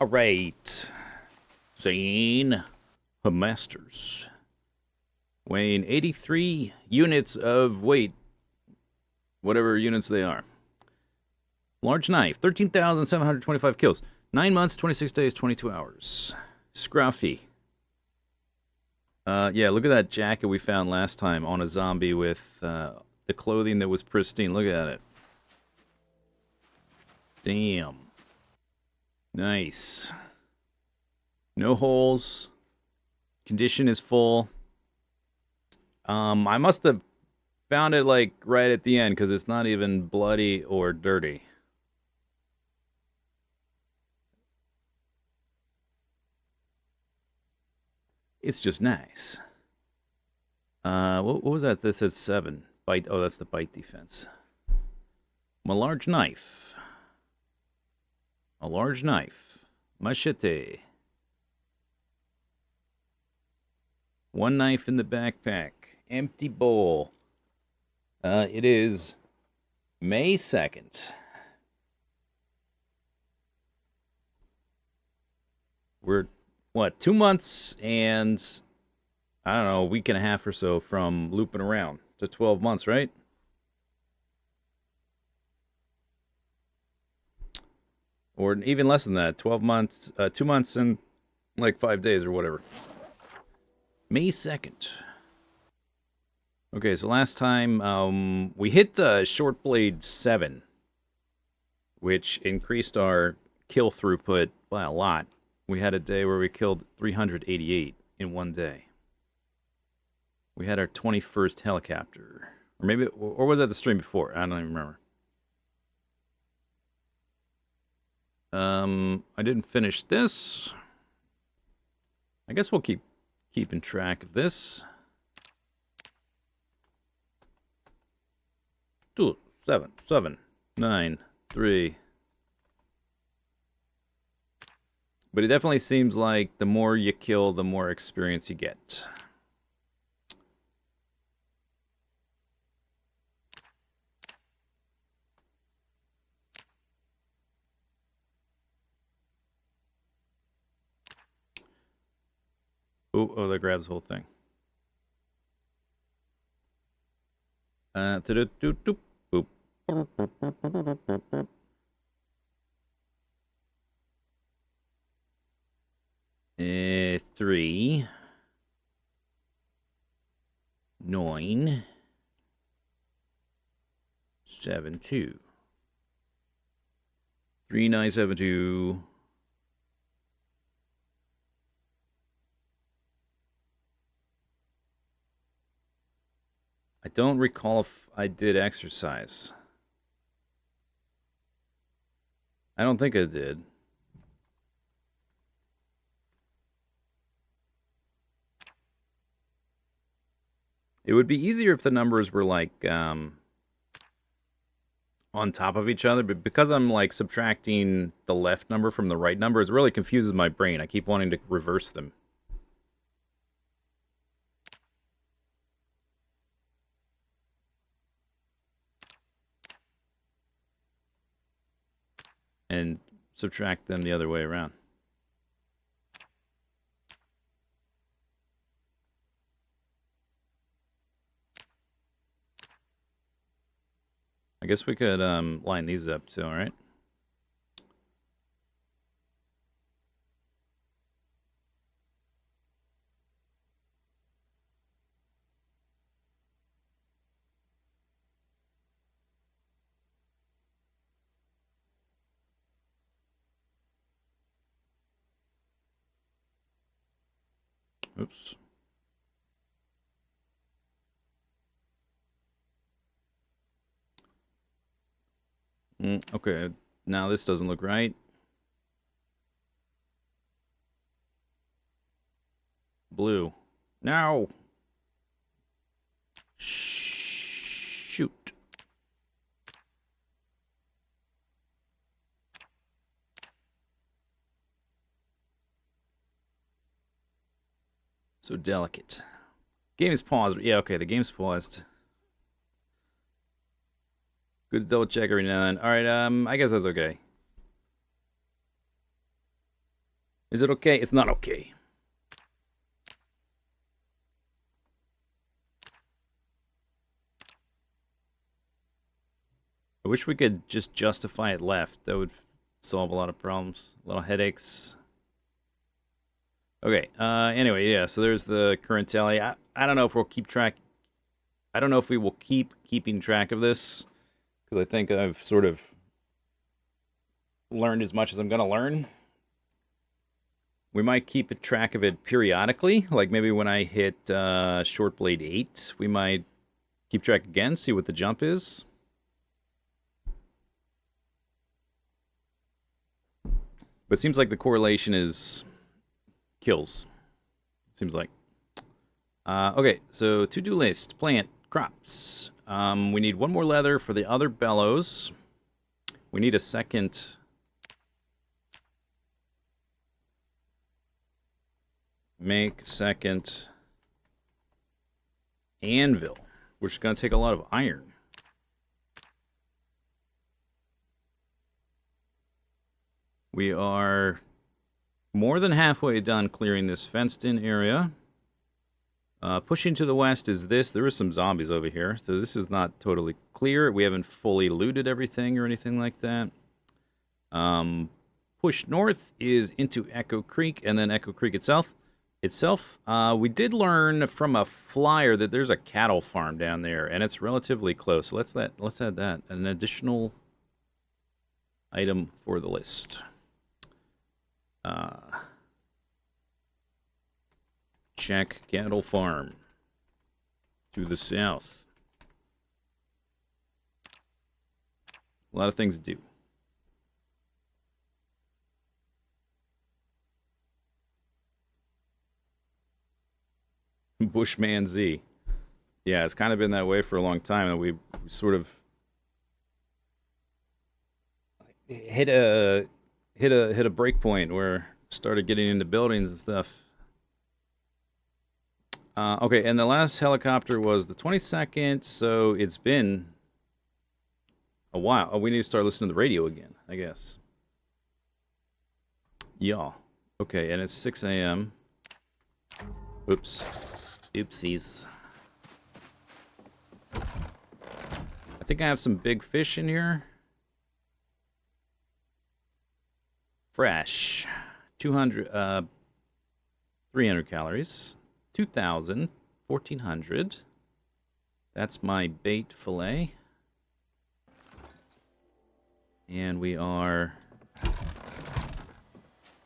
Alright. Zane. Masters. Weighing 83 units of weight. Whatever units they are. Large knife. 13,725 kills. 9 months, 26 days, 22 hours. Scruffy. Yeah, look at that jacket we found last time on a zombie with the clothing that was pristine. Look at it. Damn. Nice. No holes. Condition is full. I must have found it like right at the end because it's not even bloody or dirty. It's just nice. What was that? This said 7. Bite. Oh, that's the bite defense. My large knife. A large knife. Machete. One knife in the backpack. Empty bowl. It is May 2nd. We're, what, 2 months and, I don't know, a week and a half or so from looping around to 12 months, right? Or even less than that, 12 months, 2 months and like 5 days or whatever. May 2nd. Okay, so last time we hit short blade 7, which increased our kill throughput by a lot. We had a day where we killed 388 in one day. We had our 21st helicopter. Or maybe, or was that the stream before? I don't even remember. I didn't finish this. I guess we'll keep keeping track of this. 2, 7, 7, 9, 3. But it definitely seems like the more you kill, the more experience you get. Oh, that grabs the whole thing. Boop. 3, 9, 7, 2. 3, 9, 7, 2. I don't recall if I did exercise. I don't think I did. It would be easier if the numbers were like on top of each other, but because I'm like subtracting the left number from the right number, it really confuses my brain. I keep wanting to reverse them. And subtract them the other way around. I guess we could line these up too, all right? Oops. Okay, now this doesn't look right. Blue. Now! Shoot. So delicate. Game is paused. Yeah, okay, the game's paused. Good to double check every now and then. Alright, I guess that's okay. Is it okay? It's not okay. I wish we could just justify it left. That would solve a lot of problems. A lot of headaches. Okay, anyway, yeah, so there's the current tally. I don't know if we'll keep track. I don't know if we will keep keeping track of this, because I think I've sort of learned as much as I'm going to learn. We might keep a track of it periodically, like maybe when I hit short blade 8, we might keep track again, see what the jump is. But it seems like the correlation is kills. Seems like. Okay, so to-do list, plant, crops. We need one more leather for the other bellows. We need a second... Make second anvil, which is going to take a lot of iron. We are more than halfway done clearing this fenced-in area. Pushing to the west is this. There is some zombies over here, so this is not totally clear. We haven't fully looted everything or anything like that. Push north is into Echo Creek, and then Echo Creek itself. We did learn from a flyer that there's a cattle farm down there, and it's relatively close. So let's add that, an additional item for the list. Check cattle farm to the south. A lot of things to do. Bushman Z. Yeah, it's kind of been that way for a long time, and we sort of hit a break point where started getting into buildings and stuff. Okay, and the last helicopter was the 22nd, so it's been a while. Oh, we need to start listening to the radio again, I guess. Yeah. Okay, and it's 6 a.m. Oops. Oopsies. I think I have some big fish in here. Fresh. 300 calories. 2,000. 1,400. That's my bait fillet. And we are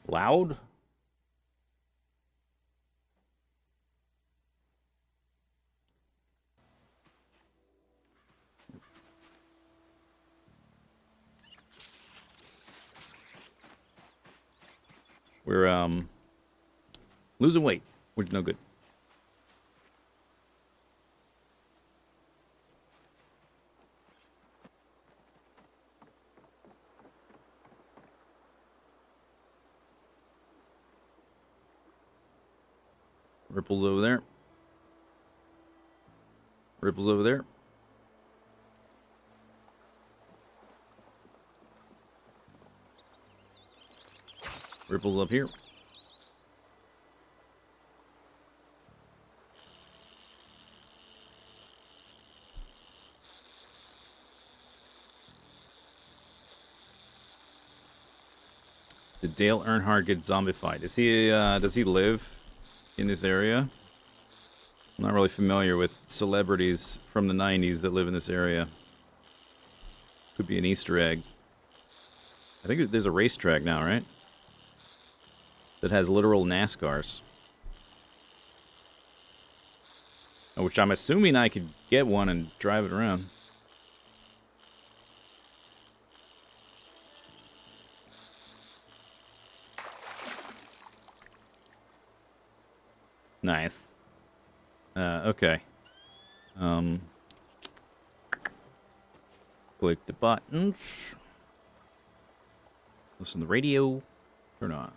loud. We're losing weight, which is no good. Ripples over there. Ripples over there. Ripples up here. Did Dale Earnhardt get zombified? Is he? Does he live in this area? I'm not really familiar with celebrities from the 90s that live in this area. Could be an Easter egg. I think there's a racetrack now, right? That has literal NASCARs. Which I'm assuming I could get one and drive it around. Nice. Okay. Click the buttons. Listen to the radio. Turn on.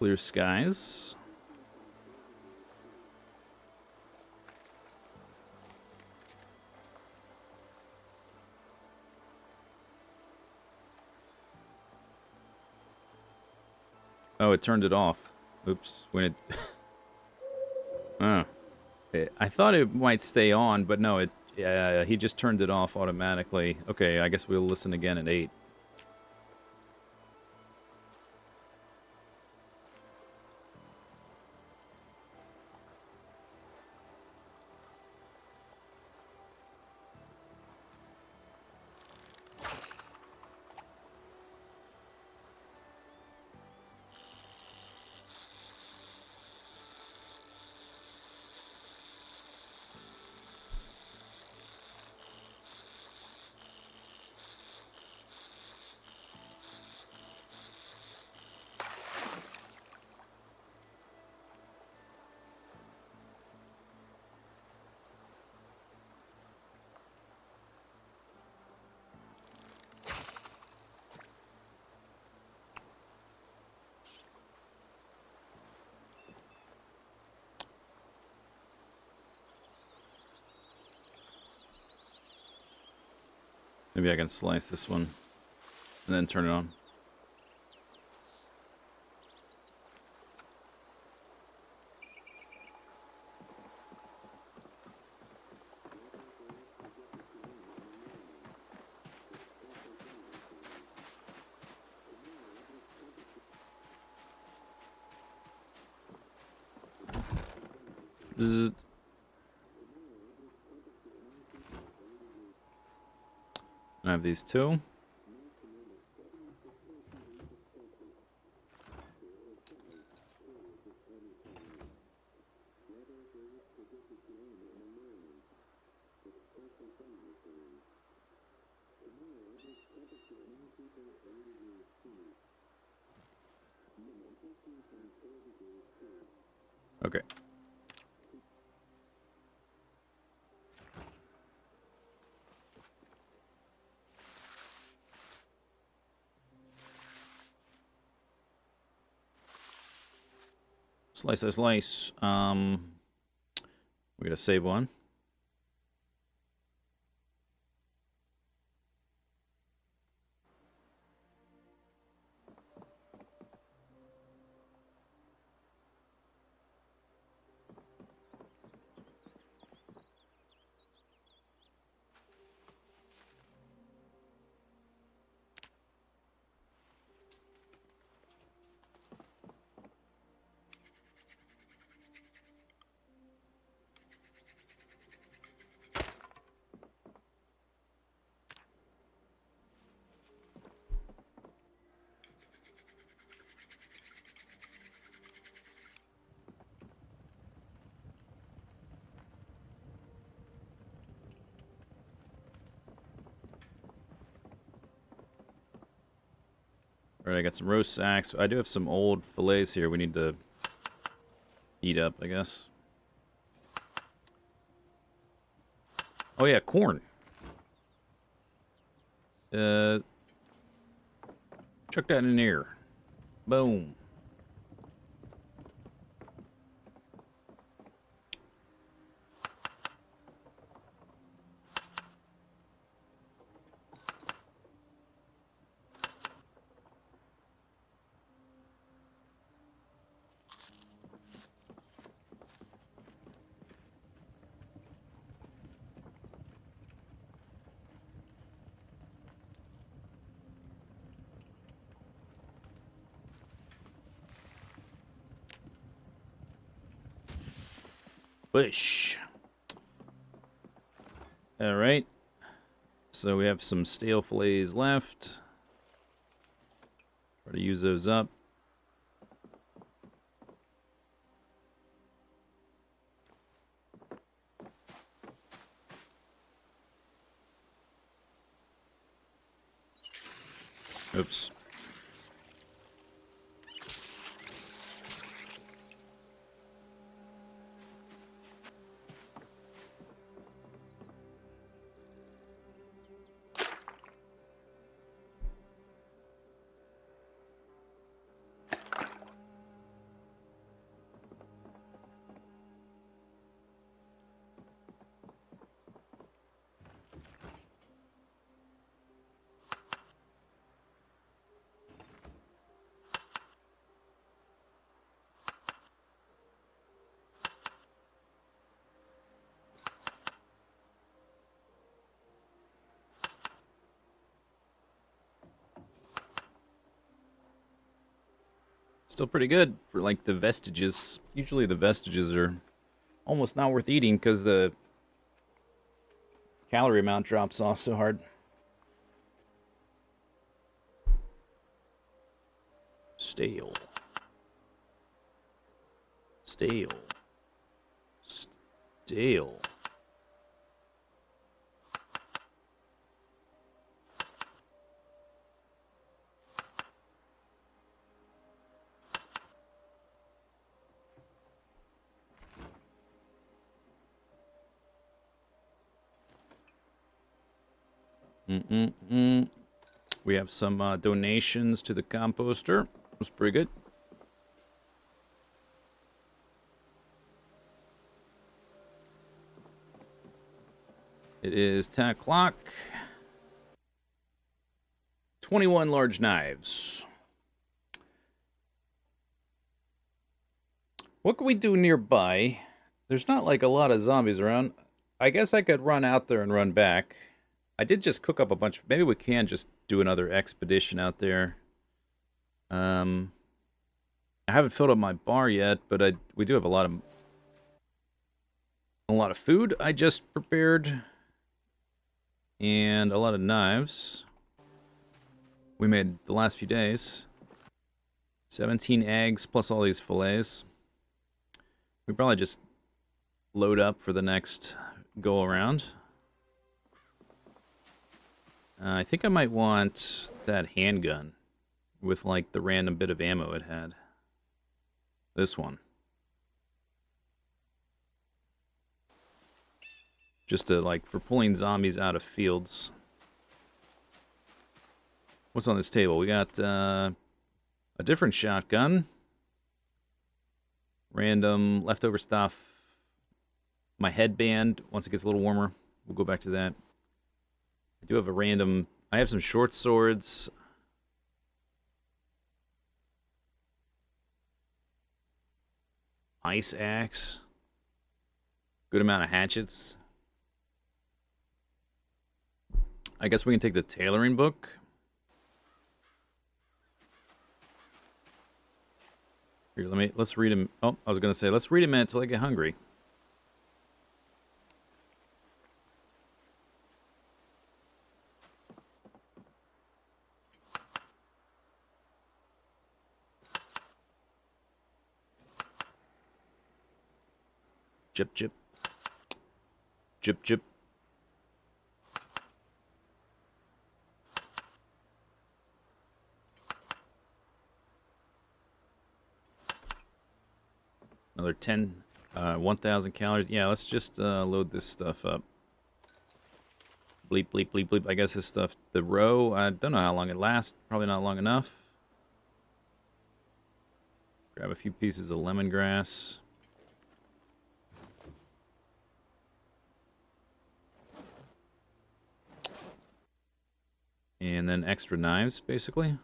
Clear skies. Oh, it turned it off. Oops. When it... oh. I thought it might stay on, but no, he just turned it off automatically. Okay, I guess we'll listen again at 8. Maybe I can slice this one and then turn it on. Bzzz. I have these two. Okay. Slice, slice, slice. We're gonna save one. Alright, I got some roast sacks. I do have some old fillets here we need to eat up, I guess. Oh yeah, corn. Chuck that in here. Boom. Bush. Alright. So we have some stale fillets left. Try to use those up. Oops. Still pretty good for like the vestiges. Usually the vestiges are almost not worth eating because the calorie amount drops off so hard. Stale. Stale. Stale. Mm-mm-mm. We have some donations to the composter. That's pretty good. It is 10 o'clock. 21 large knives. What can we do nearby? There's not like a lot of zombies around. I guess I could run out there and run back. I did just cook up a bunch. Maybe we can just do another expedition out there. I haven't filled up my bar yet, but we do have a lot of food I just prepared, and a lot of knives we made the last few days. 17 eggs plus all these fillets. We probably just load up for the next go around. I think I might want that handgun with like the random bit of ammo it had. This one. Just to like for pulling zombies out of fields. What's on this table? We got a different shotgun. Random leftover stuff. My headband, once it gets a little warmer, we'll go back to that. I do have a random... I have some short swords. Ice axe. Good amount of hatchets. I guess we can take the tailoring book. Here, let's read him. Oh, I was gonna say, let's read him until I get hungry. Chip, chip. Chip, chip. Another 1,000 calories. Yeah, let's just load this stuff up. Bleep, bleep, bleep, bleep. I guess this stuff, the row, I don't know how long it lasts. Probably not long enough. Grab a few pieces of lemongrass. And then extra knives, basically.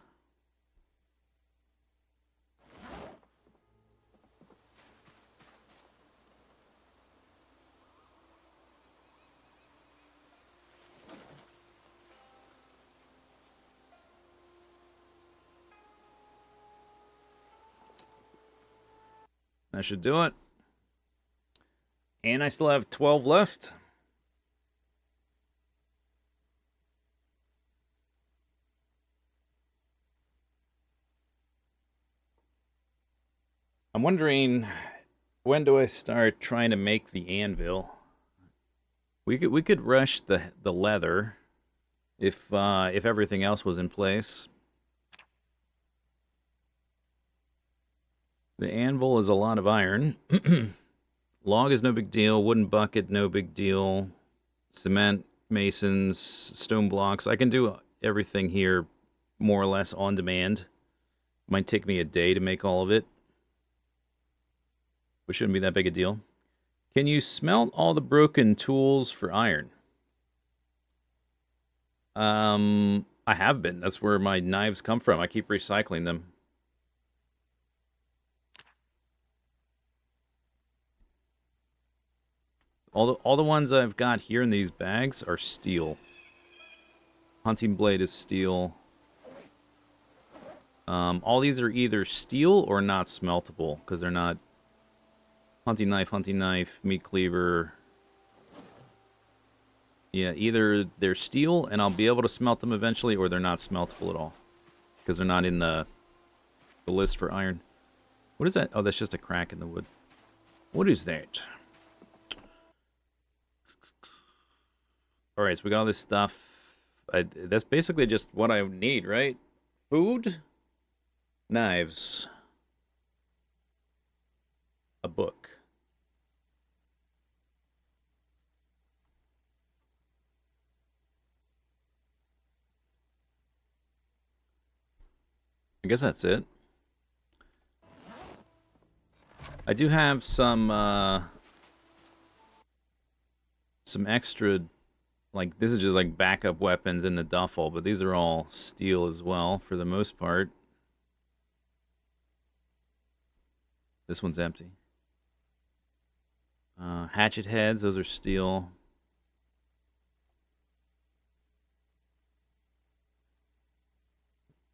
That should do it. And I still have 12 left. I'm wondering, when do I start trying to make the anvil? We could rush the leather if everything else was in place. The anvil is a lot of iron. Log is no big deal. Wooden bucket, no big deal. Cement, masons, stone blocks. I can do everything here more or less on demand. Might take me a day to make all of it. Which shouldn't be that big a deal. Can you smelt all the broken tools for iron? I have been. That's where my knives come from. I keep recycling them. All the ones I've got here in these bags are steel. Hunting blade is steel. All these are either steel or not smeltable, because they're not hunting knife, meat cleaver. Yeah, either they're steel and I'll be able to smelt them eventually, or they're not smeltable at all, because they're not in the list for iron. What is that? Oh, that's just a crack in the wood. What is that? Alright, so we got all this stuff. That's basically just what I need, right? Food, knives, a book. I guess that's it. I do have some extra, like, this is just like backup weapons in the duffel, but these are all steel as well for the most part. This one's empty. Hatchet heads, those are steel.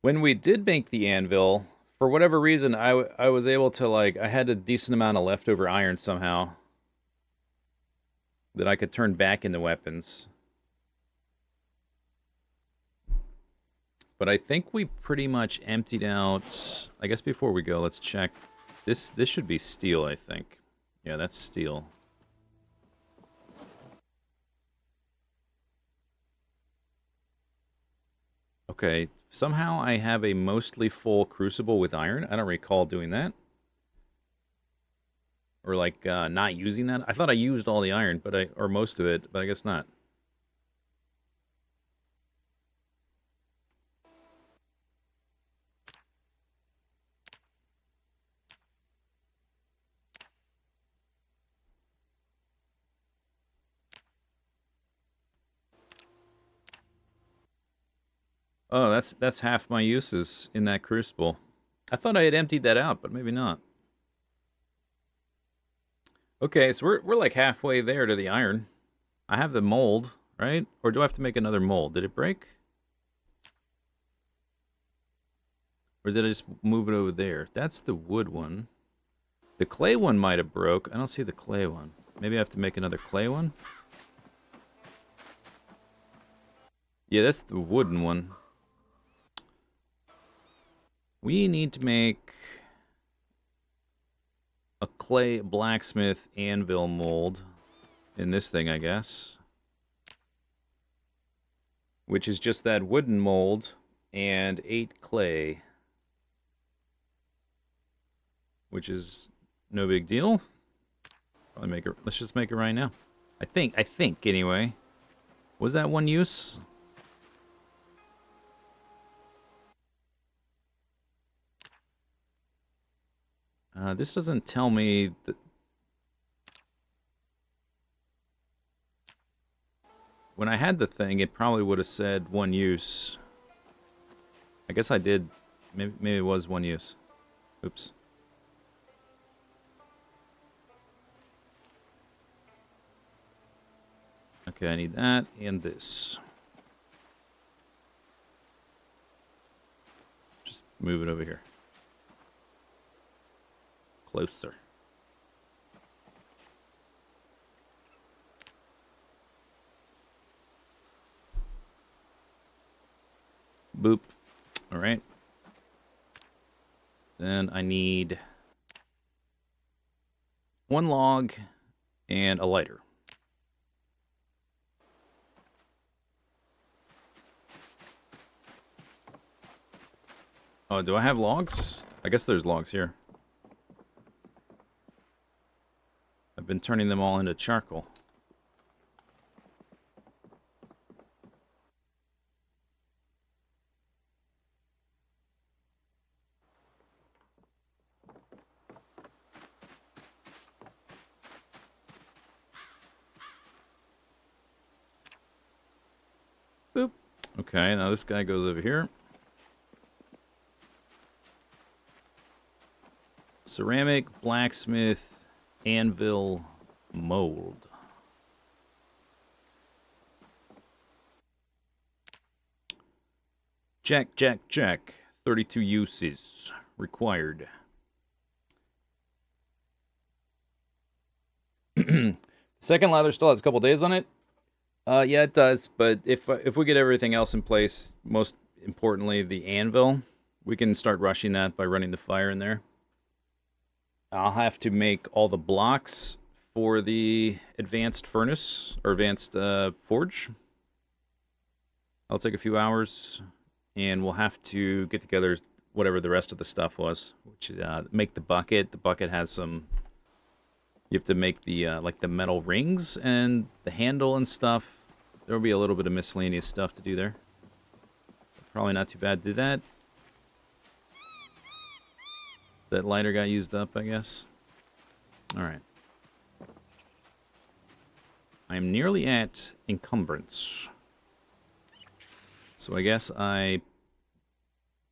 When we did make the anvil, for whatever reason, I was able to, like, I had a decent amount of leftover iron somehow that I could turn back into weapons. But I think we pretty much emptied out. I guess before we go, let's check. This should be steel, I think. Yeah, that's steel. Okay, somehow I have a mostly full crucible with iron. I don't recall doing that. Or like not using that. I thought I used all the iron, or most of it, but I guess not. Oh, that's half my uses in that crucible. I thought I had emptied that out, but maybe not. Okay, so we're like halfway there to the iron. I have the mold, right? Or do I have to make another mold? Did it break? Or did I just move it over there? That's the wood one. The clay one might have broke. I don't see the clay one. Maybe I have to make another clay one? Yeah, that's the wooden one. We need to make a clay blacksmith anvil mold in this thing, I guess. Which is just that wooden mold and 8 clay. Which is no big deal. Probably make it. Let's just make it right now. I think anyway. Was that one use? This doesn't tell me that. When I had the thing, it probably would have said one use. I guess I did. Maybe it was one use. Oops. Okay, I need that and this. Just move it over here. Closer. Boop. All right. Then I need 1 log and a lighter. Oh, do I have logs? I guess there's logs here. I've been turning them all into charcoal. Boop. Okay, now this guy goes over here. Ceramic, blacksmith, anvil, mold. Check, check, check. 32 uses required. Second lather still has a couple days on it. Yeah, it does. But if we get everything else in place, most importantly the anvil, we can start rushing that by running the fire in there. I'll have to make all the blocks for the advanced furnace or advanced forge. I'll take a few hours, and we'll have to get together whatever the rest of the stuff was, which make the bucket. The bucket has some. You have to make the like the metal rings and the handle and stuff. There will be a little bit of miscellaneous stuff to do there. Probably not too bad to do that. That lighter got used up, I guess. All right. I'm nearly at encumbrance. So I guess I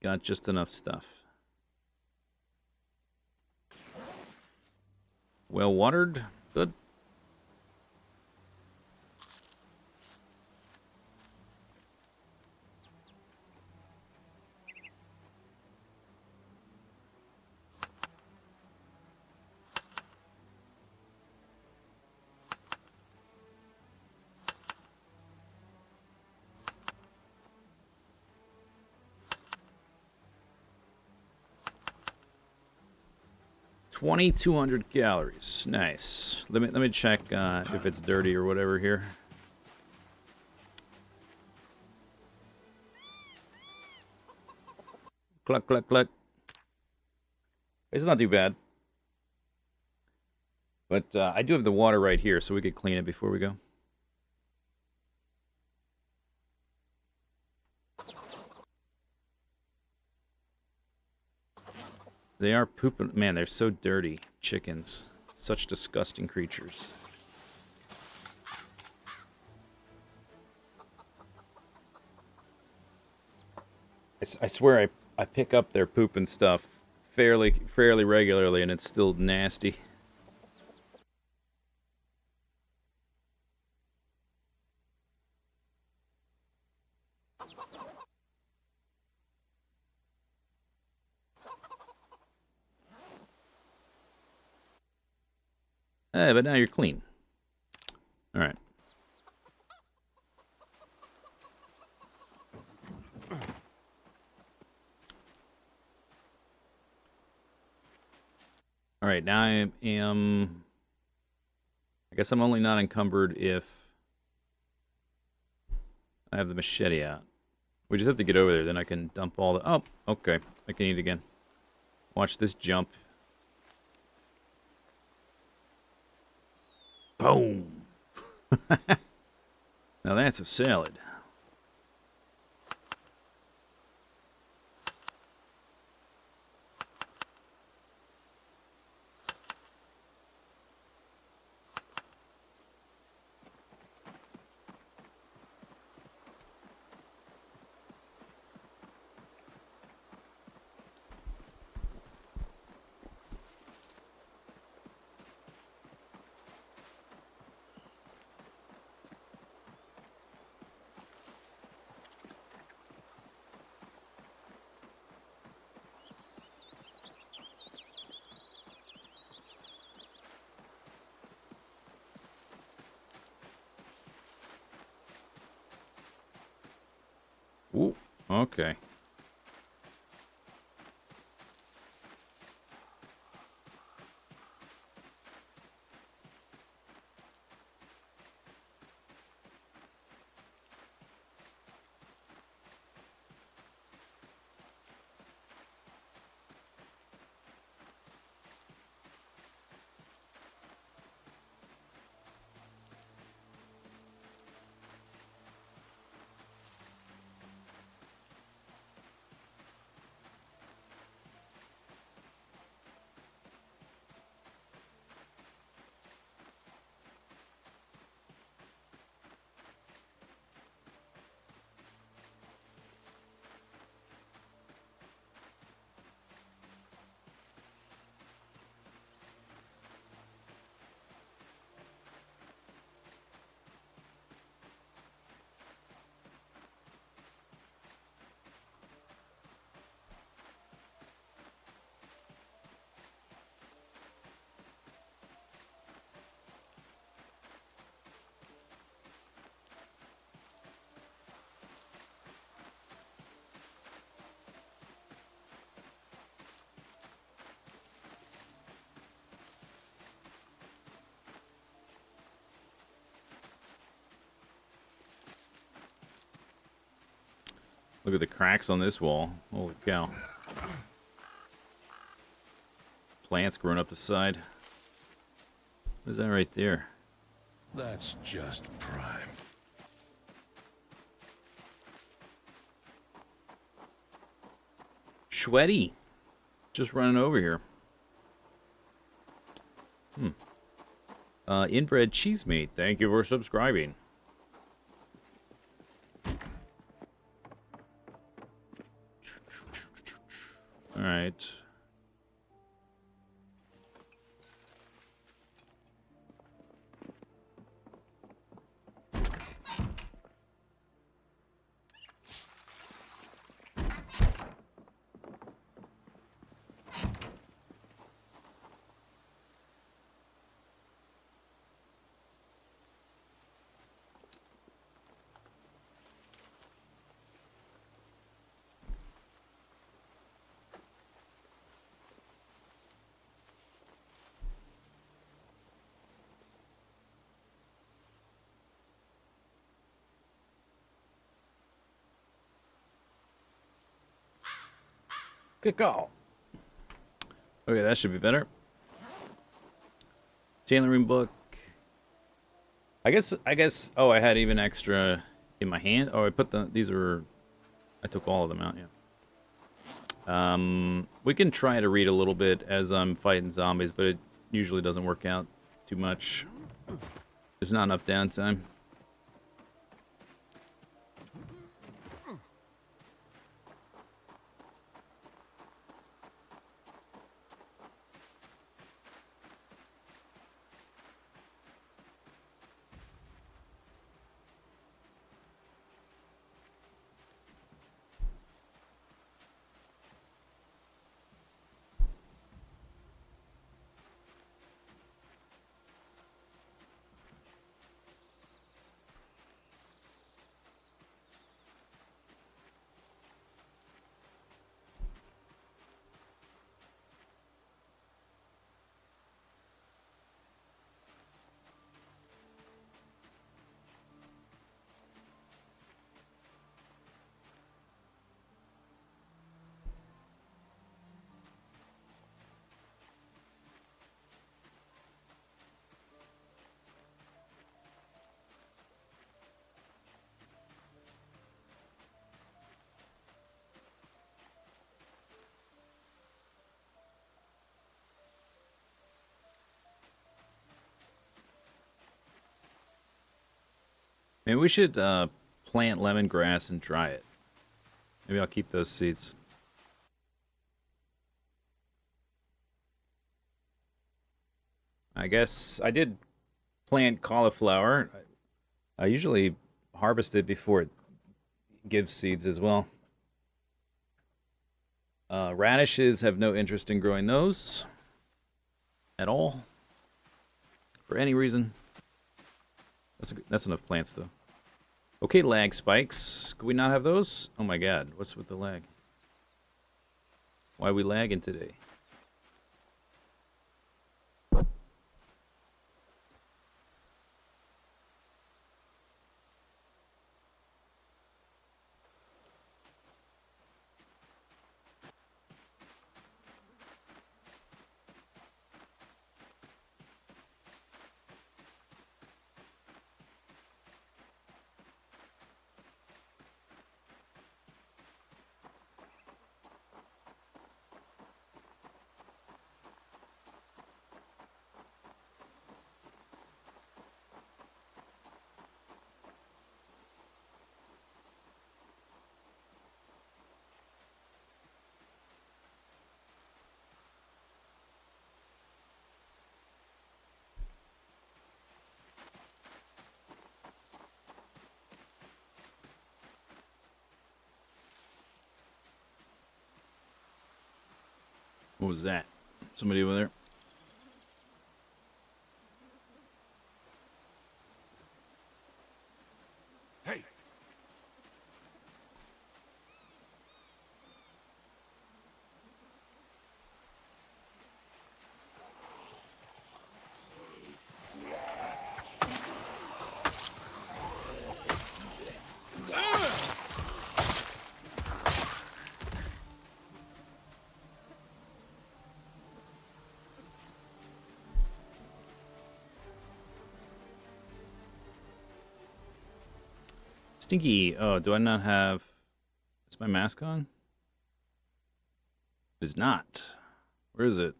got just enough stuff. Well watered. Good. $2,200 calories. Nice. Let me check if it's dirty or whatever here. Cluck, cluck, cluck. It's not too bad. But I do have the water right here, so we could clean it before we go. They are pooping. Man, they're so dirty. Chickens. Such disgusting creatures. I swear I pick up their poop and stuff fairly regularly, and it's still nasty. But now you're clean. All right. All right, now I am... I guess I'm only not encumbered if I have the machete out. We just have to get over there, then I can dump all the... Oh, okay. I can eat again. Watch this jump. Boom! Now that's a salad. Ooh, okay. Look at the cracks on this wall. Holy cow. Plants growing up the side. What is that right there? That's just prime. Sweaty. Just running over here. Inbred cheese meat. Thank you for subscribing. All right. Good call. Okay, that should be better. Tailoring book. I guess. Oh, I had even extra in my hand. Oh, I put these were. I took all of them out. Yeah. We can try to read a little bit as I'm fighting zombies, but it usually doesn't work out too much. There's not enough downtime. Maybe we should plant lemongrass and dry it. Maybe I'll keep those seeds. I guess I did plant cauliflower. I usually harvest it before it gives seeds as well. Radishes, have no interest in growing those at all for any reason. That's enough plants though. Okay, lag spikes. Could we not have those? Oh my god, what's with the lag? Why are we lagging today? What was that? Somebody over there? Hey! Stinky. Oh, do I not have... Is my mask on? It is not. Where is it?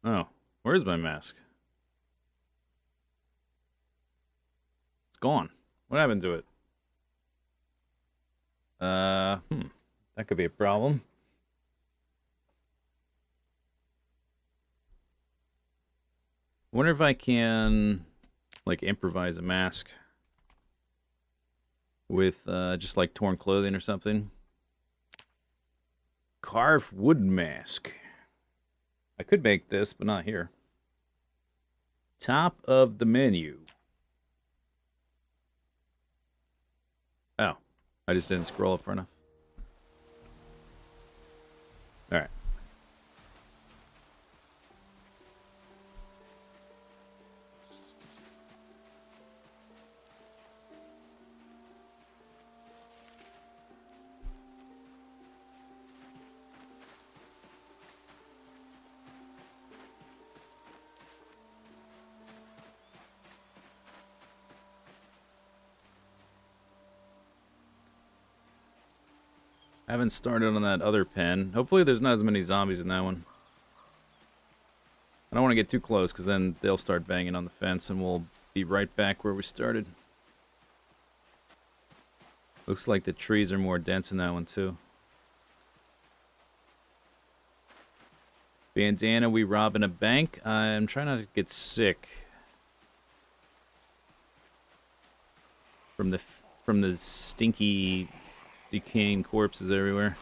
Oh, where is my mask? It's gone. What happened to it? That could be a problem. Wonder if I can, like, improvise a mask with just like torn clothing or something. Carved wood mask. I could make this, but not here. Top of the menu. Oh, I just didn't scroll up far enough. All right. I haven't started on that other pen. Hopefully there's not as many zombies in that one. I don't want to get too close because then they'll start banging on the fence and we'll be right back where we started. Looks like the trees are more dense in that one too. Bandana, we robbing a bank. I'm trying not to get sick from the stinky, decaying corpses everywhere.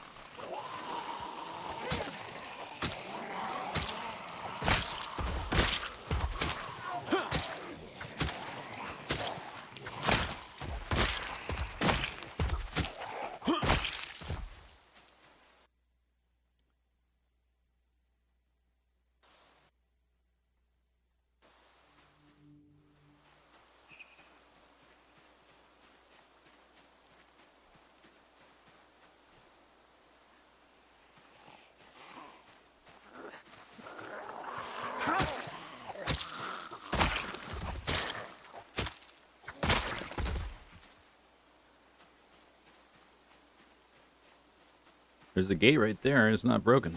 There's the gate right there, and it's not broken.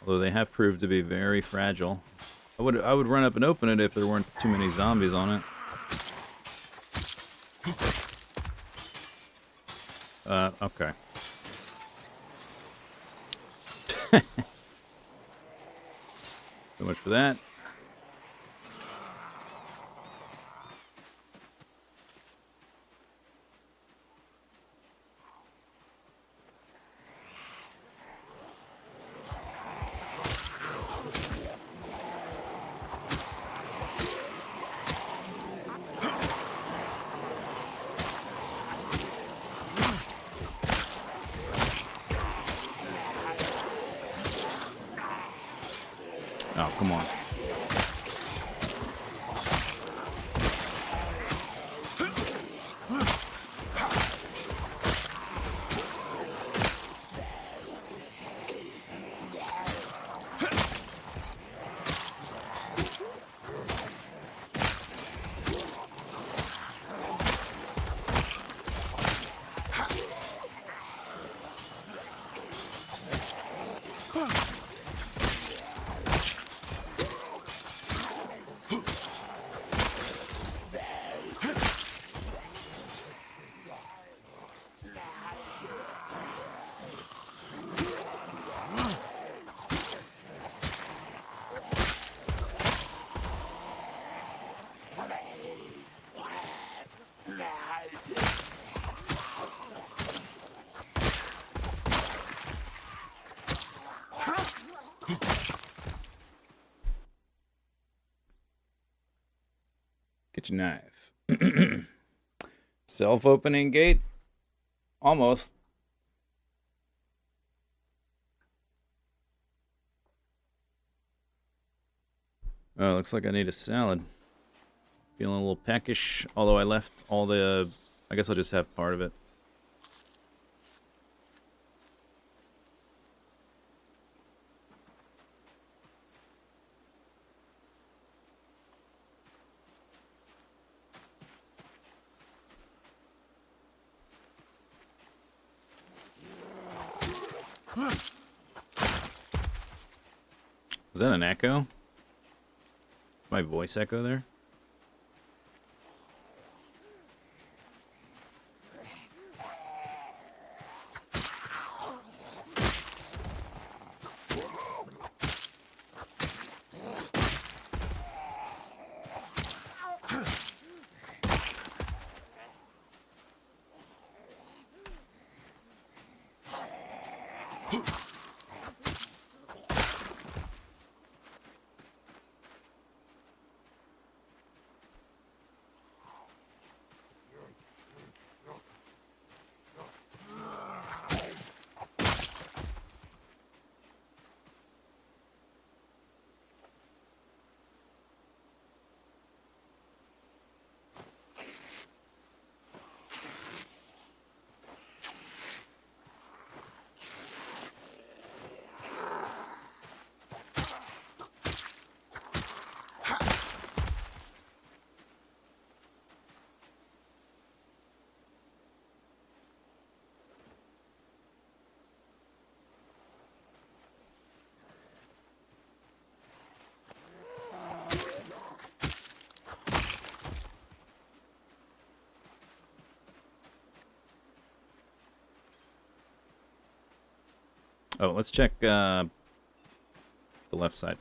Although they have proved to be very fragile. I would run up and open it if there weren't too many zombies on it. Okay. So much for that. Oh, come on. Get your knife. Self-opening gate? Almost. Oh, looks like I need a salad. Feeling a little peckish, although I left all the... I guess I'll just have part of it. Was that an echo? My voice echo there? Oh, let's check the left side.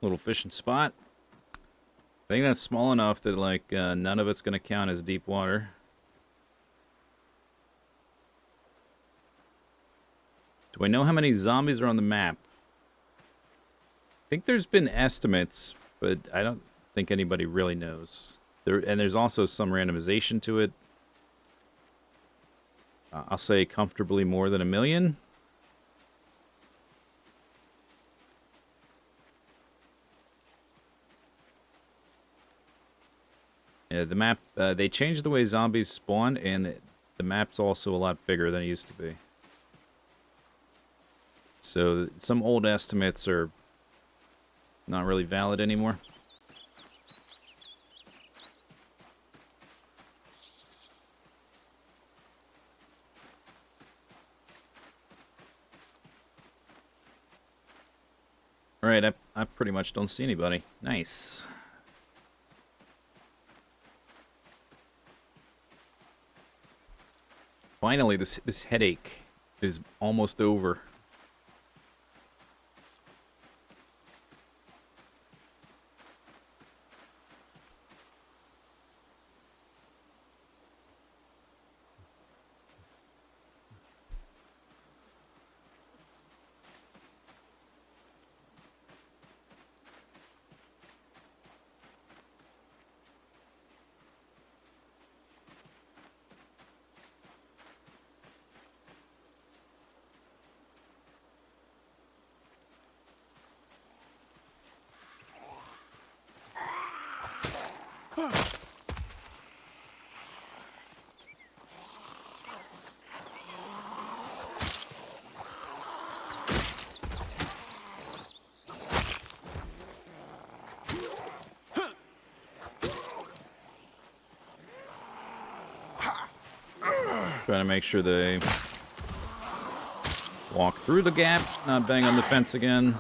Little fishing spot. I think that's small enough that like none of it's gonna count as deep water. Do I know how many zombies are on the map? I think there's been estimates, but I don't think anybody really knows. There's also some randomization to it. I'll say comfortably more than 1 million. Yeah, the map, they changed the way zombies spawn, and the map's also a lot bigger than it used to be. So some old estimates are not really valid anymore. Alright, I pretty much don't see anybody. Nice. Finally, this headache is almost over. Trying to make sure they walk through the gap, not bang on the fence again.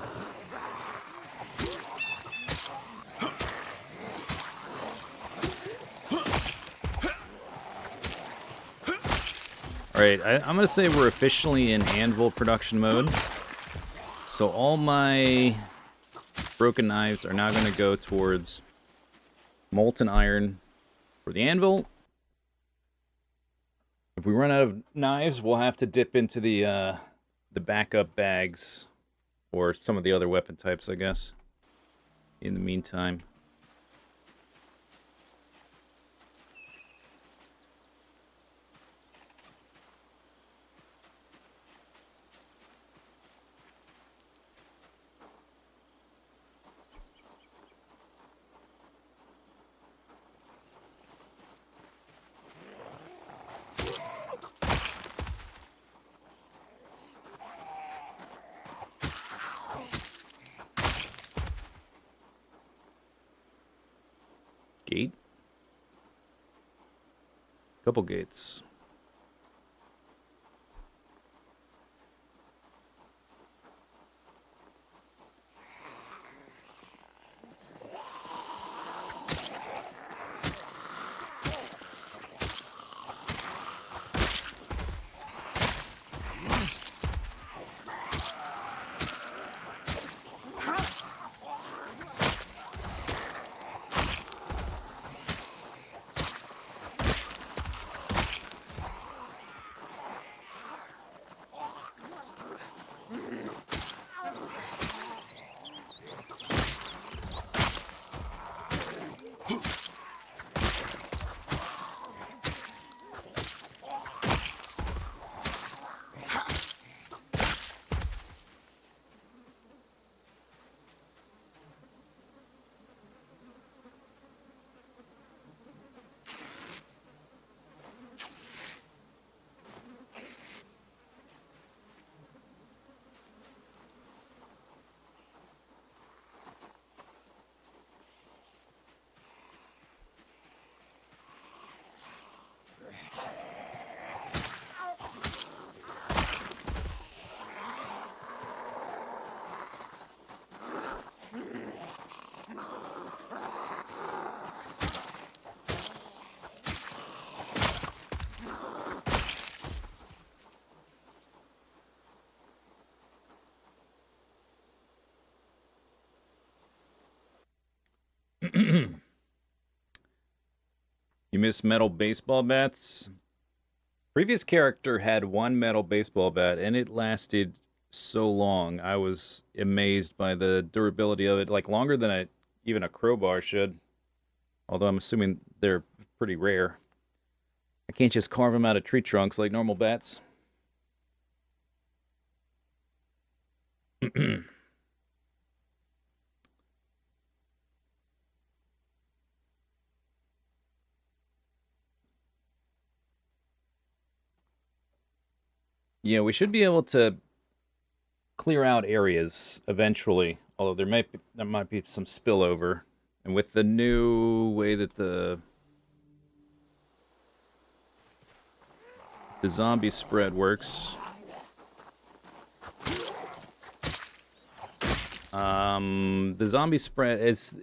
Alright, I'm going to say we're officially in anvil production mode. So all my broken knives are now going to go towards molten iron for the anvil. If we run out of knives, we'll have to dip into the backup bags or some of the other weapon types, I guess, in the meantime. Gate? Couple gates. You miss metal baseball bats? Previous character had one metal baseball bat, and it lasted so long. I was amazed by the durability of it, like longer than even a crowbar should. Although I'm assuming they're pretty rare. I can't just carve them out of tree trunks like normal bats. Yeah, we should be able to clear out areas eventually. Although there might be some spillover, and with the new way that the zombie spread works, the zombie spread is.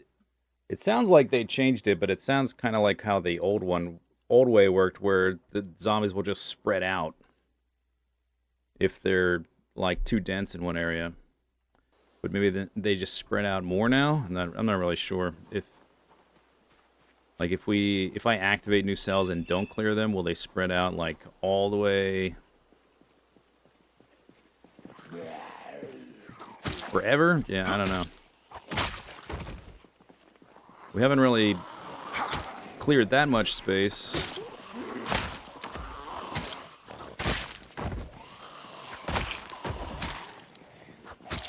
It sounds like they changed it, but it sounds kind of like how the old way worked, where the zombies will just spread out if they're like too dense in one area. But maybe they just spread out more now. I'm not really sure if I activate new cells and don't clear them, will they spread out like all the way forever? Yeah, I don't know. We haven't really cleared that much space.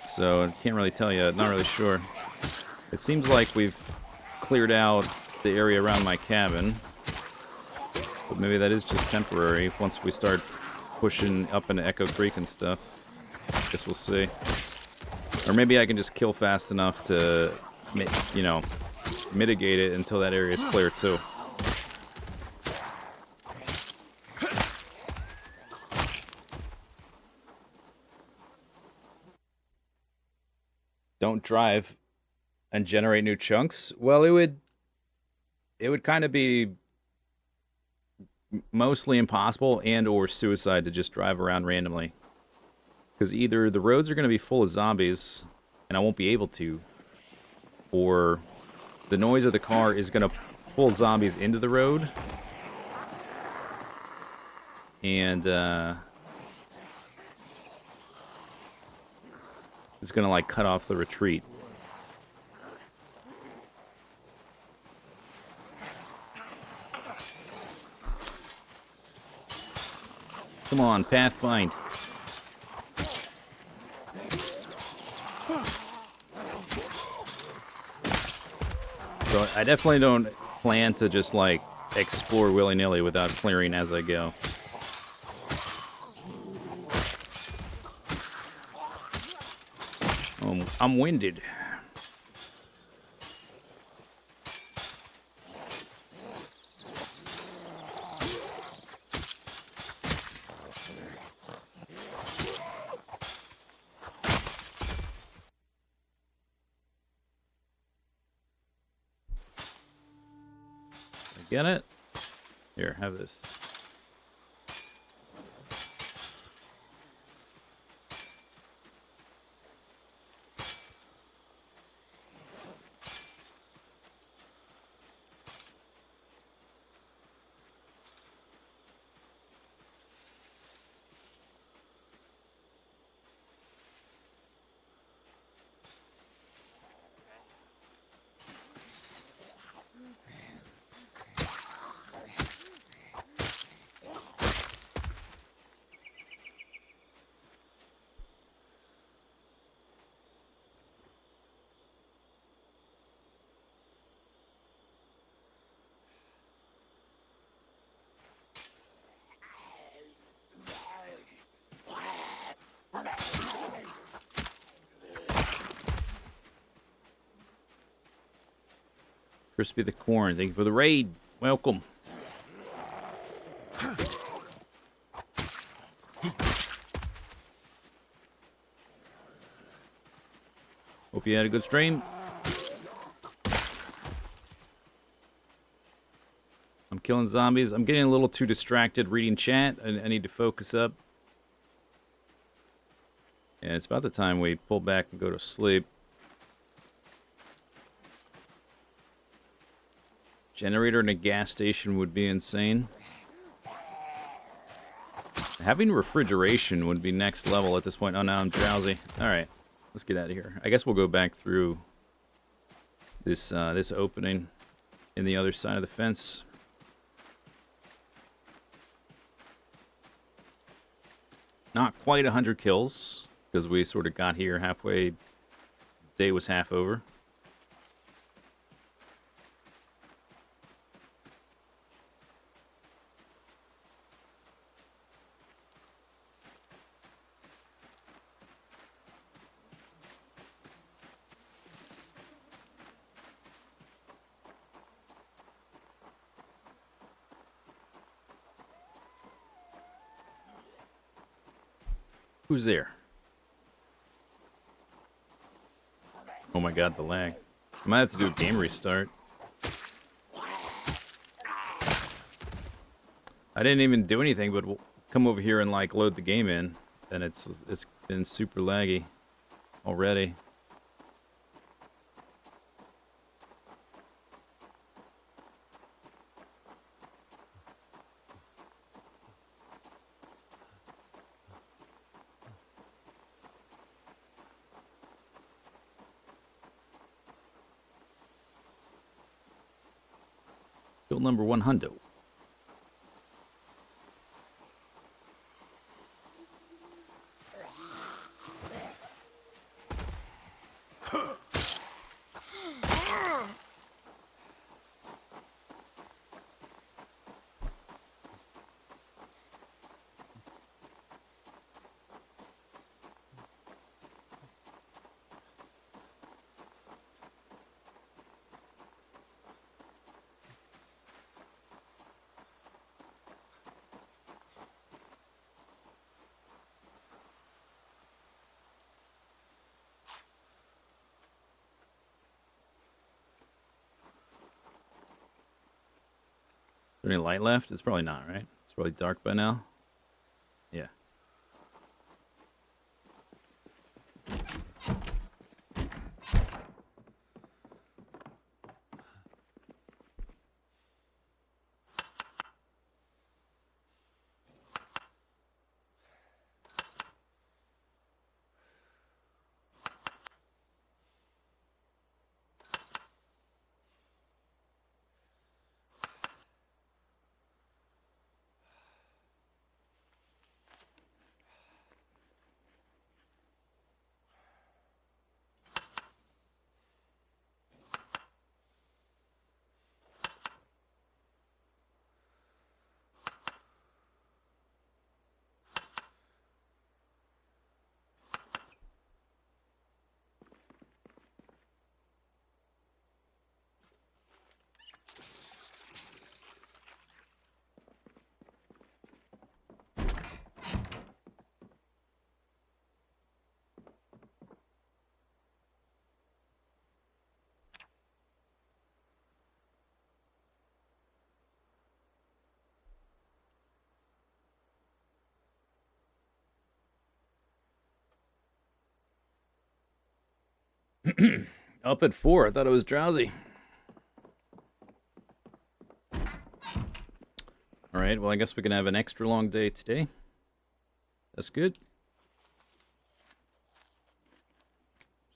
So I can't really tell you. Not really sure. It seems like we've cleared out the area around my cabin. But maybe that is just temporary once we start pushing up into Echo Creek and stuff. Guess we'll see. Or maybe I can just kill fast enough to, mitigate it until that area is clear too. Don't drive and generate new chunks. Well, it would kind of be mostly impossible and or suicide to just drive around randomly. Because either the roads are going to be full of zombies and I won't be able to, or the noise of the car is going to pull zombies into the road. And it's going to like cut off the retreat. Come on, Pathfind. So I definitely don't plan to just like explore willy-nilly without clearing as I go. I'm winded. Get it? Here, have this. Crispy the Corn, thank you for the raid. Welcome. Hope you had a good stream. I'm killing zombies. I'm getting a little too distracted reading chat. I need to focus up. And it's about the time we pull back and go to sleep. Generator in a gas station would be insane. Having refrigeration would be next level at this point. Oh, now I'm drowsy. Alright, let's get out of here. I guess we'll go back through this this opening in the other side of the fence. Not quite 100 kills, because we sort of got here halfway. Day was half over. Who's there? Oh my god, the lag. I might have to do a game restart. I didn't even do anything but come over here and like load the game in, and it's been super laggy already. Build number 100. Is there any light left? It's probably not, right? It's probably dark by now. Yeah. Up at 4. I thought I was drowsy. Alright, well, I guess we can have an extra long day today. That's good.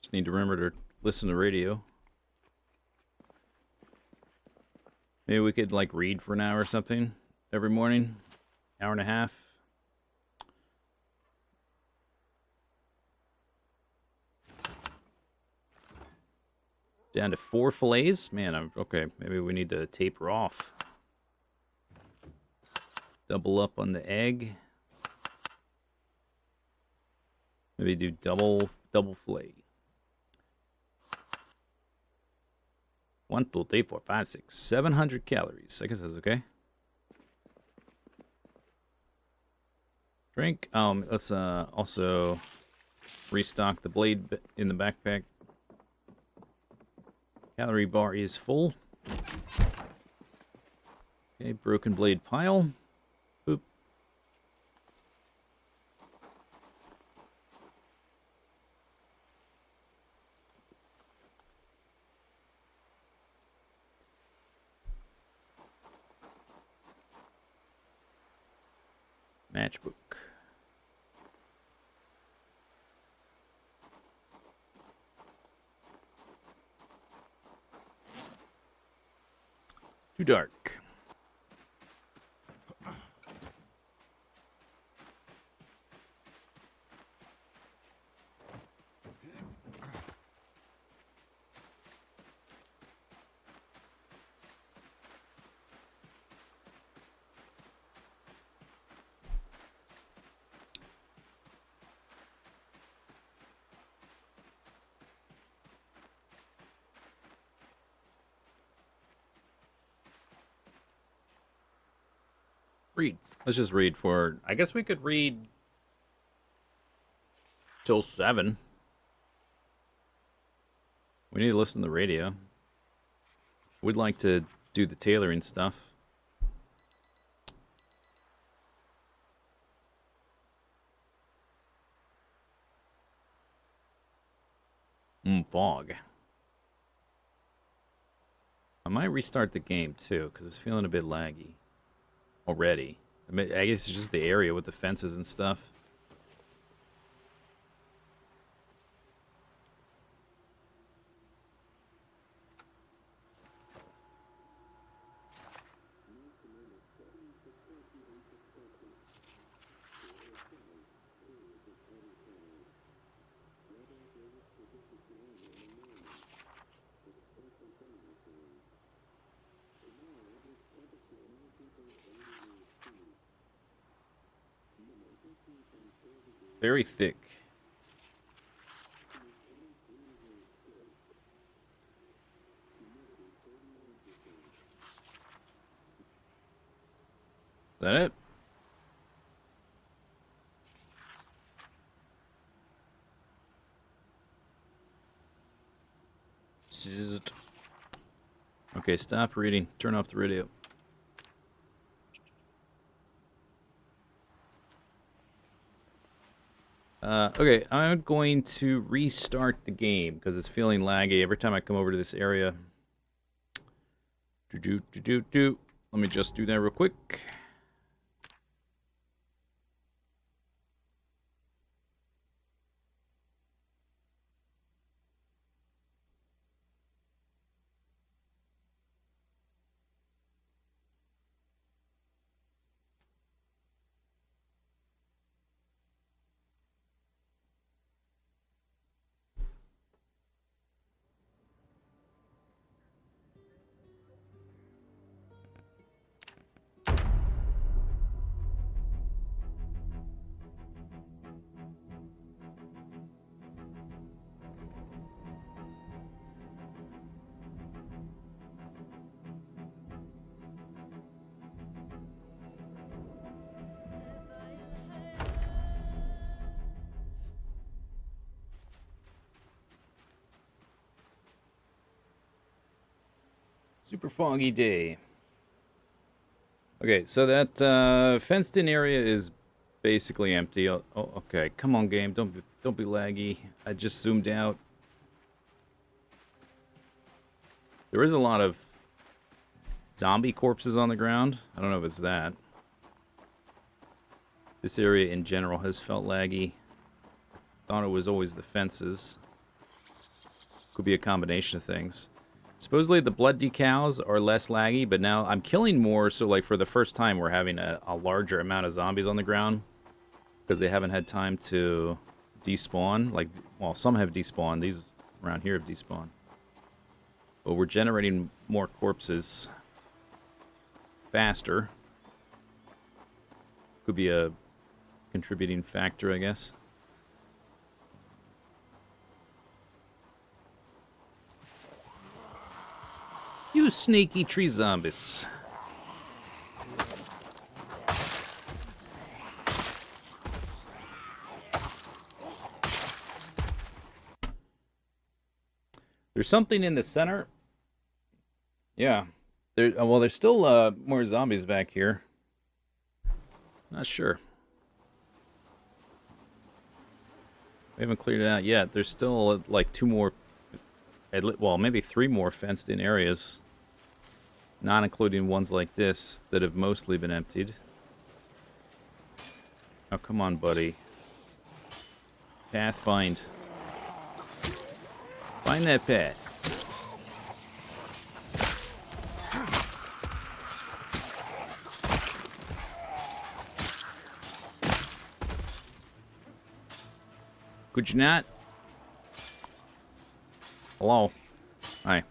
Just need to remember to listen to radio. Maybe we could, like, read for an hour or something every morning. Hour and a half. Down to 4 fillets? Man, okay, maybe we need to taper off. Double up on the egg. Maybe do double fillet. 1, 2, 3, 4, 5, 6, 700 calories. I guess that's okay. Drink. Let's also restock the blade in the backpack. Calorie bar is full. Okay, broken blade pile. Boop. Matchbook. Too dark. Read. Let's just read for... I guess we could read till 7. We need to listen to the radio. We'd like to do the tailoring stuff. Fog. I might restart the game too, because it's feeling a bit laggy already. I guess it's just the area with the fences and stuff. Very thick. Is that it? Zzzt. Okay, stop reading. Turn off the radio. Okay, I'm going to restart the game because it's feeling laggy every time I come over to this area. Let me just do that real quick. Super foggy day. Okay, so that fenced-in area is basically empty. Oh, okay. Come on, game. Don't be laggy. I just zoomed out. There is a lot of zombie corpses on the ground. I don't know if it's that. This area in general has felt laggy. Thought it was always the fences. Could be a combination of things. Supposedly the blood decals are less laggy, but now I'm killing more, so like for the first time we're having a larger amount of zombies on the ground because they haven't had time to despawn. Like, well, some have despawned. These around here have despawned. But we're generating more corpses faster. Could be a contributing factor, I guess. You sneaky tree zombies. There's something in the center. Yeah. Well, there's still more zombies back here. Not sure. We haven't cleared it out yet. There's still like two more, well, maybe three more fenced in areas. Not including ones like this that have mostly been emptied. Oh, come on, buddy. Path find. Find that path. Could you not? Hello? Hi.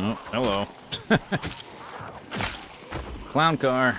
Oh, hello. Clown car.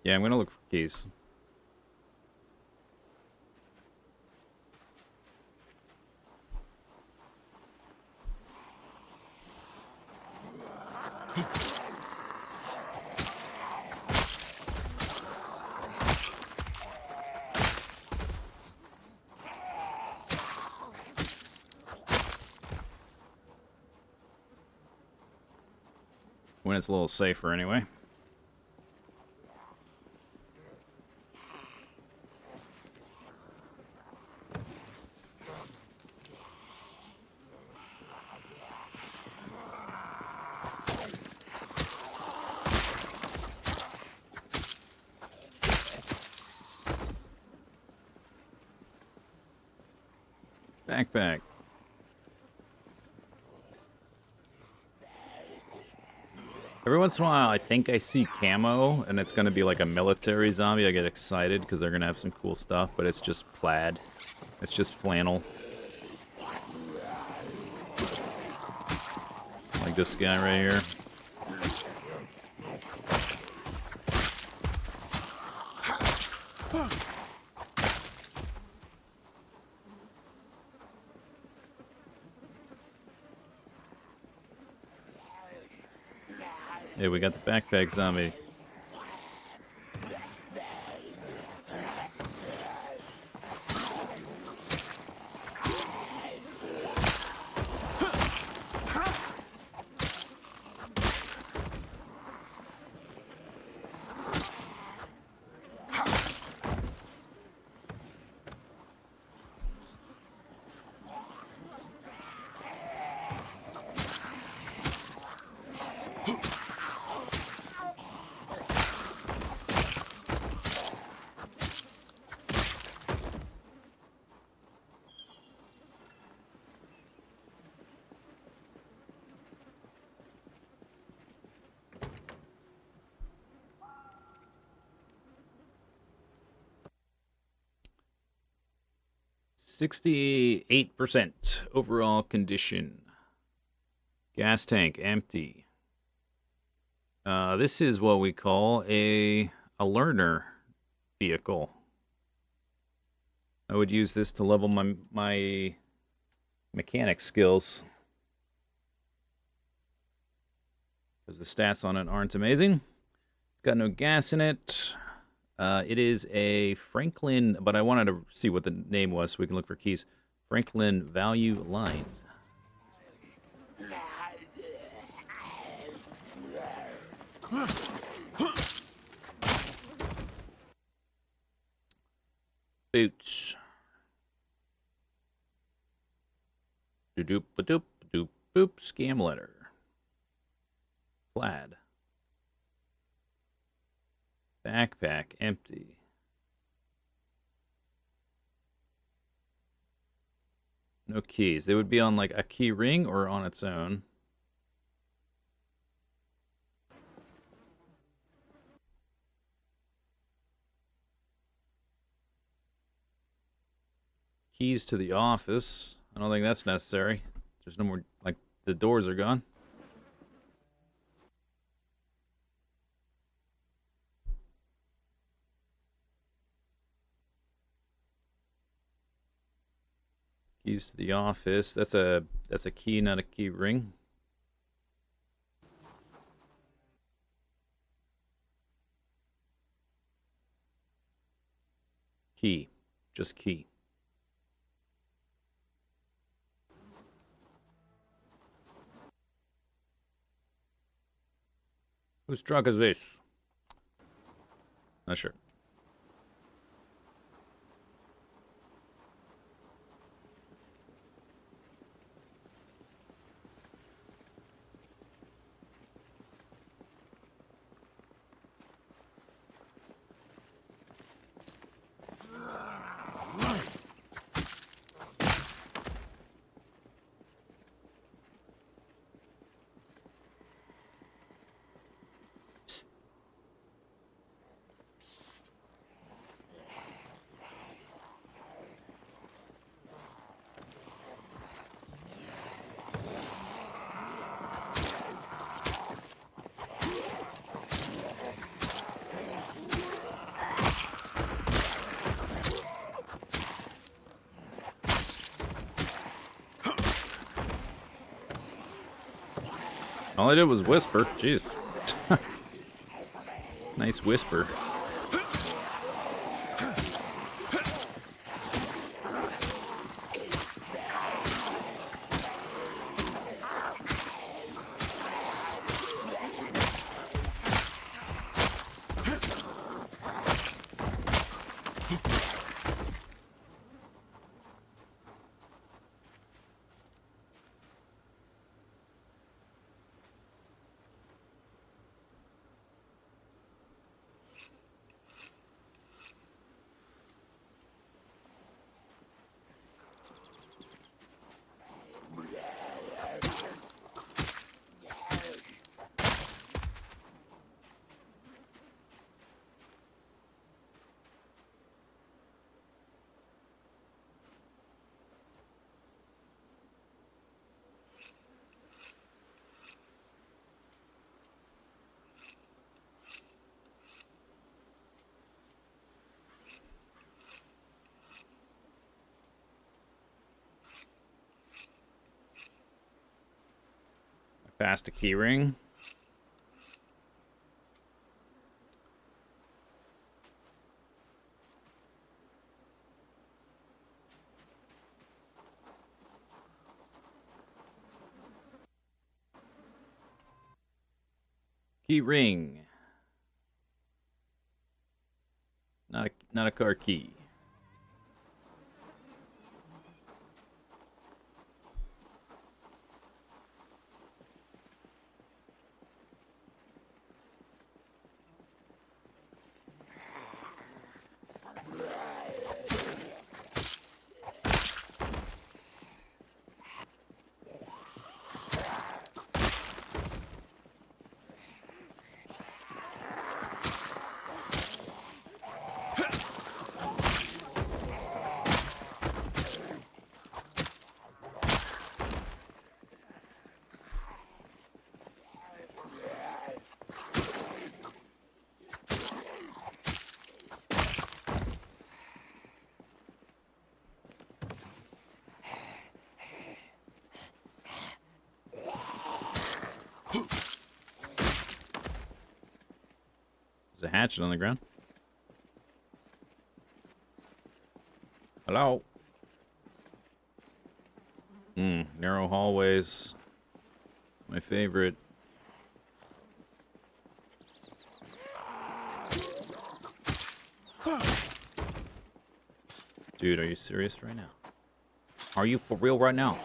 Yeah, I'm gonna look for keys. When it's a little safer, anyway. Backpack. Every once in a while, I think I see camo, and it's going to be like a military zombie. I get excited because they're going to have some cool stuff, but it's just plaid. It's just flannel. Like this guy right here. Hey, we got the backpack zombie. %68 overall condition. Gas tank empty. This is what we call a learner vehicle. I would use this to level my mechanic skills because the stats on it aren't amazing. It's got no gas in it. It is a Franklin, but I wanted to see what the name was so we can look for keys. Franklin Value Line. Boots. Doop doop doop boop. Scam letter. Plaid. Backpack empty. No keys. They would be on like a key ring or on its own. Keys to the office. I don't think that's necessary. There's no more, like, the doors are gone. Keys to the office. That's a key, not a key ring. Key. Just key. Whose truck is this? Not sure. All I did was whisper. Jeez. Nice whisper. Past a key ring. Key ring. Not a car key. There's a hatchet on the ground. Hello? Narrow hallways. My favorite. Dude, are you serious right now? Are you for real right now?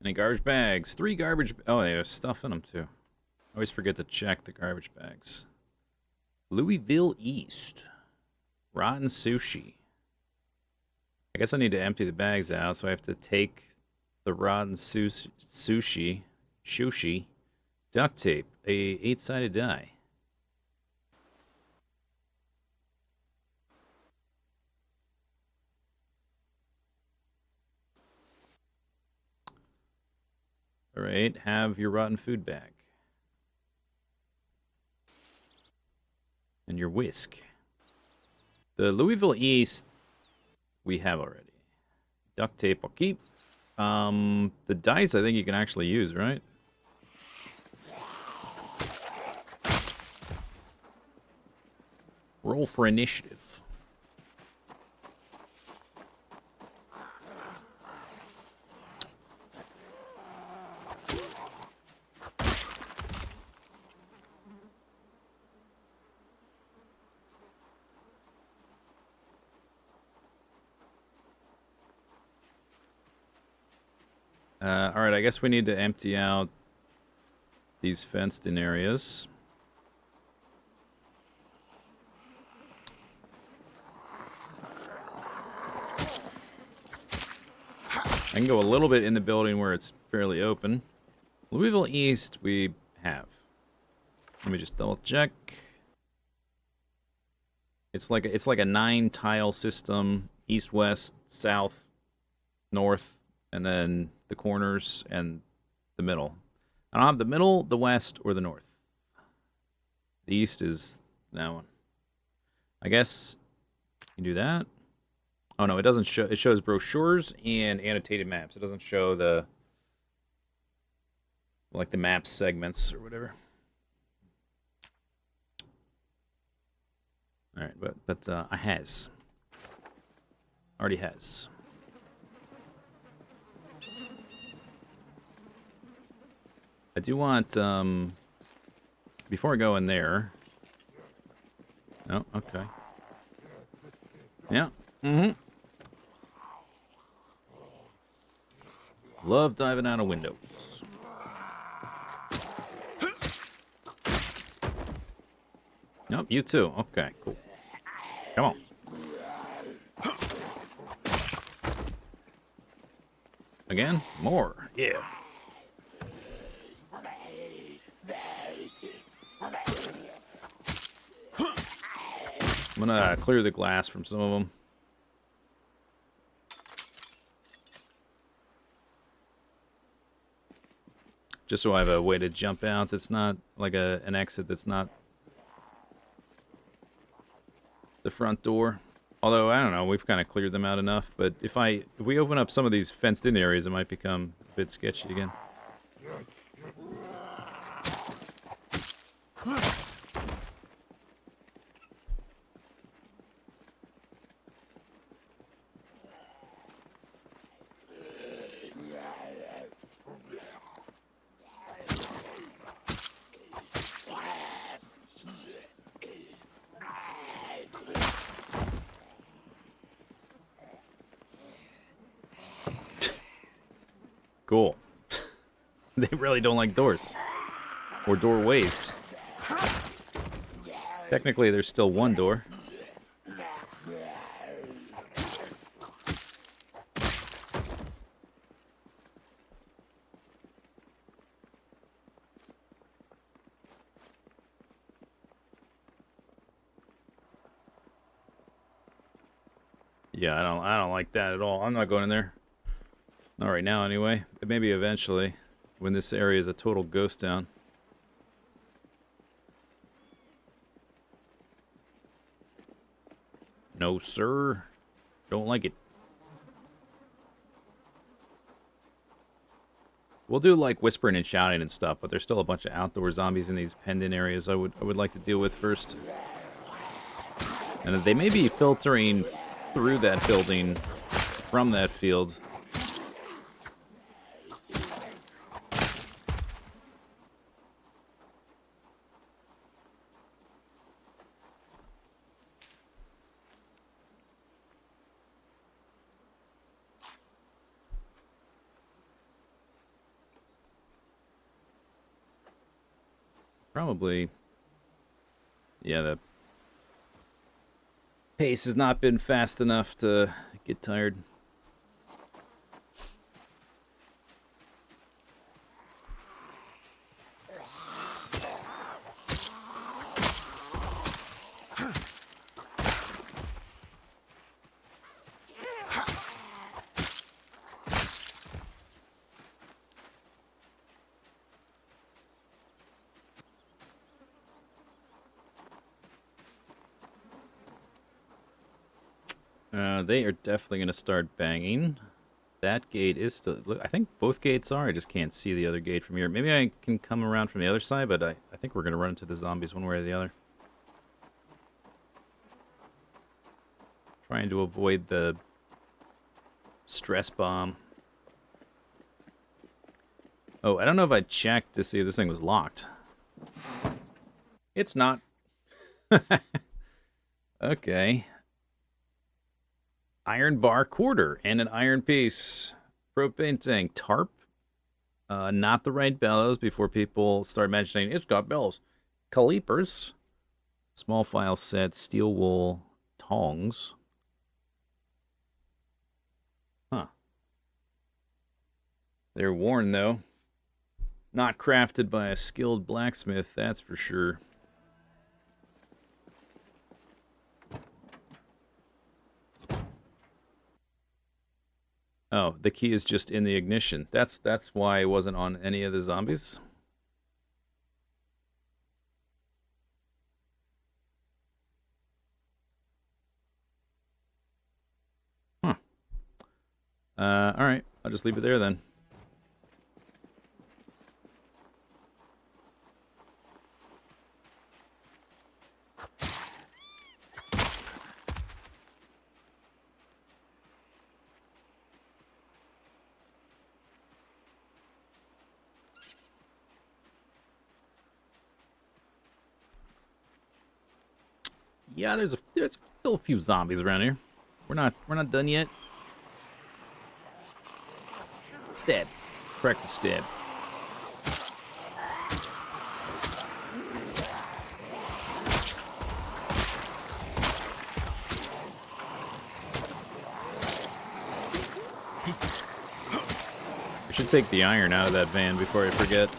Any garbage bags? 3 garbage... Oh, they have stuff in them, too. I always forget to check the garbage bags. Louisville East. Rotten sushi. I guess I need to empty the bags out, so I have to take the rotten sushi, duct tape, a 8-sided die. Alright, have your rotten food back. And your whisk. The Louisville East, we have already. Duct tape, I'll keep. The dice I think you can actually use, right? Roll for initiative. Alright, I guess we need to empty out these fenced-in areas. I can go a little bit in the building where it's fairly open. Louisville East, we have. Let me just double check. It's like a 9-tile system: east, west, south, north, and then the corners and the middle. I don't have the middle, the west, or the north. The east is that one. I guess you can do that. Oh no, it doesn't show. It shows brochures and annotated maps. It doesn't show the map segments or whatever. All right, but I has already has. I do want before I go in there. Oh, okay. Yeah. Mm-hmm. Love diving out of windows. Oh, you too. Okay, cool. Come on. Again? More. Yeah. I'm gonna clear the glass from some of them. Just so I have a way to jump out that's not like an exit that's not the front door. Although, I don't know, we've kind of cleared them out enough. But if we open up some of these fenced-in areas, it might become a bit sketchy again. Cool. They really don't like doors. Or doorways. Technically, there's still one door. Yeah, I don't like that at all. I'm not going in there. Not right now, anyway. But maybe eventually, when this area is a total ghost town. No, sir. Don't like it. We'll do like whispering and shouting and stuff, but there's still a bunch of outdoor zombies in these penned-in areas I would like to deal with first. And they may be filtering through that building from that field. Probably, yeah, the pace has not been fast enough to get tired. They are definitely going to start banging. That gate is still... Look, I think both gates are. I just can't see the other gate from here. Maybe I can come around from the other side, but I think we're going to run into the zombies one way or the other. Trying to avoid the stress bomb. Oh, I don't know if I checked to see if this thing was locked. It's not. Okay. Iron bar quarter and an iron piece. Propane tank. Tarp. Not the right bellows before people start mentioning it's got bellows. Calipers. Small file set. Steel wool. Tongs. Huh. They're worn, though. Not crafted by a skilled blacksmith, that's for sure. Oh, the key is just in the ignition. That's why it wasn't on any of the zombies. Huh. Alright. I'll just leave it there then. Yeah, there's still a few zombies around here. We're not done yet. Stab. Practice stab. should take the iron out of that van before I forget.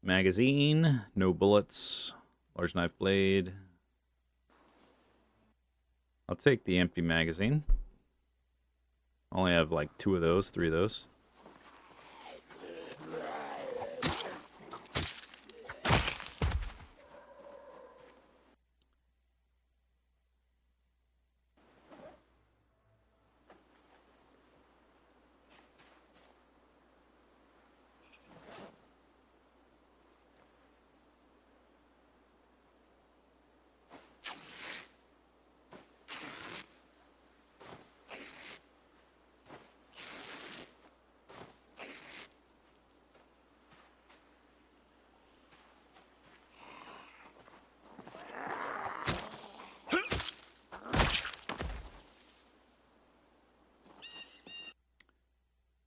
Magazine, no bullets, large knife blade. I'll take the empty magazine. Only have like 2 of those, 3 of those.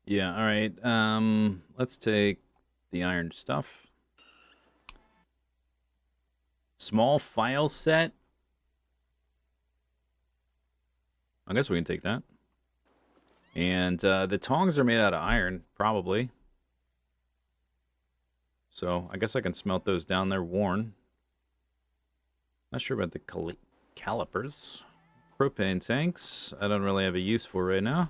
Yeah, all right. Let's take the iron stuff. Small file set. I guess we can take that. And the tongs are made out of iron, probably. So I guess I can smelt those down. They're worn. Not sure about the calipers. Propane tanks. I don't really have a use for right now.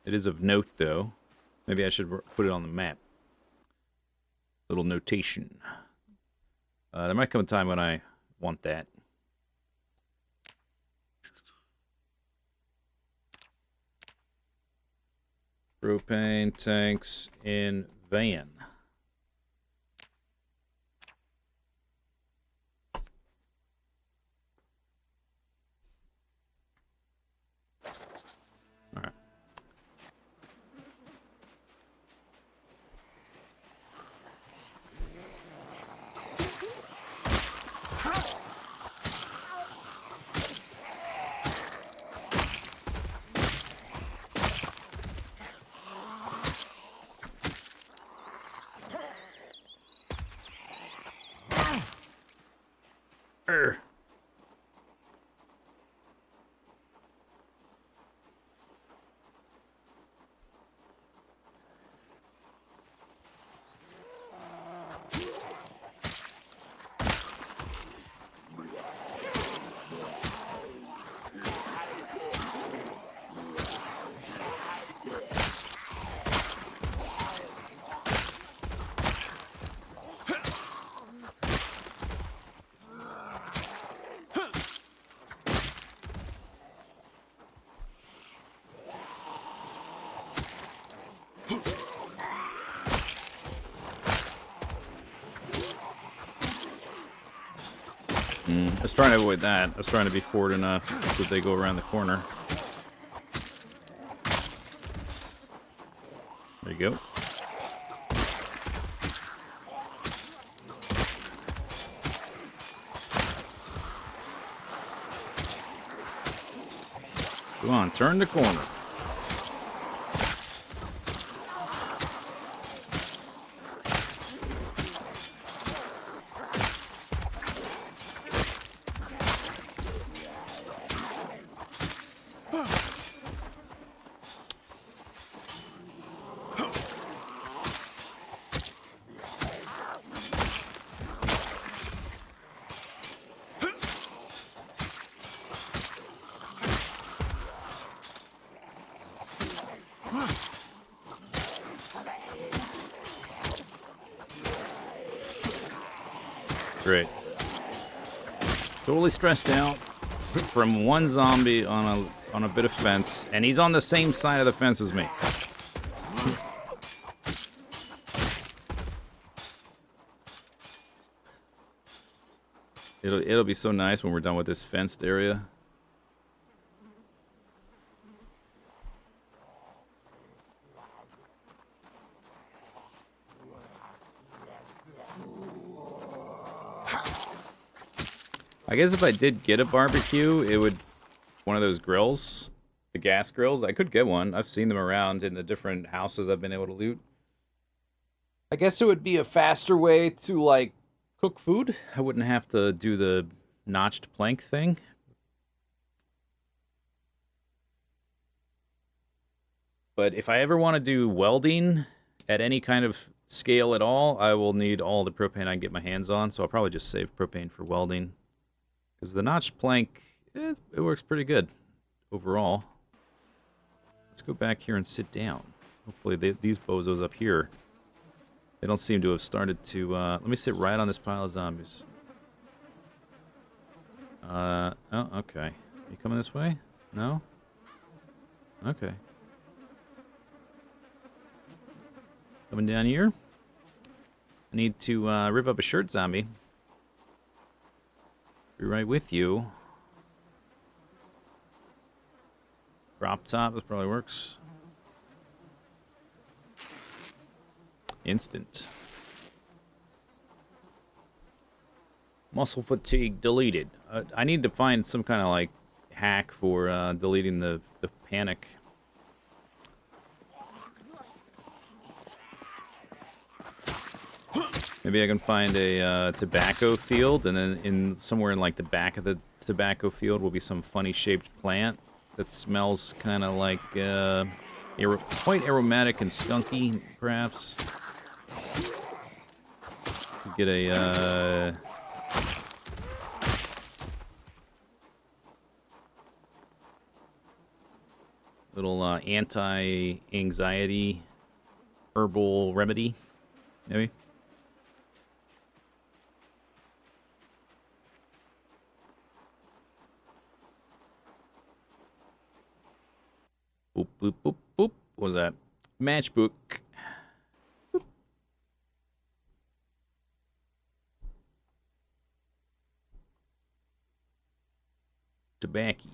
It is of note, though. Maybe I should put it on the map. Little notation. There might come a time when I want that. Propane tanks in van. All right. Urgh. I was trying to avoid that. I was trying to be forward enough so they go around the corner. There you go. Come on, turn the corner. Great. Totally stressed out from one zombie on a bit of fence, and he's on the same side of the fence as me. It'll be so nice when we're done with this fenced area. I guess if I did get a barbecue, it would one of those grills, the gas grills. I could get one. I've seen them around in the different houses I've been able to loot. I guess it would be a faster way to like cook food. I wouldn't have to do the notched plank thing. But if I ever want to do welding at any kind of scale at all, I will need all the propane I can get my hands on. So I'll probably just save propane for welding. Because the notched plank, it works pretty good overall. Let's go back here and sit down. Hopefully these bozos up here, they don't seem to have started to... let me sit right on this pile of zombies. Oh, okay. You coming this way? No? Okay. Coming down here. I need to rip up a shirt zombie. Be right with you. Drop top, this probably works. Instant. Muscle fatigue deleted. I need to find some kind of like hack for deleting the panic. Maybe I can find a tobacco field, and then somewhere in like the back of the tobacco field will be some funny shaped plant that smells kind of like quite aromatic and skunky, perhaps. Get a little anti-anxiety herbal remedy, maybe. Boop, boop, boop, boop. What was that? Matchbook. Boop. Tobacco.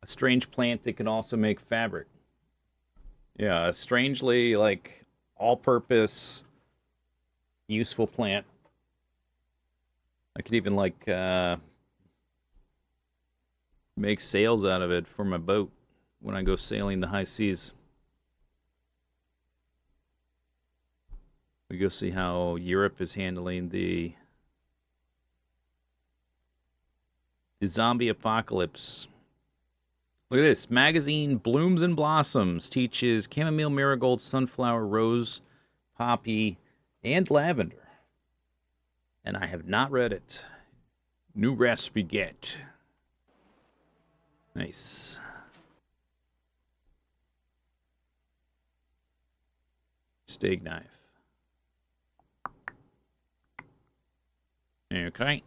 A strange plant that can also make fabric. Yeah, a strangely, like, all-purpose... useful plant. I could even like make sails out of it for my boat when I go sailing the high seas. We go see how Europe is handling the zombie apocalypse. Look at this. Magazine Blooms and Blossoms teaches chamomile, marigold, sunflower, rose, poppy, and lavender. And I have not read it. New recipe get. Nice. Steak knife. Okay.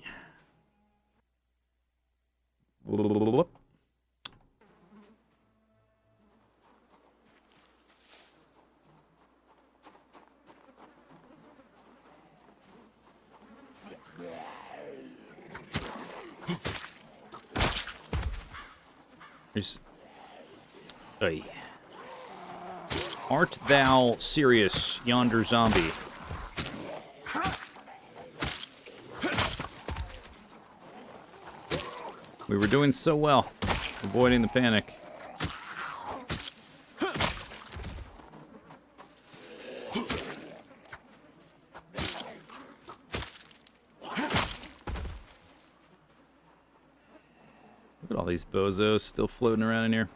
Hey. Art thou serious, yonder zombie? We were doing so well, avoiding the panic. Look at all these bozos still floating around in here.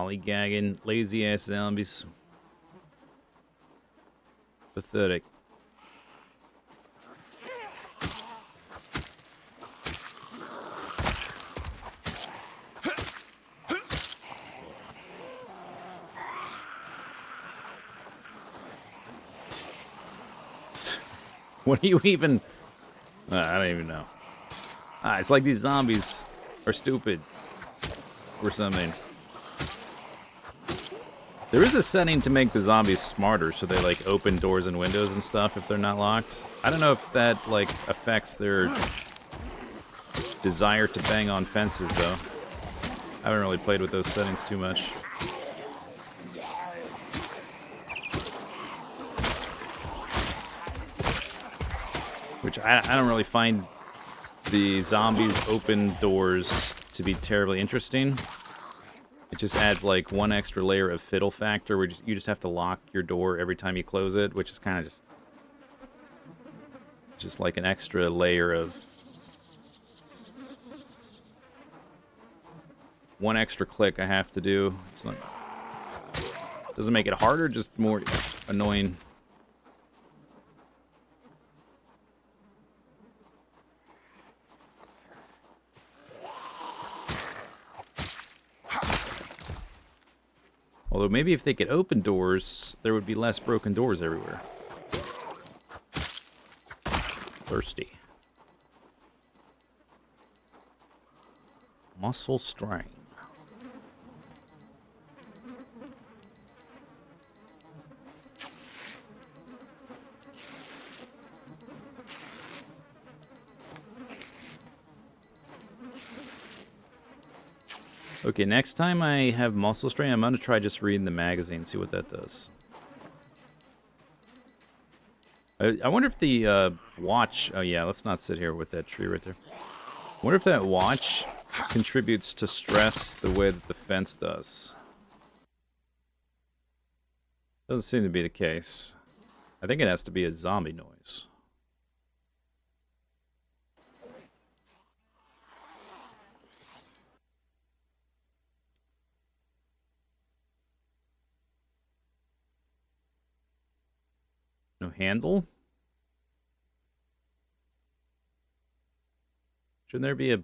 lollygagging, lazy-ass zombies. Pathetic. What do you even... I don't even know. It's like these zombies are stupid. Or something. There is a setting to make the zombies smarter, so they, like, open doors and windows and stuff if they're not locked. I don't know if that, like, affects their desire to bang on fences, though. I haven't really played with those settings too much. Which I don't really find the zombies open doors to be terribly interesting. It just adds like one extra layer of fiddle factor where you just have to lock your door every time you close it, which is kind of just like an extra layer of one extra click I have to do. It's like, doesn't make it harder, just more annoying. Although maybe if they could open doors, there would be less broken doors everywhere. Thirsty. Muscle strain. Okay, next time I have muscle strain, I'm gonna try just reading the magazine, see what that does. I wonder if the watch... Oh yeah, let's not sit here with that tree right there. I wonder if that watch contributes to stress the way that the fence does. Doesn't seem to be the case. I think it has to be a zombie noise. No handle? Shouldn't there be a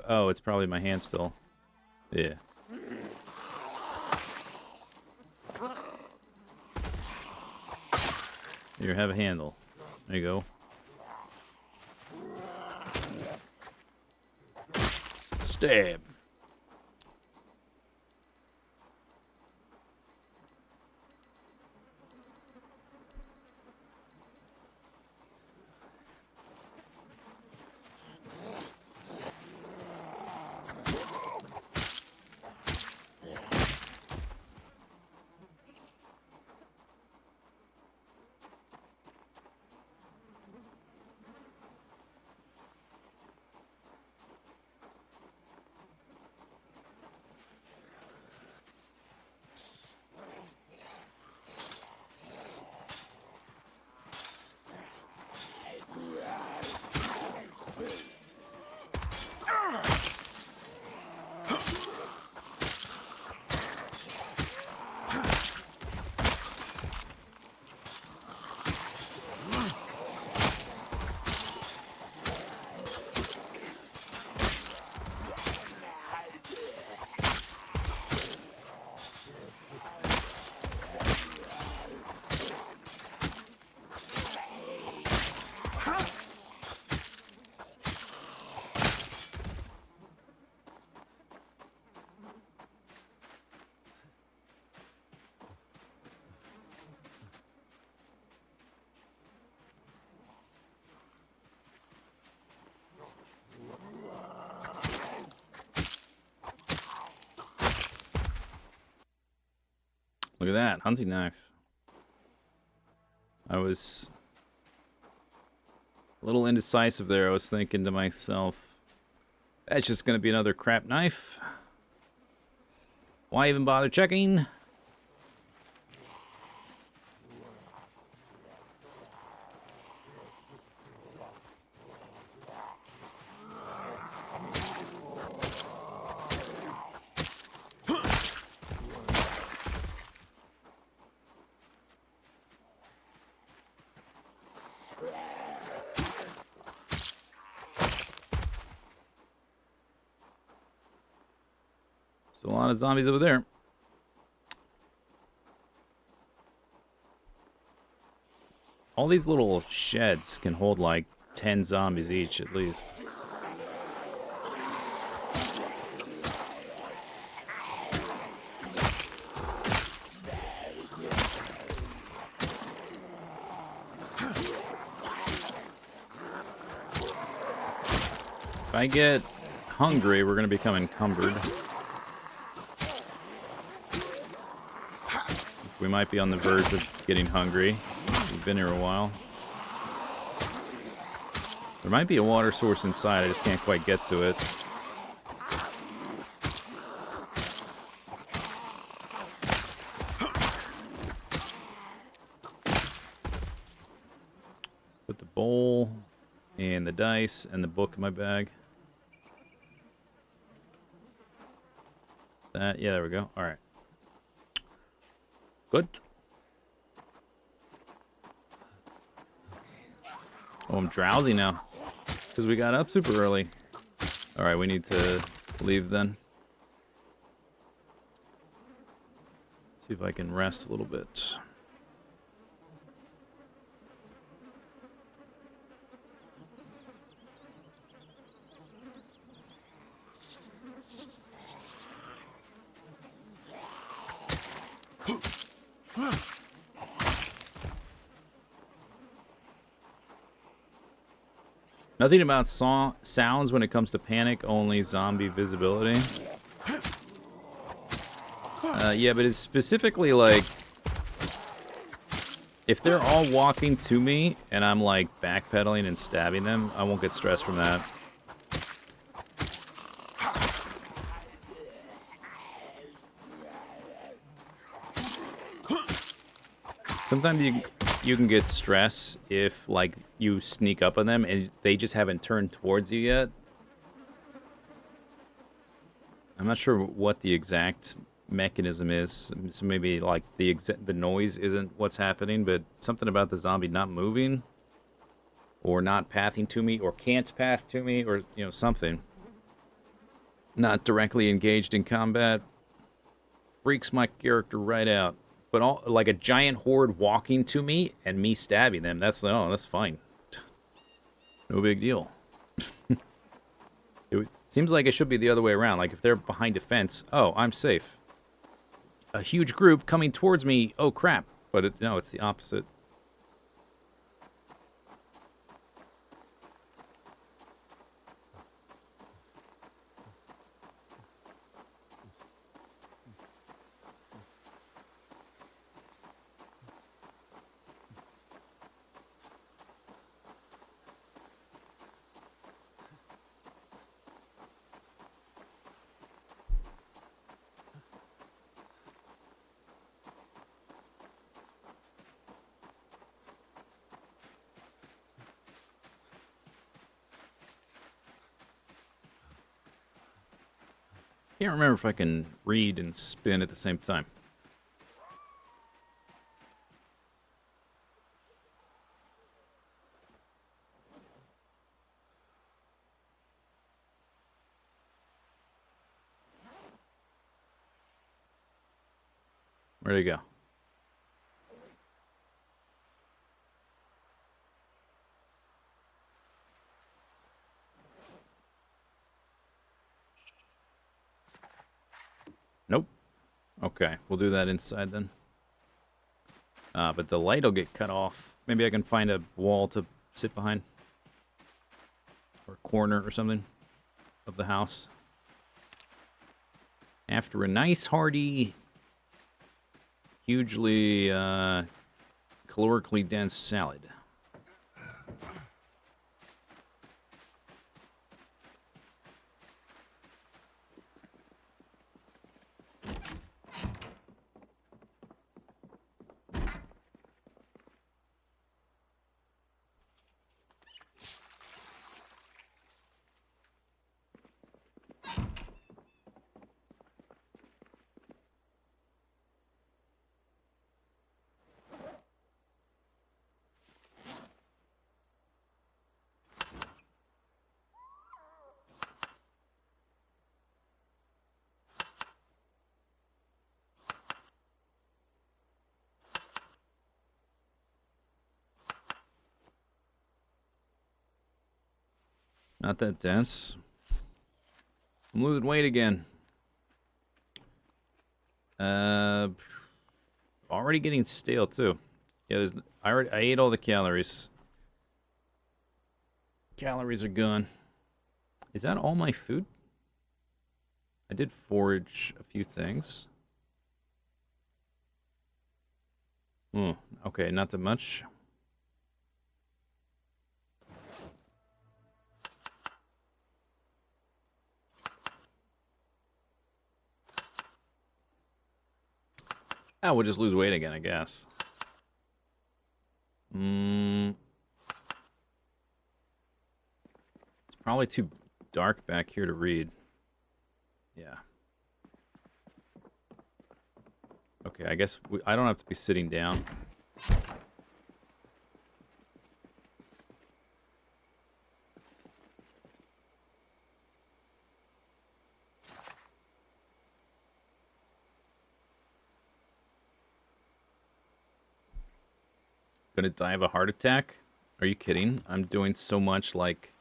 oh, it's probably my hand still. Yeah. Here, have a handle. There you go. Stab. Look at that, hunting knife. I was a little indecisive there. I was thinking to myself, that's just going to be another crap knife. Why even bother checking? lot of zombies over there. All these little sheds can hold like 10 zombies each at least. If I get hungry, we're going to become encumbered. We might be on the verge of getting hungry. We've been here a while. There might be a water source inside, I just can't quite get to it. Put the bowl and the dice and the book in my bag. Yeah, there we go. All right. Good. Oh, I'm drowsy now. Because we got up super early. Alright, we need to leave then. See if I can rest a little bit. Nothing about sounds when it comes to panic, only zombie visibility. Yeah, but it's specifically like... if they're all walking to me, and I'm like backpedaling and stabbing them, I won't get stressed from that. Sometimes you can get stress if, like, you sneak up on them and they just haven't turned towards you yet. I'm not sure what the exact mechanism is. So maybe, like, the noise isn't what's happening, but something about the zombie not moving or not pathing to me or can't path to me or, you know, something. Not directly engaged in combat freaks my character right out. But all, like a giant horde walking to me and me stabbing them, that's fine. No big deal. It seems like it should be the other way around. Like if they're behind a fence, oh, I'm safe. A huge group coming towards me, oh crap. But no, it's the opposite. Can't remember if I can read and spin at the same time. Where'd it go? Nope. Okay, we'll do that inside then. But the light will get cut off. Maybe I can find a wall to sit behind. Or a corner or something of the house. After a nice, hearty, hugely calorically dense salad. Not that dense. I'm losing weight again. Already getting stale too. Yeah, I ate all the calories. Calories are gone. Is that all my food? I did forage a few things. Hmm. Okay, not that much. Ah, we'll just lose weight again, I guess. Hmm. It's probably too dark back here to read. Yeah. Okay, I guess I don't have to be sitting down. Gonna die of a heart attack? Are you kidding? I'm doing so much like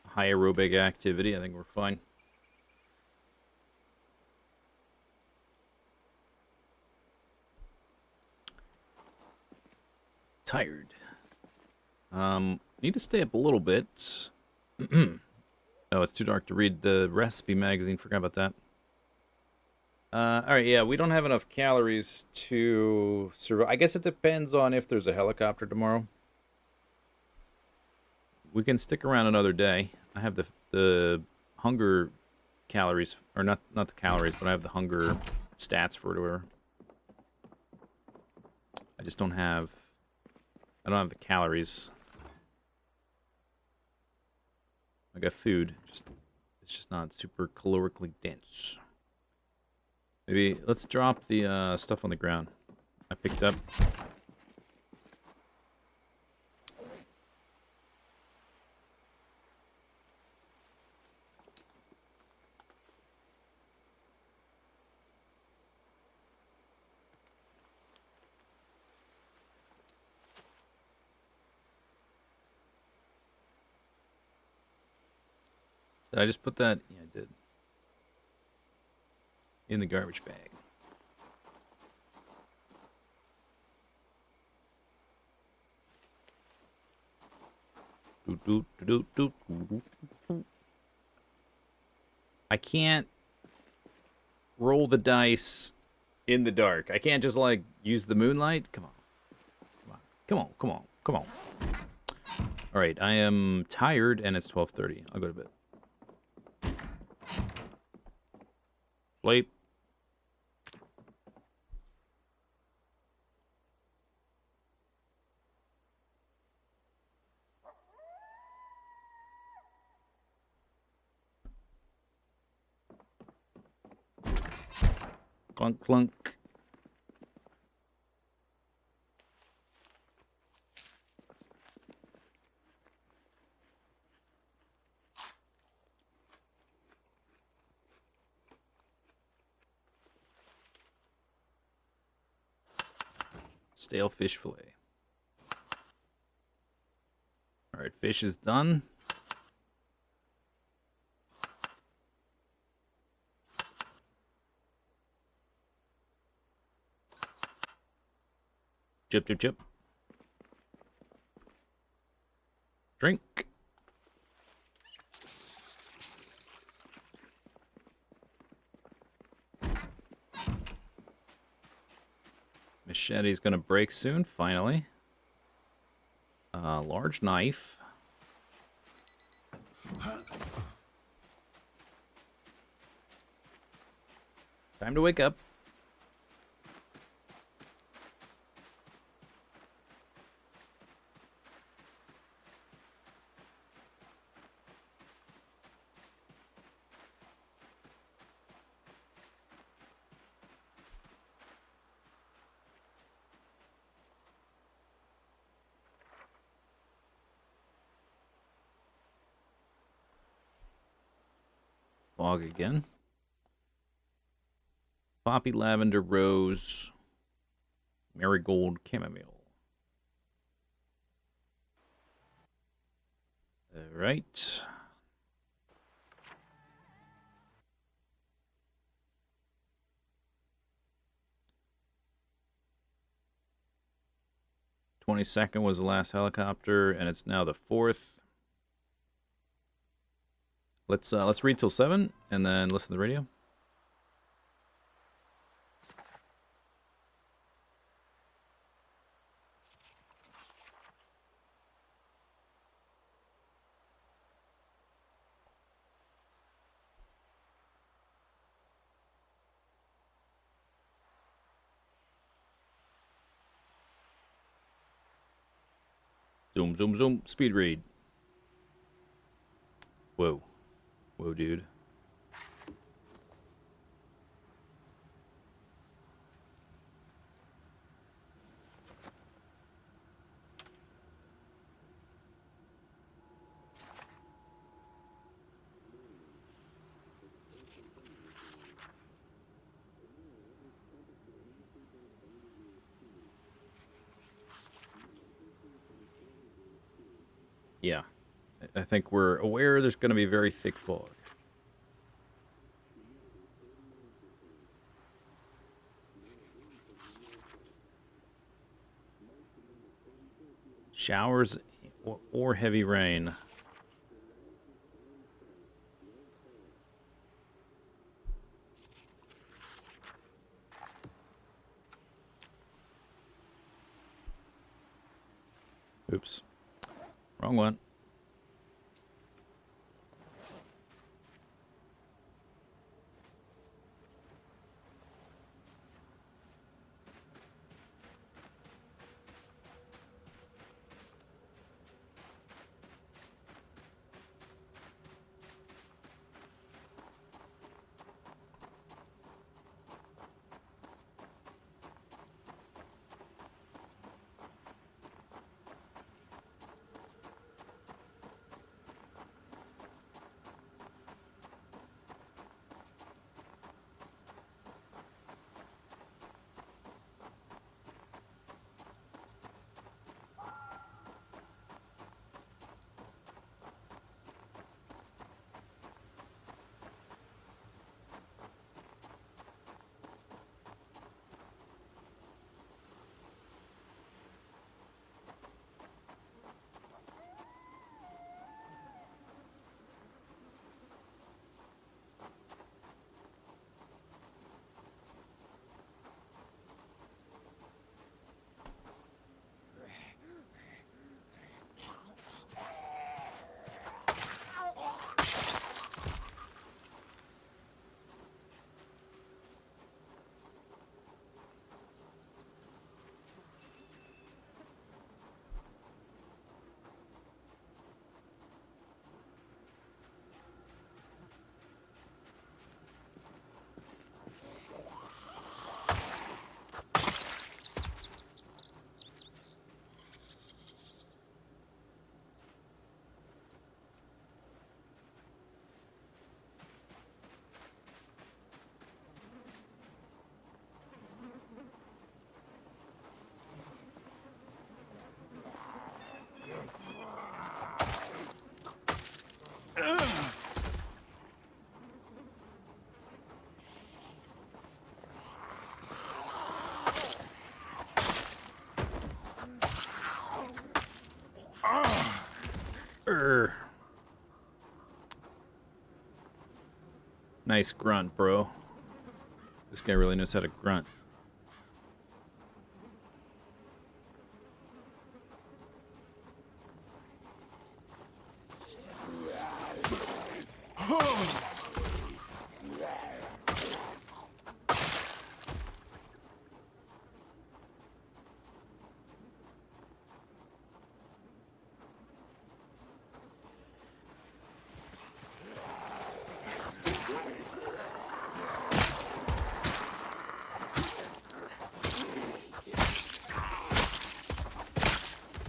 high aerobic activity. I think we're fine. Tired. Need to stay up a little bit. Oh, it's too dark to read the recipe magazine. Forgot about that. All right, yeah, we don't have enough calories to survive. I guess it depends on if there's a helicopter tomorrow. We can stick around another day. I have the hunger calories, or not the calories, but I have the hunger stats for it. I just don't have. I don't have the calories. I got food. It's just not super calorically dense. Maybe let's drop the stuff on the ground. I picked up. Did I just put that? Yeah, I did. In the garbage bag. I can't roll the dice in the dark. I can't just like use the moonlight. Come on. Come on. Come on. Come on. Come on. All right, I am tired and it's 12:30. I'll go to bed. Sleep. Clunk clunk. Stale fish fillet. All right, fish is done. Chip, chip, chip. Drink. Machete's gonna break soon, finally. Large knife. Time to wake up. Fog again. Poppy, lavender, rose, marigold, chamomile. Right. '22nd was the last helicopter, and it's now the 4th. Let's read till 7, and then listen to the radio. Zoom, zoom, zoom. Speed read. Whoa. Whoa, dude. Yeah. I think we're aware there's going to be very thick fog. Showers or heavy rain. Oops. Wrong one. Nice grunt, bro. This guy really knows how to grunt.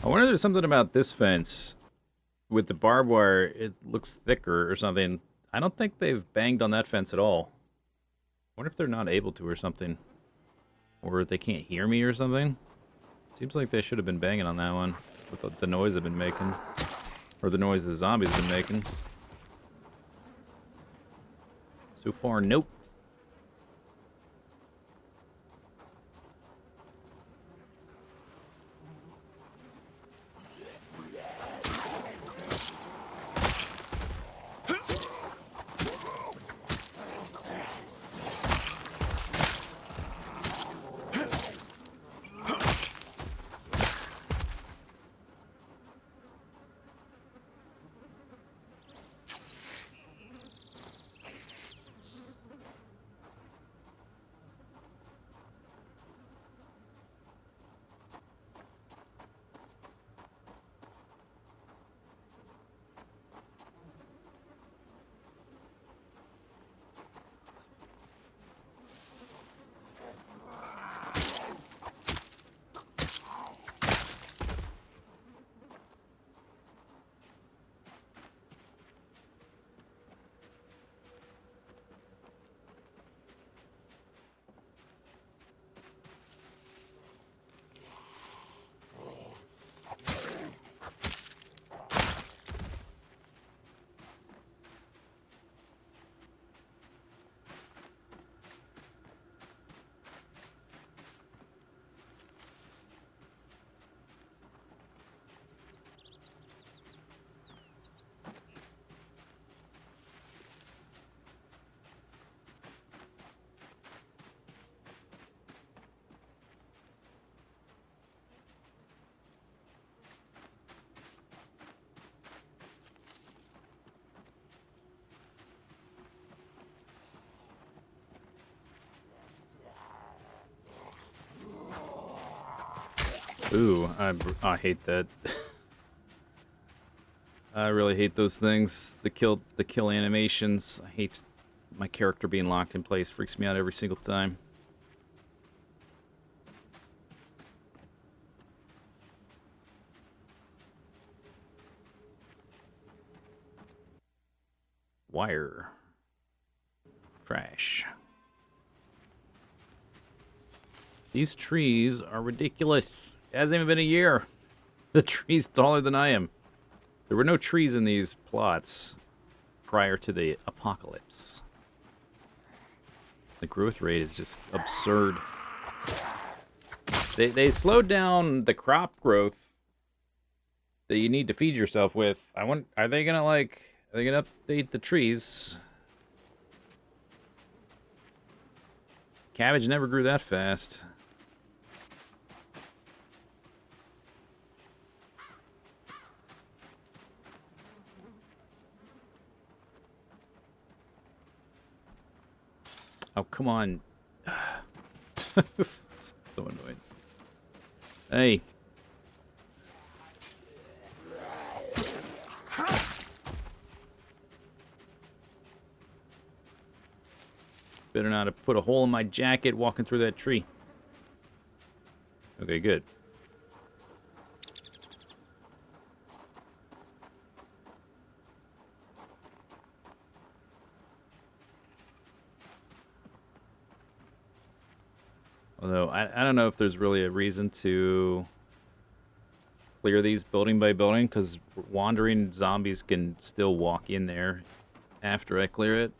I wonder if there's something about this fence with the barbed wire. It looks thicker or something. I don't think they've banged on that fence at all. I wonder if they're not able to or something. Or they can't hear me or something. Seems like they should have been banging on that one with the noise I've been making. Or the noise the zombies have been making. So far, nope. Ooh, I hate that. I really hate those things. The kill animations. I hate my character being locked in place. Freaks me out every single time. Wire. Trash. These trees are ridiculous. It hasn't even been a year. The tree's taller than I am. There were no trees in these plots prior to the apocalypse. The growth rate is just absurd. They slowed down the crop growth that you need to feed yourself with. Are they gonna update the trees? Cabbage never grew that fast. Oh, come on. So annoying. Hey. Better not have put a hole in my jacket walking through that tree. Okay, good. Although, I don't know if there's really a reason to clear these building by building, because wandering zombies can still walk in there after I clear it.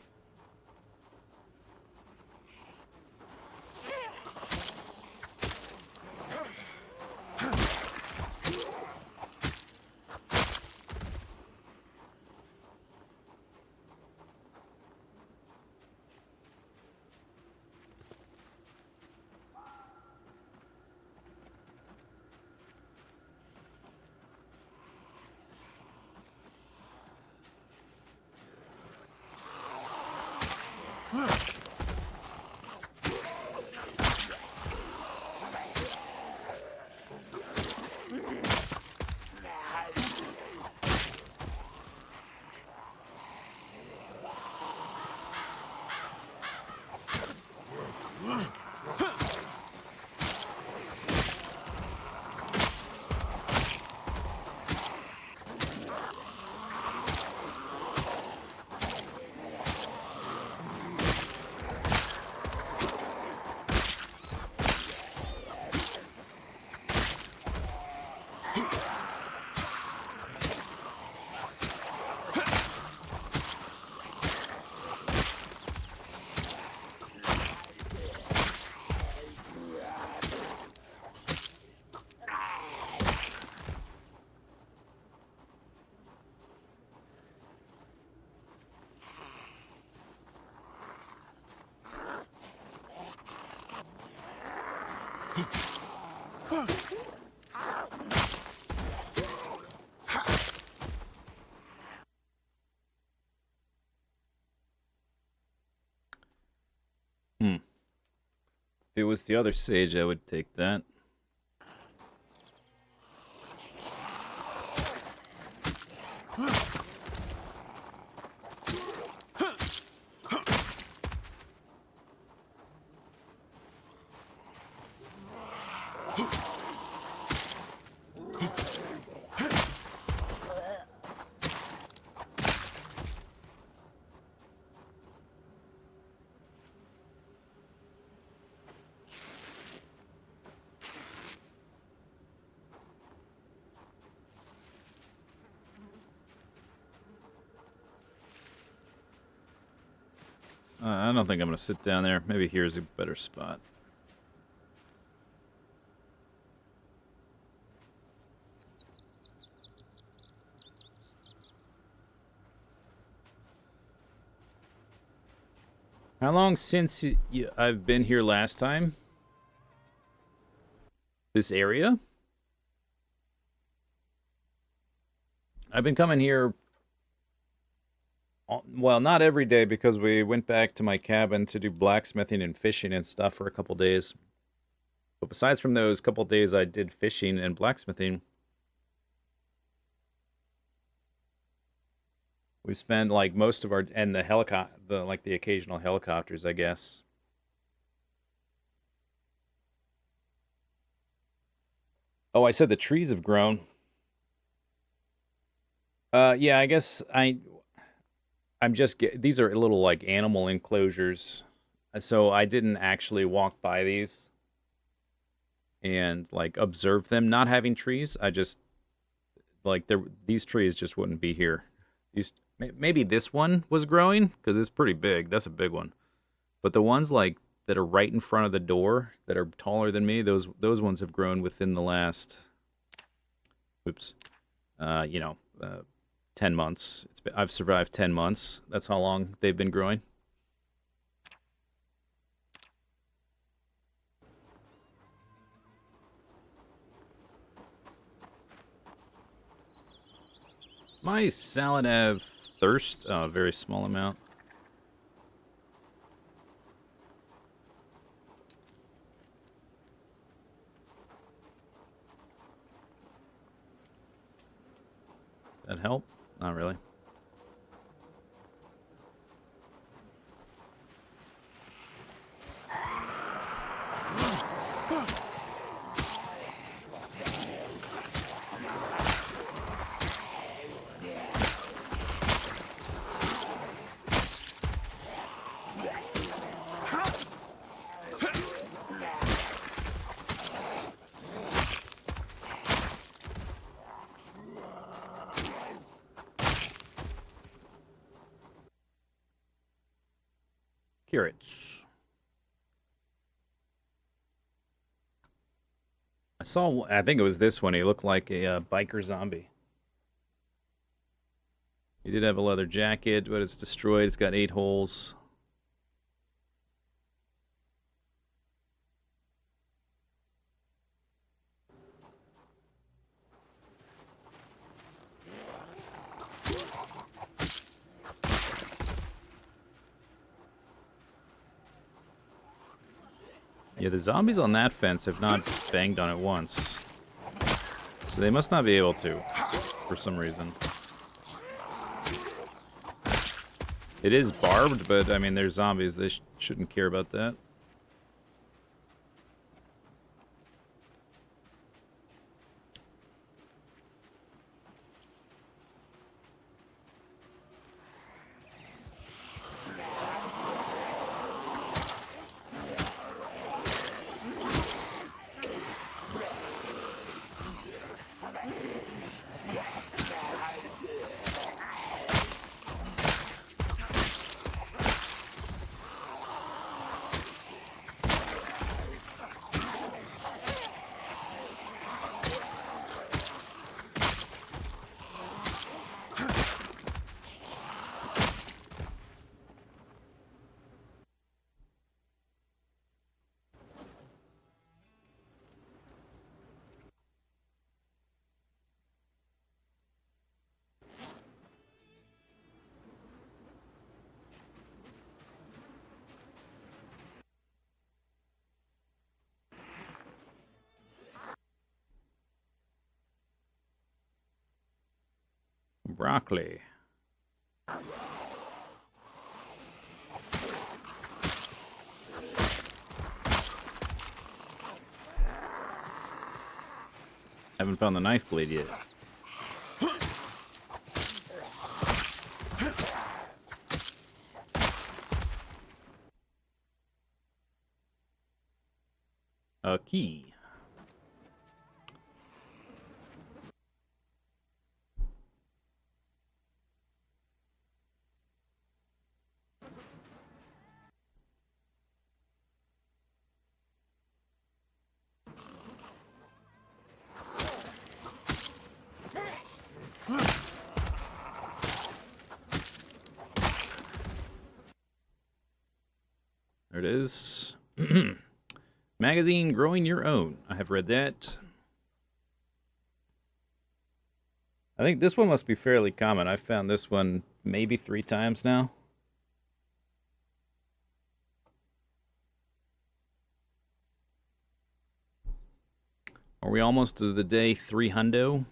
If it was the other sage, I would take that. I don't think I'm going to sit down there. Maybe here's a better spot. How long since I've been here last time? This area? I've been coming here, well, not every day because we went back to my cabin to do blacksmithing and fishing and stuff for a couple days. But besides from those couple days I did fishing and blacksmithing, we spent like most of our, and the the occasional helicopters, I guess. Oh, I said the trees have grown. Yeah, I guess I'm just these are little like animal enclosures. So I didn't actually walk by these and like observe them not having trees. I just like these trees just wouldn't be here. These maybe this one was growing because it's pretty big. That's a big one. But the ones like that are right in front of the door that are taller than me, those ones have grown within the last oops. You know, 10 months. I've survived 10 months. That's how long they've been growing. My salad have thirst? Oh, a very small amount. That help? Not really. Carrots. I think it was this one. He looked like a biker zombie. He did have a leather jacket, but it's destroyed. It's got 8 holes. Yeah, the zombies on that fence have not banged on it once. So they must not be able to, for some reason. It is barbed, but I mean, they're zombies. They shouldn't care about that. broccoli. Haven't found the knife blade yet. A key. There it is. Magazine Growing Your Own. I have read that. I think this one must be fairly common. I've found this one maybe 3 times now. Are we almost to the day 300?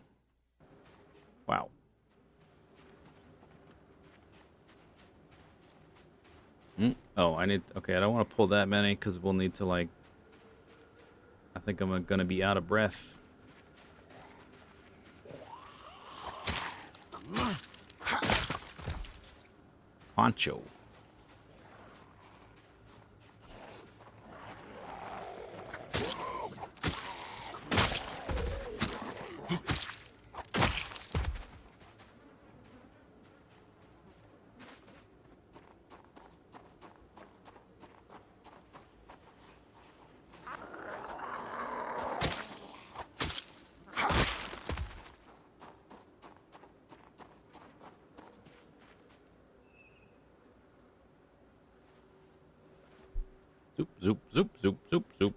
Wow. Oh, okay, I don't want to pull that many because we'll need to, like, I think I'm going to be out of breath. Poncho. Zoop, zoop, zoop, zoop, zoop, zoop.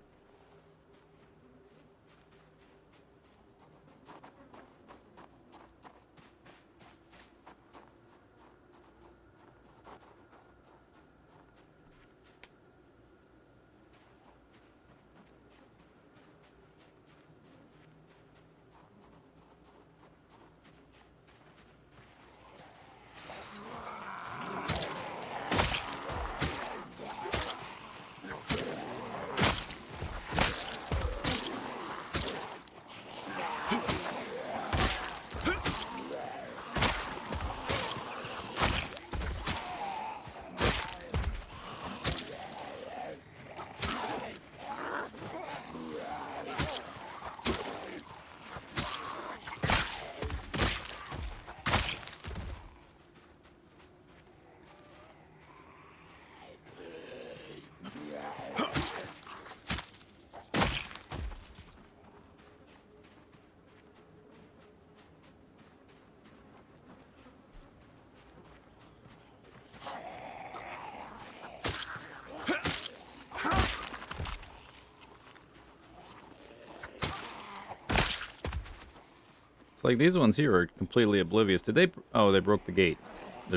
It's like these ones here are completely oblivious. Did they? Oh, they broke the gate.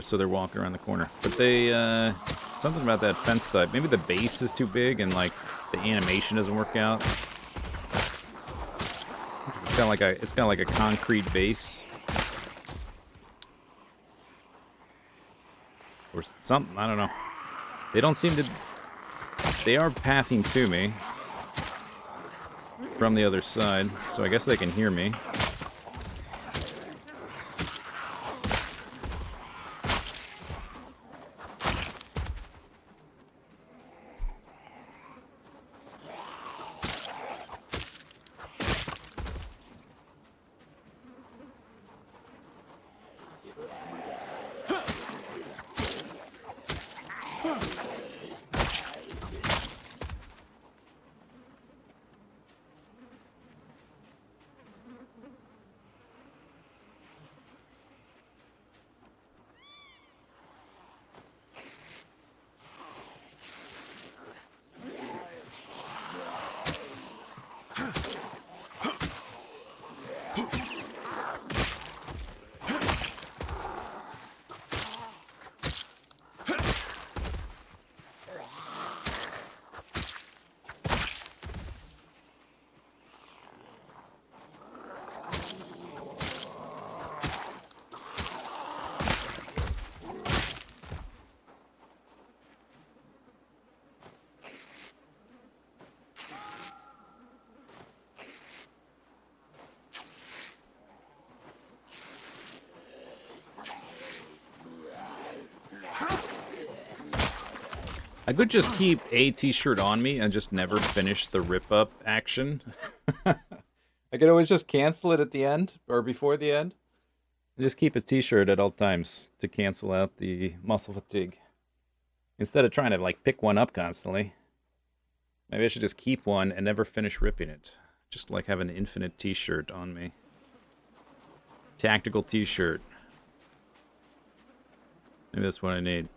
So they're walking around the corner. But they, something about that fence type. Maybe the base is too big and, like, the animation doesn't work out. It's kind of like a concrete base. Or something, I don't know. They don't seem to... They are pathing to me from the other side, so I guess they can hear me. I could just keep a t-shirt on me and just never finish the rip-up action. I could always just cancel it at the end, or before the end. And just keep a t-shirt at all times to cancel out the muscle fatigue. Instead of trying to, like, pick one up constantly. Maybe I should just keep one and never finish ripping it. Just, like, have an infinite t-shirt on me. Tactical t-shirt. Maybe that's what I need.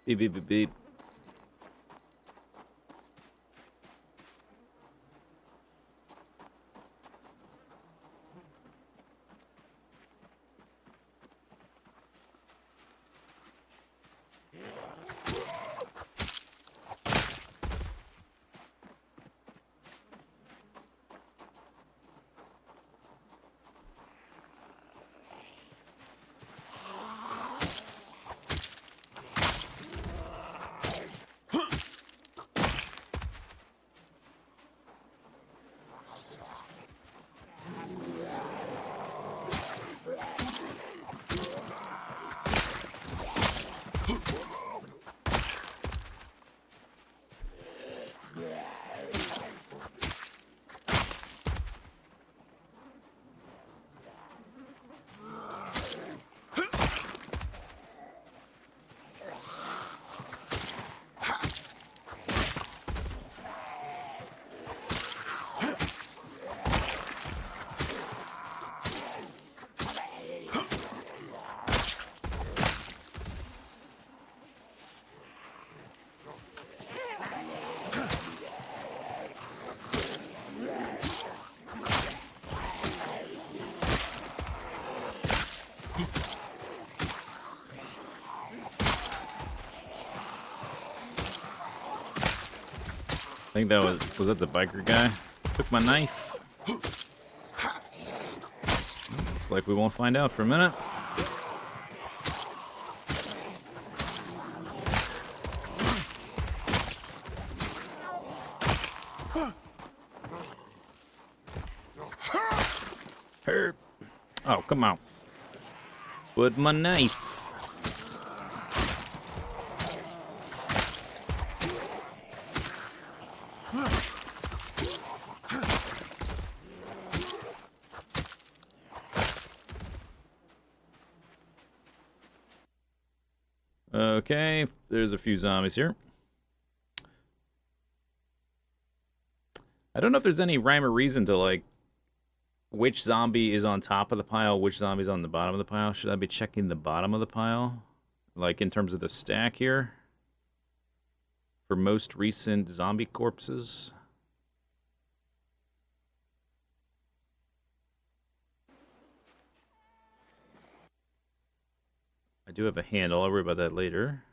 Beep, beep, beep, beep. I think that was that the biker guy? Took my knife. Looks like we won't find out for a minute. Oh, come on. With my knife. Okay, there's a few zombies here. I don't know if there's any rhyme or reason to, like, which zombie is on top of the pile, which zombie's on the bottom of the pile. Should I be checking the bottom of the pile? Like, in terms of the stack here? For most recent zombie corpses? I do have a handle. I'll worry about that later.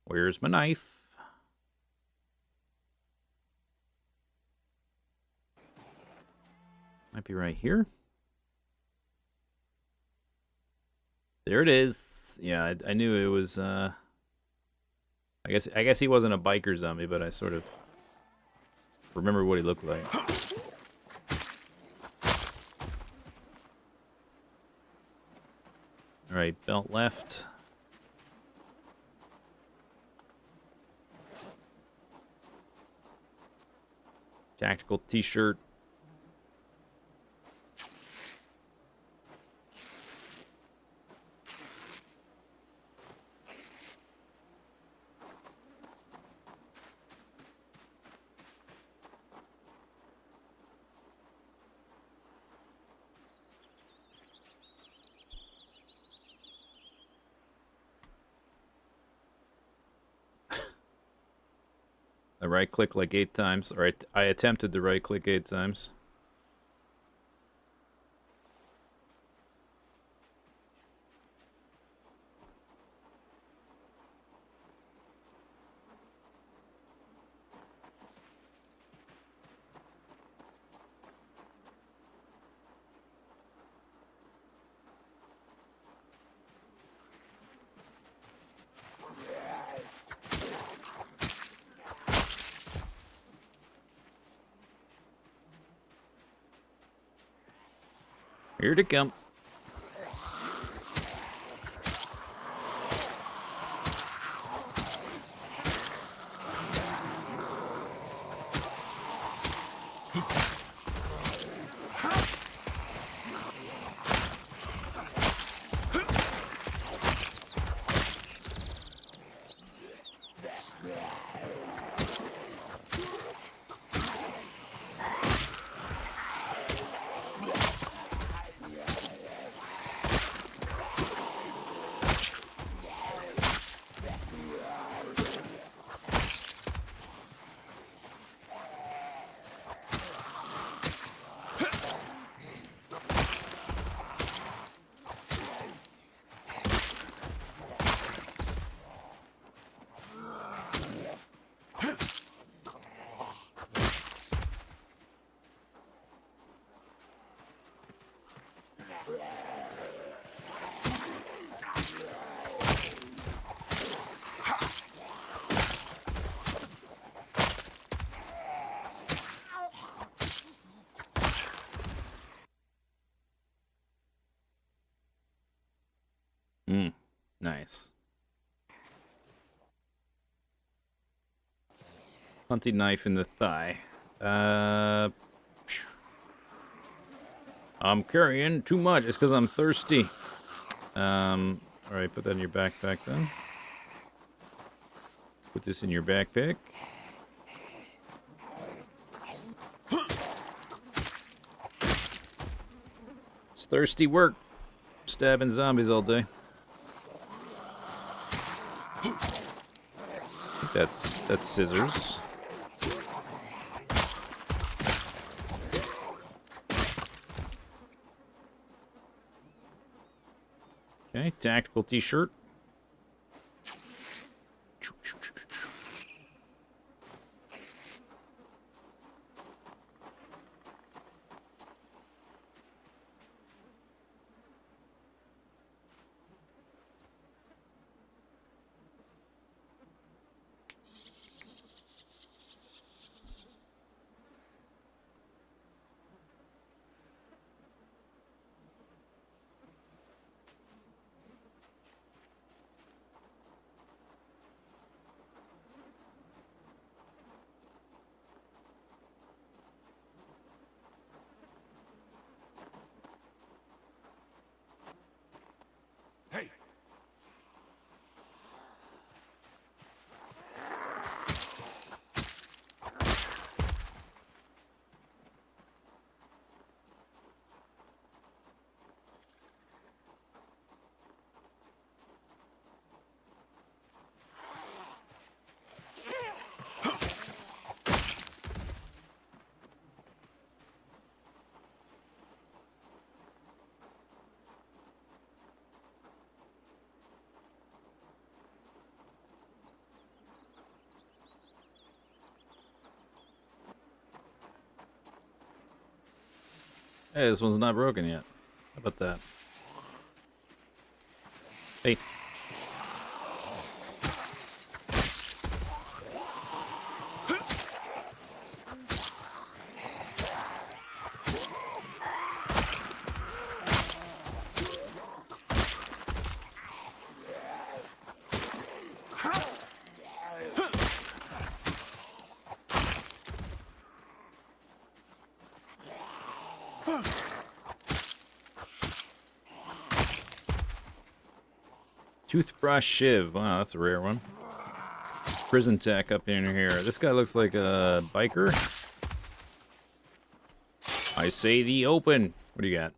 Where's my knife? Might be right here. There it is. Yeah, I knew it was. I guess he wasn't a biker zombie, but I sort of remember what he looked like. All right, belt left. Tactical t-shirt. I right click like 8 times. All right, I attempted to right click 8 times. Here to come. Nice. Hunting knife in the thigh. I'm carrying too much. It's because I'm thirsty. Alright, put that in your backpack then. Put this in your backpack. It's thirsty work. Stabbing zombies all day. I think that's scissors. Okay, tactical t-shirt. Hey, this one's not broken yet. How about that? Hey. Toothbrush Shiv. Wow, that's a rare one. Prison tech up in here. This guy looks like a biker. I say the open. What do you got?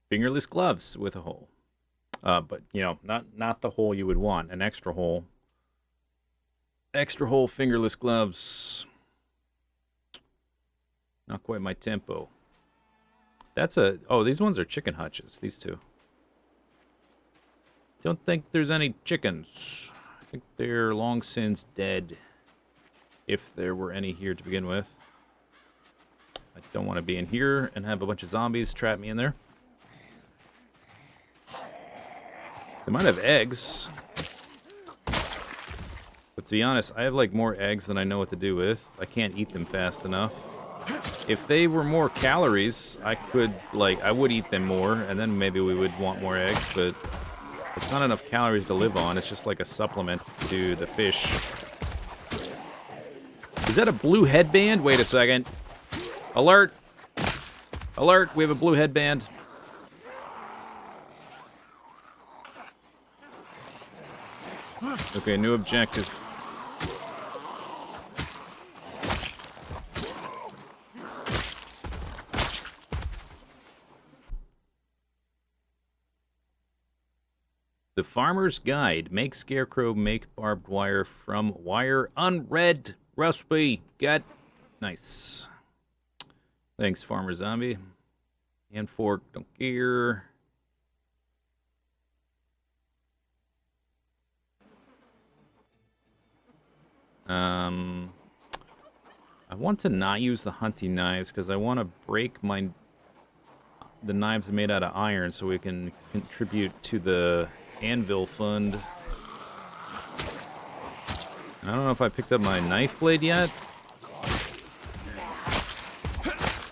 Fingerless gloves with a hole. But you know, not the hole you would want. An extra hole. Extra hole fingerless gloves. Not quite my tempo. That's a... Oh, these ones are chicken hutches. These two. Don't think there's any chickens. I think they're long since dead. If there were any here to begin with. I don't want to be in here and have a bunch of zombies trap me in there. They might have eggs. But to be honest, I have like more eggs than I know what to do with. I can't eat them fast enough. If they were more calories, I could, like, I would eat them more, and then maybe we would want more eggs, but it's not enough calories to live on. It's just like a supplement to the fish. Is that a blue headband? Wait a second. Alert! Alert, we have a blue headband. Okay, new objective. The Farmer's Guide. Make scarecrow, make barbed wire from wire unread recipe. Get nice. Thanks, Farmer Zombie. Hand fork, don't care. I want to not use the hunting knives because I want to break the knives made out of iron so we can contribute to the anvil fund. I don't know if I picked up my knife blade yet,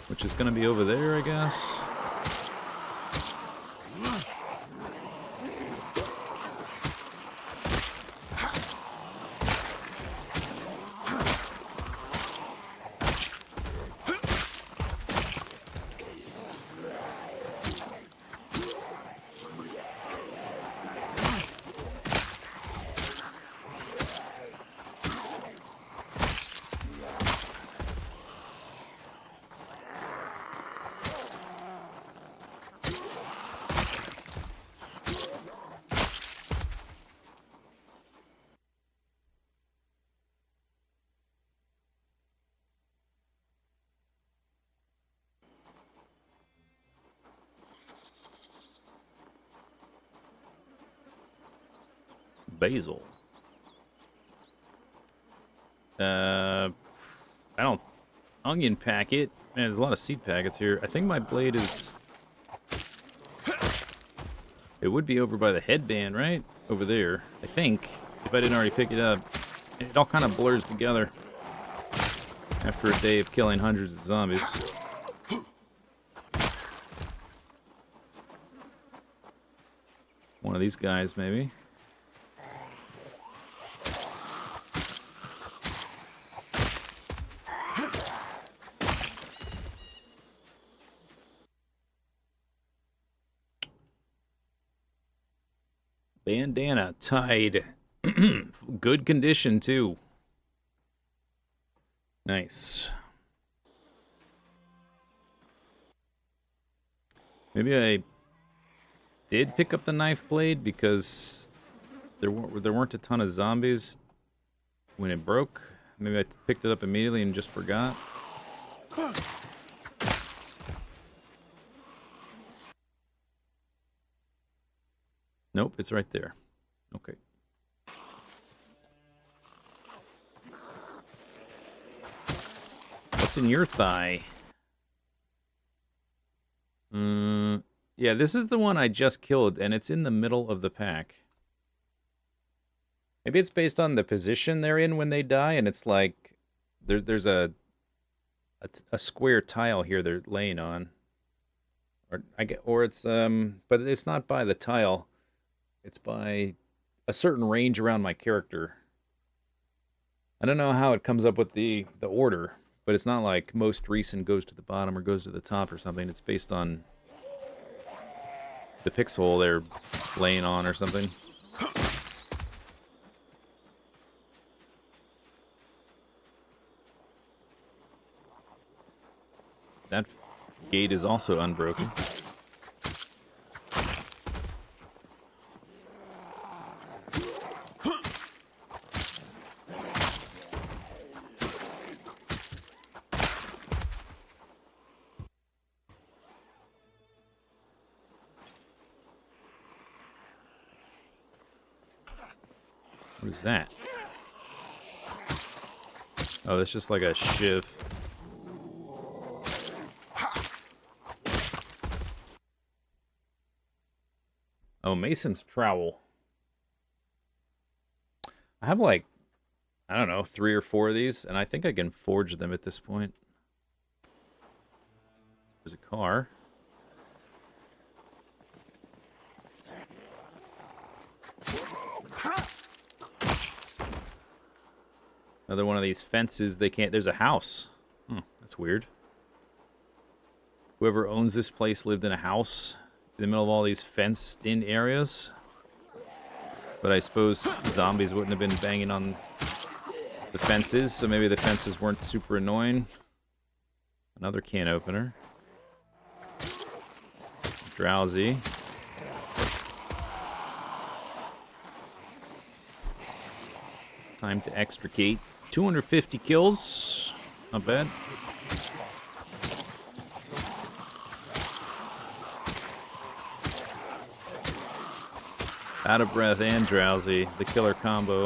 which is going to be over there, I guess. Basil. I don't... Onion packet. Man, there's a lot of seed packets here. I think my blade is... It would be over by the headband, right? Over there. I think. If I didn't already pick it up. It all kind of blurs together. After a day of killing hundreds of zombies. One of these guys, maybe. Bandana tied. Good condition, too. Nice. Maybe I did pick up the knife blade because there weren't a ton of zombies when it broke. Maybe I picked it up immediately and just forgot. Nope, it's right there. Okay. What's in your thigh? Yeah, this is the one I just killed, and it's in the middle of the pack. Maybe it's based on the position they're in when they die, and it's like there's a square tile here they're laying on, or it's but it's not by the tile. It's by a certain range around my character. I don't know how it comes up with the order, but it's not like most recent goes to the bottom or goes to the top or something. It's based on the pixel they're laying on or something. That gate is also unbroken. What is that? Oh, that's just like a shiv. Oh, Mason's trowel. I have like, I don't know, 3 or 4 of these, and I think I can forge them at this point. There's a car. Another one of these fences they can't... There's a house. That's weird. Whoever owns this place lived in a house in the middle of all these fenced-in areas. But I suppose zombies wouldn't have been banging on the fences, so maybe the fences weren't super annoying. Another can opener. Drowsy. Time to extricate. 250 kills. Not bad. Out of breath and drowsy. The killer combo.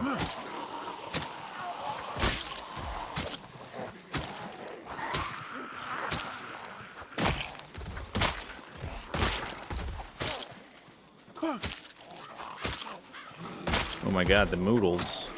Oh my god, the moodles.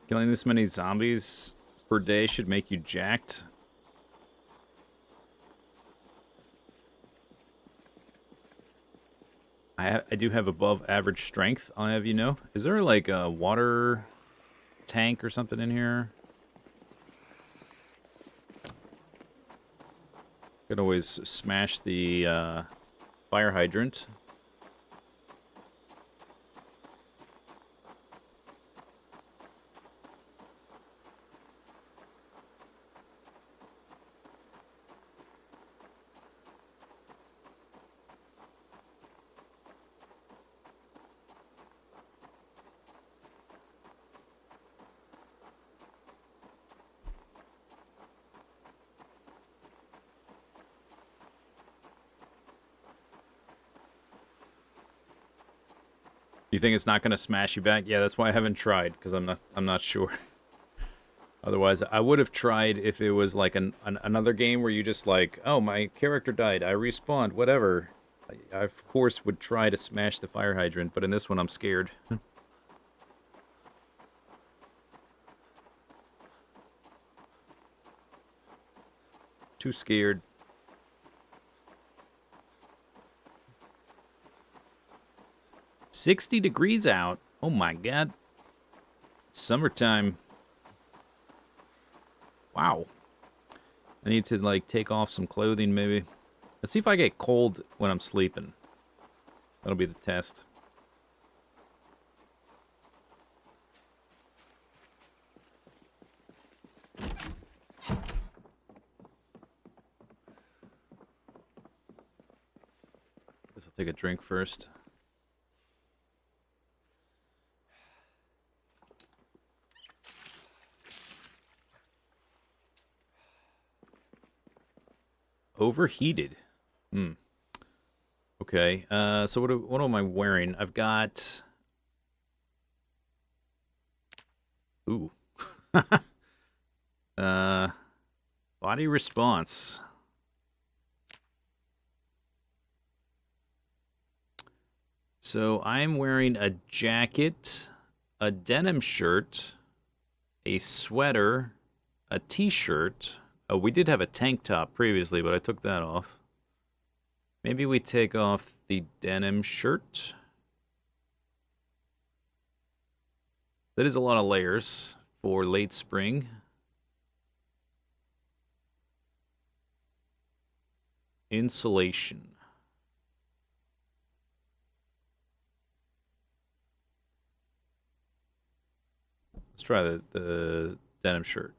Killing this many zombies per day should make you jacked. I do have above average strength, I'll have you know. Is there like a water tank or something in here? Could always smash the fire hydrant. You think it's not going to smash you back? Yeah, that's why I haven't tried, because I'm not sure. Otherwise, I would have tried if it was like another game where you just like, oh, my character died, I respawned, whatever. I of course would try to smash the fire hydrant, but in this one I'm scared. Too scared. 60 degrees out. Oh my god. Summertime. Wow. I need to, like, take off some clothing, maybe. Let's see if I get cold when I'm sleeping. That'll be the test. Guess I'll take a drink first. Overheated. Hmm. Okay. So what am I wearing? I've got. Ooh. Body response. So I'm wearing a jacket, a denim shirt, a sweater, a t-shirt. Oh, we did have a tank top previously, but I took that off. Maybe we take off the denim shirt. That is a lot of layers for late spring. Insulation. Let's try the denim shirt.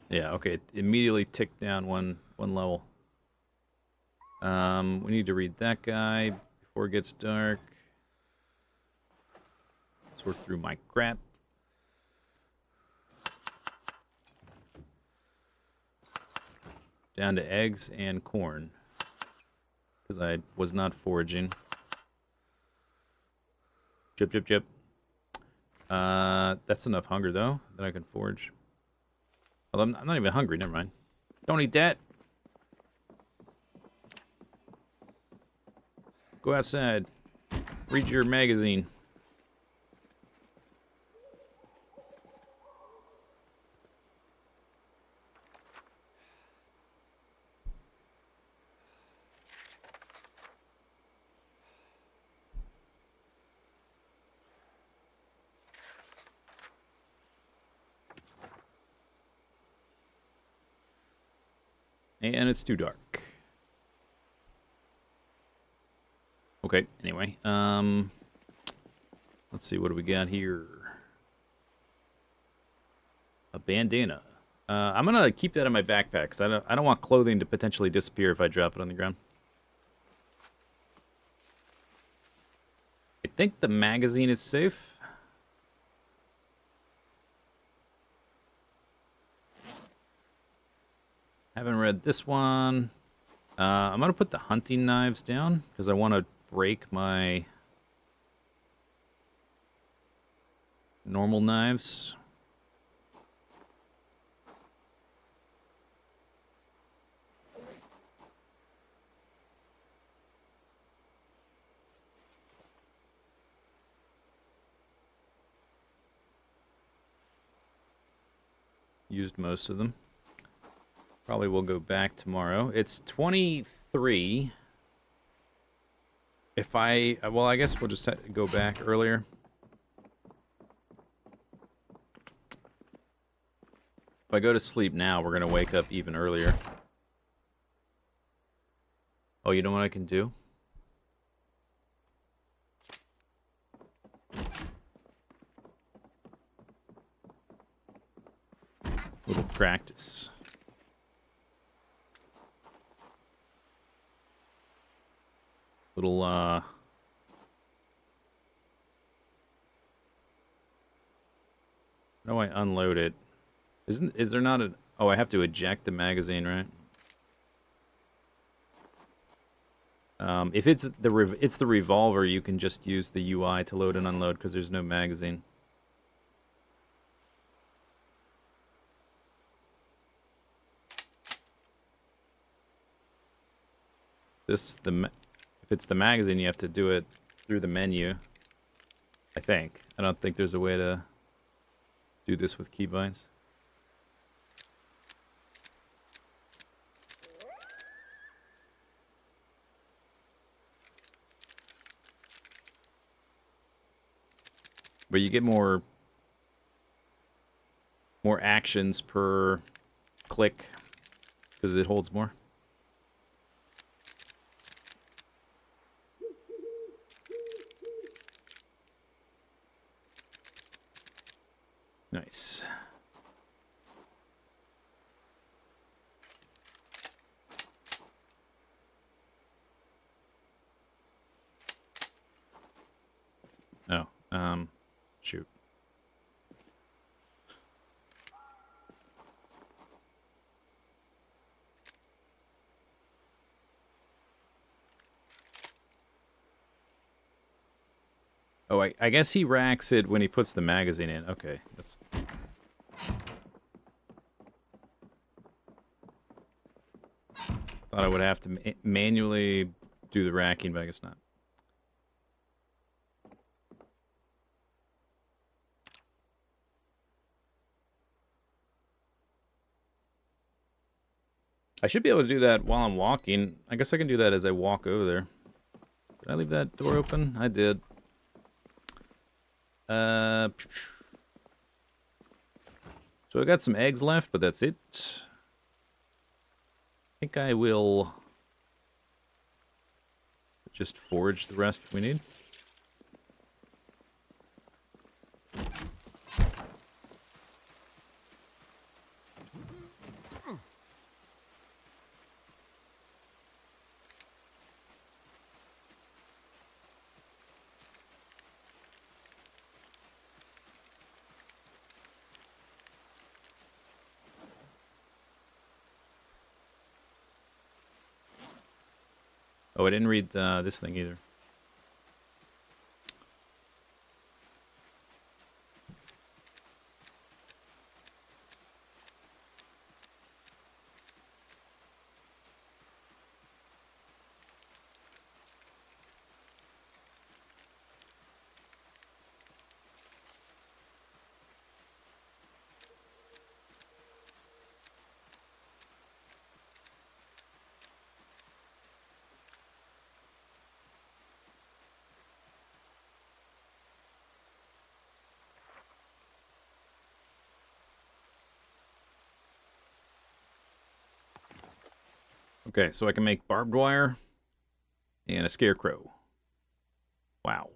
Yeah, okay. It immediately ticked down one level. We need to read that guy before it gets dark. Sort through my crap. Down to eggs and corn. Because I was not foraging. Chip, chip, chip. That's enough hunger, though, that I can forage. Although I'm not even hungry, never mind. Don't eat that. Go outside. Read your magazine. And it's too dark. Okay, anyway. Let's see, what do we got here? A bandana. I'm gonna keep that in my backpack, because I don't want clothing to potentially disappear if I drop it on the ground. I think the magazine is safe. Haven't read this one. I'm gonna put the hunting knives down, because I want to break my normal knives. Used most of them. Probably will go back tomorrow. It's 23. Well, I guess we'll just go back earlier. If I go to sleep now, we're going to wake up even earlier. Oh, you know what I can do? Little practice. Little, how do I unload it? Is there not a... Oh, I have to eject the magazine, right? If it's the revolver, you can just use the UI to load and unload because there's no magazine. If it's the magazine, you have to do it through the menu. I think. I don't think there's a way to do this with keybinds. But you get more actions per click because it holds more. Nice. Oh, shoot. Oh, I guess he racks it when he puts the magazine in. Okay. That's... Thought I would have to manually do the racking, but I guess not. I should be able to do that while I'm walking. I guess I can do that as I walk over there. Did I leave that door open? I did. So I got some eggs left, but that's it. I think I will just forage the rest we need. Oh, I didn't read this thing either. Okay, so I can make barbed wire and a scarecrow. Wow.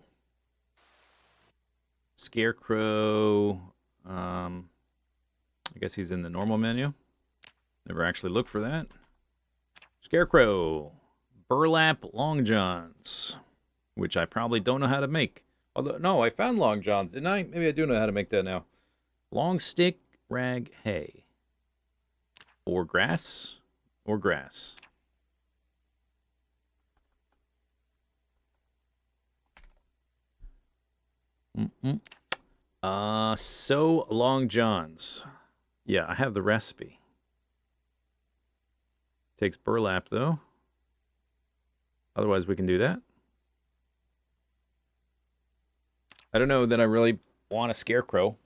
Scarecrow, I guess he's in the normal menu. Never actually looked for that. Scarecrow, burlap long johns, which I probably don't know how to make. Although, no, I found long johns, didn't I? Maybe I do know how to make that now. Long stick, rag, hay. Or grass. Or grass. So long johns. Yeah, I have the recipe. Takes burlap though. Otherwise we can do that. I don't know that I really want a scarecrow,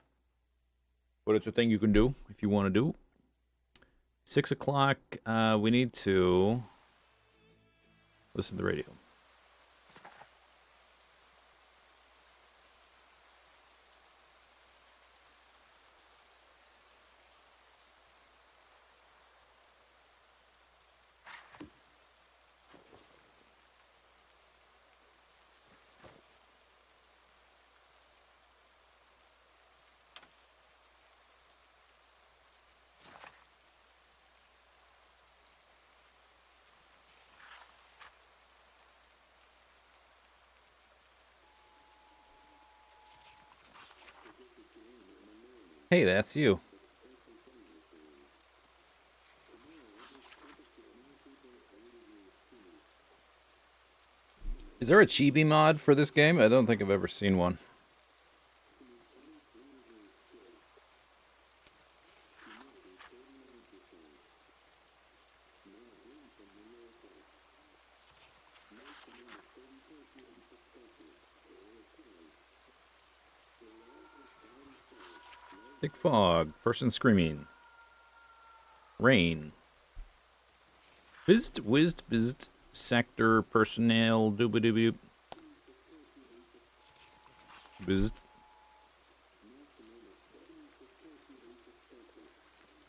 but it's a thing you can do if you want to do. 6 o'clock, we need to listen to the radio. Hey, that's you. Is there a chibi mod for this game? I don't think I've ever seen one. Thick fog, person screaming. Rain. Whizzed, sector, personnel, doobie-doobie. Whizzed.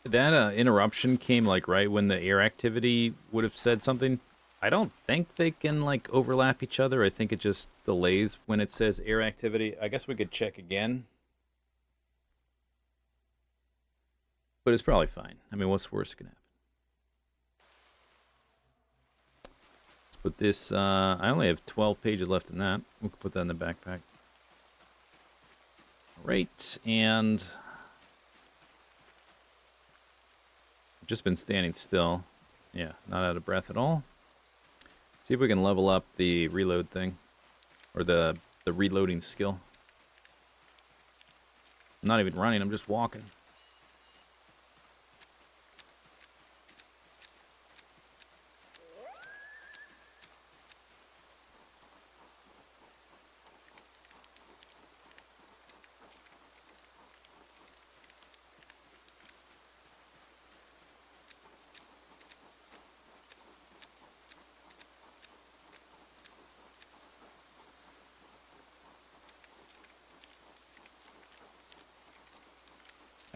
That interruption came like right when the air activity would have said something. I don't think they can like overlap each other. I think it just delays when it says air activity. I guess we could check again, but it's probably fine. I mean, what's worse can happen? Let's put this. I only have 12 pages left in that. We can put that in the backpack. Right, and I've just been standing still. Yeah, not out of breath at all. See if we can level up the reload thing, or the reloading skill. I'm not even running, I'm just walking.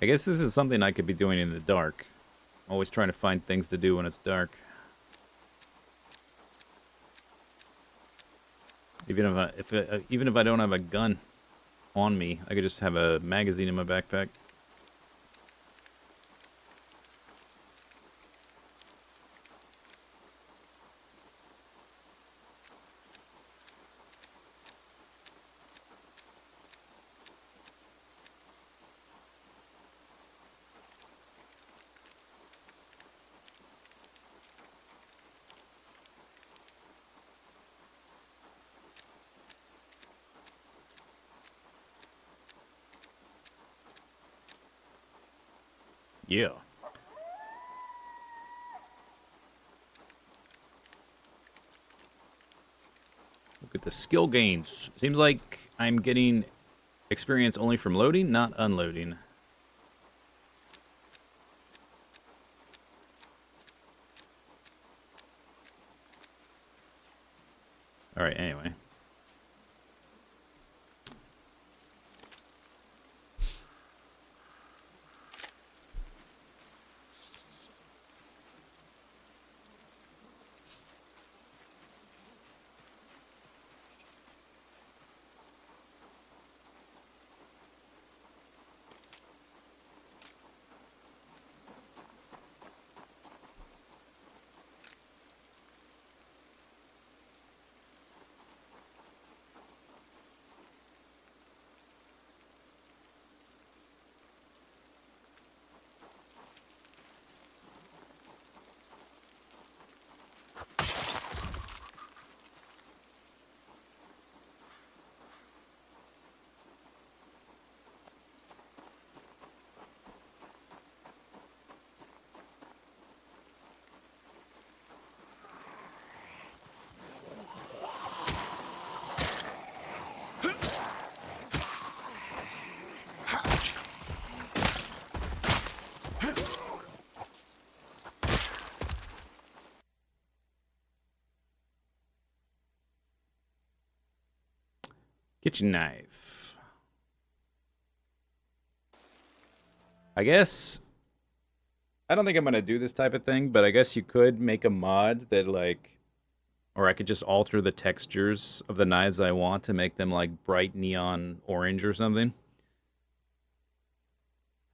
I guess this is something I could be doing in the dark. Always trying to find things to do when it's dark. Even if I don't have a gun on me, I could just have a magazine in my backpack. Yeah. Look at the skill gains. Seems like I'm getting experience only from loading, not unloading. Alright, anyway. Kitchen knife. I guess I don't think I'm gonna do this type of thing, but I guess you could make a mod that like, or I could just alter the textures of the knives I want to make them like bright neon orange or something.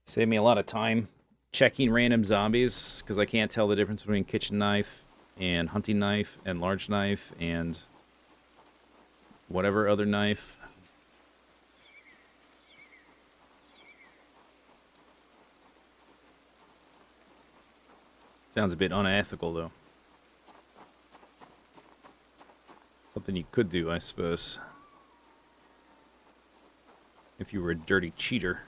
Save me a lot of time checking random zombies because I can't tell the difference between kitchen knife and hunting knife and large knife and whatever other knife. Sounds a bit unethical, though. Something you could do, I suppose. If you were a dirty cheater.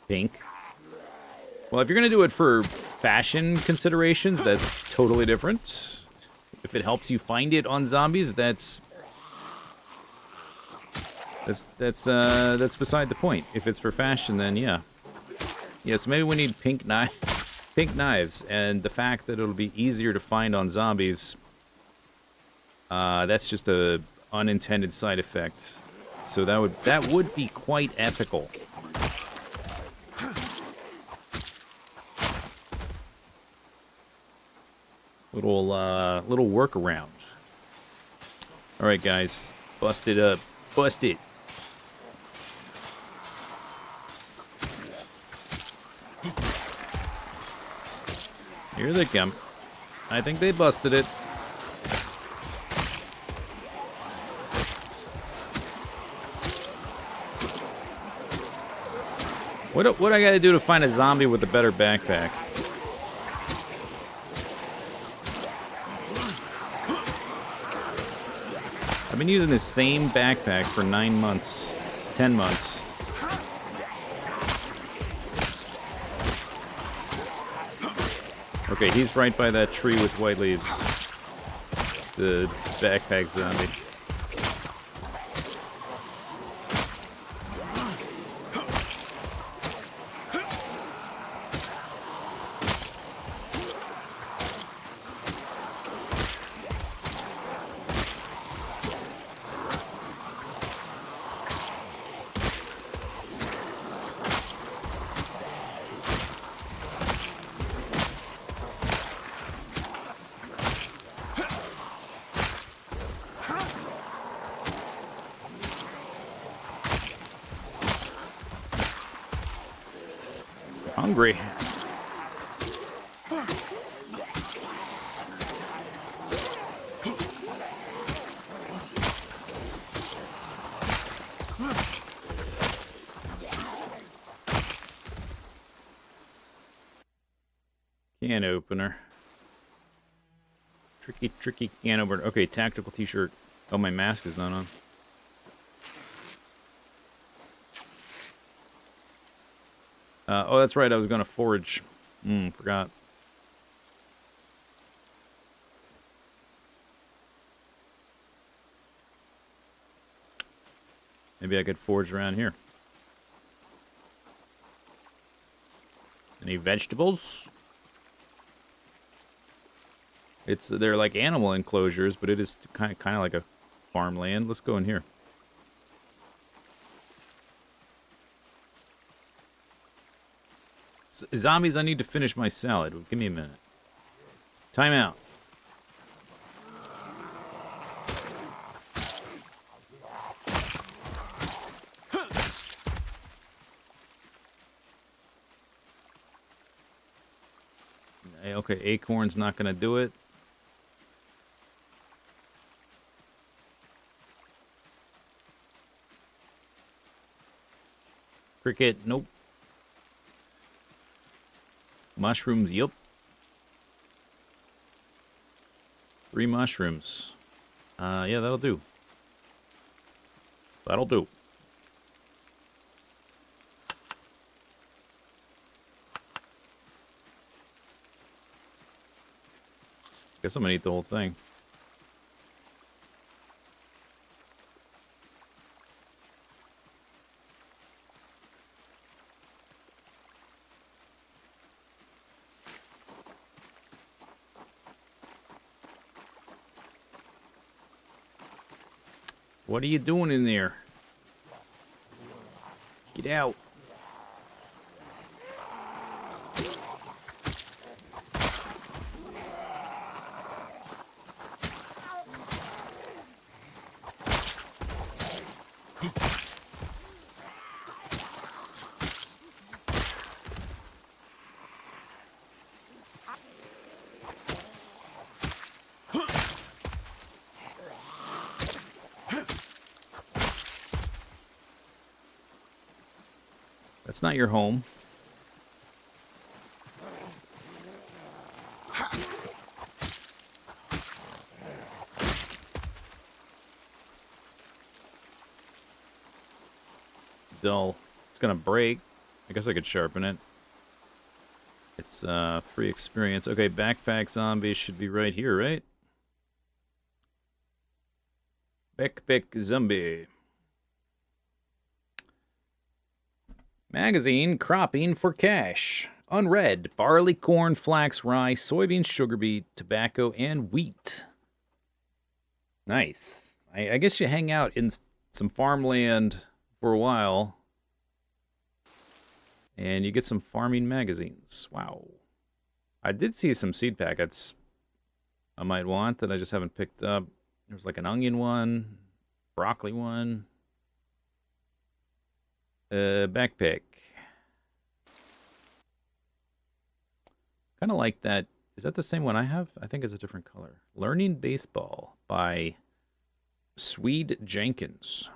Pink. Well, if you're going to do it for fashion considerations, that's totally different. If it helps you find it on zombies, that's beside the point. If it's for fashion, then yeah. Yes, maybe we need pink knives, and the fact that it'll be easier to find on zombies, that's just a unintended side effect. So that would be quite ethical. Little workaround. All right, guys, bust it up, bust it. Here they come. I think they busted it. What I gotta do to find a zombie with a better backpack? I've been using this same backpack for 9 months, 10 months. Okay, he's right by that tree with white leaves. The backpack zombie. Hungry. Can opener. Tricky can opener. Okay, tactical t-shirt. Oh, my mask is not on. Oh, that's right. I was going to forage. Forgot. Maybe I could forage around here. Any vegetables? They're like animal enclosures, but it is kind of like a farmland. Let's go in here. Zombies, I need to finish my salad. Give me a minute. Time out. Okay, acorn's not going to do it. Cricket, nope. Mushrooms, yep. 3 mushrooms. Yeah, that'll do. That'll do. Guess I'm gonna eat the whole thing. What are you doing in there? Get out. That's not your home. Dull. It's gonna break. I guess I could sharpen it. It's free experience. Okay, backpack zombie should be right here, right? Backpack zombie. Magazine cropping for cash. Unread. Barley, corn, flax, rye, soybeans, sugar beet, tobacco, and wheat. Nice. I guess you hang out in some farmland for a while. And you get some farming magazines. Wow. I did see some seed packets. I might want that I just haven't picked up. There's like an onion one, broccoli one, backpack. Kind of like that. Is that the same one I have? I think it's a different color. Learning Baseball by Swede Jenkins.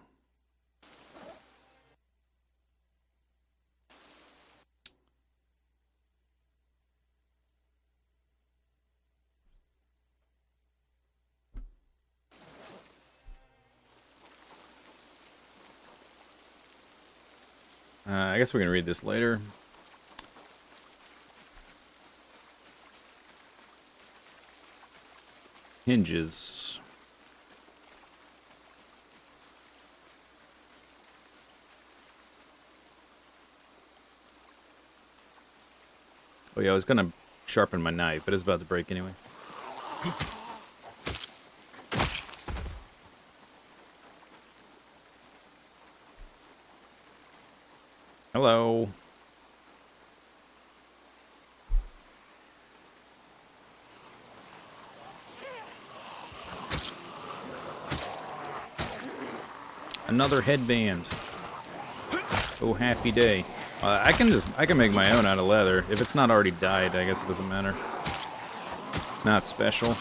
I guess we can read this later. Hinges. Oh yeah, I was gonna sharpen my knife, but it's about to break anyway. Hello. Another headband. Oh, happy day. I can make my own out of leather. If it's not already dyed, I guess it doesn't matter. Not special.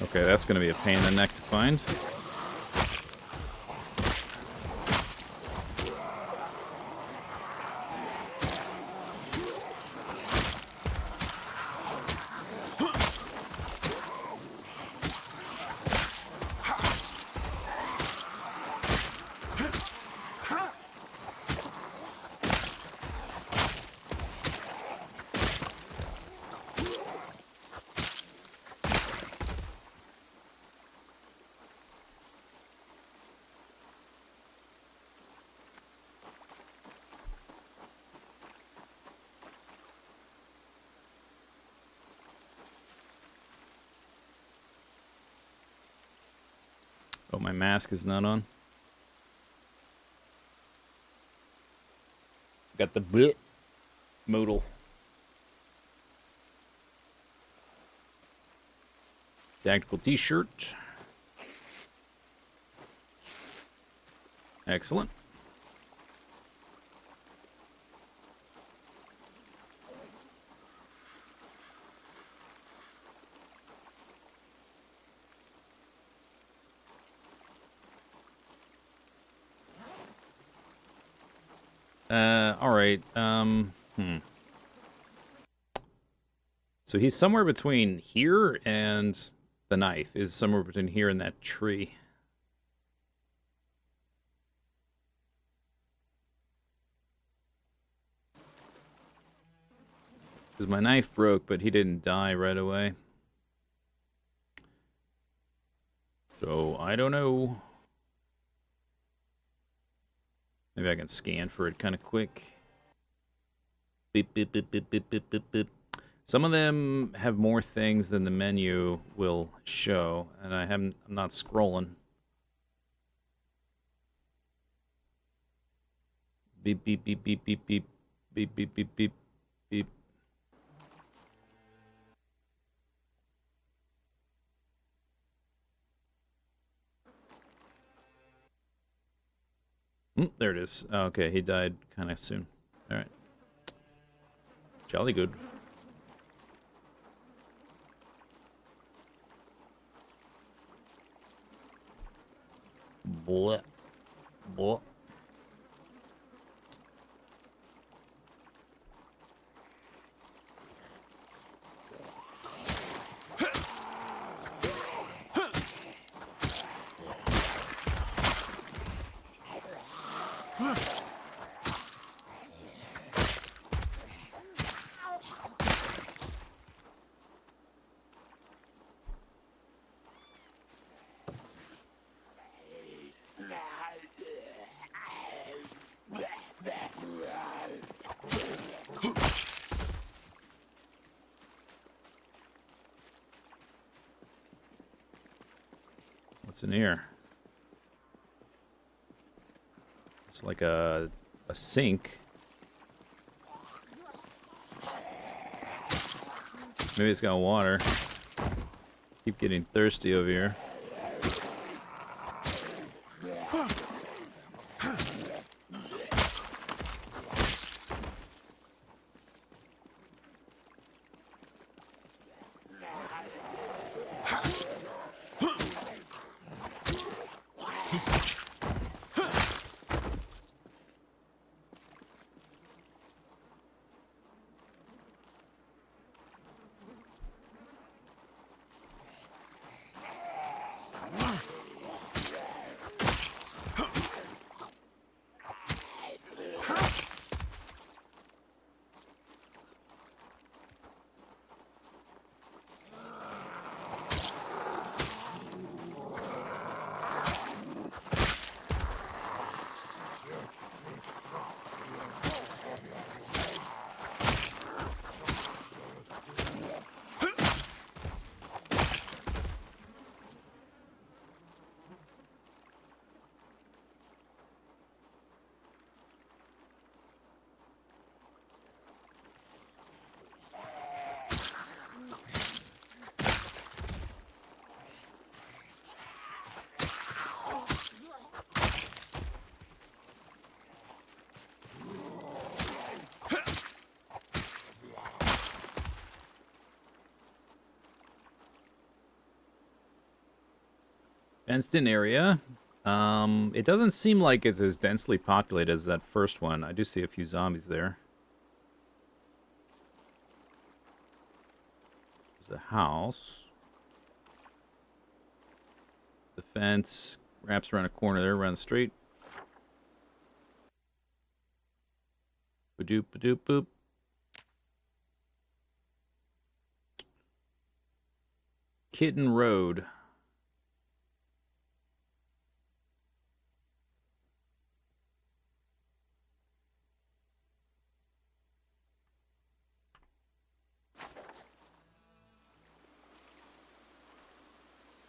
Okay, that's gonna be a pain in the neck to find. Oh, my mask is not on. Got the bit modal. Tactical t-shirt. Excellent. All right. So he's somewhere between here and the knife is somewhere between here and that tree. Because my knife broke, but he didn't die right away. So, I don't know. Maybe I can scan for it kind of quick. Beep, beep, beep, beep, beep, beep, beep, beep. Some of them have more things than the menu will show, and I'm not scrolling. Beep, beep, beep, beep, beep, beep, beep, beep, beep, beep, beep. There it is. Oh, okay, he died kind of soon. All right. Jolly good. Bleh. Bleh. What's in here? It's like a sink. Maybe it's got water. Keep getting thirsty over here. Fenced-in area. It doesn't seem like it's as densely populated as that first one. I do see a few zombies there. There's a house. The fence wraps around a corner there, around the street. Ba-doop, ba-doop, boop. Kitten Road.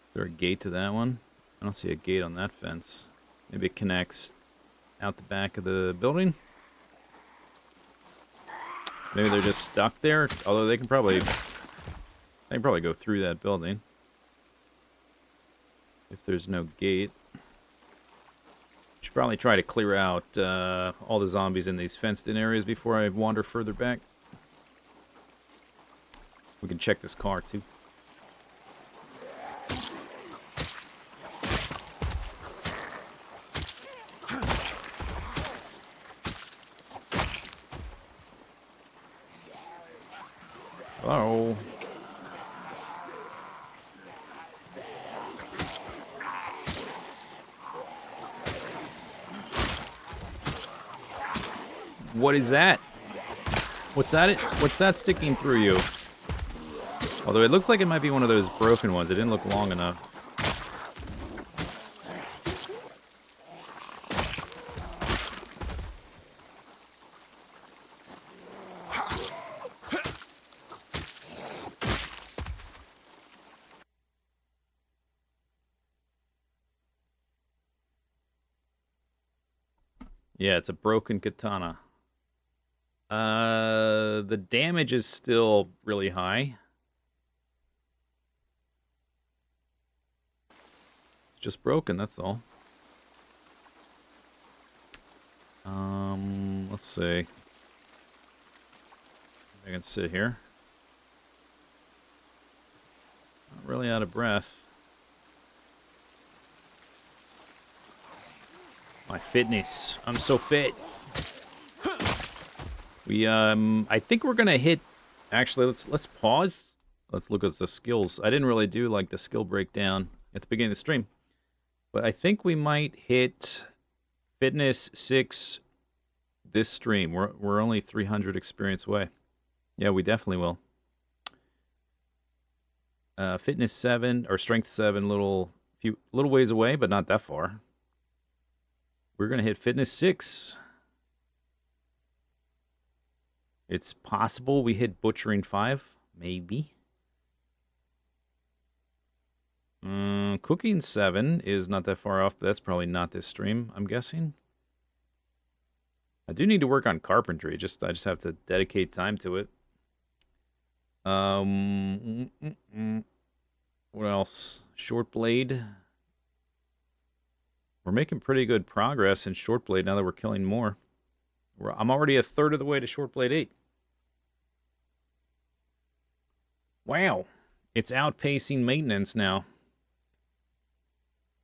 Is there a gate to that one? I don't see a gate on that fence. Maybe it connects out the back of the building. Maybe they're just stuck there. Although they can probably go through that building if there's no gate. Should probably try to clear out all the zombies in these fenced-in areas before I wander further back. We can check this car too. Hello. What is that? What's that? What's that sticking through you? Although it looks like it might be one of those broken ones. It didn't look long enough. Yeah, it's a broken katana. The damage is still really high. It's just broken, that's all. Let's see. I can sit here. Not really out of breath. My fitness. I'm so fit. I think we're gonna hit. Actually, let's pause. Let's look at the skills. I didn't really do like the skill breakdown at the beginning of the stream, but I think we might hit fitness 6 this stream. We're only 300 experience away. Yeah, we definitely will. Fitness 7 or strength 7, little ways away, but not that far. We're gonna hit fitness 6. It's possible we hit butchering 5, maybe. Cooking 7 is not that far off, but that's probably not this stream, I'm guessing. I do need to work on carpentry. I just have to dedicate time to it. What else? Short blade. We're making pretty good progress in short blade now that we're killing more. I'm already a third of the way to short blade 8. Wow. It's outpacing maintenance now.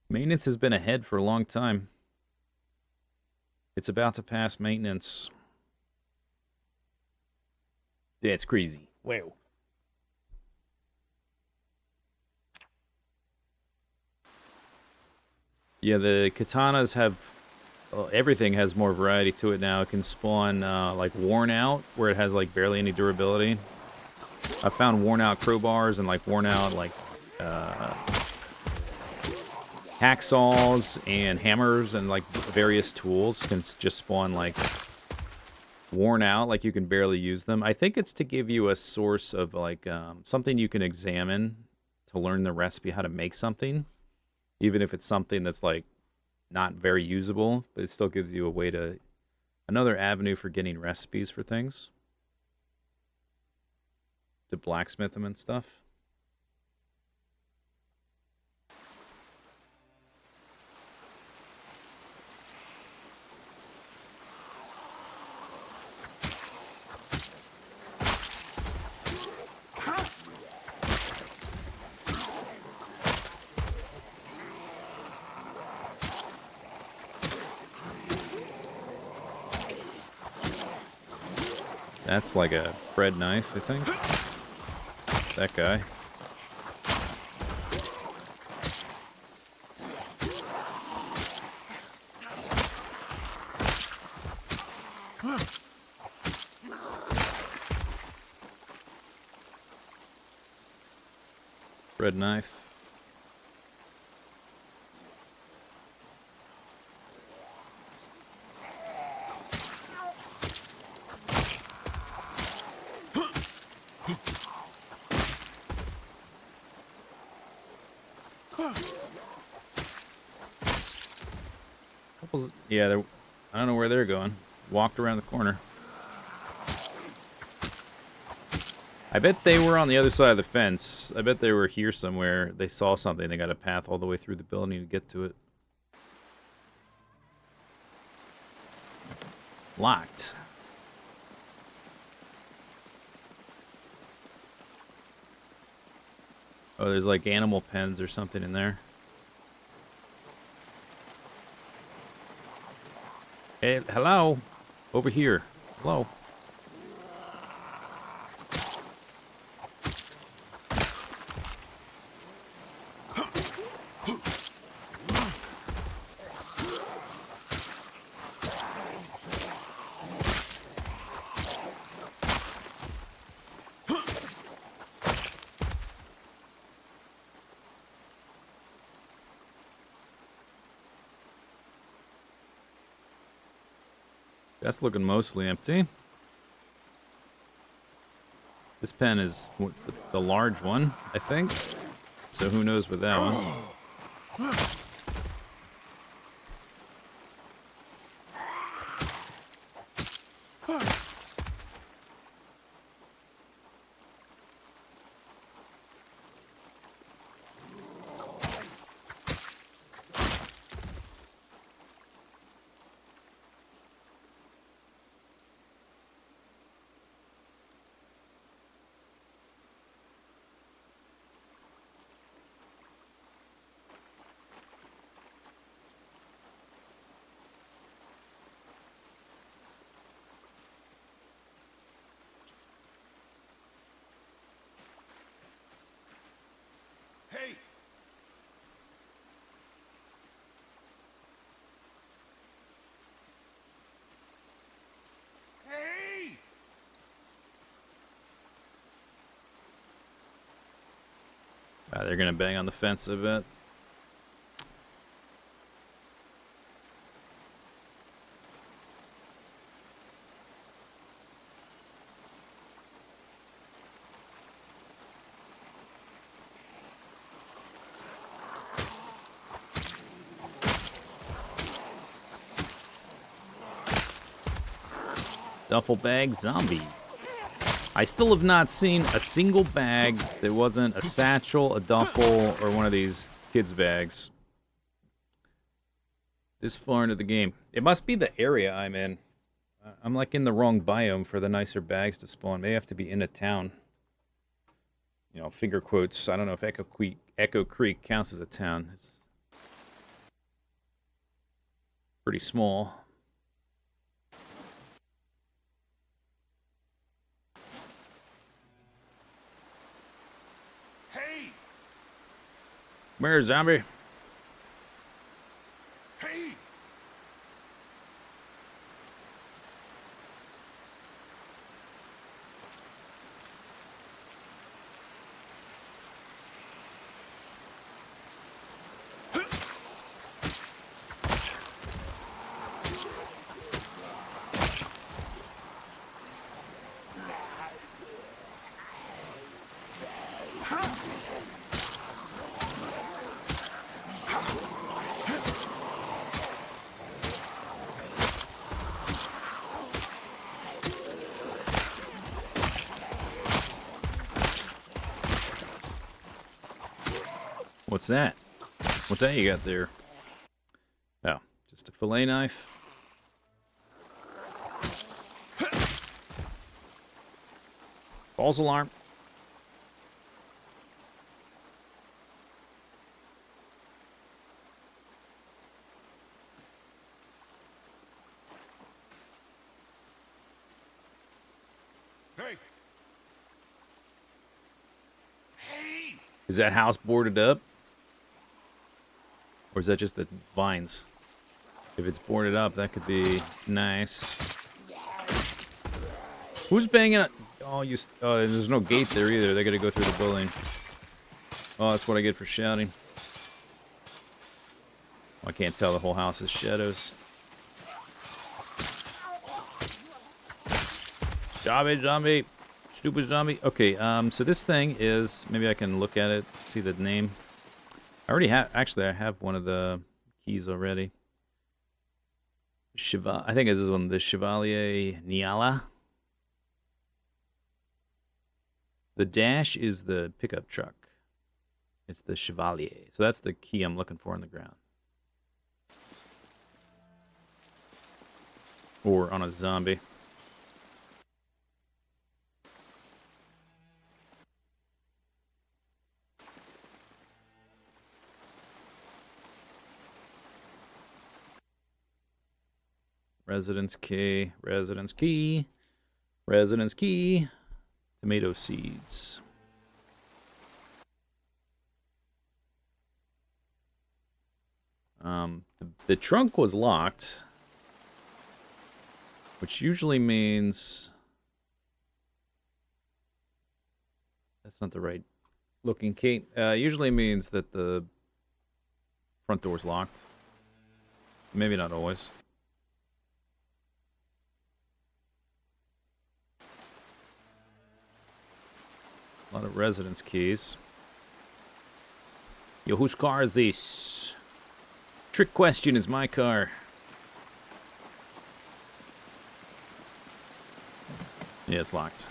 Maintenance has been ahead for a long time. It's about to pass maintenance. That's crazy. Wow. Yeah, the katanas have... everything has more variety to it now. It can spawn, like, worn out, where it has, like, barely any durability. I found worn out crowbars and, like, worn out, like, hacksaws and hammers and, like, various tools can just spawn, like, worn out, like you can barely use them. I think it's to give you a source of, like, something you can examine to learn the recipe how to make something. Even if it's something that's, like, not very usable, but it still gives you a way to... another avenue for getting recipes for things. To blacksmith them and stuff. That's like a bread knife, I think. That guy. Bread knife. Yeah, I don't know where they're going. Walked around the corner. I bet they were on the other side of the fence. I bet they were here somewhere. They saw something. They got a path all the way through the building to get to it. Locked. Oh, there's like animal pens or something in there. Hey, hello? Over here. Hello? That's looking mostly empty. This pen is the large one, I think. So who knows with that one. Hey! Hey! They're gonna bang on the fence a bit. Duffel bag zombie. I still have not seen a single bag that wasn't a satchel, a duffel, or one of these kids' bags. This far into the game. It must be the area I'm in. I'm like in the wrong biome for the nicer bags to spawn. May have to be in a town. You know, finger quotes. I don't know if Echo Creek counts as a town. It's pretty small. Hey! Come here, zombie. Hey! What's that? What's that you got there? Oh, just a fillet knife. False alarm. Hey! Hey! Is that house boarded up? Or is that just the vines? If it's boarded up, that could be nice. Who's banging it? Oh, there's no gate there either. They gotta go through the building. Oh, that's what I get for shouting. Oh, I can't tell. The whole house is shadows. Zombie, zombie. Stupid zombie. Okay, so this thing is... Maybe I can look at it, see the name. I already have... Actually, I have one of the keys already. I think this is one, the Chevalier Niala. The dash is the pickup truck. It's the Chevalier. So that's the key I'm looking for on the ground. Or on a zombie. Residence key, residence key, residence key, tomato seeds. The trunk was locked, which usually means that's not the right looking key. Usually means that the front door's locked. Maybe not always. A lot of residence keys. Yo, whose car is this? Trick question, is my car. Yeah, it's locked.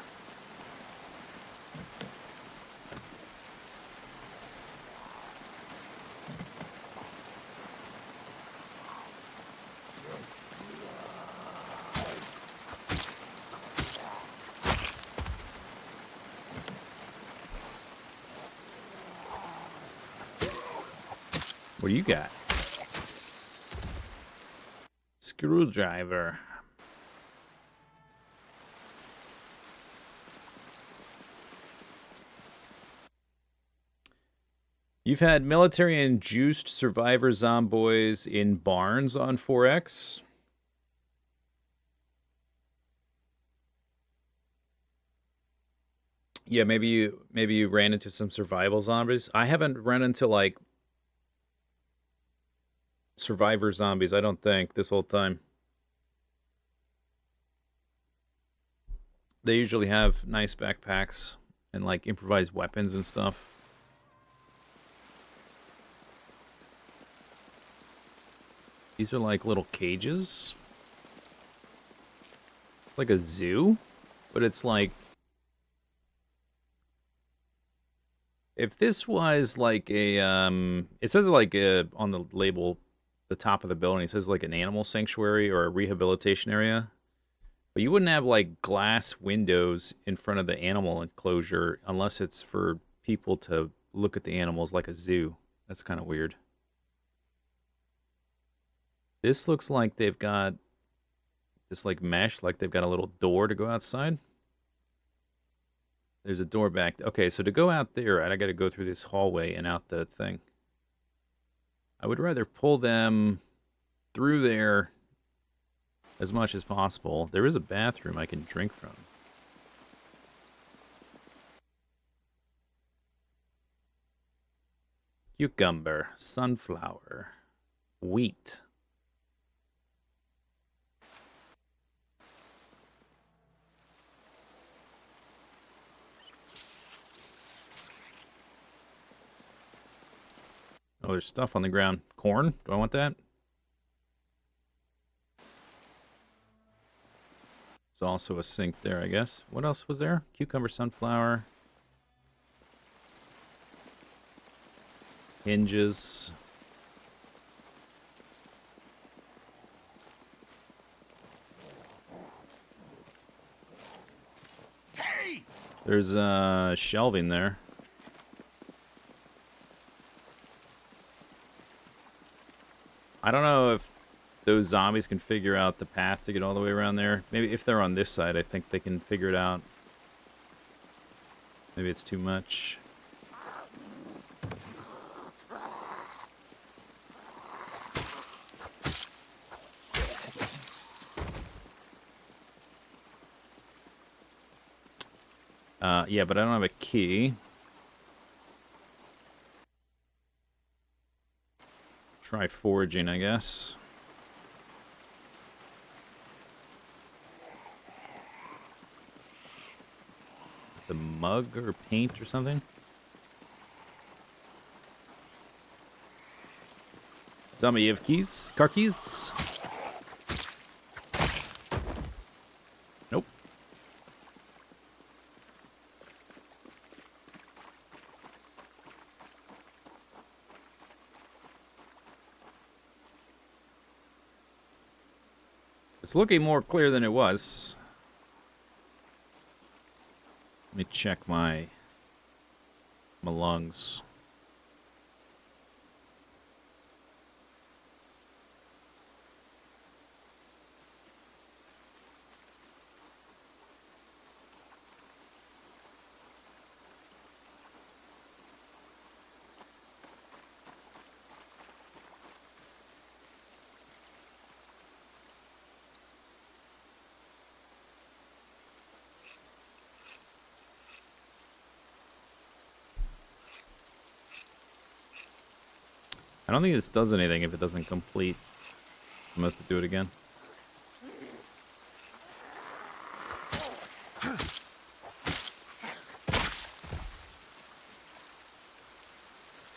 What do you got? Screwdriver. You've had military-induced survivor zomboids in barns on 4X? Yeah, maybe you ran into some survival zombies. I haven't run into like survivor zombies, I don't think, this whole time. They usually have nice backpacks and like improvised weapons and stuff. These are like little cages. It's like a zoo, but it's like if this was like a it says like on the label, the top of the building, it says like an animal sanctuary or a rehabilitation area. But you wouldn't have like glass windows in front of the animal enclosure unless it's for people to look at the animals like a zoo. That's kind of weird. This looks like they've got this like mesh, like they've got a little door to go outside. There's a door back. Okay, so to go out there, I got to go through this hallway and out the thing. I would rather pull them through there as much as possible. There is a bathroom I can drink from. Cucumber, sunflower, wheat. Oh, there's stuff on the ground. Corn? Do I want that? There's also a sink there, I guess. What else was there? Cucumber, sunflower. Hinges. Hey! There's shelving there. I don't know if those zombies can figure out the path to get all the way around there. Maybe if they're on this side, I think they can figure it out. Maybe it's too much. Yeah, but I don't have a key. Try foraging, I guess. It's a mug or paint or something. Zombie, you have keys? Car keys? Nope. It's looking more clear than it was. Let me check my lungs. I don't think this does anything if it doesn't complete. I must have to do it again.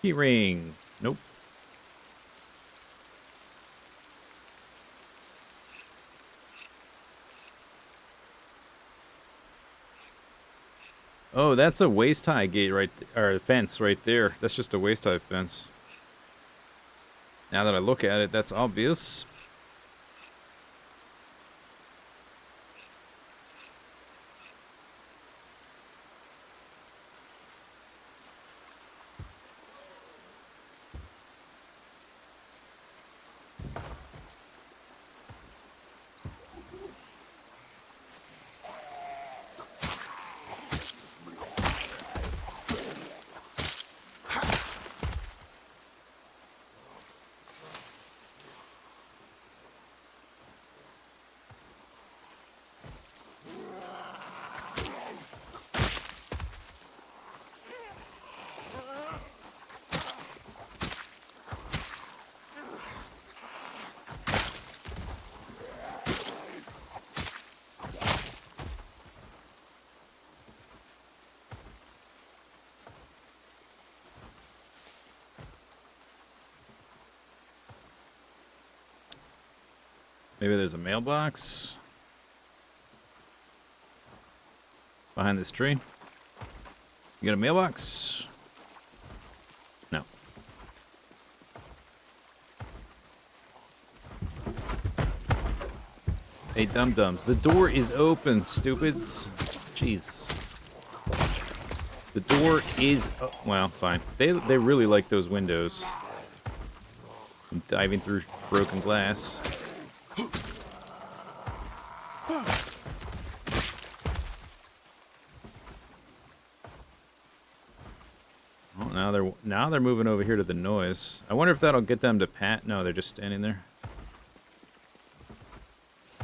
Key ring. Nope. Oh, that's a waist high gate right or fence right there. That's just a waist high fence. Now that I look at it, that's obvious. Maybe there's a mailbox. Behind this tree. You got a mailbox? No. Hey, dum-dums. The door is open, stupids. Jeez. The door is... well, fine. They really like those windows. I'm diving through broken glass. Oh, now they're moving over here to the noise. I wonder if that'll get them to pat. No, they're just standing there.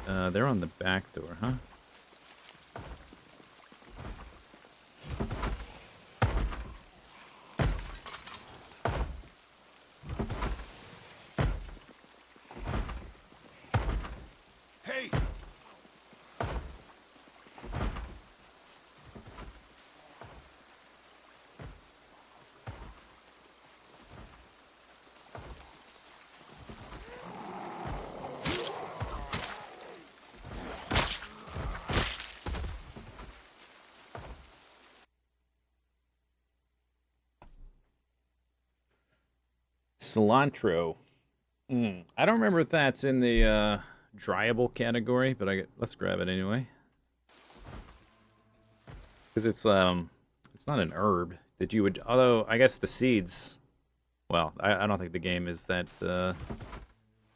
They're on the back door, huh? Hey! Cilantro. I don't remember if that's in the dryable category, but let's grab it anyway. Because it's not an herb that you would. Although I guess the seeds. Well, I don't think the game is that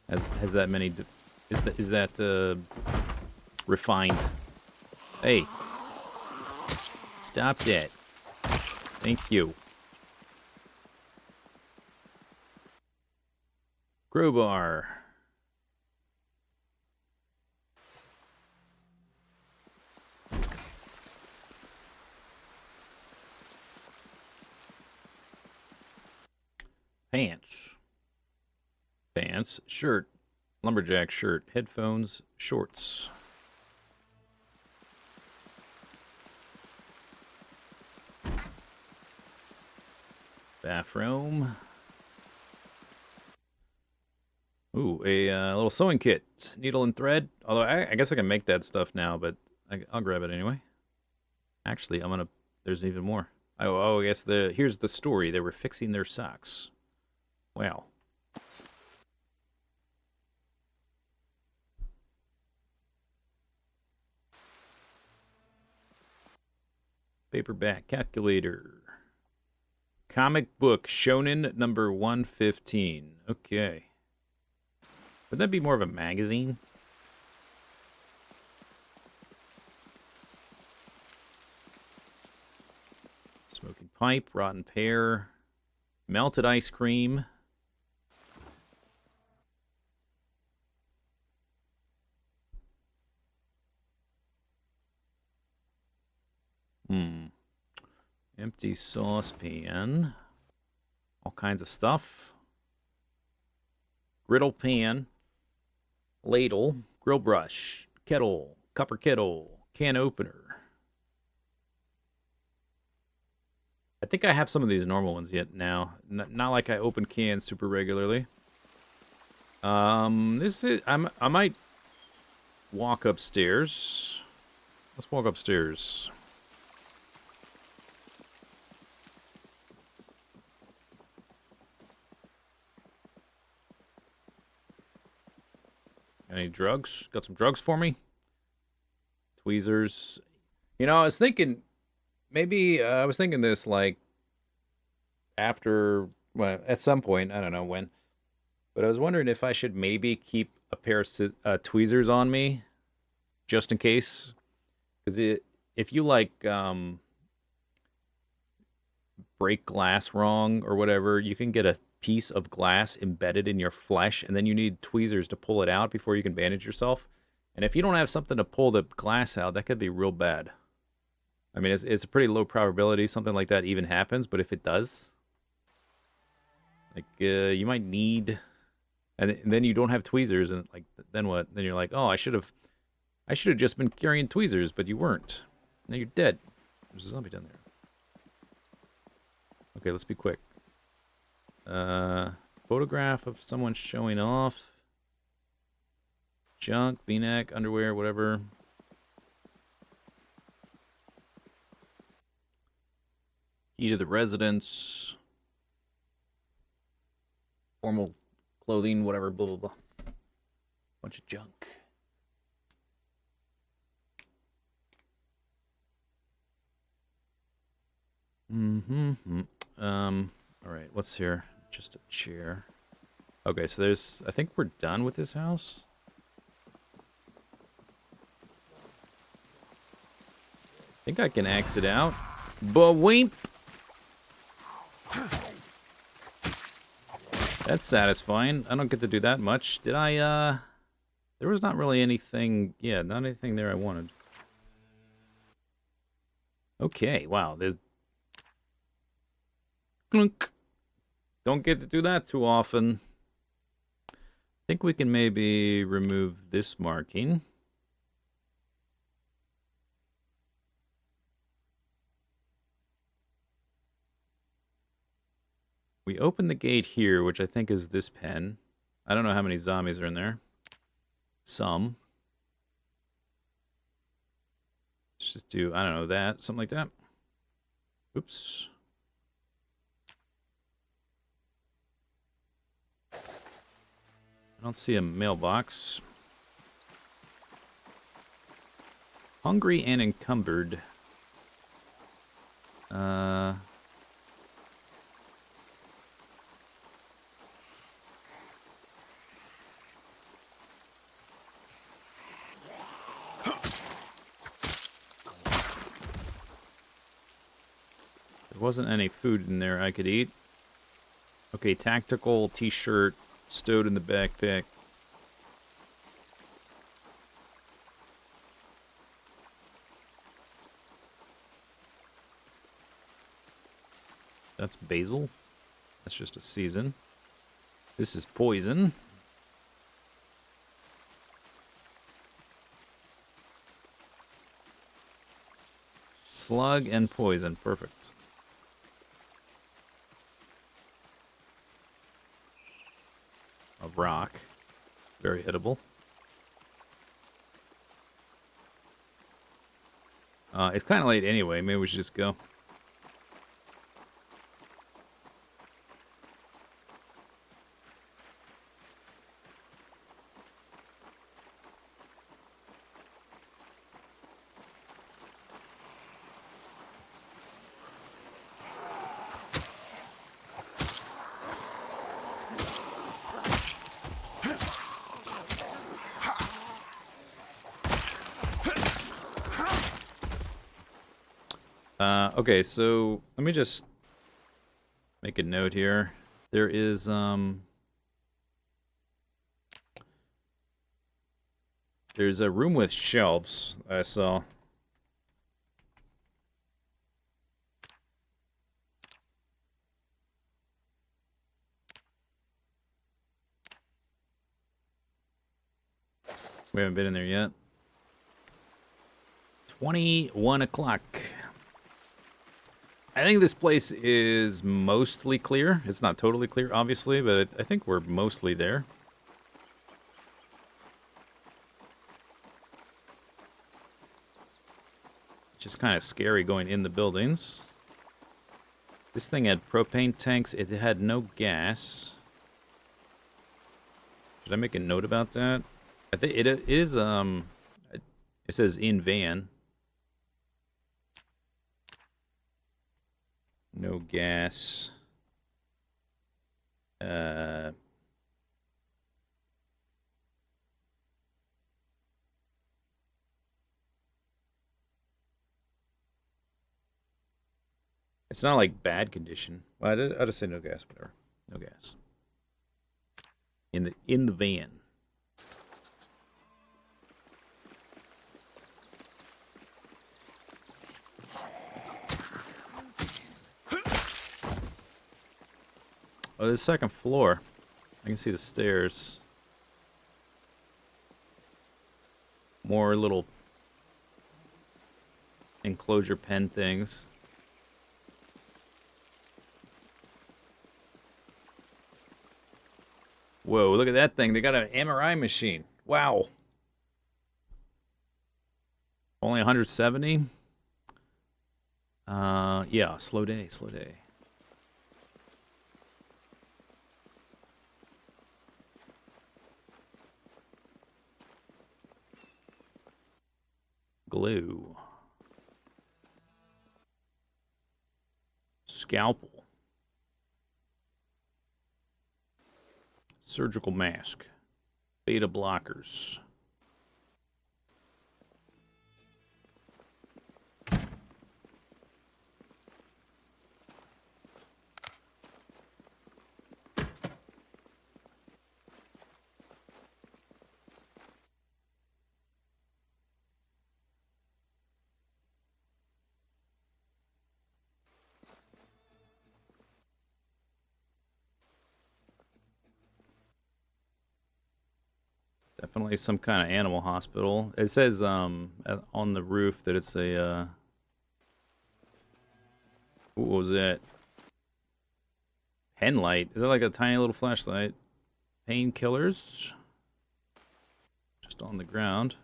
has that many. Is that refined? Hey, stop that! Thank you. Crowbar. Pants. Pants. Shirt. Lumberjack shirt. Headphones. Shorts. Bathroom. Ooh, a little sewing kit. Needle and thread. Although I guess I can make that stuff now, but I'll grab it anyway. Actually, there's even more. I guess here's the story. They were fixing their socks. Wow. Paperback calculator. Comic book Shonen number 115. Okay. Would that be more of a magazine? Smoking pipe, rotten pear, melted ice cream. Empty saucepan. All kinds of stuff. Griddle pan. Ladle. Grill brush. Kettle. Copper kettle. Can opener. I think I have some of these normal ones yet now. Not like I open cans super regularly. This is... I might walk upstairs. Let's walk upstairs. Any drugs? Got some drugs for me? Tweezers. You know, I was thinking, maybe, I was thinking this, like, after, well, at some point, I don't know when, but I was wondering if I should maybe keep a pair of tweezers on me, just in case. Because if you, like, break glass wrong or whatever, you can get a piece of glass embedded in your flesh, and then you need tweezers to pull it out before you can bandage yourself. And if you don't have something to pull the glass out, that could be real bad. I mean, it's a pretty low probability something like that even happens, but if it does, like, you might need, and then you don't have tweezers, and like, then what? Then you're like, oh, I should have just been carrying tweezers, but you weren't. Now you're dead. There's a zombie down there. Okay, let's be quick. Photograph of someone showing off. Junk, v-neck, underwear, whatever. Key to the residence. Formal clothing, whatever, blah, blah, blah. Bunch of junk. Mm-hmm. All right, what's here? Just a chair. Okay, so there's... I think we're done with this house. I think I can exit out. Ba-weep! That's satisfying. I don't get to do that much. Did I, There was not really anything... Yeah, not anything there I wanted. Okay, wow. There's... Clunk. Don't get to do that too often. I think we can maybe remove this marking. We open the gate here, which I think is this pen. I don't know how many zombies are in there. Some. Let's just do, I don't know, that. Something like that. Oops. I don't see a mailbox. Hungry and encumbered. There wasn't any food in there I could eat. Okay, tactical t-shirt stowed in the backpack. That's basil. That's just a season. This is poison. Slug and poison. Perfect. A rock. Very hittable. It's kind of late anyway. Maybe we should just go. Okay, so let me just make a note here. There is, there's a room with shelves I saw. We haven't been in there yet. 21 o'clock. I think this place is mostly clear. It's not totally clear, obviously, but I think we're mostly there. Just kind of scary going in the buildings. This thing had propane tanks. It had no gas. Should I make a note about that? I think it is, it says in van. No gas. It's not like bad condition. Well, I just say no gas, whatever. No gas. In the van. Oh, there's a second floor. I can see the stairs. More little enclosure pen things. Whoa, look at that thing. They got an MRI machine. Wow. Only 170? Yeah, slow day, slow day. Glue. Scalpel. Surgical mask. Beta blockers. Definitely some kind of animal hospital. It says on the roof that it's a what was that? Pen light. Is that like a tiny little flashlight? Painkillers. Just on the ground.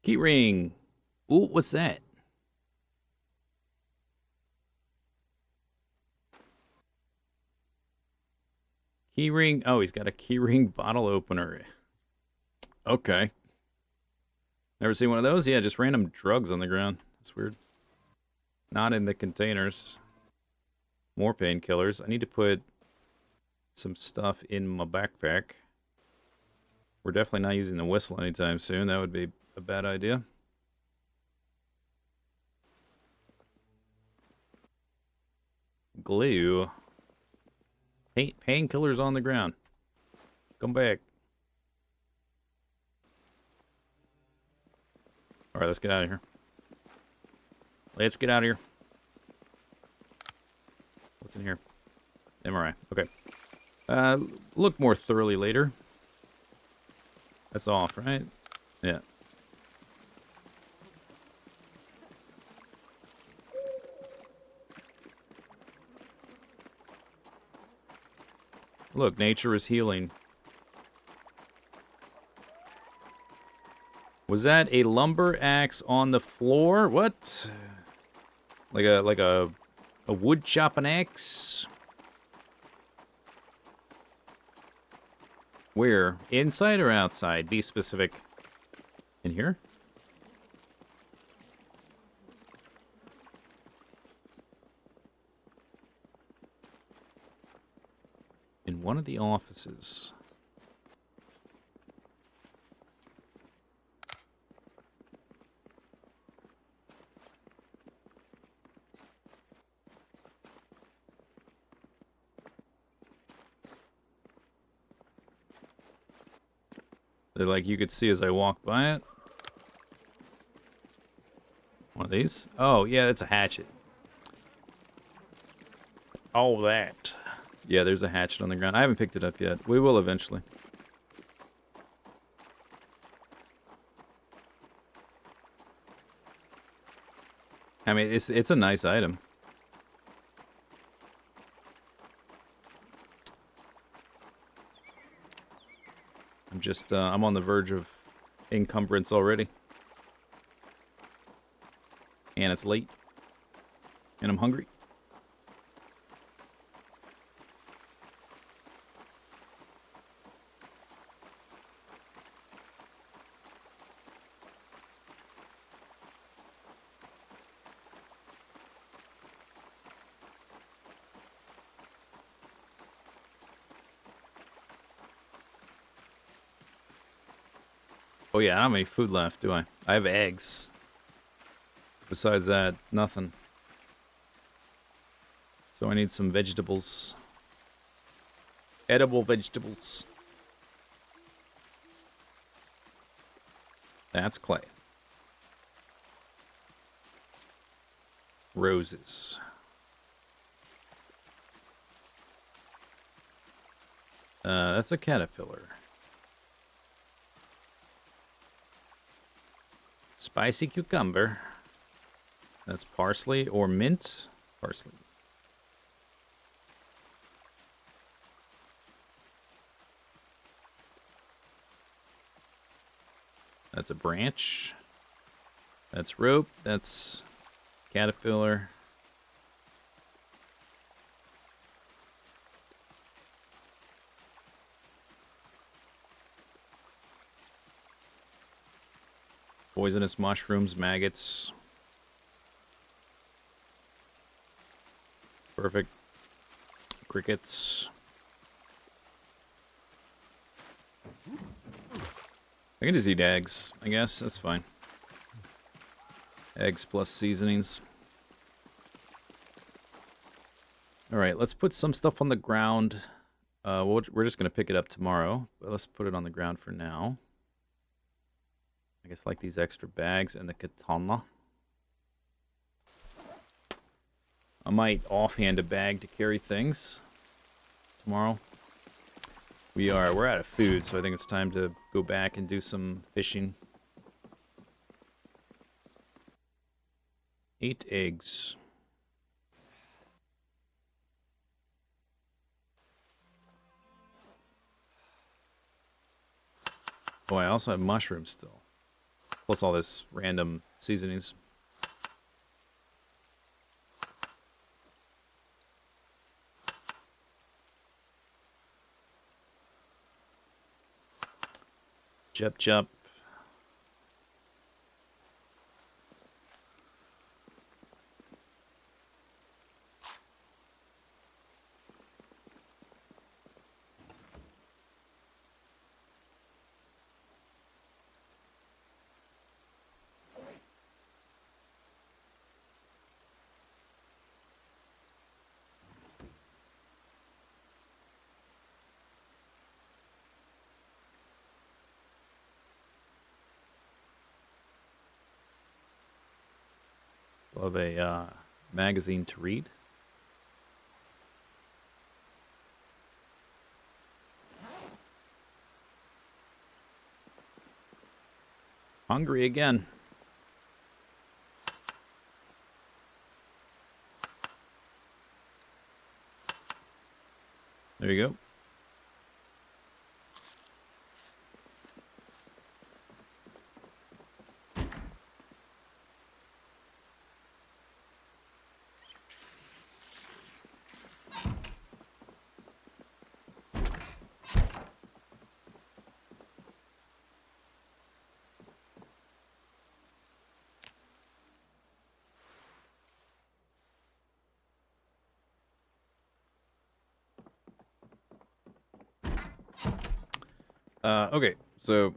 Key ring. Ooh, what's that? Key ring. Oh, he's got a key ring bottle opener. Okay. Never seen one of those? Yeah, just random drugs on the ground. That's weird. Not in the containers. More painkillers. I need to put some stuff in my backpack. We're definitely not using the whistle anytime soon. That would be a bad idea. Glue. Painkillers on the ground. Come back. Alright, let's get out of here. Let's get out of here. What's in here? MRI. Okay. Look more thoroughly later. That's off, right? Yeah. Look, nature is healing. Was that a lumber axe on the floor? What? Like a wood chopping axe? Where? Inside or outside? Be specific. In here? In one of the offices. They're like you could see as I walk by it. One of these? Oh, yeah, that's a hatchet. All that. Yeah, there's a hatchet on the ground. I haven't picked it up yet. We will eventually. I mean, it's a nice item. I'm on the verge of encumbrance already. And it's late. And I'm hungry. Oh yeah, I don't have any food left, do I? I have eggs. Besides that, nothing. So I need some vegetables. Edible vegetables. That's clay. Roses. That's a caterpillar. Spicy cucumber. That's parsley or mint. Parsley. That's a branch. That's rope. That's caterpillar. Poisonous mushrooms, maggots. Perfect. Crickets. I can just eat eggs, I guess. That's fine. Eggs plus seasonings. Alright, let's put some stuff on the ground. We're just going to pick it up tomorrow. But let's put it on the ground for now. I guess like these extra bags and the katana. I might offhand a bag to carry things tomorrow. We're out of food, so I think it's time to go back and do some fishing. 8 eggs. Oh, I also have mushrooms still. Plus all this random seasonings. Jup, jup. Love a magazine to read. Hungry again. There you go. Okay, so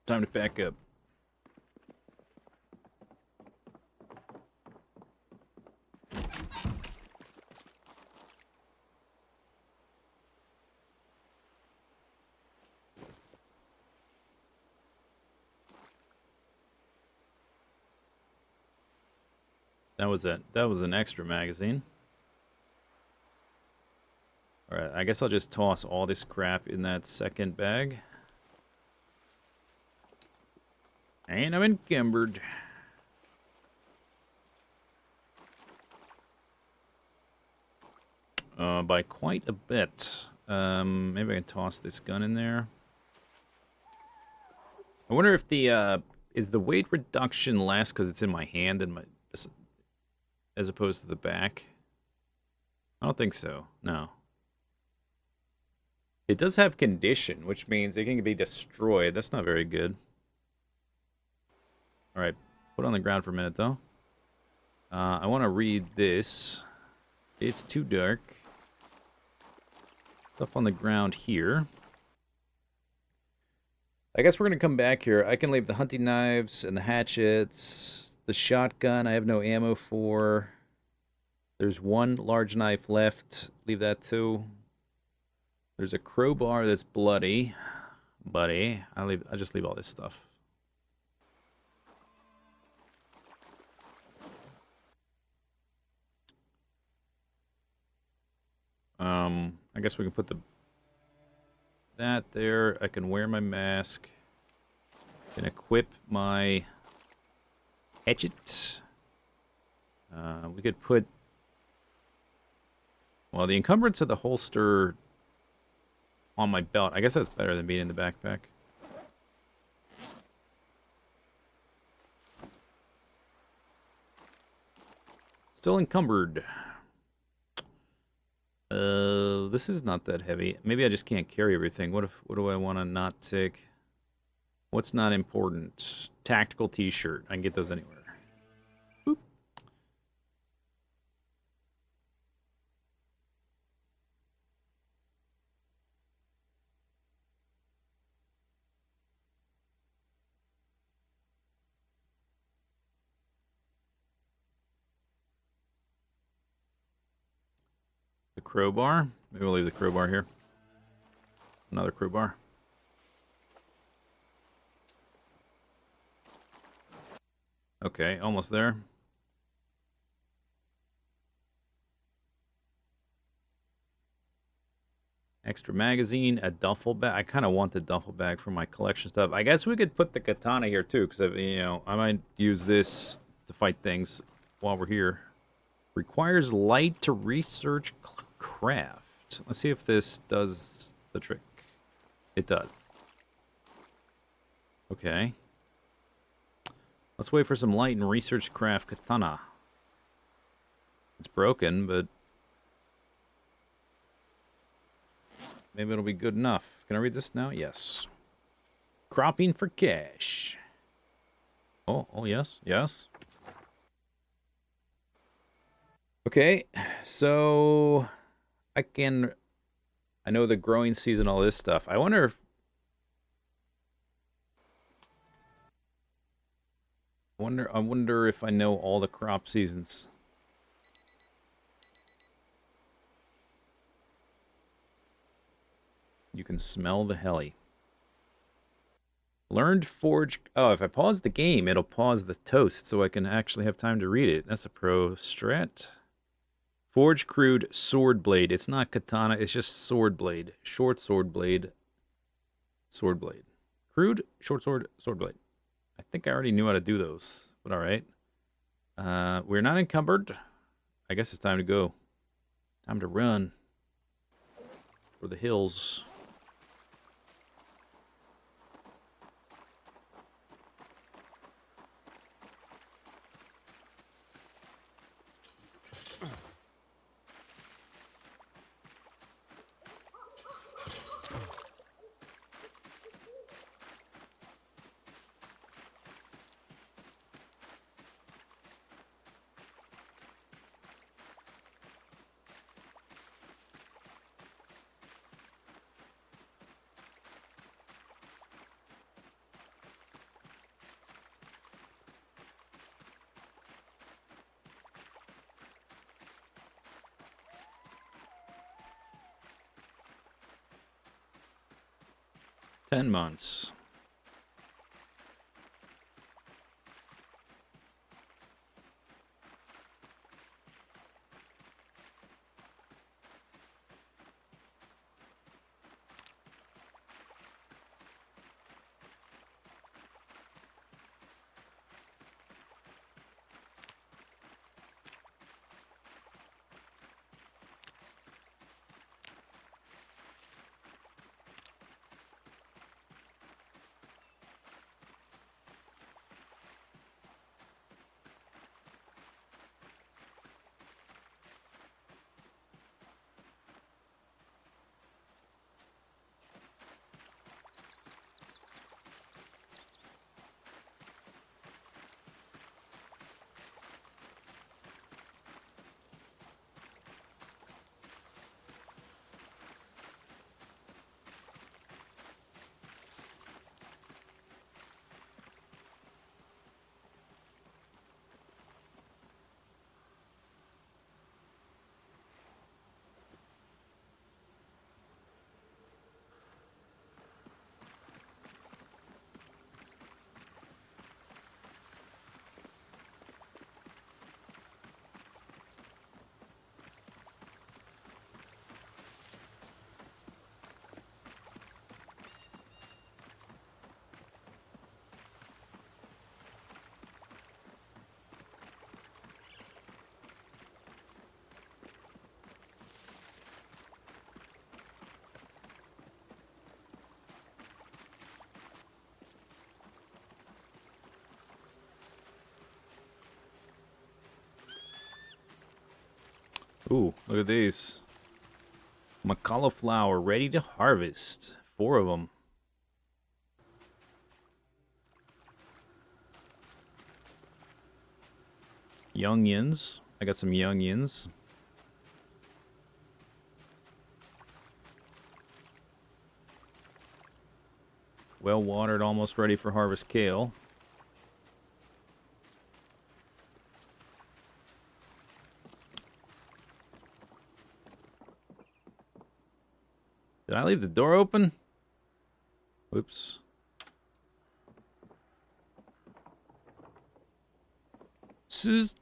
time to pack up. That was an extra magazine. Alright, I guess I'll just toss all this crap in that second bag. And I'm encumbered. By quite a bit. Maybe I can toss this gun in there. I wonder if the, is the weight reduction less because it's in my hand and as opposed to the back? I don't think so, no. It does have condition, which means it can be destroyed. That's not very good. Alright, put it on the ground for a minute, though. I want to read this. It's too dark. Stuff on the ground here. I guess we're going to come back here. I can leave the hunting knives and the hatchets. The shotgun I have no ammo for. There's one large knife left. Leave that too. There's a crowbar that's bloody. Buddy. I just leave all this stuff. I guess we can put that there. I can wear my mask. Can equip my hatchet. We could put... Well, the encumbrance of the holster on my belt. I guess that's better than being in the backpack. Still encumbered. This is not that heavy. Maybe I just can't carry everything. What do I want to not take? What's not important? Tactical t-shirt. I can get those anywhere. Boop. The crowbar. Maybe we'll leave the crowbar here. Another crowbar. Okay, almost there. Extra magazine, a duffel bag. I kind of want the duffel bag for my collection stuff. I guess we could put the katana here too, because I might use this to fight things while we're here. Requires light to research craft. Let's see if this does the trick. It does. Okay. Let's wait for some light and research craft katana. It's broken, but maybe it'll be good enough. Can I read this now? Yes. Cropping for cash. Oh, yes, yes. Okay, so I know the growing season, all this stuff. I wonder if I know all the crop seasons. You can smell the heli. Learned forge. Oh, if I pause the game, it'll pause the toast so I can actually have time to read it. That's a pro strat. Forge crude sword blade. It's not katana, it's just sword blade. Short sword blade. Sword blade. Crude, short sword, sword blade. I think I already knew how to do those, but alright. We're not encumbered. I guess it's time to go. Time to run. For the hills. Ten months. Ooh, look at these. Cauliflower ready to harvest. 4 of them. Young yins. I got some young yins. Well watered, almost ready for harvest kale. Did I leave the door open? Whoops. Zist.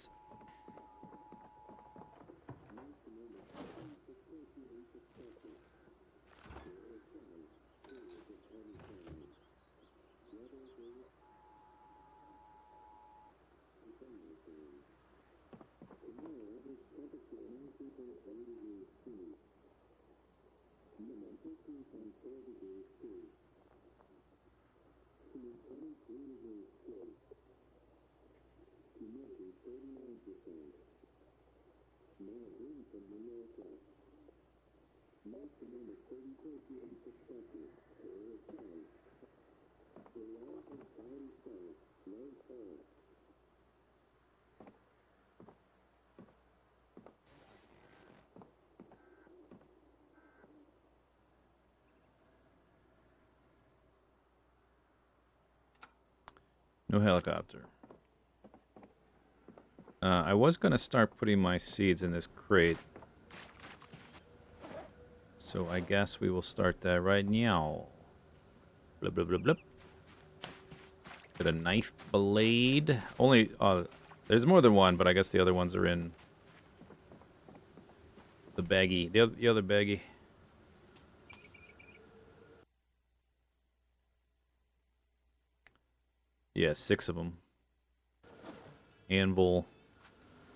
No helicopter. I was going to start putting my seeds in this crate. So I guess we will start that right now. Blub, blub, blub, blub. Got a knife blade. Only, there's more than one, but I guess the other ones are in the baggie. The other baggie. Yeah, 6 of them. Anvil.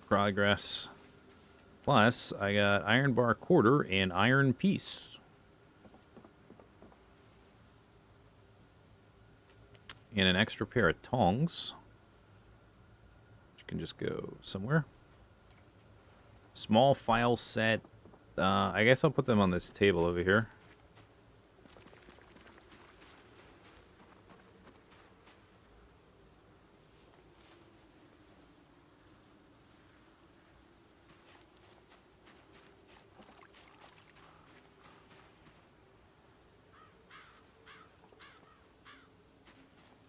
Progress. Plus, I got iron bar quarter and iron piece. And an extra pair of tongs. Which can just go somewhere. Small file set. I guess I'll put them on this table over here.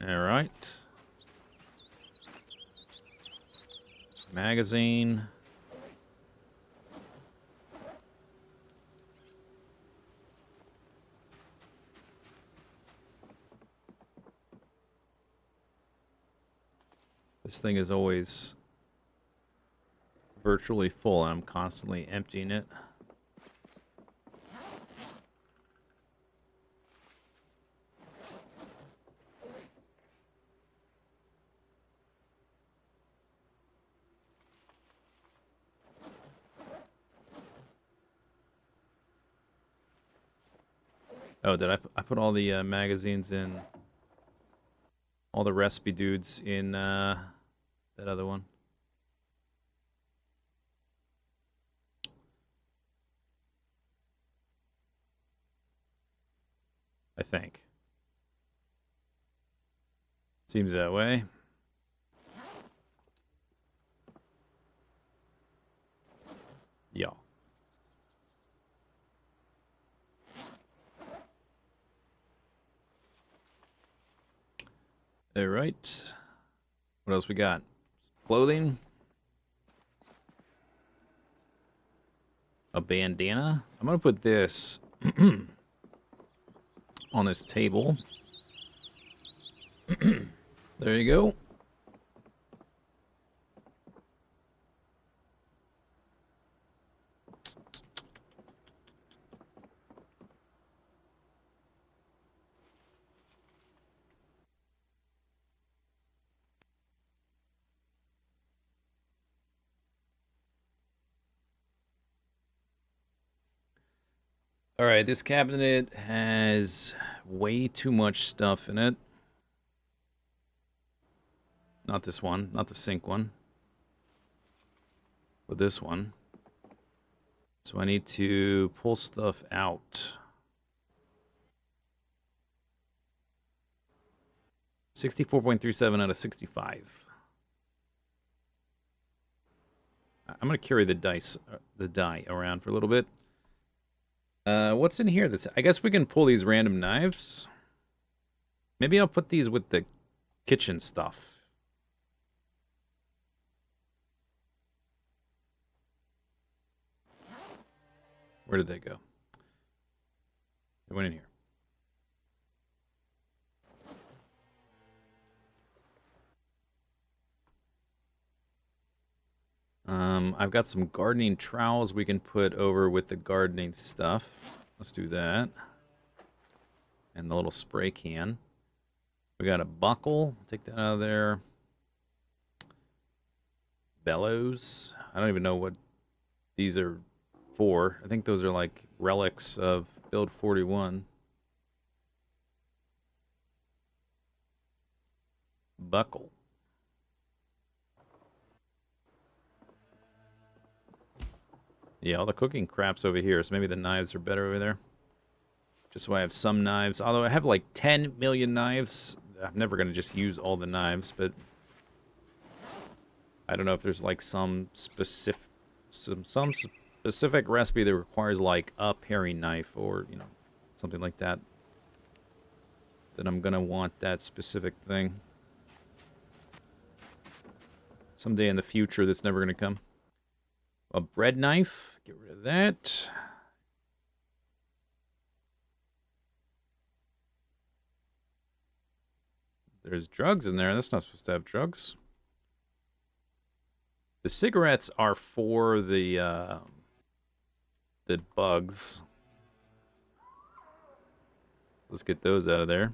All right. Magazine. This thing is always virtually full, and I'm constantly emptying it. Oh, did I put all the magazines in? All the recipe dudes in that other one? I think. Seems that way. Yeah. All right. What else we got? Clothing. A bandana. I'm going to put this on this table. There you go. All right, this cabinet has way too much stuff in it. Not this one, not the sink one, but this one. So I need to pull stuff out. 64.37 out of 65. I'm gonna carry the die around for a little bit. What's in here? I guess we can pull these random knives. Maybe I'll put these with the kitchen stuff. Where did they go? They went in here. I've got some gardening trowels we can put over with the gardening stuff. Let's do that. And the little spray can. We got a buckle. Take that out of there. Bellows. I don't even know what these are for. I think those are like relics of Build 41. Buckle. Yeah, all the cooking crap's over here, so maybe the knives are better over there. Just so I have some knives. Although I have like 10 million knives. I'm never going to just use all the knives, but I don't know if there's like some specific recipe that requires like a paring knife or, you know, something like that. That I'm going to want that specific thing. Someday in the future that's never going to come. A bread knife. Get rid of that. There's drugs in there. That's not supposed to have drugs. The cigarettes are for the bugs. Let's get those out of there.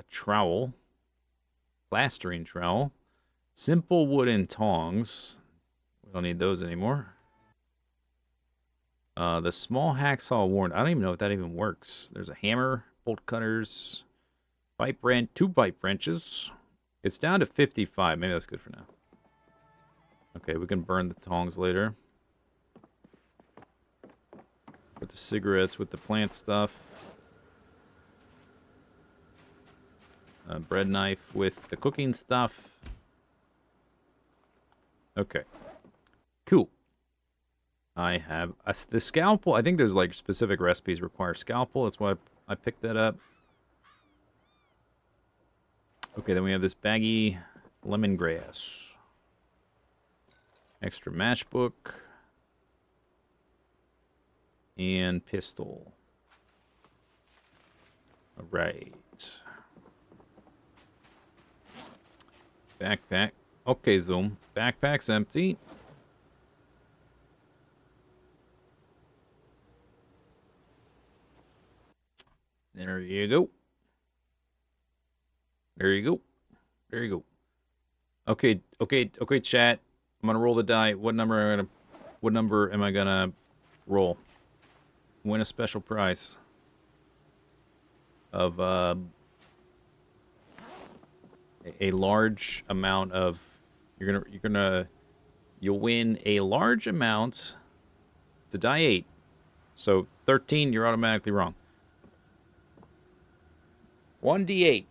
A trowel. Plastering trowel. Simple wooden tongs. We don't need those anymore. The small hacksaw warrant. I don't even know if that even works. There's a hammer, bolt cutters, two pipe wrenches. It's down to 55. Maybe that's good for now. Okay, we can burn the tongs later. Put the cigarettes with the plant stuff. Bread knife with the cooking stuff. Okay. Cool. I have the scalpel. I think there's like specific recipes require scalpel. That's why I picked that up. Okay, then we have this baggy lemongrass. Extra matchbook. And pistol. All right. Backpack. Okay, Zoom. Backpack's empty. There you go. There you go. There you go. Okay, chat. I'm gonna roll the die. What number am I gonna roll? Win a special prize of a large amount of you'll win a large amount. It's a die 8. So 13, you're automatically wrong. 1d8.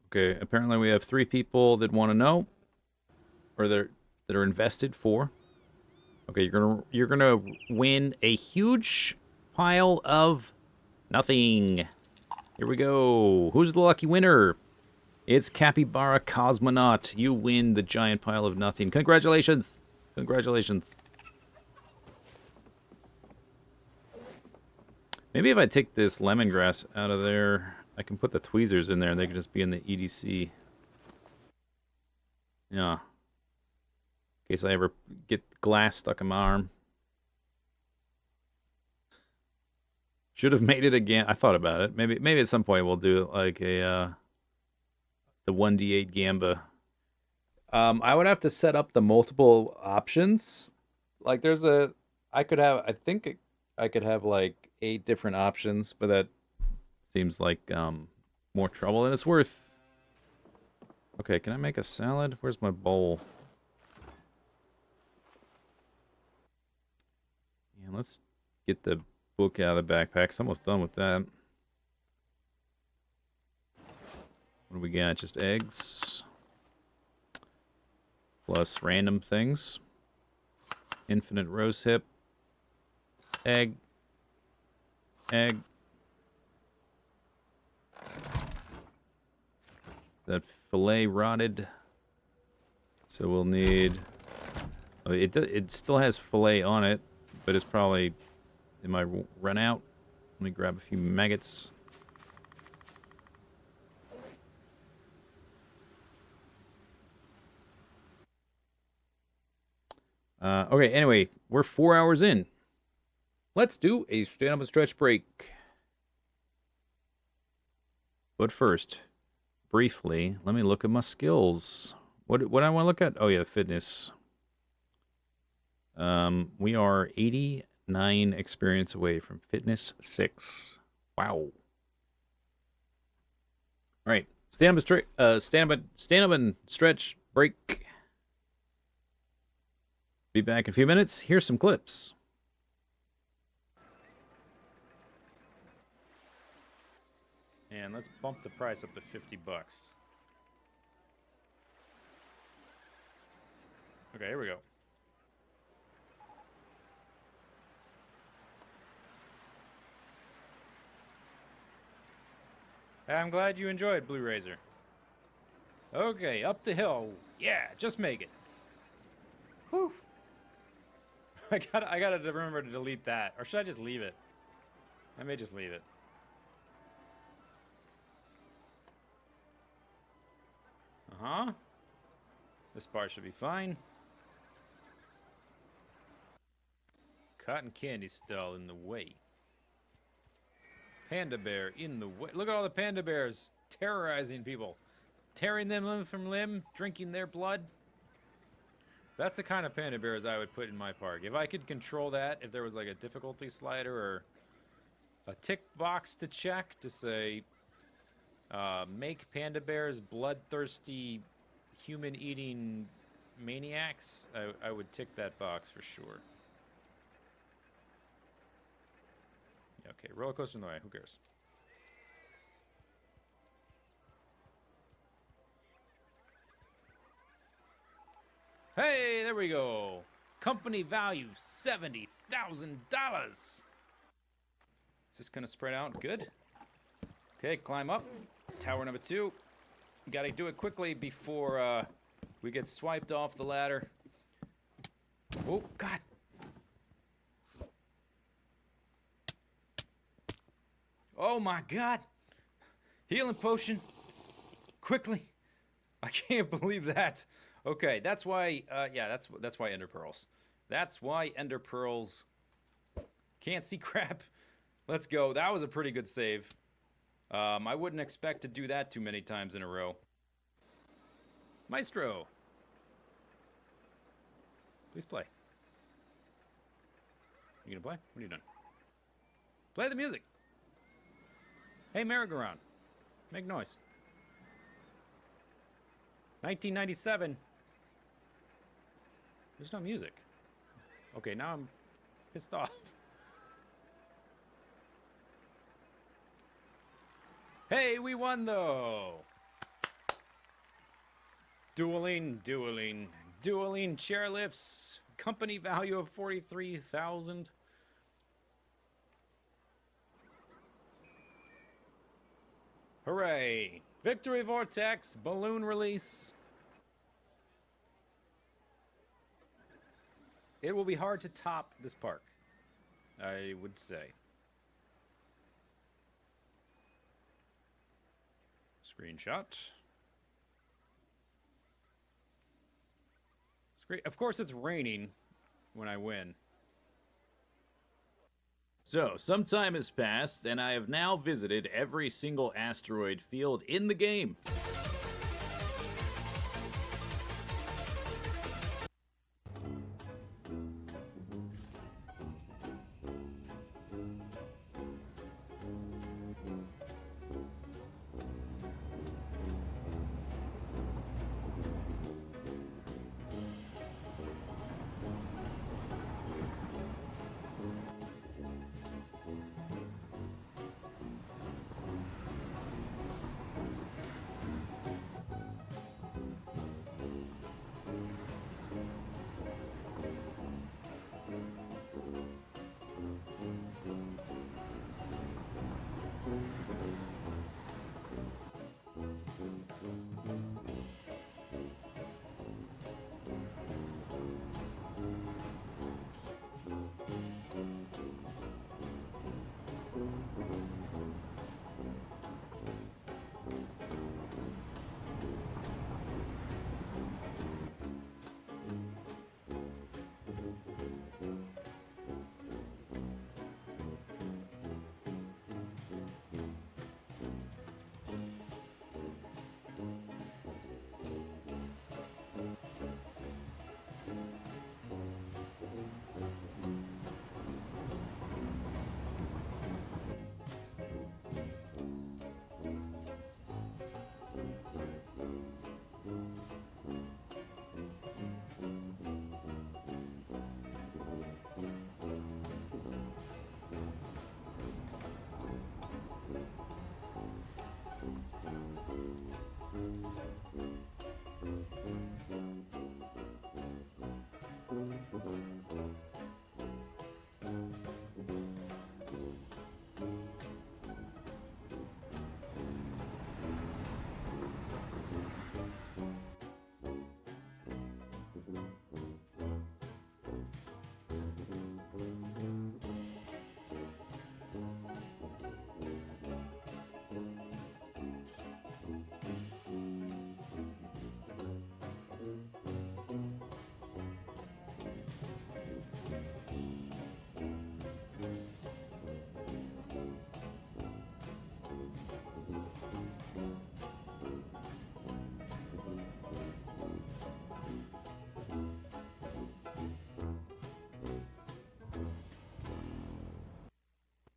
Okay, apparently we have 3 people that want to know, or that are invested for. Okay, you're gonna win a huge pile of nothing. Here we go. Who's the lucky winner? It's Capybara Cosmonaut. You win the giant pile of nothing. Congratulations! Congratulations. Maybe if I take this lemongrass out of there, I can put the tweezers in there and they can just be in the EDC. Yeah. In case I ever get glass stuck in my arm. Should have made it again. I thought about it. Maybe at some point we'll do like a the 1d8 gamba. I would have to set up the multiple options. Like there's a I could have I think I could have like 8 different options, but that seems like more trouble than it's worth. Okay, can I make a salad? Where's my bowl? Yeah, let's get the book out of the backpack. It's almost done with that. What do we got? Just eggs. Plus random things. Infinite rose hip. Egg. Egg. That fillet rotted. So we'll need... Oh, it still has fillet on it, but it's probably... It might run out. Let me grab a few maggots. Okay, anyway, we're 4 hours in. Let's do a stand up and stretch break. But first, briefly, let me look at my skills. What I want to look at? Oh yeah, fitness. We are 89 experience away from fitness 6. Wow. All right, stand up and stretch break. Be back in a few minutes. Here's some clips. And let's bump the price up to $50. Okay, here we go. I'm glad you enjoyed Blue Razor. Okay, up the hill. Yeah, just make it. Whew. I gotta remember to delete that. Or should I just leave it? I may just leave it. Uh-huh. This part should be fine. Cotton candy stall in the way. Panda bear in the way. Look at all the panda bears terrorizing people. Tearing them limb from limb, drinking their blood. That's the kind of panda bears I would put in my park. If I could control that, if there was like a difficulty slider or a tick box to check to say, make panda bears bloodthirsty, human-eating maniacs, I would tick that box for sure. Okay, roller coaster in the way. Who cares? Hey, there we go. Company value $70,000. Is this gonna spread out? Good. Okay, climb up. Tower number 2. Gotta do it quickly before we get swiped off the ladder. Oh, God. Oh my God. Healing potion. Quickly. I can't believe that. Okay, that's why, yeah, that's why Ender Pearls. That's why Ender Pearls. Can't see crap. Let's go. That was a pretty good save. I wouldn't expect to do that too many times in a row. Maestro. Please play. You gonna play? What are you doing? Play the music. Hey, merry-go-round. Make noise. 1997. There's no music. Okay, now I'm pissed off. Hey, we won though! Dueling chairlifts. Company value of 43,000. Hooray! Victory Vortex, balloon release. It will be hard to top this park, I would say. Screenshot. It's great. Of course, it's raining when I win. So, some time has passed, and I have now visited every single asteroid field in the game.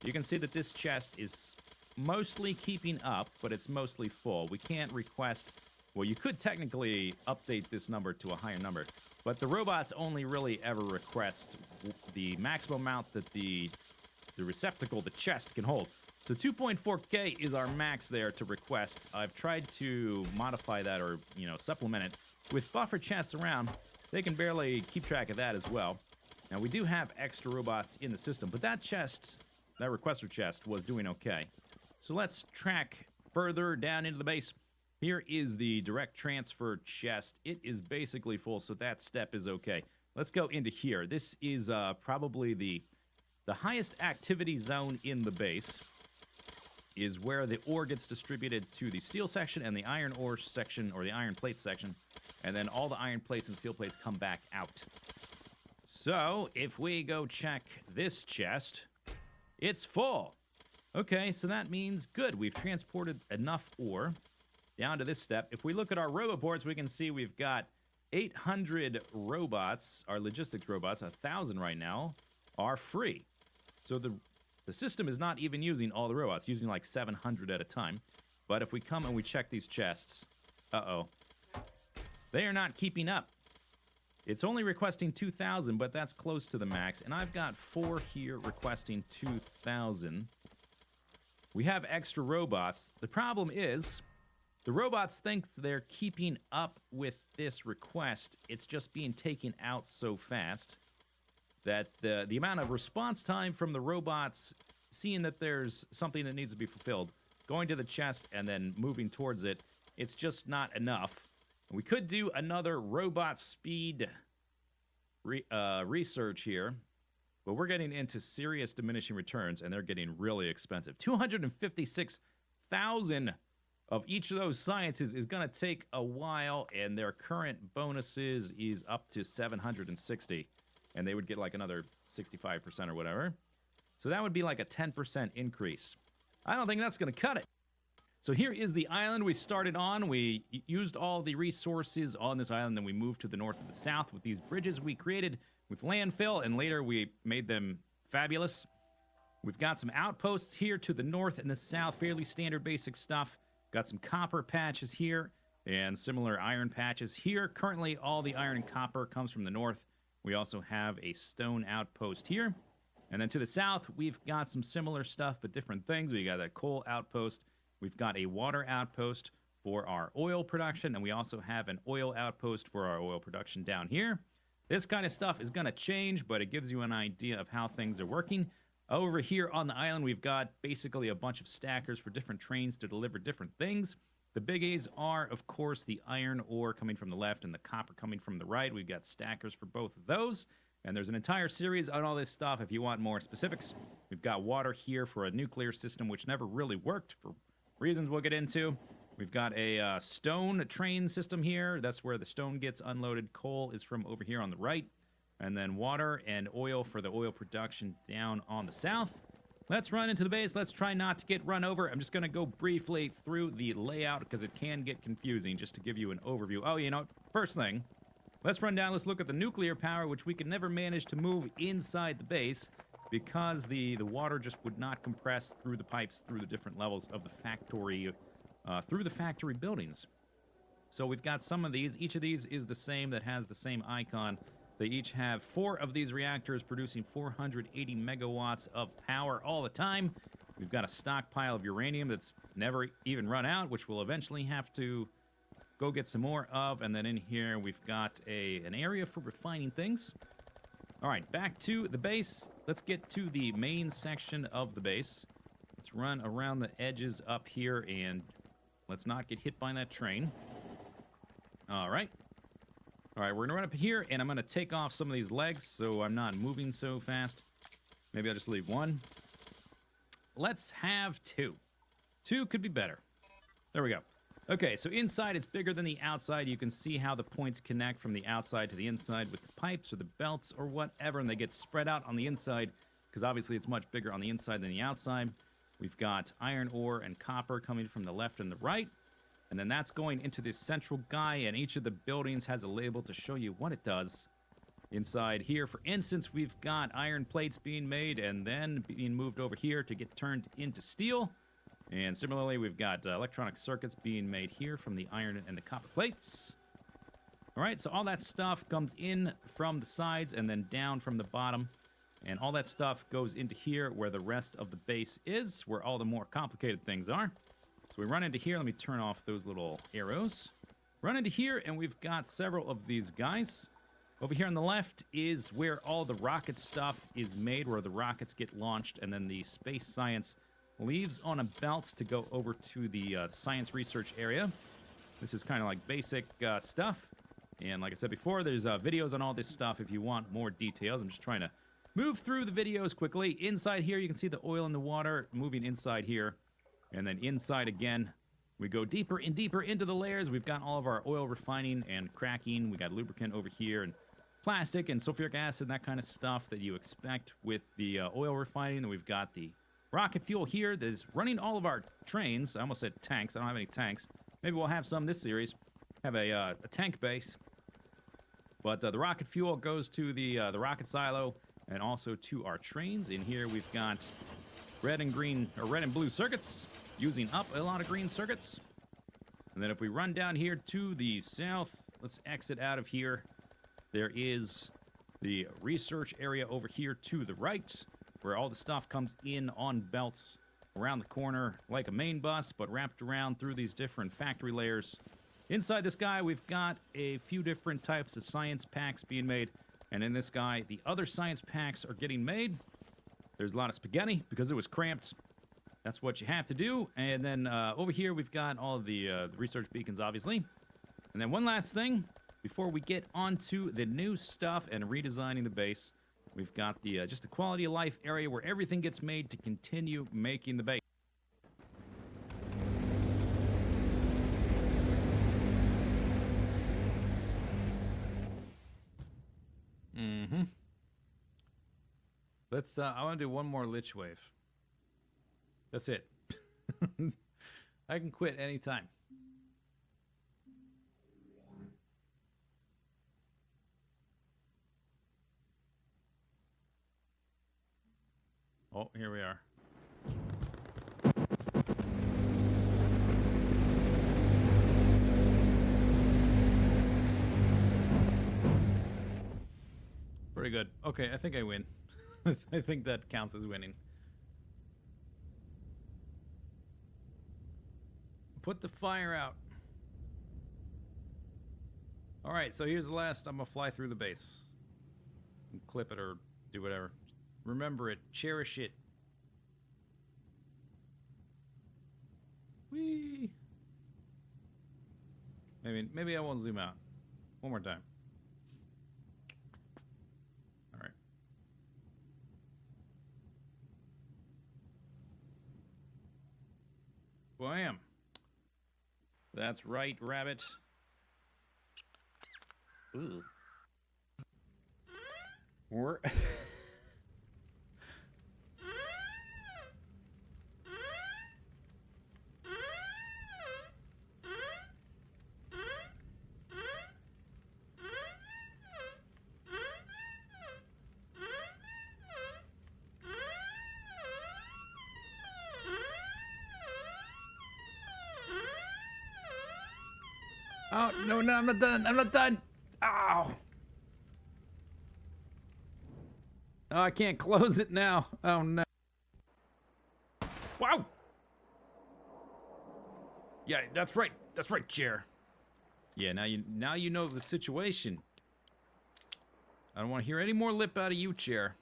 You can see that this chest is mostly keeping up, but it's mostly full. We can't request... Well, you could technically update this number to a higher number, but the robots only really ever request the maximum amount that the receptacle, the chest, can hold. So 2.4K is our max there to request. I've tried to modify that or, supplement it with buffer chests around. They can barely keep track of that as well. Now, we do have extra robots in the system, but that chest, that requester chest, was doing okay. So let's track further down into the base. Here is the direct transfer chest. It is basically full, so that step is okay. Let's go into here. This is probably the highest activity zone in the base, is where the ore gets distributed to the steel section and the iron ore section, or the iron plate section, and then all the iron plates and steel plates come back out. So, if we go check this chest, it's full. Okay, so that means, good, we've transported enough ore down to this step. If we look at our robot boards, we can see we've got 800 robots, our logistics robots, 1,000 right now, are free. So the system is not even using all the robots, using like 700 at a time. But if we come and we check these chests, they are not keeping up. It's only requesting 2,000, but that's close to the max. And I've got 4 here requesting 2,000. We have extra robots. The problem is, the robots think they're keeping up with this request. It's just being taken out so fast that the amount of response time from the robots, seeing that there's something that needs to be fulfilled, going to the chest and then moving towards it, it's just not enough. We could do another robot speed research here, but we're getting into serious diminishing returns, and they're getting really expensive. 256,000 of each of those sciences is going to take a while, and their current bonuses is up to 760, and they would get like another 65% or whatever. So that would be like a 10% increase. I don't think that's going to cut it. So here is the island we started on. We used all the resources on this island, then we moved to the north and the south with these bridges we created with landfill, and later we made them fabulous. We've got some outposts here to the north and the south, fairly standard basic stuff. Got some copper patches here and similar iron patches here. Currently, all the iron and copper comes from the north. We also have a stone outpost here. And then to the south, we've got some similar stuff, but different things. We got a coal outpost. We've got a water outpost for our oil production, and we also have an oil outpost for our oil production down here. This kind of stuff is going to change, but it gives you an idea of how things are working. Over here on the island, we've got basically a bunch of stackers for different trains to deliver different things. The biggies are, of course, the iron ore coming from the left and the copper coming from the right. We've got stackers for both of those. And there's an entire series on all this stuff if you want more specifics. We've got water here for a nuclear system, which never really worked for reasons we'll get into. We've got a stone train system here. That's where the stone gets unloaded. Coal is from over here on the right. And then water and oil for the oil production down on the south. Let's run into the base. Let's try not to get run over. I'm just going to go briefly through the layout because it can get confusing, just to give you an overview. Oh, you know what? First thing, let's run down. Let's look at the nuclear power, which we could never manage to move inside the base because the water just would not compress through the pipes, through the different levels of the factory, through the factory buildings. So we've got some of these. Each of these is the same, that has the same icon. They each have 4 of these reactors producing 480 megawatts of power all the time. We've got a stockpile of uranium that's never even run out, which we'll eventually have to go get some more of. And then in here, we've got an area for refining things. All right, back to the base. Let's get to the main section of the base. Let's run around the edges up here, and let's not get hit by that train. All right. All right, we're going to run up here, and I'm going to take off some of these legs so I'm not moving so fast. Maybe I'll just leave 1. Let's have 2. 2 could be better. There we go. Okay, so inside it's bigger than the outside. You can see how the points connect from the outside to the inside with the pipes or the belts or whatever, and they get spread out on the inside because obviously it's much bigger on the inside than the outside. We've got iron ore and copper coming from the left and the right. And then that's going into this central guy, and each of the buildings has a label to show you what it does. Inside here, for instance, we've got iron plates being made and then being moved over here to get turned into steel. And similarly, we've got electronic circuits being made here from the iron and the copper plates. All right, so all that stuff comes in from the sides and then down from the bottom. And all that stuff goes into here where the rest of the base is, where all the more complicated things are. So we run into here. Let me turn off those little arrows. Run into here, and we've got several of these guys. Over here on the left is where all the rocket stuff is made, where the rockets get launched, and then the space science leaves on a belt to go over to the science research area. This is kind of like basic stuff. And like I said before, there's videos on all this stuff if you want more details. I'm just trying to move through the videos quickly. Inside here, you can see the oil in the water moving inside here. And then inside again, we go deeper and deeper into the layers. We've got all of our oil refining and cracking. We got lubricant over here and plastic and sulfuric acid, that kind of stuff that you expect with the oil refining. And we've got the rocket fuel here that is running all of our trains. I almost said tanks. I don't have any tanks. Maybe we'll have some this series. Have a tank base. But the rocket fuel goes to the rocket silo and also to our trains. In here we've got red and green, or red and blue circuits, using up a lot of green circuits. And then if we run down here to the south, let's exit out of here. There is the research area over here to the right, where all the stuff comes in on belts around the corner like a main bus, but wrapped around through these different factory layers. Inside this guy, we've got a few different types of science packs being made. And in this guy, the other science packs are getting made. There's a lot of spaghetti because it was cramped. That's what you have to do. And then over here, we've got all of the research beacons, obviously. And then one last thing. Before we get onto the new stuff and redesigning the base, we've got the just the quality of life area where everything gets made to continue making the base. Let's, I want to do one more Lich Wave. That's it. I can quit anytime. Oh, here we are. Pretty good. Okay, I think I win. I think that counts as winning. Put the fire out. Alright, so here's the last. I'm gonna fly through the base. And clip it or do whatever. Remember it. Cherish it. Whee! Maybe I won't zoom out. One more time. Alright. Wham! That's right, rabbit. Ooh. We're... Oh, no, I'm not done. I'm not done. Ow. Oh, I can't close it now. Oh, no. Wow. Yeah, that's right. That's right, chair. Yeah, now you know the situation. I don't want to hear any more lip out of you, chair.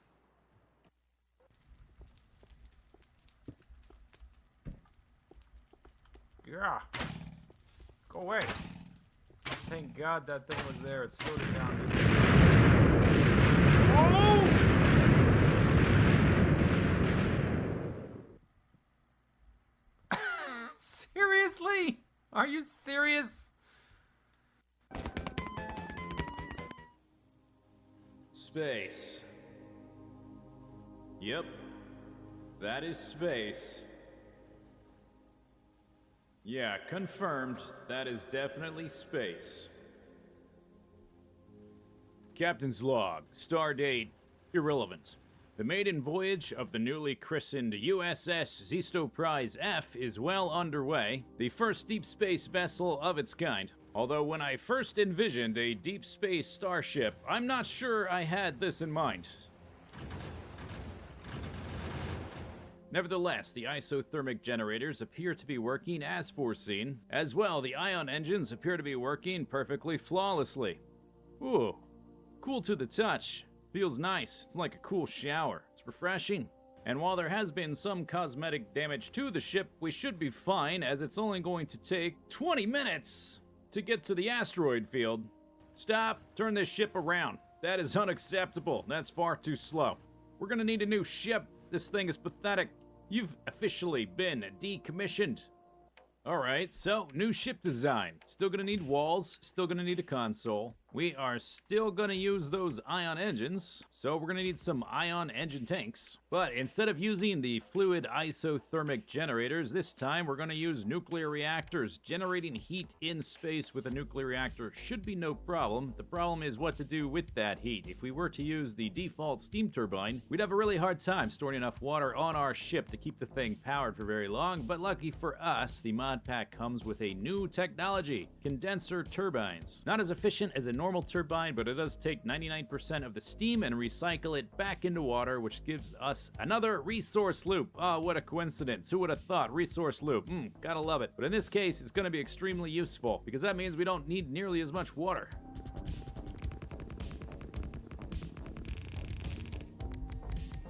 Yeah. Go away. Thank God that thing was there. It slowed it down. Oh! Seriously? Are you serious? Space. Yep. That is space. Yeah, confirmed. That is definitely space. Captain's log. Stardate irrelevant. The maiden voyage of the newly christened USS Zisteau Prize F is well underway, the first deep space vessel of its kind. Although when I first envisioned a deep space starship, I'm not sure I had this in mind. Nevertheless, the isothermic generators appear to be working as foreseen. As well, the ion engines appear to be working perfectly flawlessly. Ooh, cool to the touch. Feels nice. It's like a cool shower. It's refreshing. And while there has been some cosmetic damage to the ship, we should be fine, as it's only going to take 20 minutes to get to the asteroid field. Stop. Turn this ship around. That is unacceptable. That's far too slow. We're gonna need a new ship. This thing is pathetic. You've officially been decommissioned. Alright, so new ship design. Still gonna need walls, still gonna need a console. We are still gonna use those ion engines, so we're gonna need some ion engine tanks. But instead of using the fluid isothermic generators, this time we're gonna use nuclear reactors. Generating heat in space with a nuclear reactor should be no problem. The problem is what to do with that heat. If we were to use the default steam turbine, we'd have a really hard time storing enough water on our ship to keep the thing powered for very long, but lucky for us, the mod pack comes with a new technology, condenser turbines. Not as efficient as a normal turbine, but it does take 99% of the steam and recycle it back into water, which gives us another resource loop. Oh, what a coincidence. Who would have thought? Resource loop. Gotta love it. But in this case, it's going to be extremely useful, because that means we don't need nearly as much water.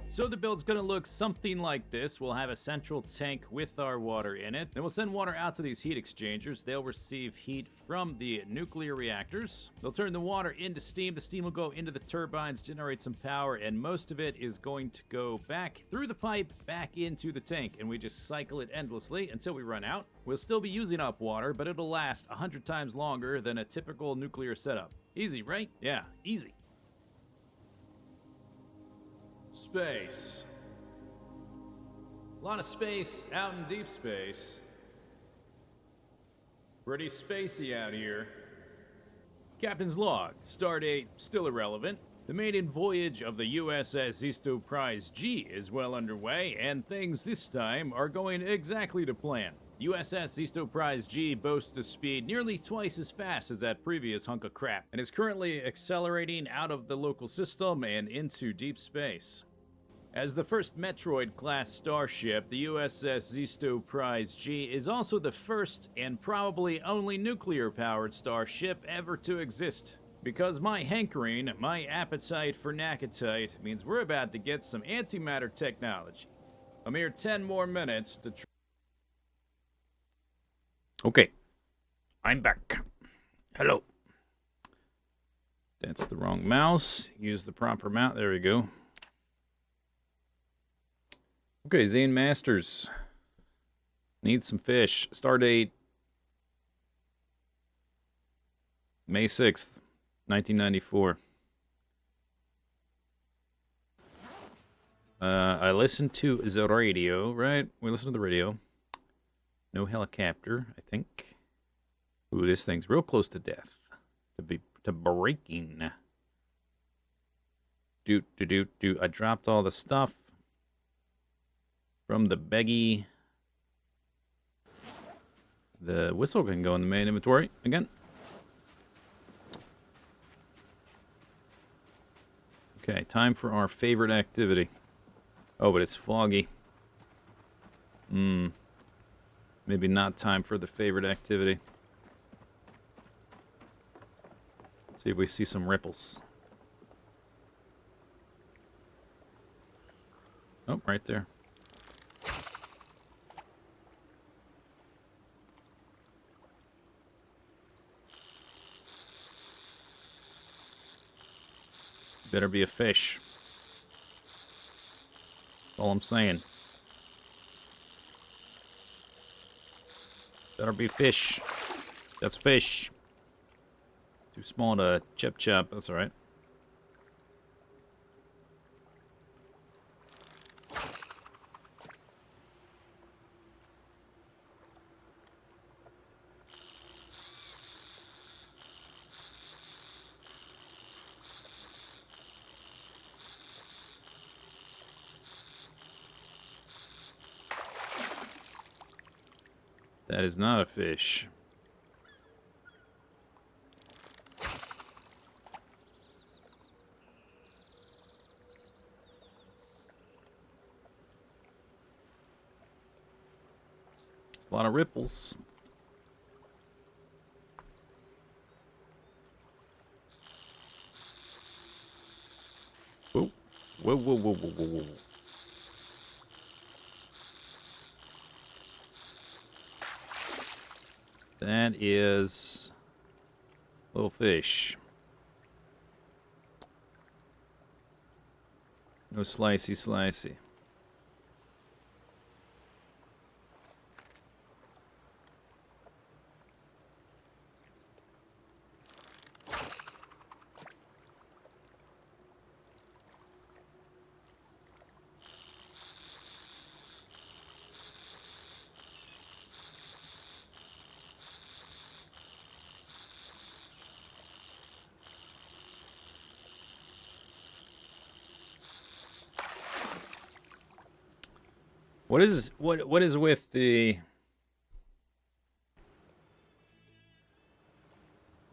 So the build's gonna look something like this. We'll have a central tank with our water in it. Then we'll send water out to these heat exchangers. They'll receive heat from the nuclear reactors. They'll turn the water into steam. The steam will go into the turbines, generate some power, and most of it is going to go back through the pipe, back into the tank, and we just cycle it endlessly until we run out. We'll still be using up water, but it'll last 100 times longer than a typical nuclear setup. Easy, right? Yeah, easy. Space. A lot of space out in deep space. Pretty spacey out here. Captain's log. Stardate still irrelevant. The maiden voyage of the USS Zisteau Prize G is well underway, and things this time are going exactly to plan. USS Zisteau Prize G boasts a speed nearly twice as fast as that previous hunk of crap, and is currently accelerating out of the local system and into deep space. As the first Metroid-class starship, the USS Zisteau Prize G is also the first and probably only nuclear-powered starship ever to exist. Because my hankering, my appetite for Nakatite, means we're about to get some antimatter technology. A mere 10 more minutes to... Okay. I'm back. Hello. That's the wrong mouse. Use the proper mouse. There we go. Okay, Zane Masters. Need some fish. Stardate May 6th, 1994. I listened to the radio, right? We listened to the radio. No helicopter, I think. Ooh, this thing's real close to death. To breaking. I dropped all the stuff from the beggy. The whistle can go in the main inventory again. Okay, time for our favorite activity. Oh, but it's foggy. Maybe not time for the favorite activity. See if we see some ripples. Oh, right there. Better be a fish. That's all I'm saying. Better be fish. That's fish. Too small to chop. That's alright. That is not a fish. It's a lot of ripples. Whoa. Whoa, whoa, whoa, whoa, whoa, whoa. That is a little fish. No slicey, slicey. What is with the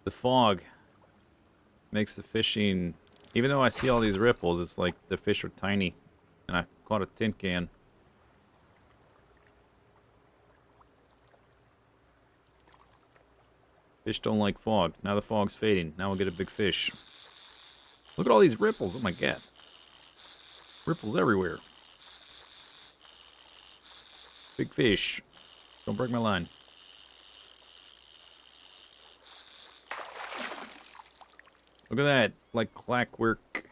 fog? Makes the fishing, even though I see all these ripples, it's like the fish are tiny, and I caught a tin can. Fish don't like fog. Now the fog's fading. Now we'll get a big fish. Look at all these ripples. Oh my god. Ripples everywhere. Big fish. Don't break my line. Look at that. Like clockwork.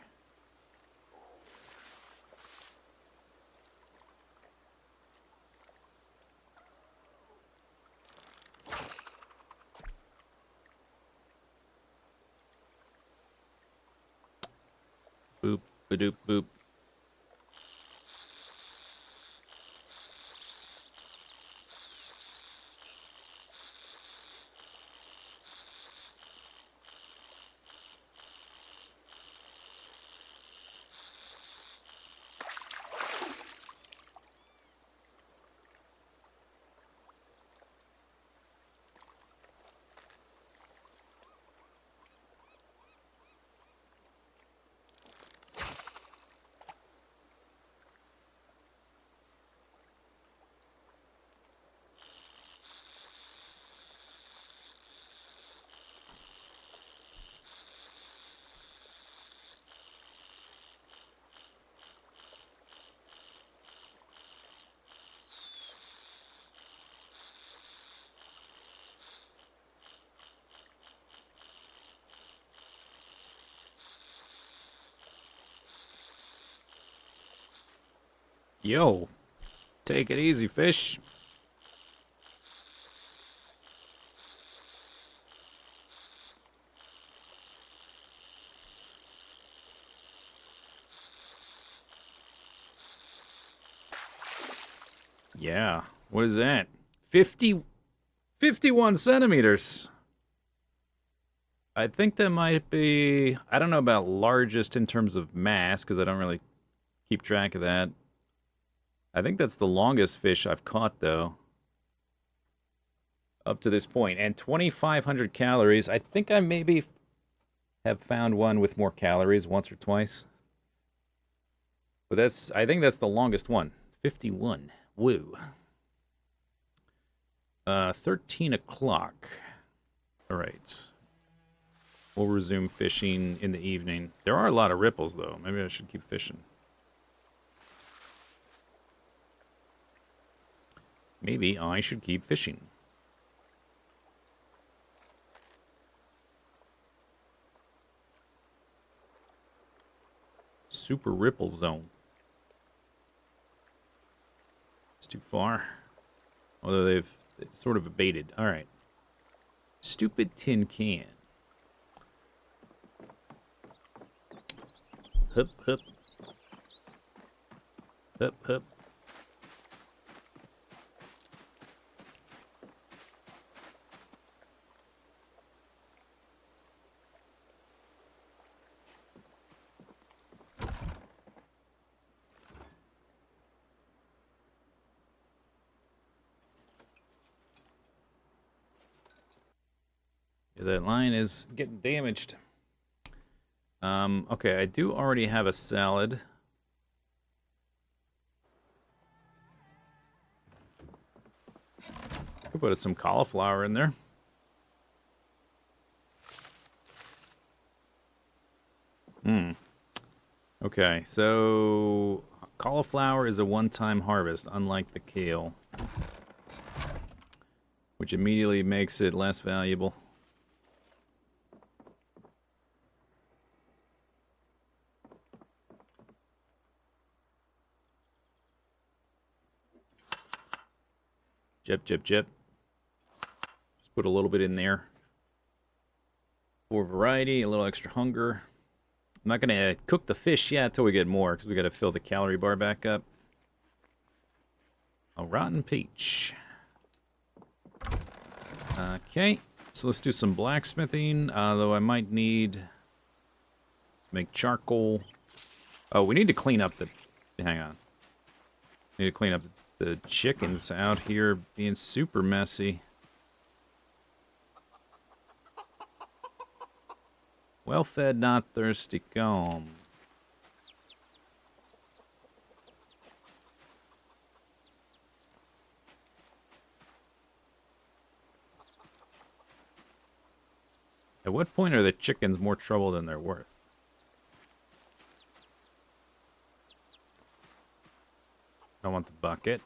Boop, ba-doop, boop. Yo, take it easy, fish. Yeah, what is that? 51 centimeters. I think that might be, I don't know about largest in terms of mass, because I don't really keep track of that. I think that's the longest fish I've caught, though, up to this point. And 2,500 calories. I think I maybe have found one with more calories once or twice. But I think that's the longest one. 51. Woo. 13 o'clock. All right. We'll resume fishing in the evening. There are a lot of ripples, though. Maybe I should keep fishing. Maybe I should keep fishing. Super ripple zone. It's too far. Although they've sort of abated. All right. Stupid tin can. Hup, hup. Hup, hup. That line is getting damaged. Okay, I do already have a salad. Could put some cauliflower in there. Okay, so cauliflower is a one-time harvest, unlike the kale, which immediately makes it less valuable. Jip, jip, jip. Just put a little bit in there for variety, a little extra hunger. I'm not going to cook the fish yet until we get more, because we got to fill the calorie bar back up. A rotten peach. Okay, so let's do some blacksmithing, though I might need to make charcoal. Oh, we need to clean up the... Hang on. Need to clean up the chickens out here being super messy. Well fed, not thirsty, calm. At what point are the chickens more trouble than they're worth? I want the bucket.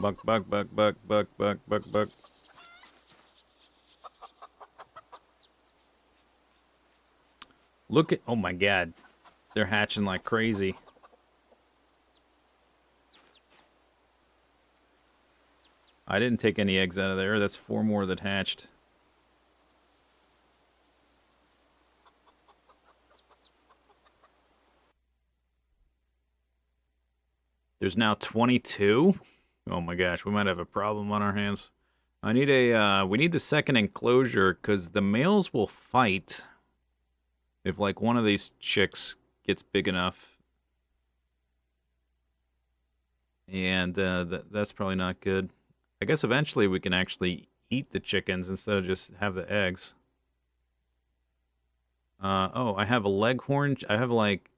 Buck, buck, buck, buck, buck, buck, buck, buck. Look at... Oh my god. They're hatching like crazy. I didn't take any eggs out of there. That's 4 more that hatched. There's now 22? Oh my gosh, we might have a problem on our hands. I need a, we need the second enclosure, because the males will fight if, like, one of these chicks gets big enough. And that's probably not good. I guess eventually we can actually eat the chickens instead of just have the eggs. Oh, I have a leghorn. I have, like,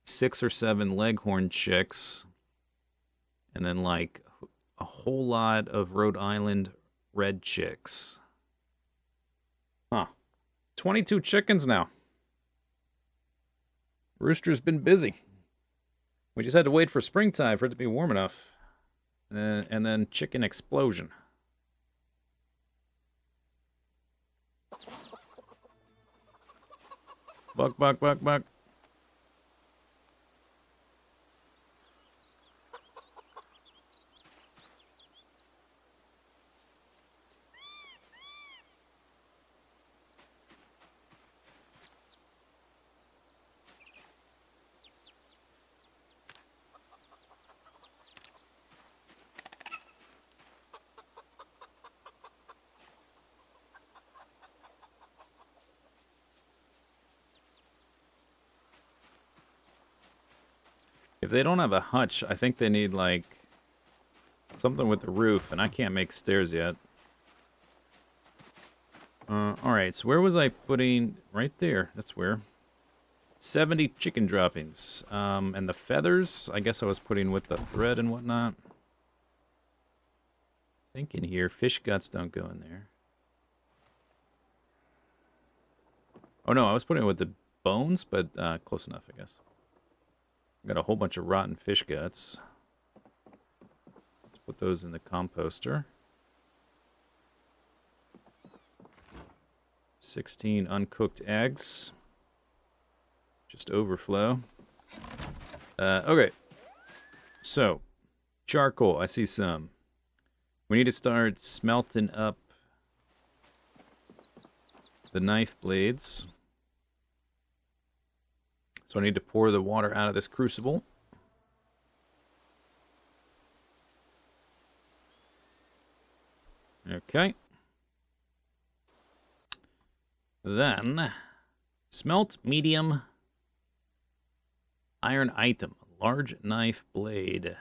6 or 7 leghorn chicks. And then, like, a whole lot of Rhode Island red chicks. Huh. 22 chickens now. Rooster's been busy. We just had to wait for springtime for it to be warm enough. And then chicken explosion. Buck, buck, buck, buck. If they don't have a hutch, I think they need, like, something with the roof, and I can't make stairs yet. Alright, so where was I putting... Right there, that's where. 70 chicken droppings. And the feathers, I guess I was putting with the thread and whatnot. Thinking here, fish guts don't go in there. Oh no, I was putting it with the bones, but close enough, I guess. Got a whole bunch of rotten fish guts. Let's put those in the composter. 16 uncooked eggs. Just overflow. Okay. So, charcoal. I see some. We need to start smelting up the knife blades. So I need to pour the water out of this crucible. Okay. Then, smelt medium iron item. Large knife blade.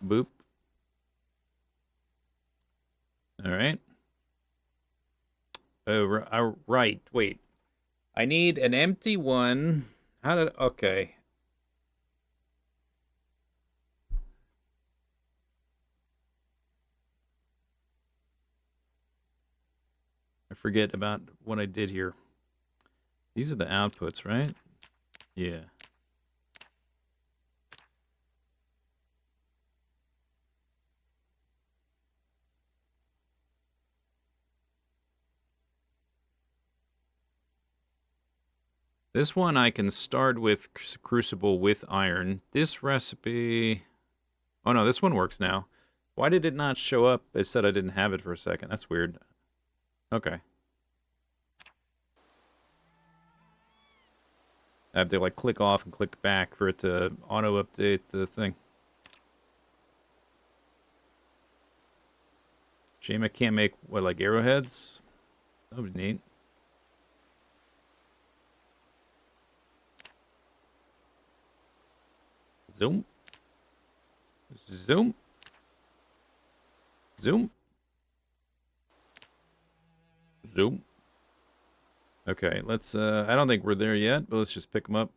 Boop. All right. Oh, right. Wait. I need an empty one. How did... Okay. I forget about what I did here. These are the outputs, right? Yeah. This one I can start with crucible with iron. This recipe... Oh no, this one works now. Why did it not show up? It said I didn't have it for a second. That's weird. Okay. I have to like click off and click back for it to auto-update the thing. Shame I can't make, what, like arrowheads? That would be neat. Zoom. Zoom. Zoom. Zoom. Okay, let's, I don't think we're there yet, but let's just pick them up.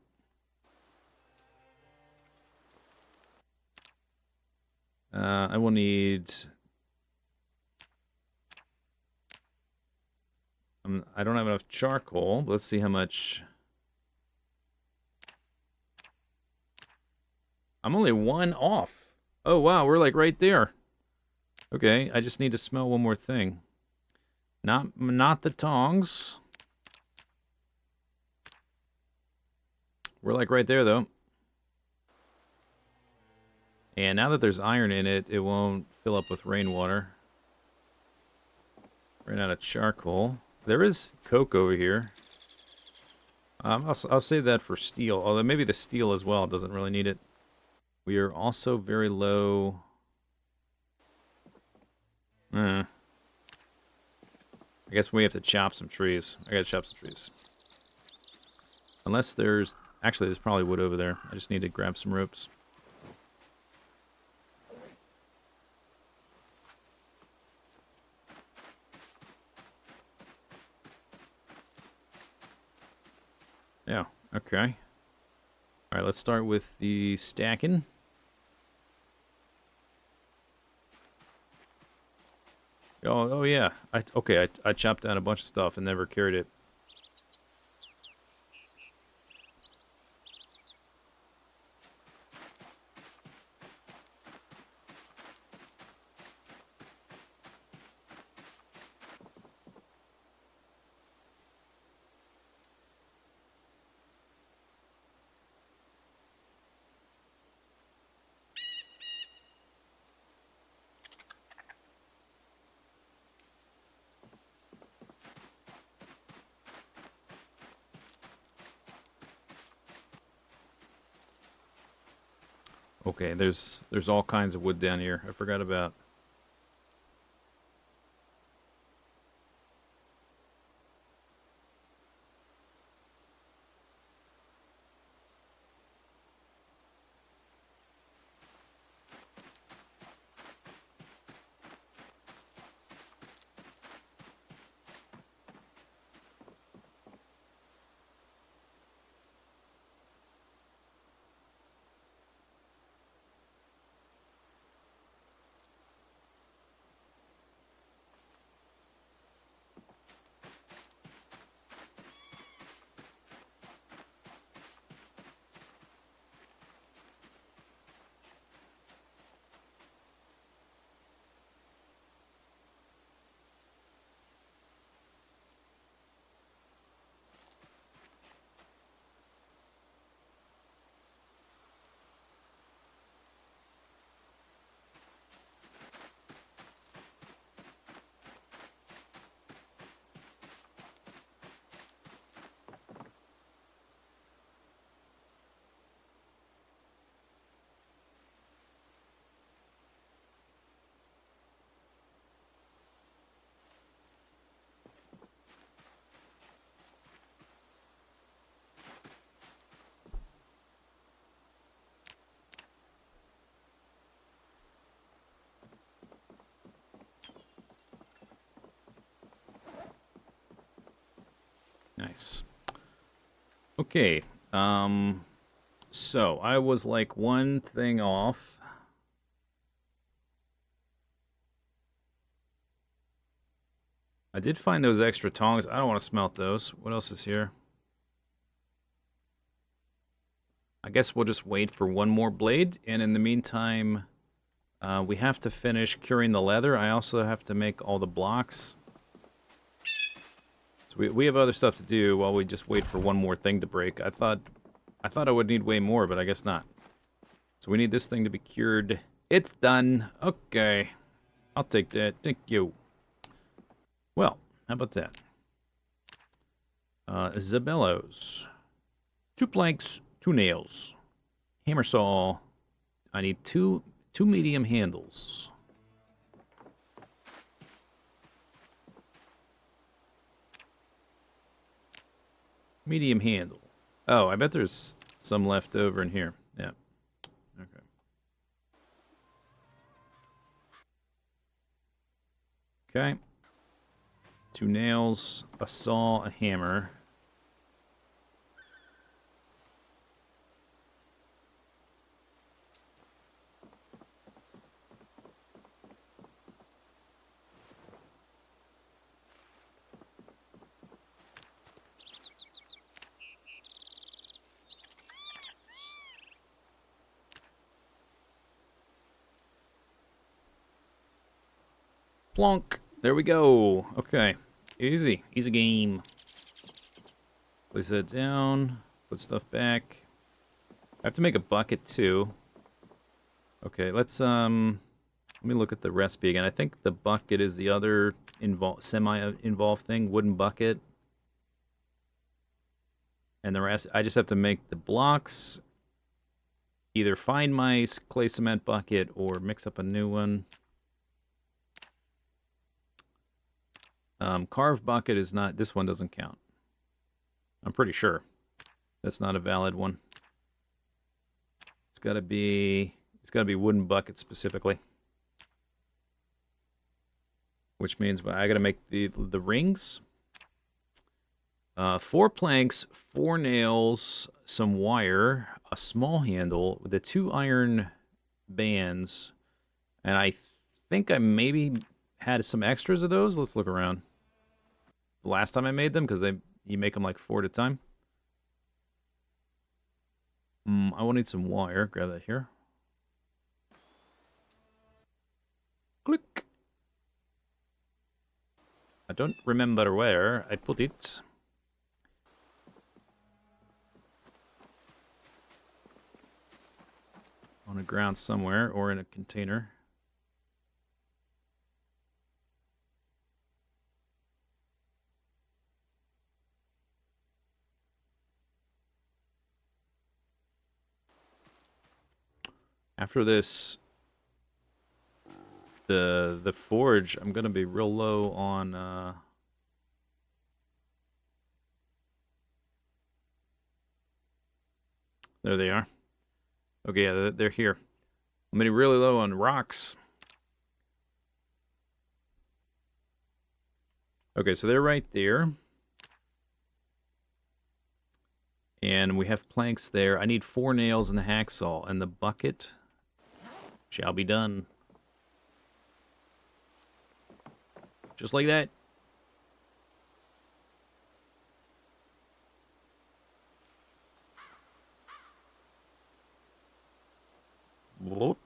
I will need... I don't have enough charcoal. Let's see how much... I'm only one off. Oh, wow, we're like right there. Okay, I just need to smell one more thing. Not the tongs. We're like right there, though. And now that there's iron in it, it won't fill up with rainwater. Ran out of charcoal. There is coke over here. I'll save that for steel. Although maybe the steel as well doesn't really need it. We are also very low. I guess we have to chop some trees. I gotta chop some trees. Unless there's... Actually, there's probably wood over there. I just need to grab some ropes. Yeah, okay. Alright, let's start with the stacking. Oh yeah. I chopped down a bunch of stuff and never carried it. Okay, there's all kinds of wood down here. I forgot about. Nice. Okay. So I was like one thing off. I did find those extra tongs. I don't want to smelt those. What else is here? I guess we'll just wait for one more blade, and in the meantime, we have to finish curing the leather. I also have to make all the blocks. So we have other stuff to do while we just wait for one more thing to break. I thought I would need way more, but I guess not. So we need this thing to be cured. It's done. Okay. I'll take that. Thank you. Well, how about that? The bellows. 2 planks, 2 nails. Hammer saw. I need two medium handles. Medium handle. Oh, I bet there's some left over in here. Yeah. Okay. Okay. 2 nails, a saw, a hammer. Plonk. There we go. Okay. Easy. Easy game. Place that down. Put stuff back. I have to make a bucket too. Okay, let me look at the recipe again. I think the bucket is the other semi-involved thing, wooden bucket. And the rest, I just have to make the blocks, either find my clay cement bucket or mix up a new one. Carved bucket is not, this one doesn't count. I'm pretty sure. That's not a valid one. It's gotta be wooden bucket specifically. Which means I gotta make the rings. 4 planks, 4 nails, some wire, a small handle, the 2 iron bands, and I think I maybe had some extras of those. Let's look around. The last time I made them, because you make them like 4 at a time. I will need some wire. Grab that here. Click. I don't remember where I put it. On the ground somewhere, or in a container. After this, the forge, I'm gonna be real low on there they are. Okay, yeah, they're here. I'm gonna be really low on rocks. Okay, so they're right there. And we have planks there. I need 4 nails and the hacksaw, and the bucket shall be done. Just like that. Whoop.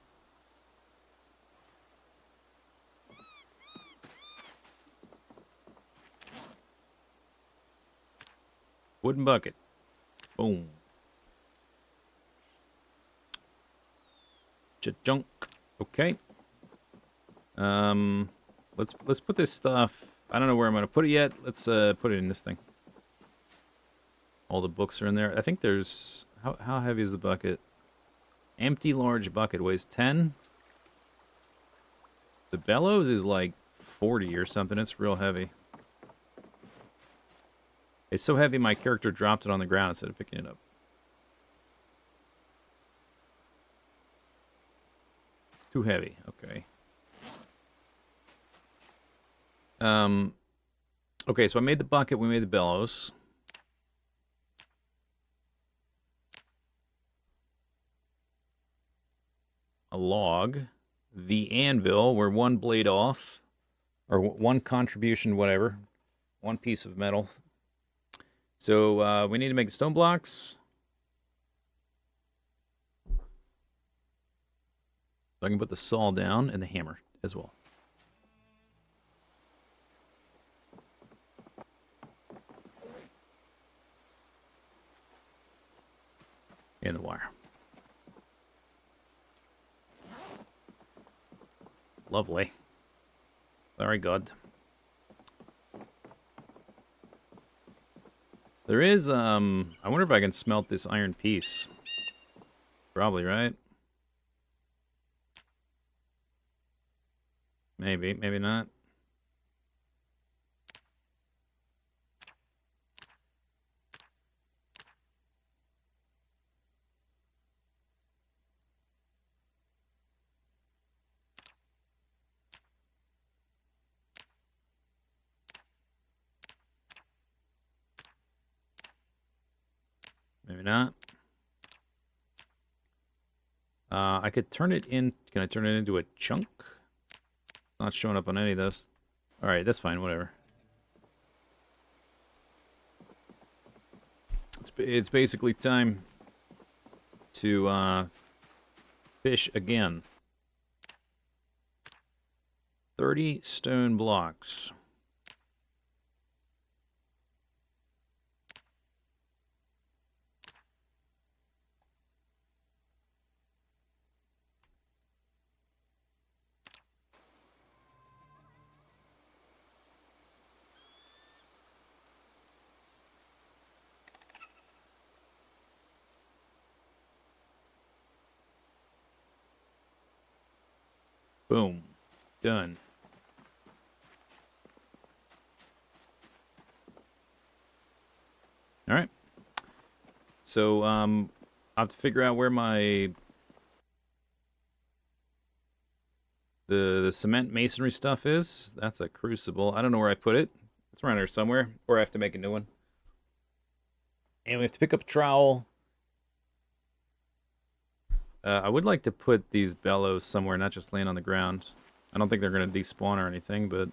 Wooden bucket. Boom. Junk. Okay. Let's put this stuff. I don't know where I'm gonna put it yet. Let's put it in this thing. All the books are in there. I think there's how heavy is the bucket? Empty large bucket weighs 10. The bellows is like 40 or something. It's real heavy. It's so heavy my character dropped it on the ground instead of picking it up. Too heavy. Okay. Okay, so I made the bucket, we made the bellows. a log. The anvil, we're one blade off. Or one contribution, whatever. One piece of metal. So we need to make the stone blocks. So I can put the saw down and the hammer as well. And the wire. Lovely. Very good. There is, I wonder if I can smelt this iron piece. Probably, right? Maybe, maybe not. Maybe not. I could turn it in. Can I turn it into a chunk? Not showing up on any of those. Alright, that's fine, whatever. It's basically time to fish again. 30 stone blocks. Boom. Done. Alright. So, I have to figure out where my... The cement masonry stuff is. That's a crucible. I don't know where I put it. It's around here somewhere. Or I have to make a new one. And we have to pick up a trowel. I would like to put these bellows somewhere, not just laying on the ground. I don't think they're going to despawn or anything, but...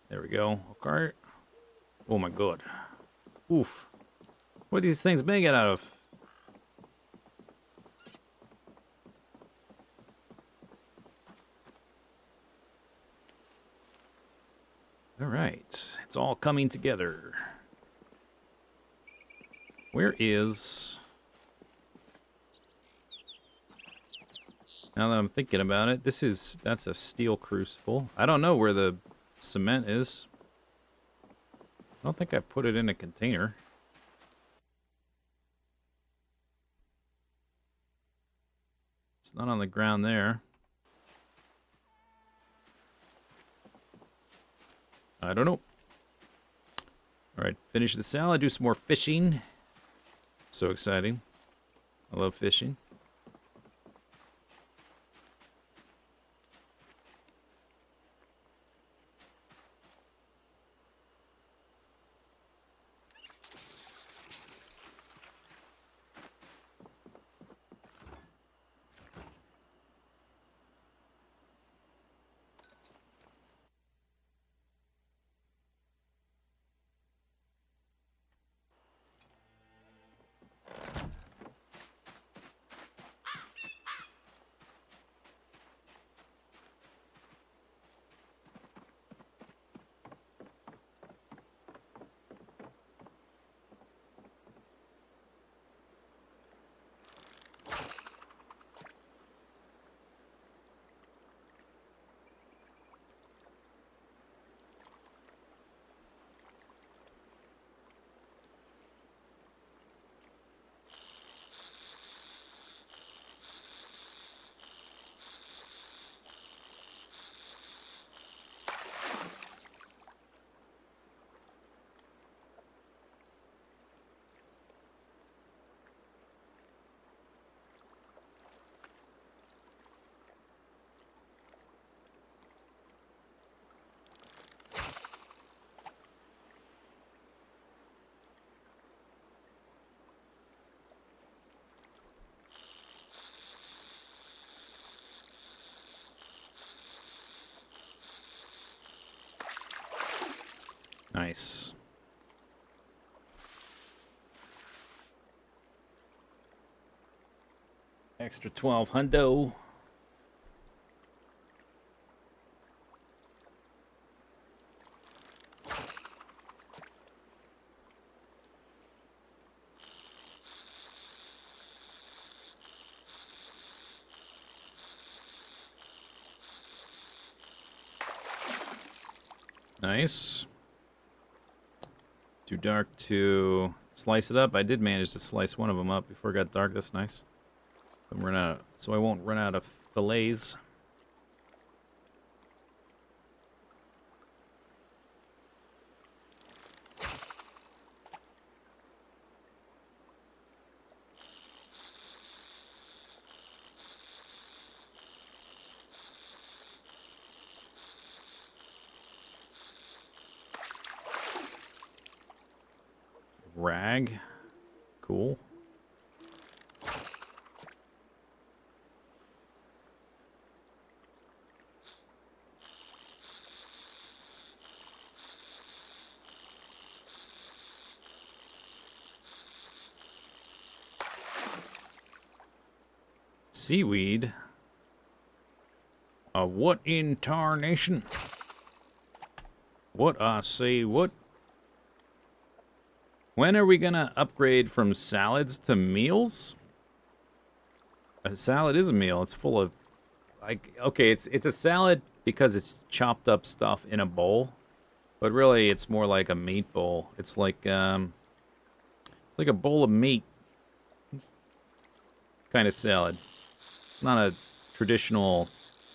There we go. Okay. Oh my god. Oof. What are these things made out of? Alright. It's all coming together. Where is... Now that I'm thinking about it, that's a steel crucible. I don't know where the cement is. I don't think I put it in a container. It's not on the ground there. I don't know. Alright, finish the salad, do some more fishing. So exciting. I love fishing. Nice. Extra 12 hundo. Nice. Too dark to slice it up. I did manage to slice one of them up before it got dark. That's nice. So I won't run out of fillets. Rag. Cool. Seaweed. What in tarnation? What I say, what? When are we gonna upgrade from salads to meals? A salad is a meal. It's full of, like, okay, it's a salad because it's chopped up stuff in a bowl, but really it's more like a meat bowl. It's like a bowl of meat kind of salad. It's not a traditional.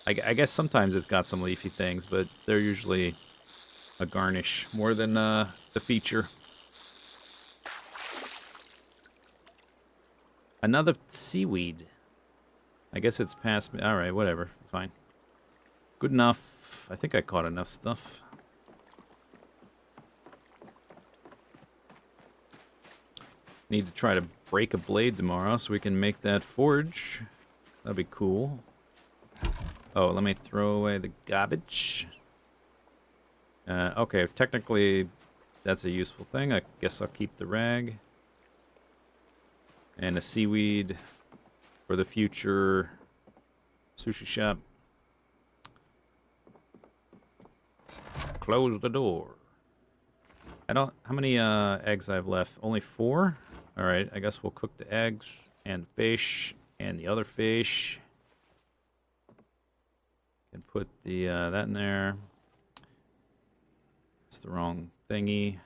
I guess sometimes it's got some leafy things, but they're usually a garnish more than the feature. Another seaweed. I guess it's past me. Alright, whatever. Fine. Good enough. I think I caught enough stuff. Need to try to break a blade tomorrow so we can make that forge. That'd be cool. Oh, let me throw away the garbage. Okay, technically that's a useful thing. I guess I'll keep the rag. And a seaweed for the future sushi shop. Close the door. How many eggs I have left? Only 4? Alright, I guess we'll cook the eggs and fish and the other fish. And put the that in there. It's the wrong thingy.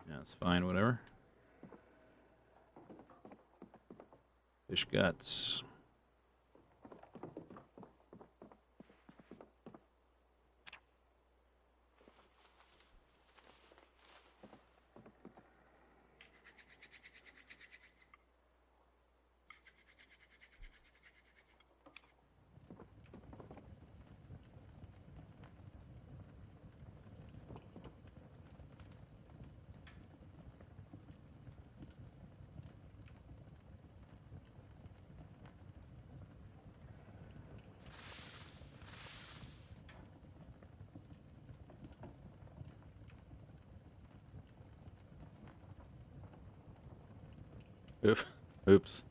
Yeah, it's fine, whatever. Fish guts. Oops.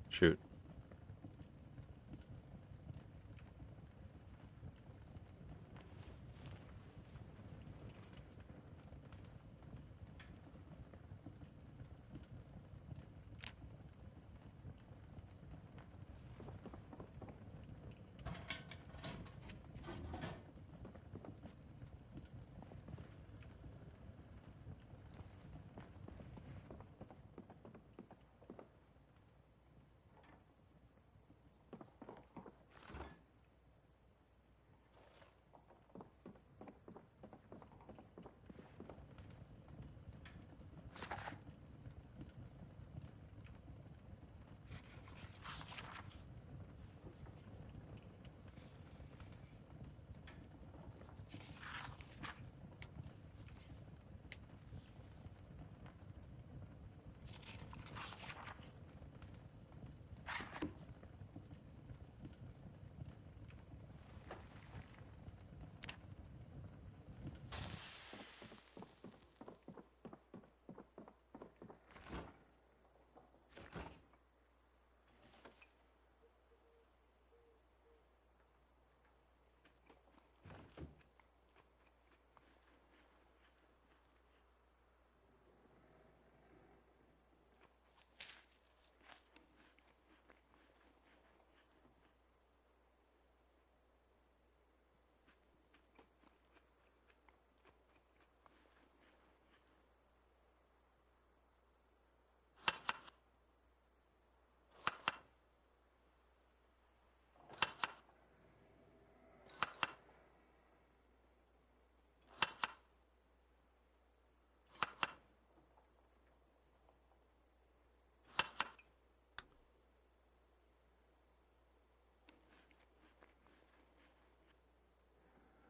Shoot.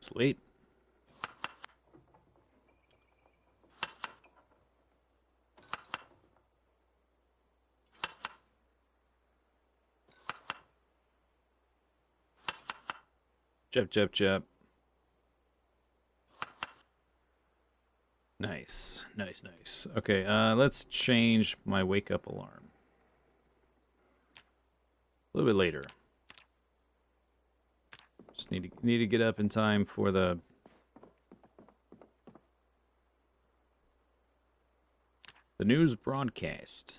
Sweet. Jep, jep, jep. Nice, nice, nice. Okay, let's change my wake up alarm. A little bit later. Just need to get up in time for the news broadcast.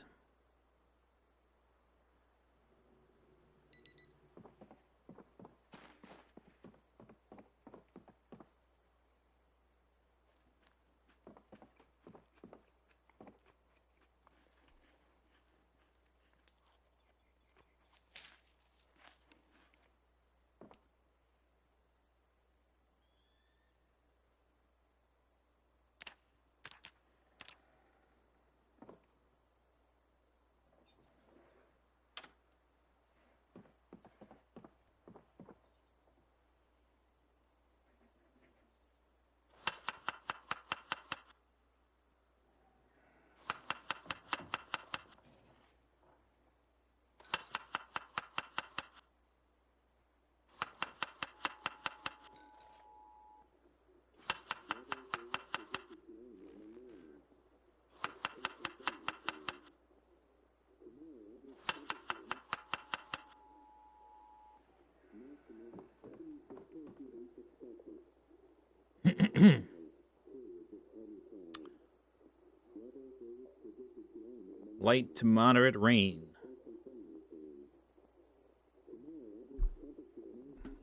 Light to moderate rain.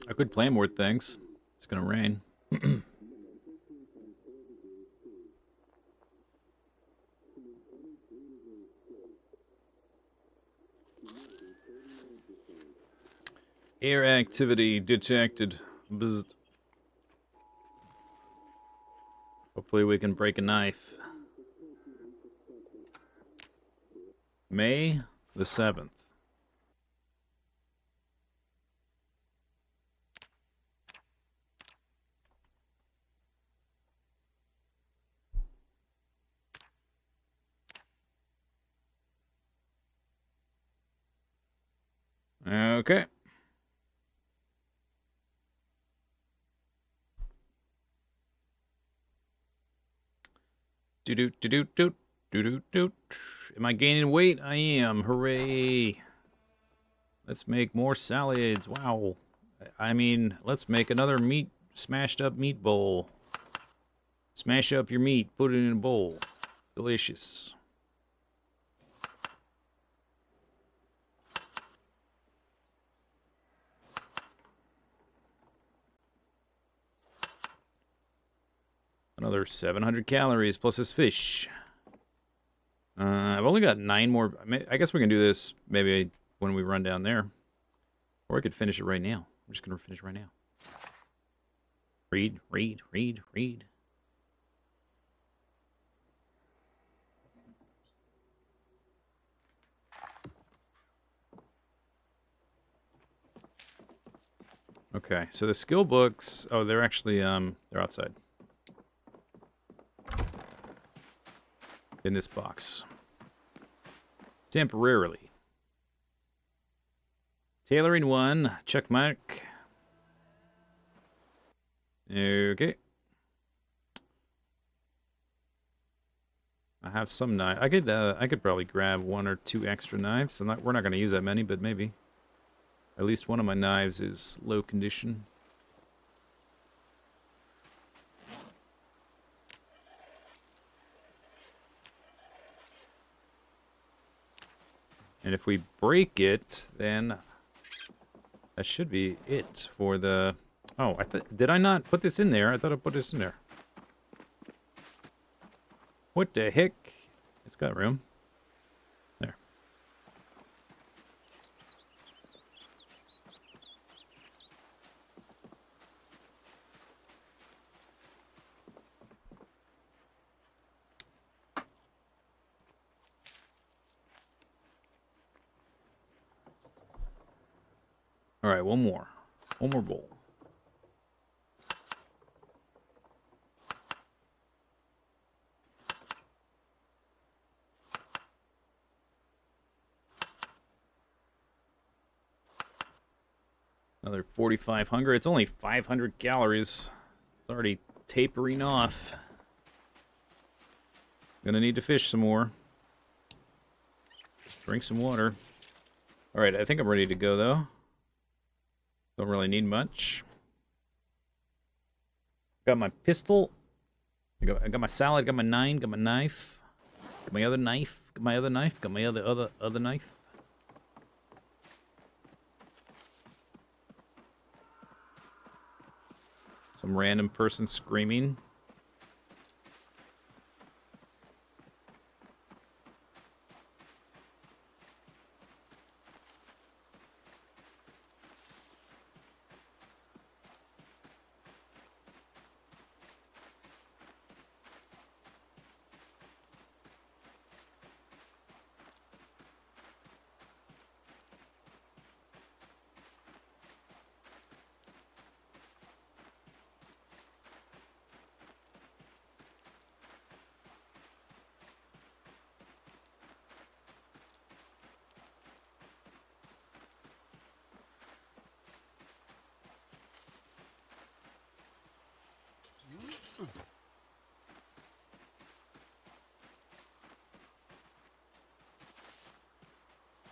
I could plan more things. It's gonna rain. Air activity detected. Bzzzt. Hopefully we can break a knife. May the 7th. Okay. Do-do-do-do-do. Am I gaining weight? I am. Hooray. Let's make more salads. Wow. I mean, let's make another smashed up meat bowl. Smash up your meat, put it in a bowl. Delicious. Another 700 calories plus this fish. I've only got 9 more. I guess we can do this maybe when we run down there. Or I could finish it right now. I'm just going to finish it right now. Read, read, read, read. Okay, so the skill books, oh, they're actually, they're outside. In this box. Temporarily. Tailoring 1, check mark. Okay. I have some knife. I could probably grab 1 or 2 extra knives. We're not going to use that many, but maybe. At least one of my knives is low condition. And if we break it, then that should be it for the... Oh, did I not put this in there? I thought I put this in there. What the heck? It's got room. There. All right, one more. One more bowl. Another 45 hunger. It's only 500 calories. It's already tapering off. Gonna need to fish some more. Drink some water. Alright, I think I'm ready to go, though. Don't really need much. Got my pistol. I got my salad, got my got my knife. Got my other knife, got my other knife, got my other knife. Some random person screaming.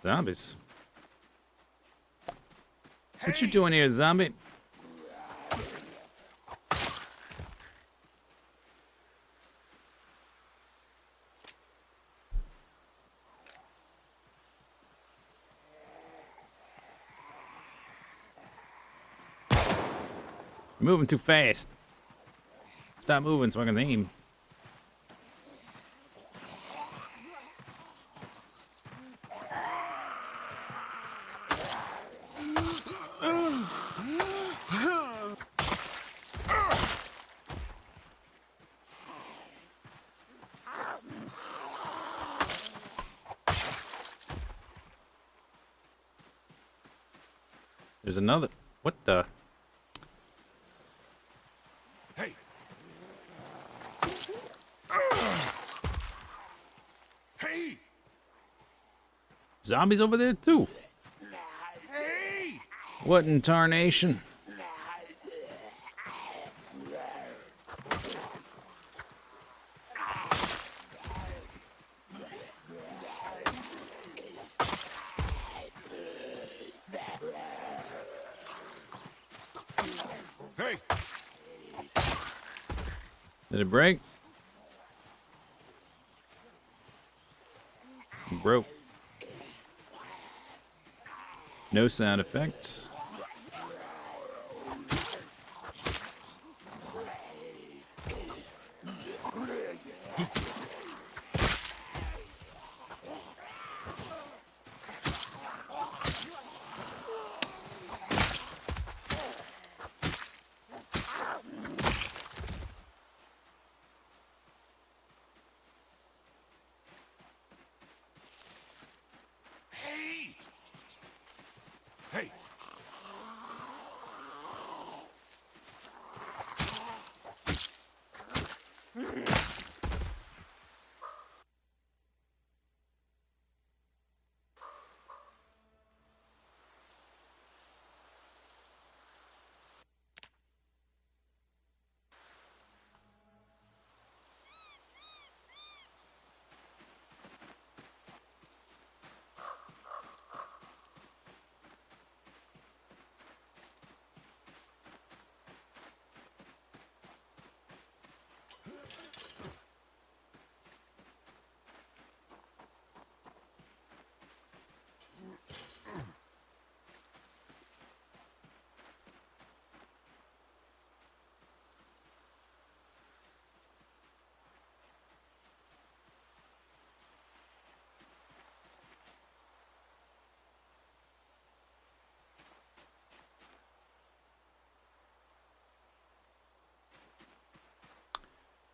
Zombies. What you doing here, zombie? You're moving too fast. Stop moving so I can aim. There's another. What the? Hey! Hey! Zombies over there too. Hey! What in tarnation? Hey! Did it break? It broke. No sound effects. Hey! Hey!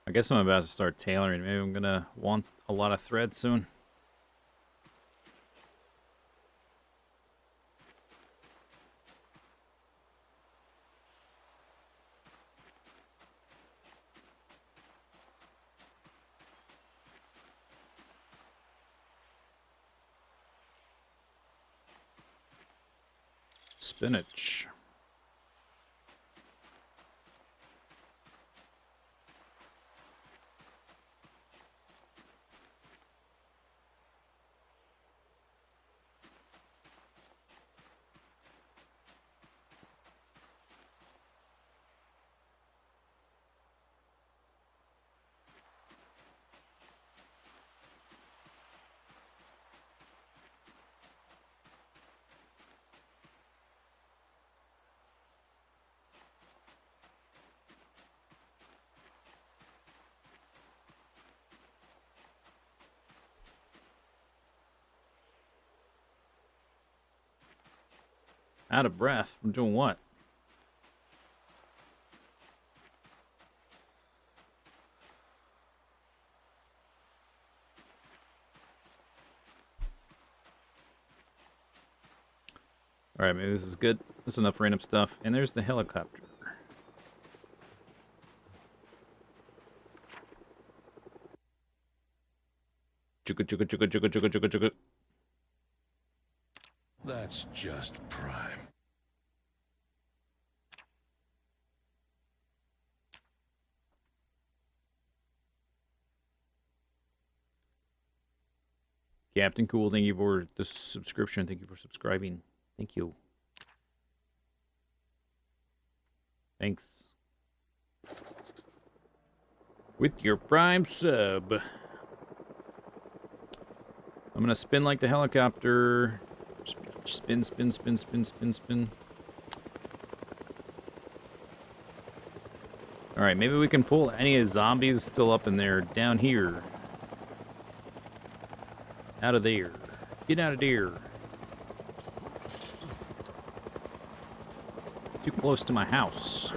I guess I'm about to start tailoring. Maybe I'm gonna want a lot of thread soon. Spinach. Out of breath from doing what? Alright, maybe this is good. There's enough random stuff. And there's the helicopter. Chugga chugga chugga chugga chugga chugga chugga. That's just prime. Captain Cool, thank you for the subscription. Thank you for subscribing. Thank you. Thanks. With your prime sub. I'm gonna spin like the helicopter. Spin, spin, spin, spin, spin, spin. Alright, maybe we can pull any of the zombies still up in there down here. Out of there. Get out of there. Too close to my house.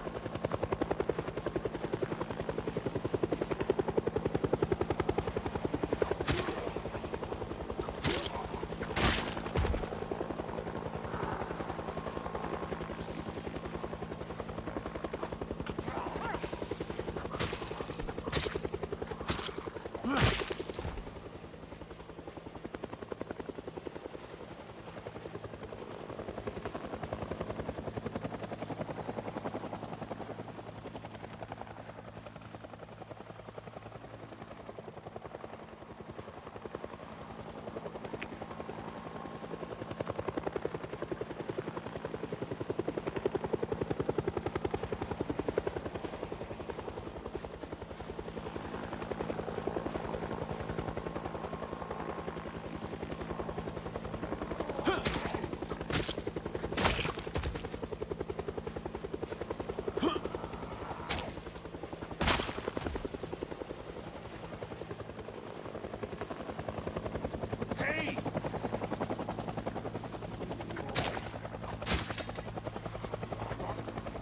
Hey!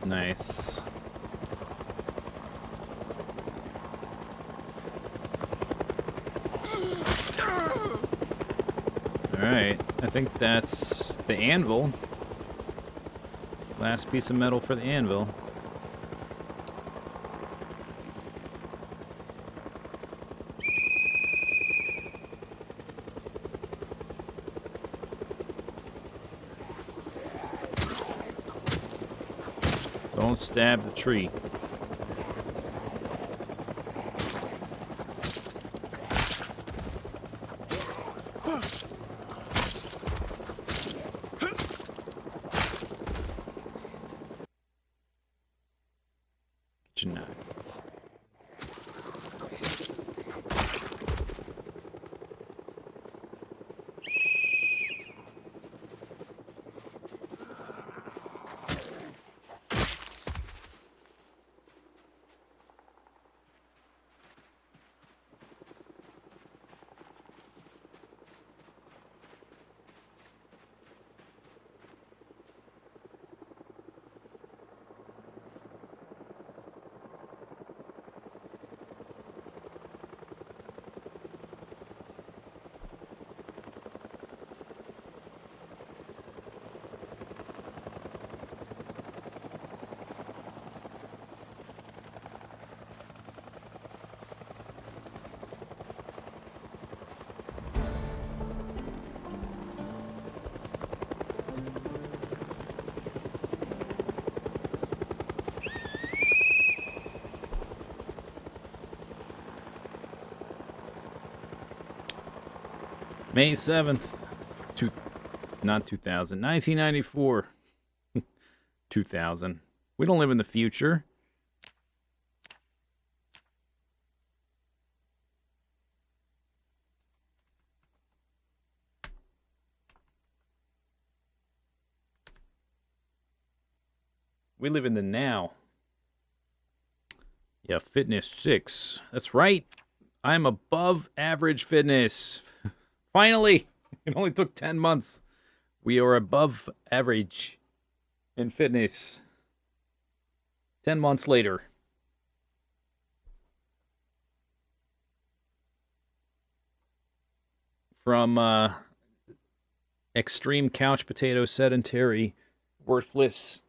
Nice. Alright, I think that's the anvil. Last piece of metal for the anvil. Don't stab the tree. Get your knife. May 7th, not 2000, 1994. 2000. We don't live in the future. We live in the now. Yeah, fitness 6. That's right. I'm above average fitness. Finally, it only took 10 months. We are above average. in fitness. 10 months later. From extreme couch potato, sedentary, worthless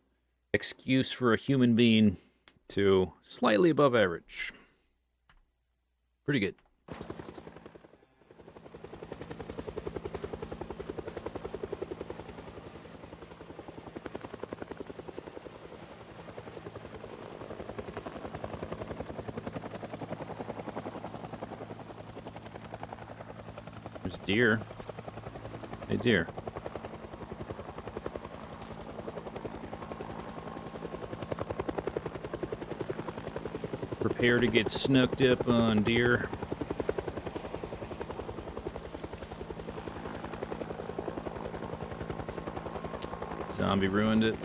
excuse for a human being to slightly above average. Pretty good. There's deer. Hey, deer. Prepare to get snooked up on, deer. Zombie ruined it.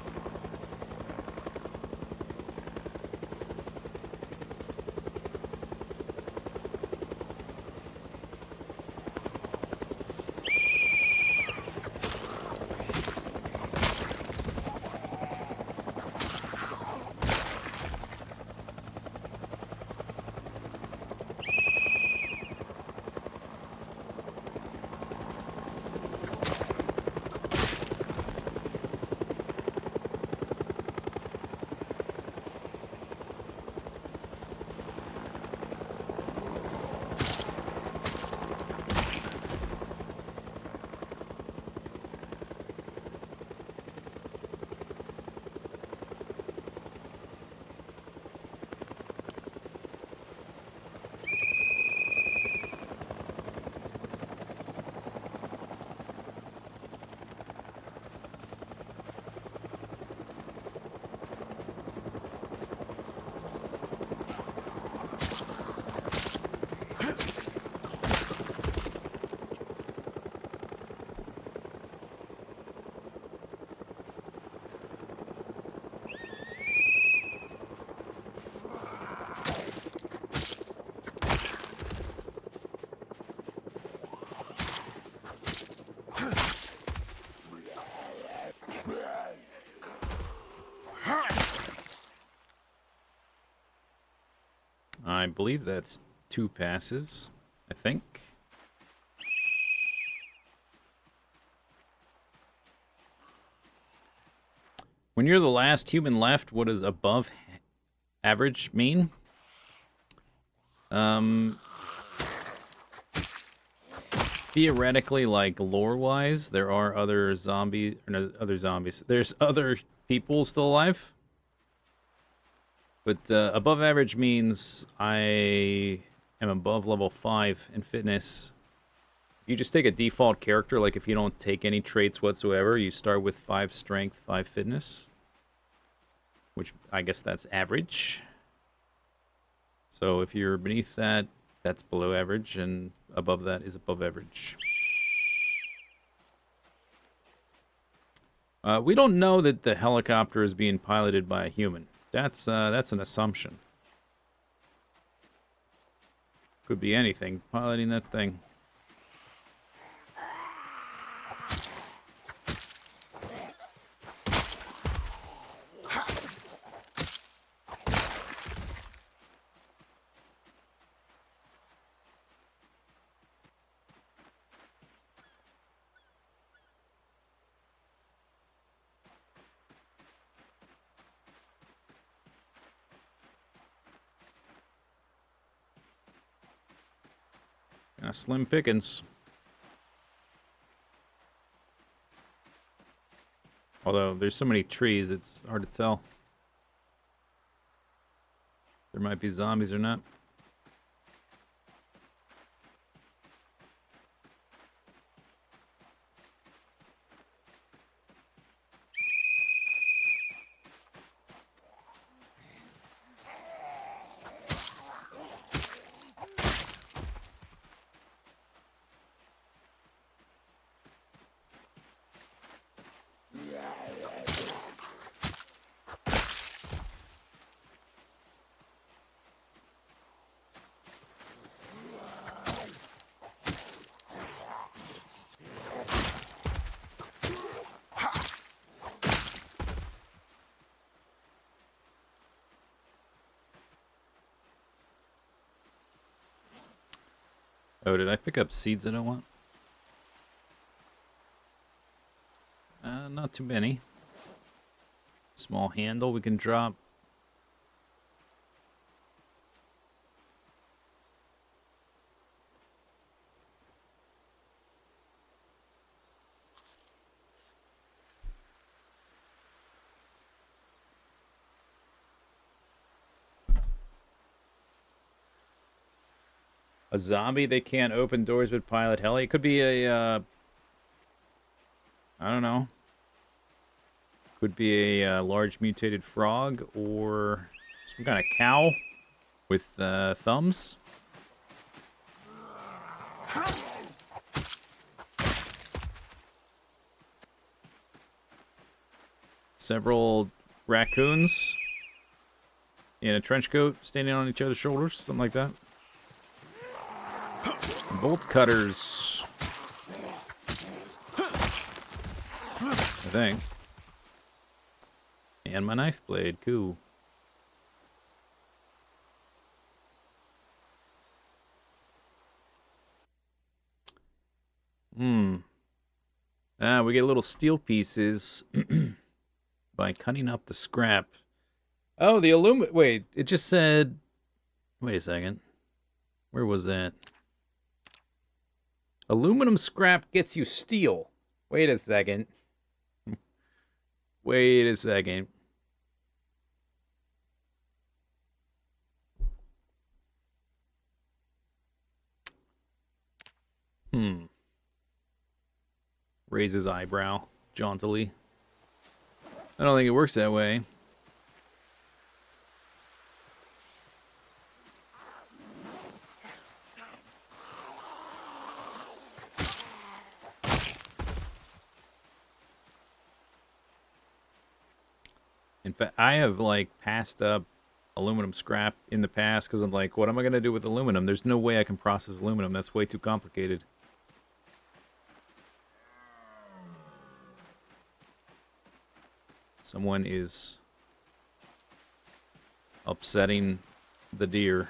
I believe that's 2 passes, I think. When you're the last human left, what does above average mean? Theoretically, like lore-wise, there are other zombies, or no, other zombies. There's other people still alive. But above average means I am above level 5 in fitness. You just take a default character, like if you don't take any traits whatsoever, you start with 5 strength, 5 fitness. Which, I guess that's average. So if you're beneath that, that's below average, and above that is above average. We don't know that the helicopter is being piloted by a human. That's an assumption. Could be anything piloting that thing. Slim pickings. Although there's so many trees, it's hard to tell. There might be zombies or not. Oh, did I pick up seeds I don't want? Not too many. Small handle we can drop. A zombie, they can't open doors but pilot heli. It could be a, I don't know. Could be a large mutated frog or some kind of cow with thumbs. Several raccoons in a trench coat standing on each other's shoulders, something like that. Bolt cutters, I think. And my knife blade, cool. We get little steel pieces by cutting up the scrap. Oh, the wait, it just said... Wait a second. Where was that? Aluminum scrap gets you steel. Wait a second. Wait a second. Raise his eyebrow jauntily. I don't think it works that way. In fact, I have, like, passed up aluminum scrap in the past because I'm like, what am I going to do with aluminum? There's no way I can process aluminum. That's way too complicated. Someone is upsetting the deer.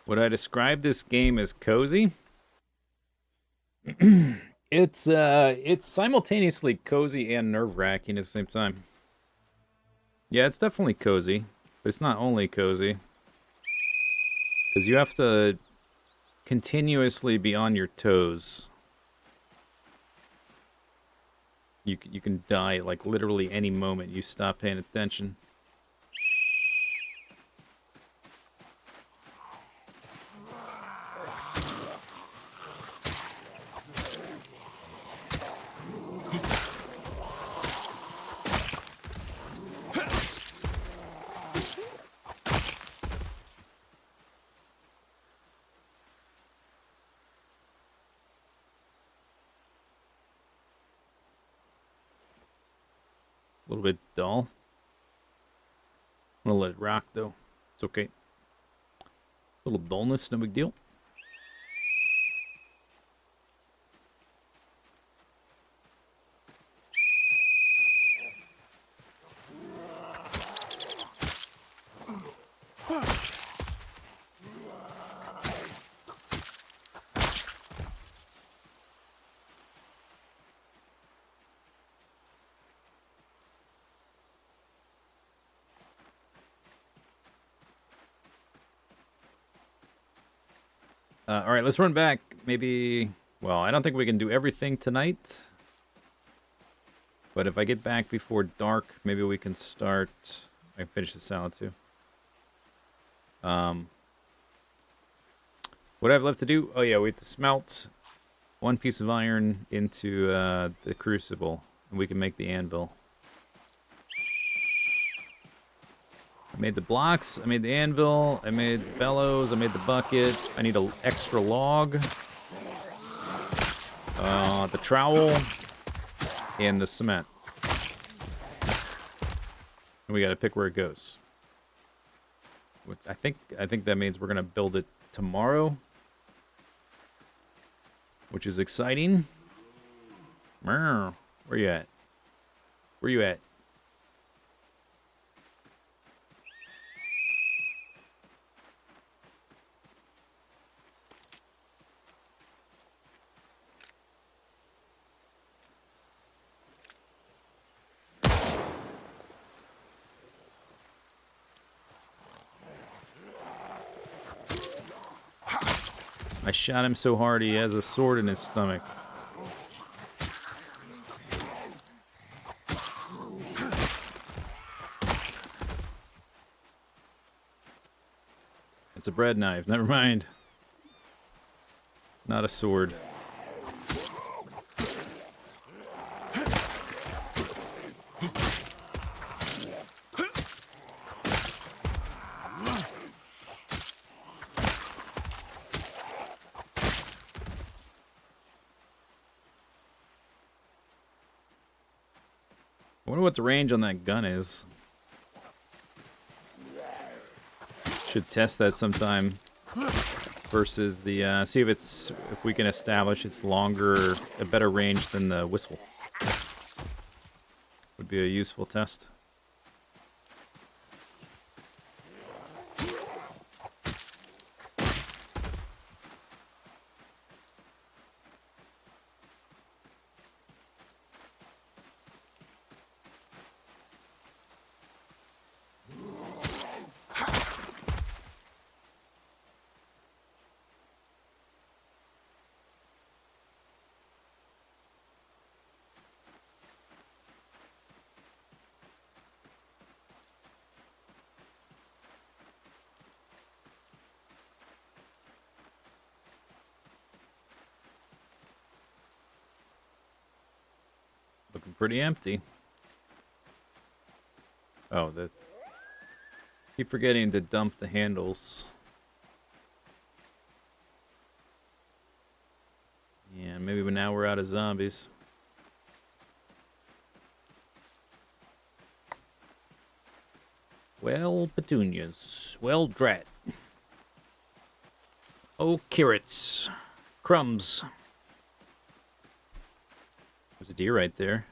Would I describe this game as cozy? It's simultaneously cozy and nerve-wracking at the same time. Yeah, it's definitely cozy, but it's not only cozy. Because you have to continuously be on your toes. You can die at, like, literally any moment you stop paying attention. A little bit dull. I'm gonna let it rock, though. It's okay. A little dullness, no big deal. All right, let's run back. Maybe... Well, I don't think we can do everything tonight. But if I get back before dark, maybe we can start... I can finish the salad too. What do I have left to do? Oh yeah, we have to smelt one piece of iron into the crucible, and we can make the anvil. I made the blocks, I made the anvil, I made the bellows, I made the bucket. I need an extra log. The trowel, and the cement. And we gotta pick where it goes. Which I think that means we're gonna build it tomorrow. Which is exciting. Where you at? Where you at? I shot him so hard he has a sword in his stomach. It's a bread knife, never mind. Not a sword. I wonder what the range on that gun is. Should test that sometime. Versus the see if we can establish it's longer, a better range than the whistle. Would be a useful test. Looking pretty empty. Oh, keep forgetting to dump the handles. Yeah, maybe now we're out of zombies. Well, petunias. Well, drat. Oh, carrots. Crumbs. There's a deer right there.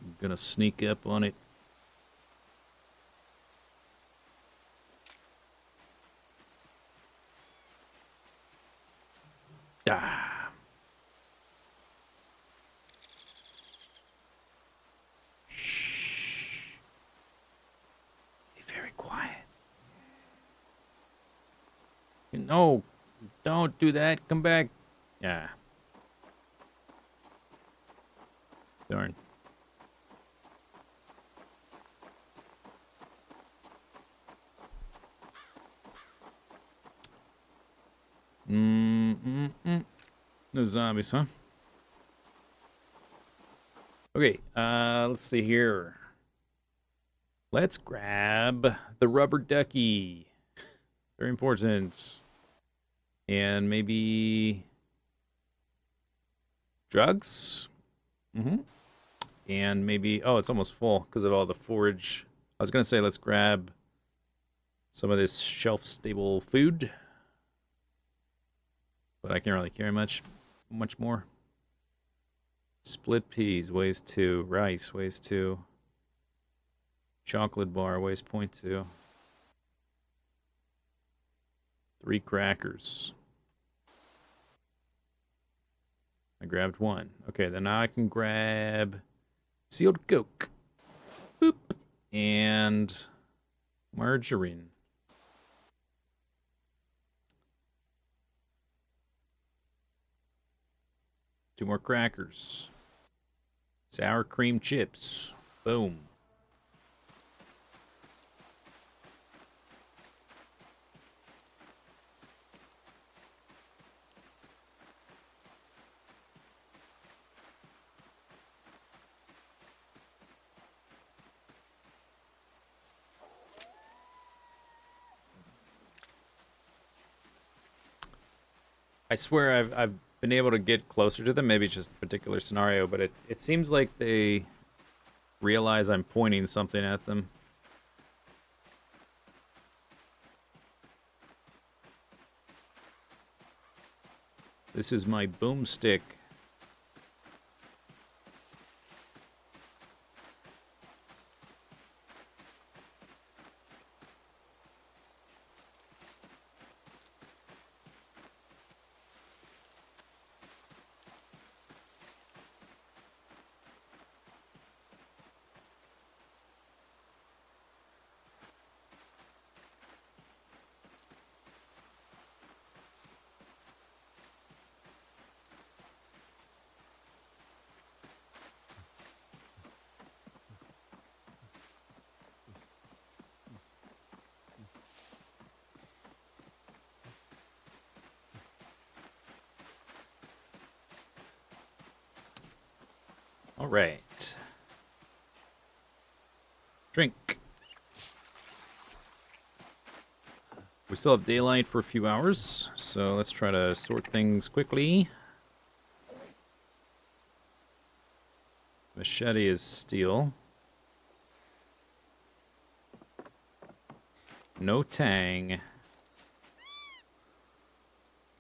I'm gonna sneak up on it. Ah. Shh. Be very quiet. No, don't do that. Come back. Yeah. Darn. No zombies, huh? Okay, let's see here. Let's grab the rubber ducky. Very important. And maybe drugs? And maybe, oh, it's almost full because of all the forage. I was going to say let's grab some of this shelf-stable food. But I can't really carry much more. Split peas weighs 2. Rice weighs 2. Chocolate bar weighs 0.2. 3 crackers. I grabbed 1. Okay, then now I can grab sealed Coke. Boop. And margarine. 2 more crackers. Sour cream chips. Boom. I swear I've been able to get closer to them. Maybe it's just a particular scenario, but it seems like they realize I'm pointing something at them. This is my boomstick. All right. Drink. We still have daylight for a few hours, so let's try to sort things quickly. Machete is steel. No tang. Is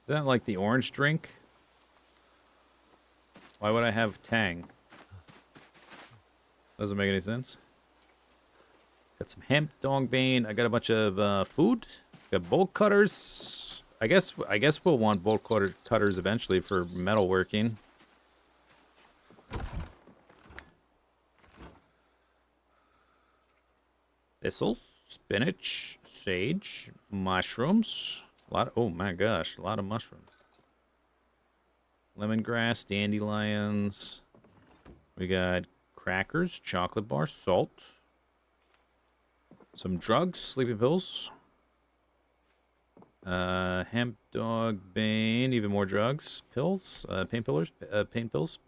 that like the orange drink? Why would I have tang? Doesn't make any sense. Got some hemp, dongbane. I got a bunch of food. Got bolt cutters. I guess we'll want bolt cutters eventually for metalworking. Thistles, spinach, sage, mushrooms. A lot. Oh my gosh, a lot of mushrooms. Lemongrass, dandelions. We got crackers, chocolate bar, salt. Some drugs, sleeping pills. Hemp, dog, bane, even more drugs, pills, painkillers,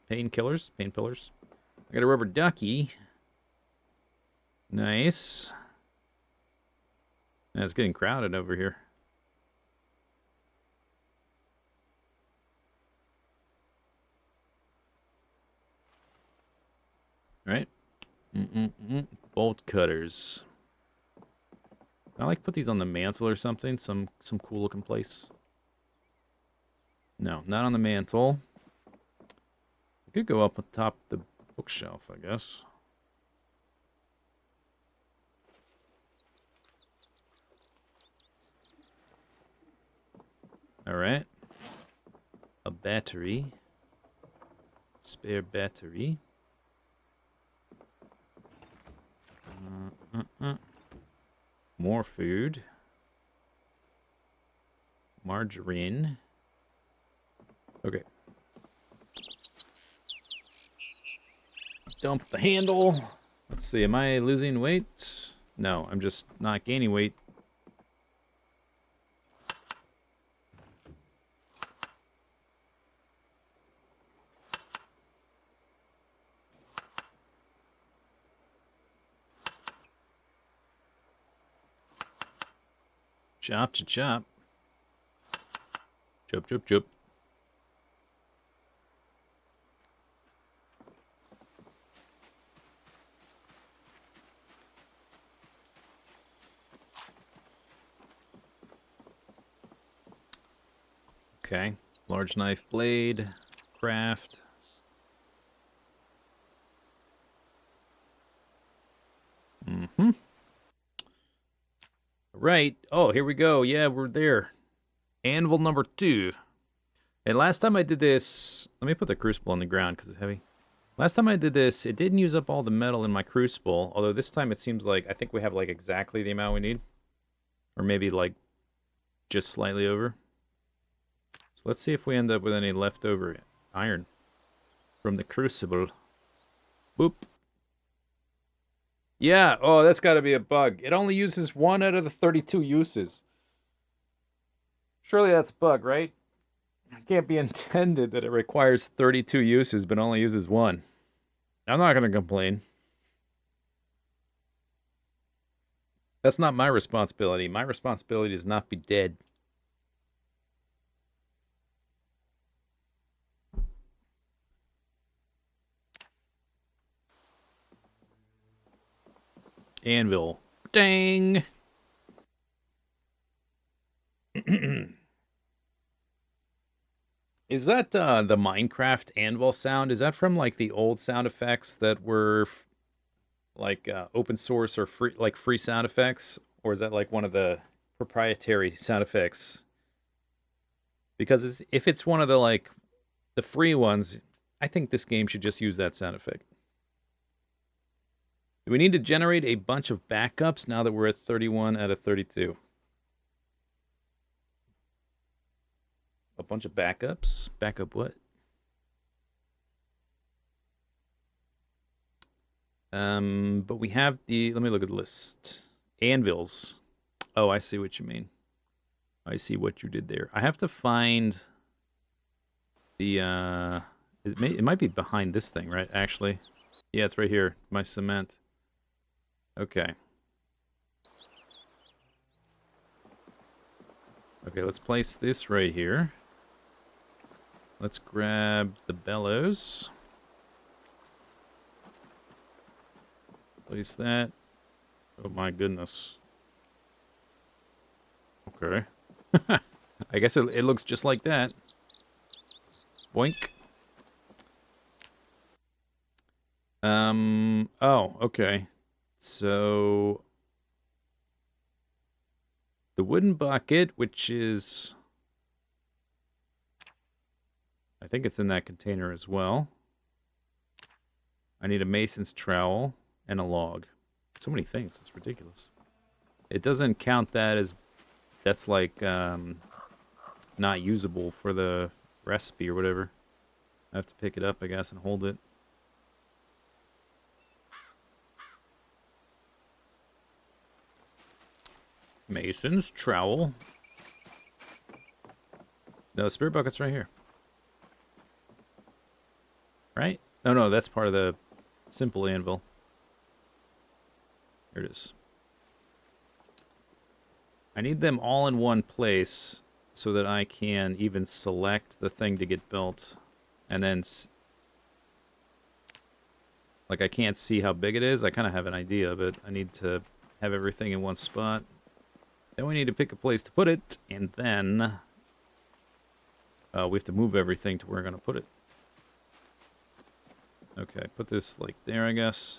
painkillers. I got a rubber ducky. Nice. Yeah, it's getting crowded over here. Right? Bolt cutters. I like put these on the mantle or something, some cool looking place. No, not on the mantle. I could go up on top of the bookshelf, I guess. All right. A battery. Spare battery. More food. Margarine. Okay. Dump the handle. Let's see, am I losing weight? No, I'm just not gaining weight. Chop, chop, chop. Chop, chop, chop. Okay. Large knife blade. Craft. Right. Oh, here we go. Yeah, we're there. Anvil number 2. And last time I did this... Let me put the crucible on the ground because it's heavy. Last time I did this, it didn't use up all the metal in my crucible. Although this time it seems like... I think we have like exactly the amount we need. Or maybe like just slightly over. So let's see if we end up with any leftover iron. from the crucible. Boop. Yeah, oh, that's got to be a bug. It only uses 1 out of the 32 uses. Surely that's a bug, right? It can't be intended that it requires 32 uses but only uses 1. I'm not going to complain. That's not my responsibility. My responsibility is not be dead. Anvil. Dang. Is that the Minecraft anvil sound? Is that from like the old sound effects that were like open source or free, like free sound effects, or is that like one of the proprietary sound effects? Because if it's one of the like the free ones, I think this game should just use that sound effect. Do we need to generate a bunch of backups now that we're at 31 out of 32? A bunch of backups? Backup what? But we have the. Let me look at the list. Anvils. Oh, I see what you mean. I see what you did there. I have to find the. It might be behind this thing, right? Actually, yeah, it's right here. My cement. Okay. Okay, let's place this right here. Let's grab the bellows. Place that. Oh my goodness. Okay. I guess it looks just like that. Boink. Oh, okay. So the wooden bucket, which is, I think it's in that container as well. I need a mason's trowel and a log. So many things. It's ridiculous. It doesn't count that as, that's like not usable for the recipe or whatever. I have to pick it up, I guess, and hold it. Mason's trowel. No, the spirit bucket's right here. Right? Oh, no, that's part of the simple anvil. Here it is. I need them all in one place so that I can even select the thing to get built. And then, like, I can't see how big it is. I kind of have an idea, but I need to have everything in one spot. Then we need to pick a place to put it, and then we have to move everything to where we're going to put it. Okay, put this, like, there, I guess.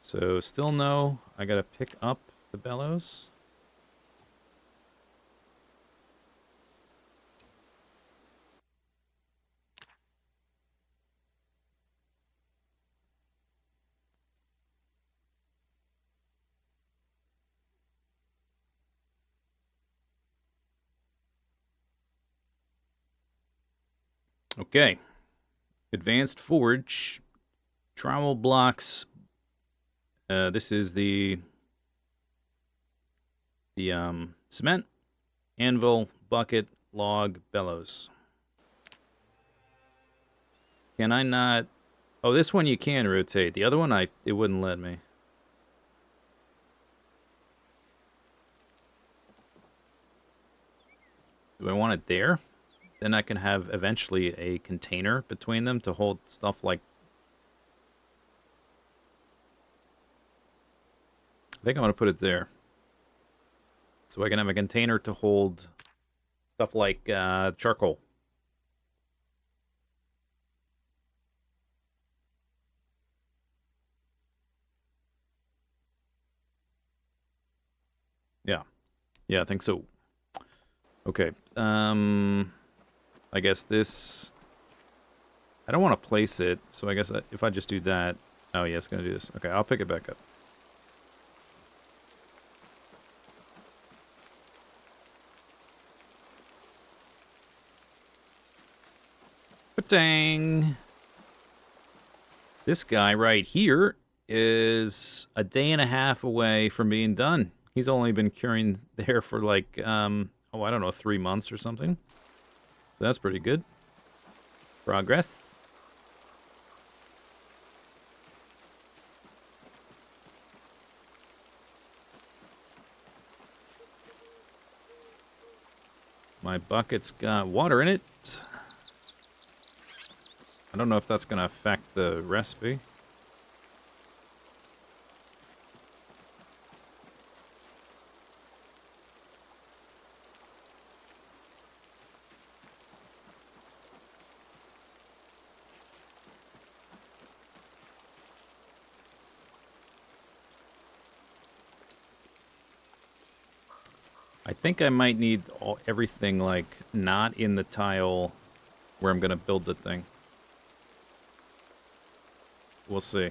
So, still no. I got to pick up the bellows. Okay. Advanced forge. Trowel blocks. This is the cement, anvil, bucket, log, bellows. Can I not? Oh, this one you can rotate. The other one, it wouldn't let me. Do I want it there? Then I can have eventually a container between them to hold stuff like... I think I'm going to put it there. So I can have a container to hold stuff like charcoal. Yeah. Yeah, I think so. Okay. I guess this... I don't want to place it, so I guess if I just do that... Oh, yeah, it's going to do this. Okay, I'll pick it back up. Dang. This guy right here is a day and a half away from being done. He's only been curing there for like, I don't know, 3 months or something. So that's pretty good. Progress. My bucket's got water in it. I don't know if that's going to affect the recipe. I think I might need everything, like, not in the tile where I'm going to build the thing. We'll see.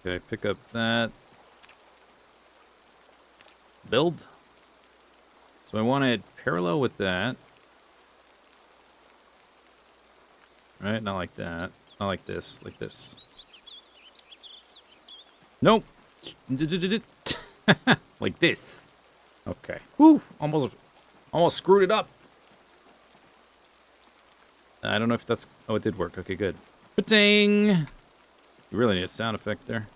Okay, pick up that. Build. So I want it parallel with that. Right? Not like that. Not like this. Like this. Nope. Like this. Okay. Woo! Almost screwed it up. I don't know if that's... Oh, it did work. Okay, good. Ba-ding! You really need a sound effect there.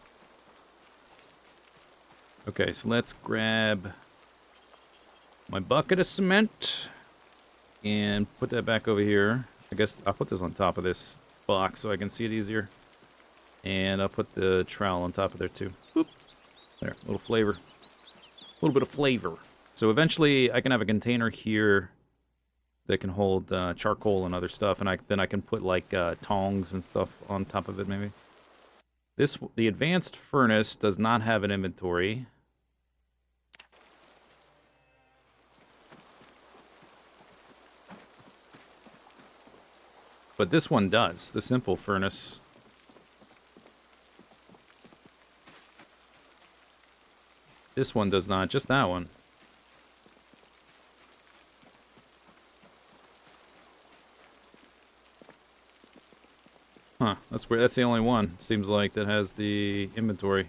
Okay, so let's grab my bucket of cement and put that back over here. I guess I'll put this on top of this box so I can see it easier. And I'll put the trowel on top of there too. Boop. There, a little flavor. A little bit of flavor. So eventually I can have a container here that can hold charcoal and other stuff, and then I can put like tongs and stuff on top of it maybe. The advanced furnace does not have an inventory. But this one does, the simple furnace. This one does not, just that one. Huh, that's weird. That's the only one, seems like, that has the inventory.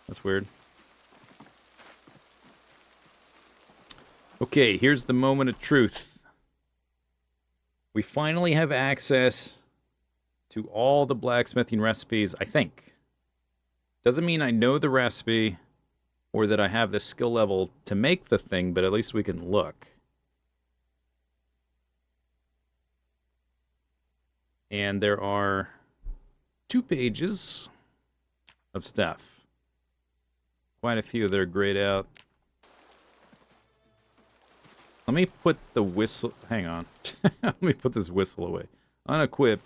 That's weird. Okay, here's the moment of truth. We finally have access to all the blacksmithing recipes, I think. Doesn't mean I know the recipe or that I have the skill level to make the thing, but at least we can look. And there are 2 pages of stuff. Quite a few that are grayed out. Let me put the whistle... Hang on. Let me put this whistle away. Unequip.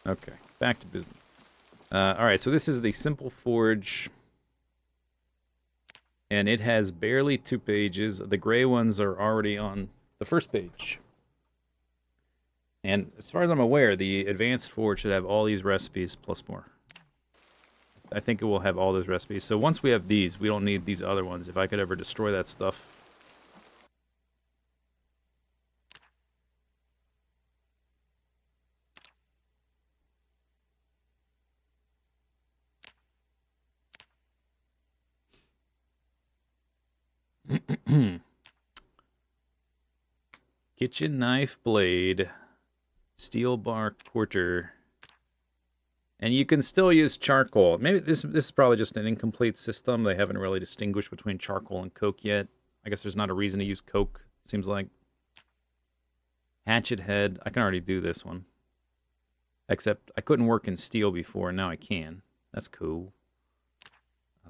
Okay, back to business. Alright, so this is the Simple Forge. And it has barely 2 pages. The gray ones are already on the first page. And as far as I'm aware, the Advanced Forge should have all these recipes plus more. I think it will have all those recipes. So once we have these, we don't need these other ones. If I could ever destroy that stuff... Kitchen knife blade, steel bar quarter, and you can still use charcoal. Maybe this is probably just an incomplete system. They haven't really distinguished between charcoal and coke yet. I guess there's not a reason to use coke, seems like. Hatchet head, I can already do this one. Except I couldn't work in steel before, and now I can. That's cool.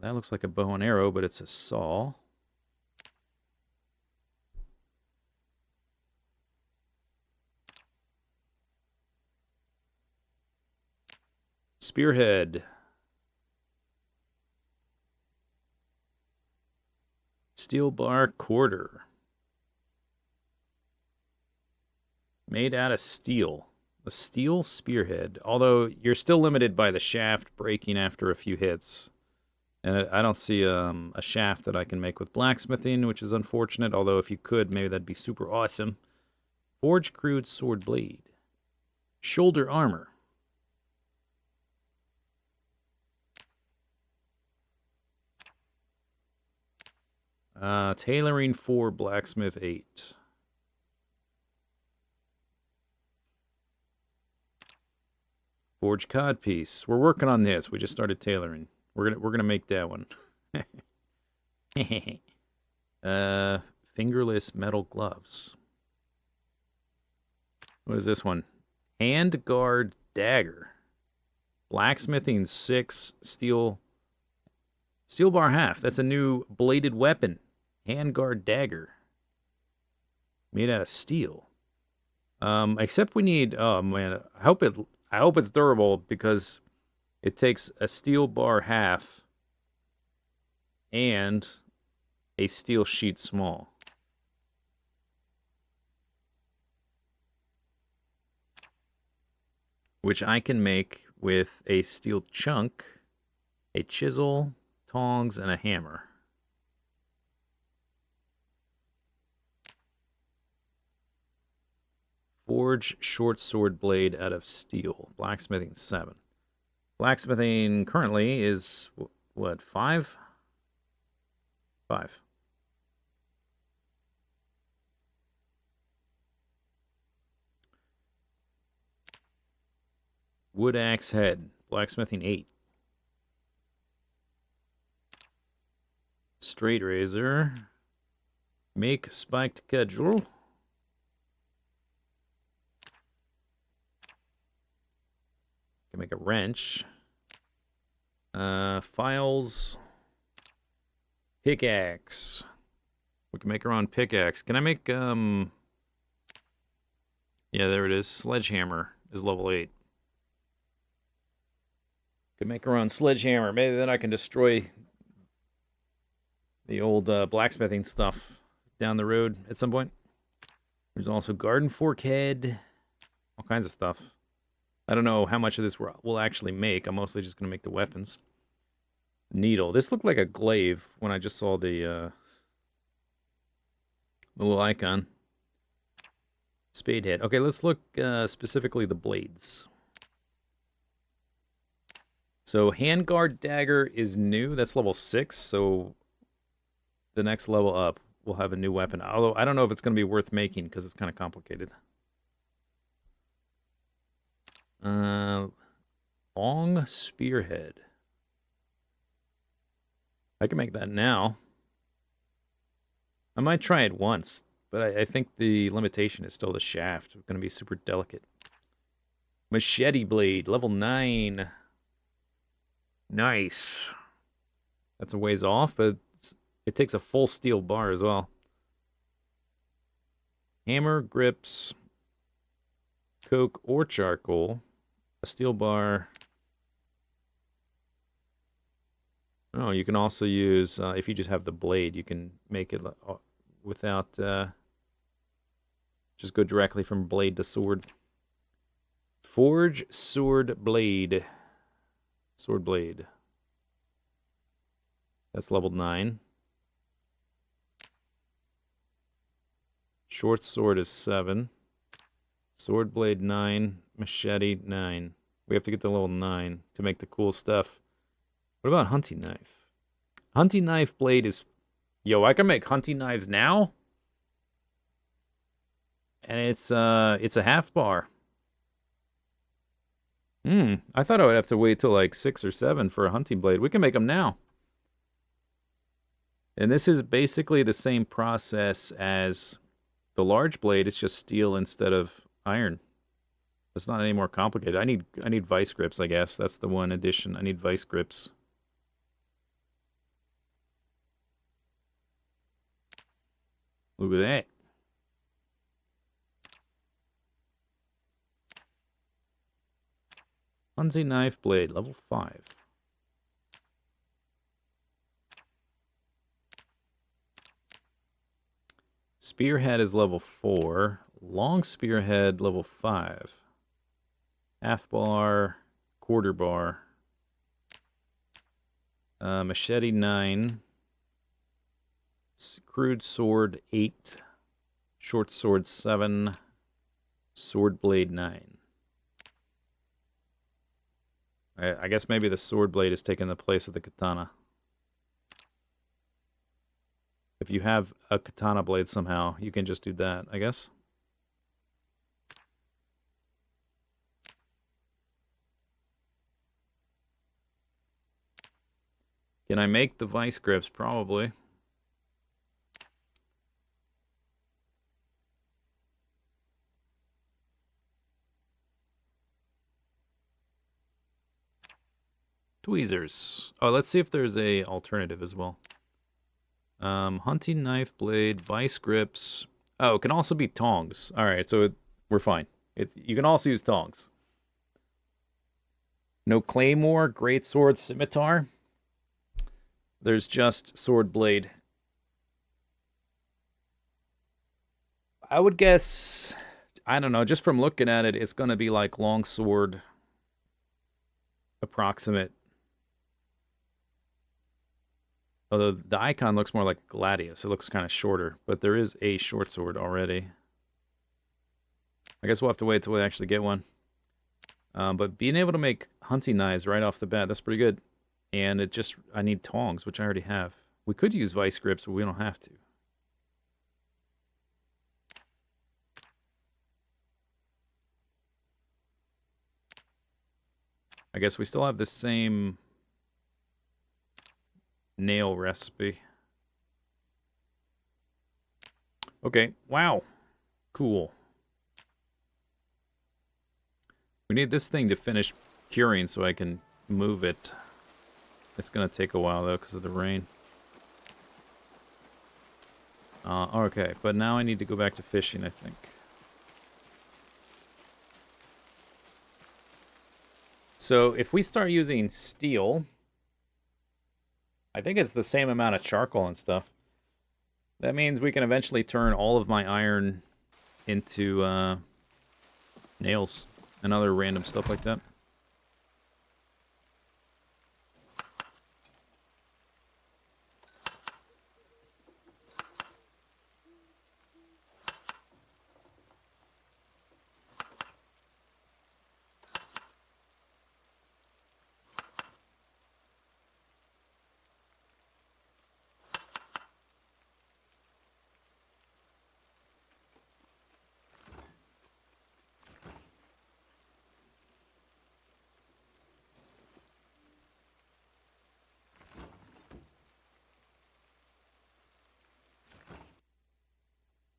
That looks like a bow and arrow, but it's a saw. Spearhead. Steel bar quarter. Made out of steel. A steel spearhead. Although you're still limited by the shaft breaking after a few hits. And I don't see a shaft that I can make with blacksmithing, which is unfortunate. Although if you could, maybe that'd be super awesome. Forge crude sword blade. Shoulder armor. Tailoring 4, blacksmith 8. Forge codpiece. We're working on this. We just started tailoring. We're gonna make that one. Fingerless metal gloves. What is this one? Hand guard dagger. Blacksmithing 6, steel bar half. That's a new bladed weapon. Hand guard dagger. Made out of steel. Except we need, oh man, I hope it's durable because it takes a steel bar half and a steel sheet small. Which I can make with a steel chunk, a chisel, tongs, and a hammer. Forge short sword blade out of steel. Blacksmithing 7. Blacksmithing currently is, what, 5? 5. Wood axe head. Blacksmithing 8. Straight razor. Make spiked cudgel. Can make a wrench. Files. Pickaxe. We can make our own pickaxe. Can I make, yeah, there it is. Sledgehammer is level 8. Can make our own sledgehammer. Maybe then I can destroy the old blacksmithing stuff down the road at some point. There's also garden fork head. All kinds of stuff. I don't know how much of this we'll actually make. I'm mostly just going to make the weapons. Needle. This looked like a glaive when I just saw the little icon. Spade head. Okay, let's look specifically the blades. So handguard dagger is new. That's level 6. So the next level up, we'll have a new weapon. Although I don't know if it's going to be worth making because it's kind of complicated. Long spearhead. I can make that now. I might try it once, but I think the limitation is still the shaft. It's going to be super delicate. Machete blade, level 9. Nice. That's a ways off, but it takes a full steel bar as well. Hammer, grips, coke, or charcoal. A steel bar. Oh, you can also use, if you just have the blade, you can make it without, just go directly from blade to sword. Forge sword blade. Sword blade. That's level 9. Short sword is 7. Sword blade 9. Machete 9. We have to get to level 9 to make the cool stuff. What about hunting knife? Hunting knife blade is... Yo, I can make hunting knives now? And it's a half bar. I thought I would have to wait till like 6 or 7 for a hunting blade. We can make them now. And this is basically the same process as the large blade. It's just steel instead of iron. It's not any more complicated. I need vice grips, I guess. That's the one addition. I need vice grips. Look at that. Hunting knife blade, level 5. Spearhead is level 4. Long spearhead, level 5. Half bar, quarter bar. Machete 9. Crude sword 8. Short sword 7. Sword blade 9. I guess maybe the sword blade is taking the place of the katana. If you have a katana blade somehow, you can just do that, I guess. Can I make the vice grips? Probably. Tweezers. Oh, let's see if there's a alternative as well. Hunting knife blade, vice grips. Oh, it can also be tongs. All right, so we're fine. You can also use tongs. No claymore, great sword, scimitar. There's just sword blade. I would guess, I don't know, just from looking at it, it's going to be like long sword approximate. Although the icon looks more like Gladius. It looks kind of shorter, but there is a short sword already. I guess we'll have to wait till we actually get one. But being able to make hunting knives right off the bat, that's pretty good. And I need tongs, which I already have. We could use vice grips, but we don't have to. I guess we still have the same nail recipe. Okay, wow. Cool. We need this thing to finish curing so I can move it. It's going to take a while, though, because of the rain. Okay, but now I need to go back to fishing, I think. So if we start using steel, I think it's the same amount of charcoal and stuff. That means we can eventually turn all of my iron into nails and other random stuff like that.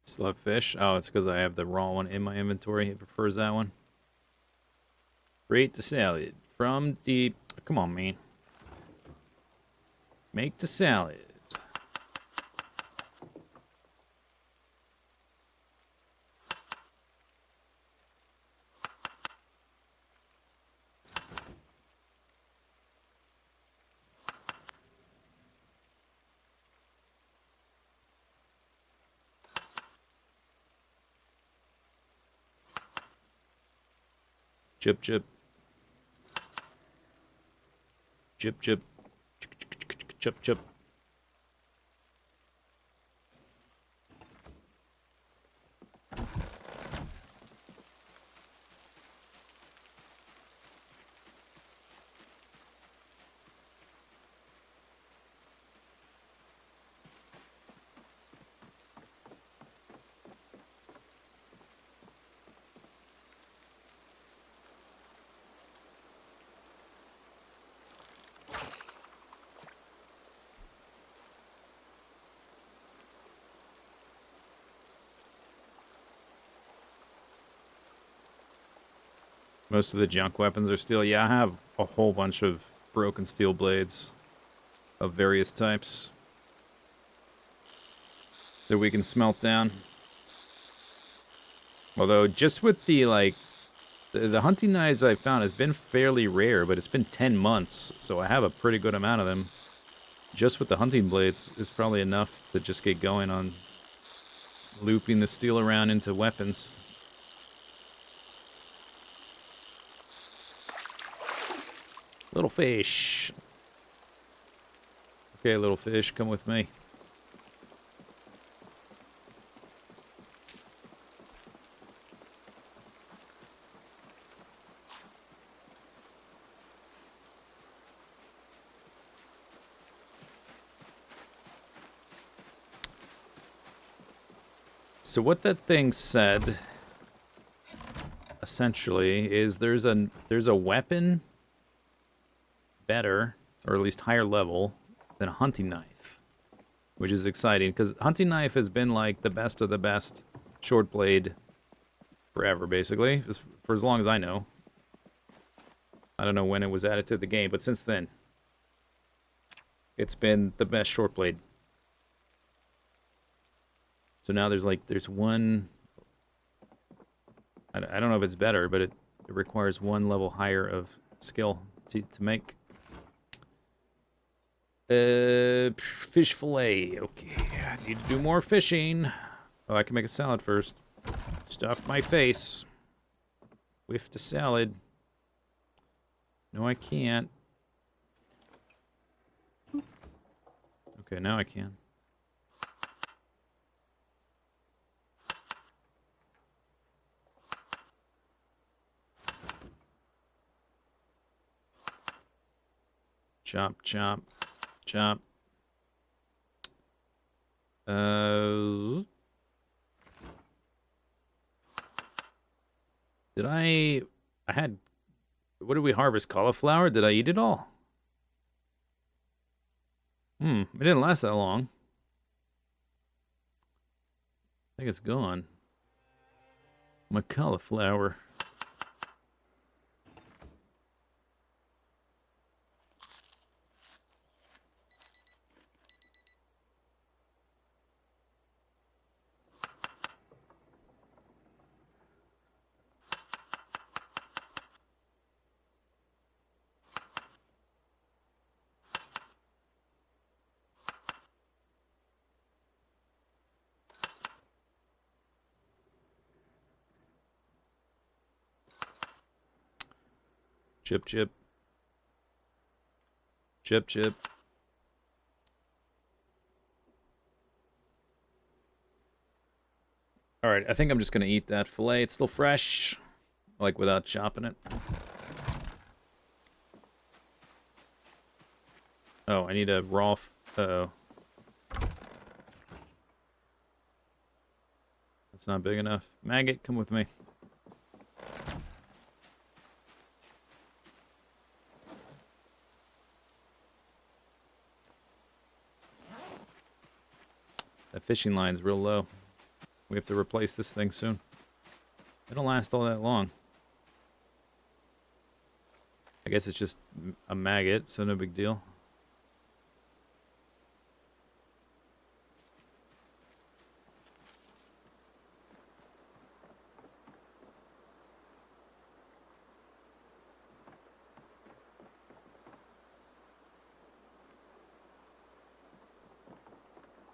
Still have fish? Oh, it's because I have the raw one in my inventory. It prefers that one. Create the salad. From the... Come on, man. Make the salad. Chip, chip. Chip, chip. Chip, chip. Most of the junk weapons are steel. Yeah, I have a whole bunch of broken steel blades of various types that we can smelt down. Although, just with the, like, the hunting knives I've found has been fairly rare, but it's been 10 months, so I have a pretty good amount of them. Just with the hunting blades is probably enough to just get going on looping the steel around into weapons. Little fish. Okay, little fish, come with me. So what that thing said, essentially, is there's a weapon better, or at least higher level, than a hunting knife, which is exciting because hunting knife has been like the best of the best short blade forever, basically, for as long as I know. I don't know when it was added to the game, but since then, it's been the best short blade. So now there's one. I don't know if it's better, but it requires one level higher of skill to make. Fish fillet. Okay, I need to do more fishing. Oh, I can make a salad first. Stuff my face. Whiff the salad. No, I can't. Okay, now I can. Chop, chop, chop. Did I had, what did we harvest? Cauliflower? Did I eat it all? It didn't last that long. I think it's gone. My cauliflower. Chip, chip. Chip, chip. Alright, I think I'm just gonna eat that fillet. It's still fresh, like without chopping it. Oh, I need a raw. Uh-oh. That's not big enough. Maggot, come with me. That fishing line's real low. We have to replace this thing soon. It'll last all that long. I guess it's just a maggot, so no big deal.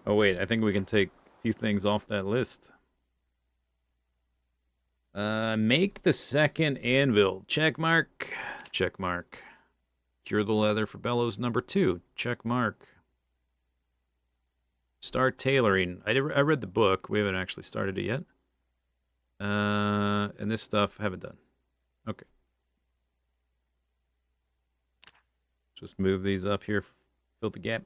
Oh wait, I think we can take a few things off that list. Make the second anvil. Check mark. Check mark. Cure the leather for bellows number 2. Check mark. Start tailoring. I read the book. We haven't actually started it yet. And this stuff, haven't done. Okay. Just move these up here. Fill the gap.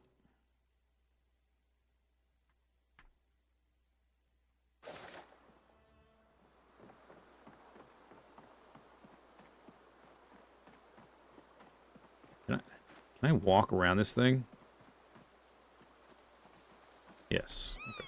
Can I walk around this thing? Yes. Okay.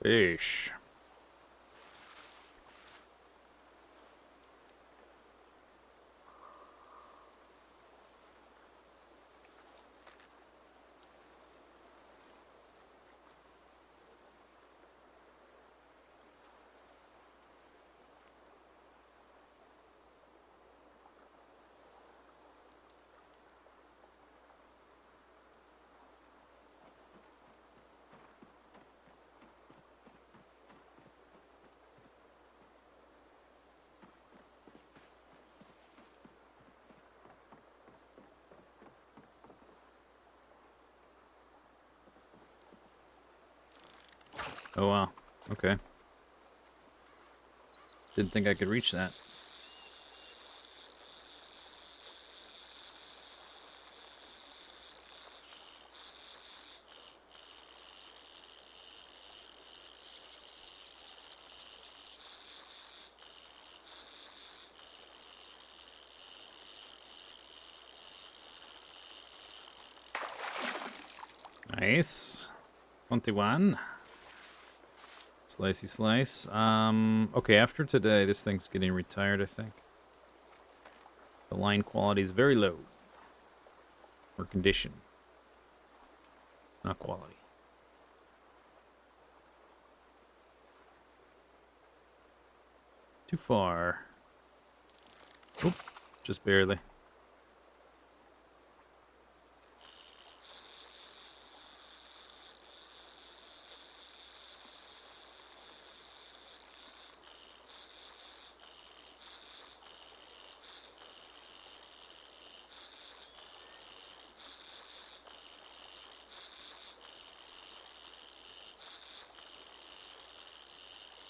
Fish. Oh, wow. Okay. Didn't think I could reach that. Nice. 21. Slicey slice. Okay, after today, this thing's getting retired, I think. The line quality is very low. Or condition. Not quality. Too far. Oop, just barely.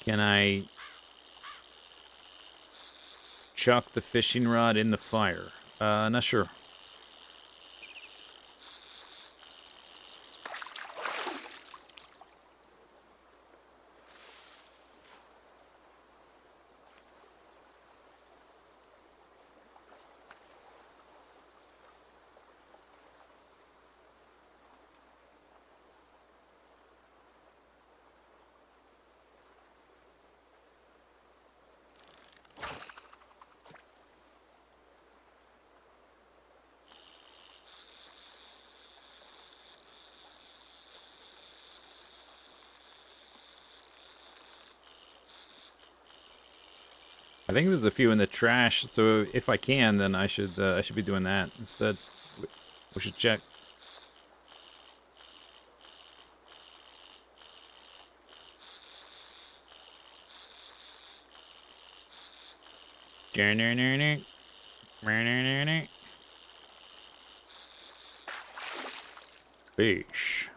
Can I chuck the fishing rod in the fire? Not sure. I think there's a few in the trash, so if I can, then I should be doing that instead. We should check. Fish.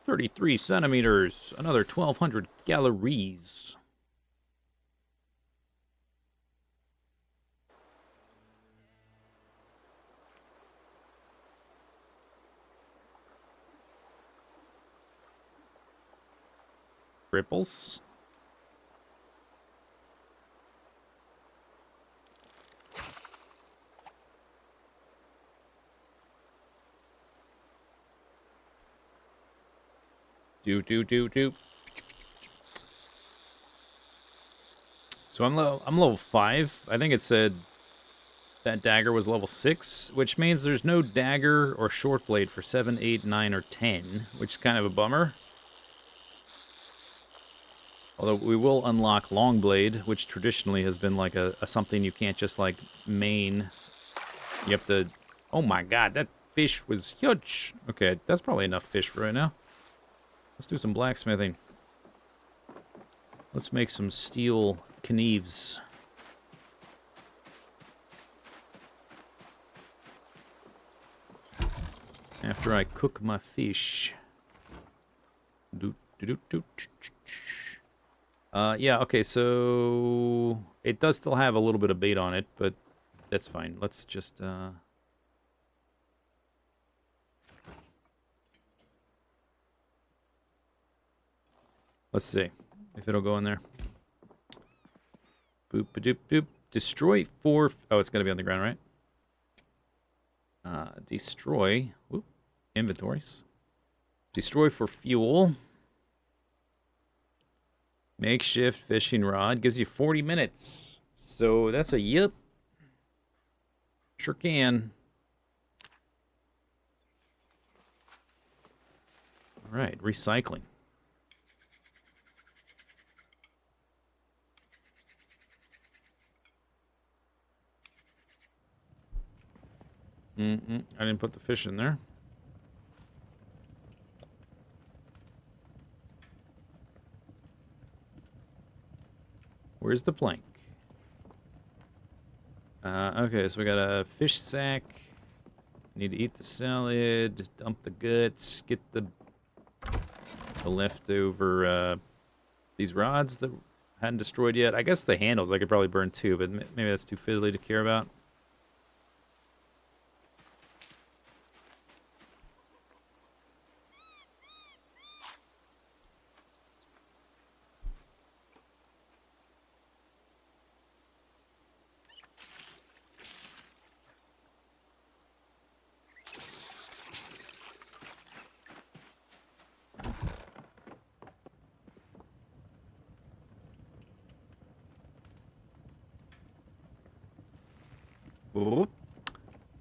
33 centimeters. Another 1,200 calories. Ripples. Do. So I'm level 5. I think it said that dagger was level 6, which means there's no dagger or short blade for 7, 8, 9, or 10, which is kind of a bummer. Although we will unlock long blade, which traditionally has been like a something you can't just like main. You have to... Oh my god, that fish was huge. Okay, that's probably enough fish for right now. Let's do some blacksmithing. Let's make some steel knives. After I cook my fish. Yeah, okay, so it does still have a little bit of bait on it, but that's fine. Let's just, let's see if it'll go in there. Boop-a-doop-doop. Destroy 4... Oh, it's gotta be on the ground, right? Destroy... Whoop. Inventories. Destroy for fuel. Makeshift fishing rod. Gives you 40 minutes. So that's a yep. Sure can. Alright, recycling. I didn't put the fish in there. Where's the plank? Okay, so we got a fish sack. Need to eat the salad, dump the guts, get the the leftover these rods that hadn't destroyed yet. I guess the handles I could probably burn too, but maybe that's too fiddly to care about.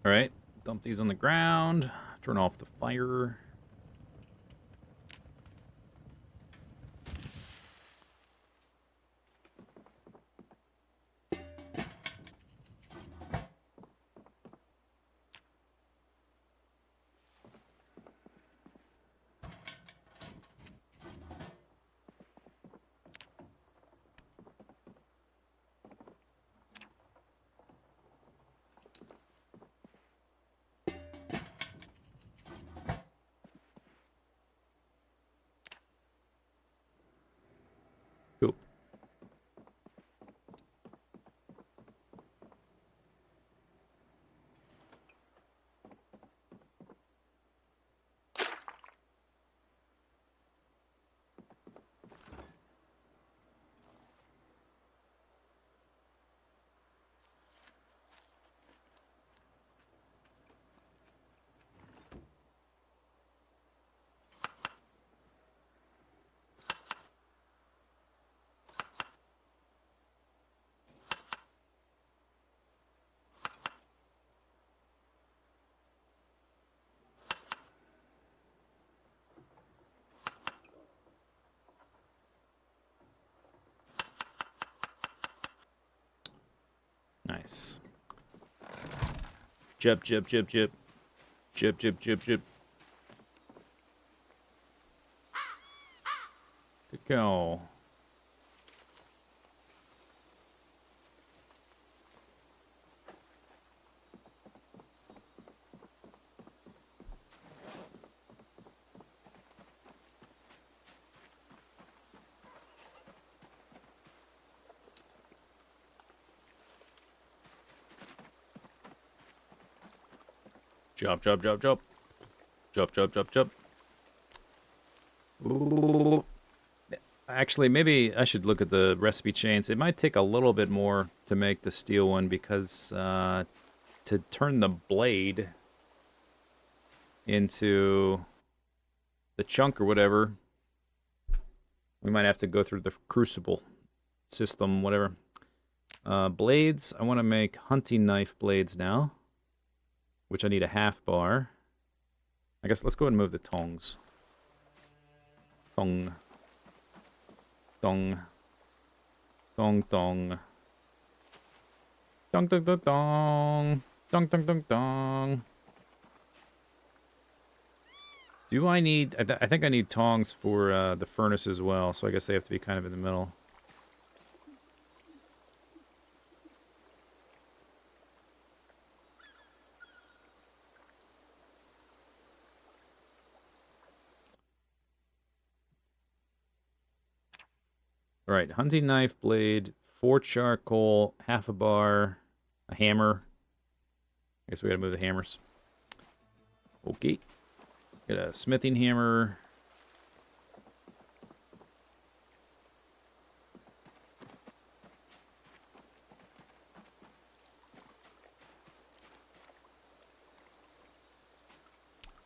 All right, dump these on the ground. Turn off the fire. Cool. Nice. Jip, jip, jip, jip. Jip, jip, jip, jip. Good go. Jump, jump, jump, jump. Jump, jump, jump, jump. Ooh. Actually, maybe I should look at the recipe chains. It might take a little bit more to make the steel one because to turn the blade into the chunk or whatever, we might have to go through the crucible system, whatever. Blades, I want to make hunting knife blades now, which I need a half bar. I guess let's go ahead and move the tongs. Tong. Dong. Dong dong. Dong dong dong dong. Dong dong dong dong. Do I need... I think I need tongs for the furnace as well, so I guess they have to be kind of in the middle. Alright, hunting knife blade, 4 charcoal, half a bar, a hammer. I guess we gotta move the hammers. Okay. Get a smithing hammer.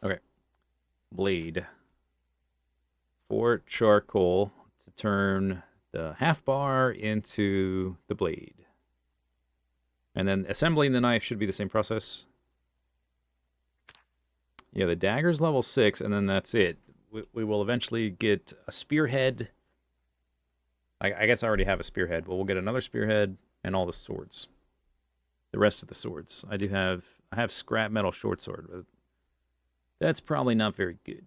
Okay. Blade. 4 charcoal to turn the half bar into the blade. And then assembling the knife should be the same process. Yeah, the dagger's level 6, and then that's it. We will eventually get a spearhead. I guess I already have a spearhead, but we'll get another spearhead and all the swords. The rest of the swords. I have scrap metal short sword, but that's probably not very good.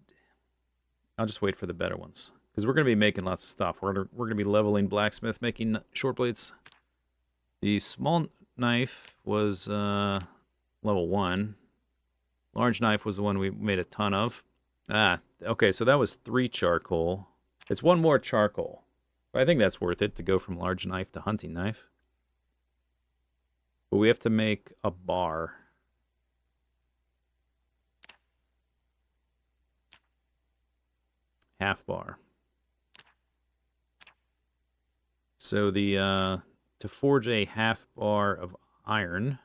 I'll just wait for the better ones. Because we're going to be making lots of stuff. We're going to be leveling blacksmith, making short blades. The small knife was level 1. Large knife was the one we made a ton of. Ah, Okay, so that was 3 charcoal. It's 1 more charcoal. I think that's worth it to go from large knife to hunting knife. But we have to make a bar. Half bar. So the to forge a half bar of iron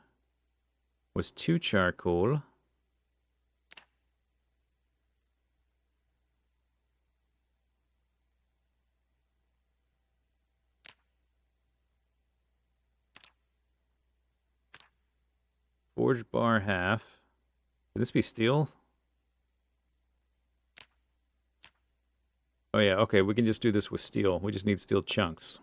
was 2 charcoal. Forge bar half. Could this be steel? Oh yeah, okay, we can just do this with steel. We just need steel chunks.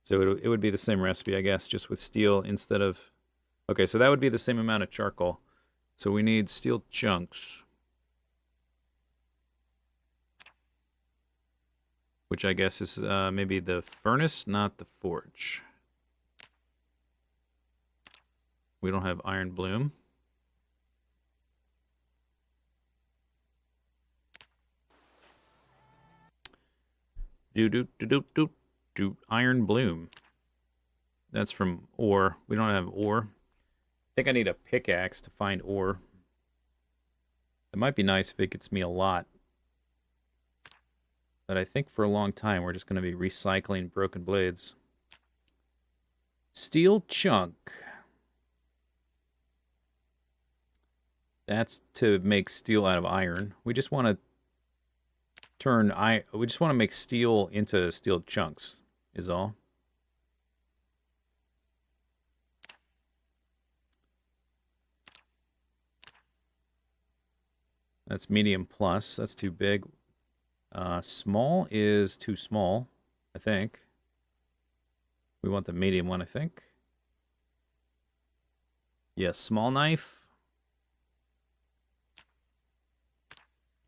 So it would be the same recipe, I guess, just with steel instead of... Okay, so that would be the same amount of charcoal. So we need steel chunks. Which I guess is maybe the furnace, not the forge. We don't have iron bloom. Do iron bloom. That's from ore. We don't have ore. I think I need a pickaxe to find ore. It might be nice if it gets me a lot. But I think for a long time we're just going to be recycling broken blades. Steel chunk. That's to make steel out of iron. We just want to we just want to make steel into steel chunks is all. That's medium plus. That's too big. Small is too small, I think. We want the medium one, I think. Yes, small knife.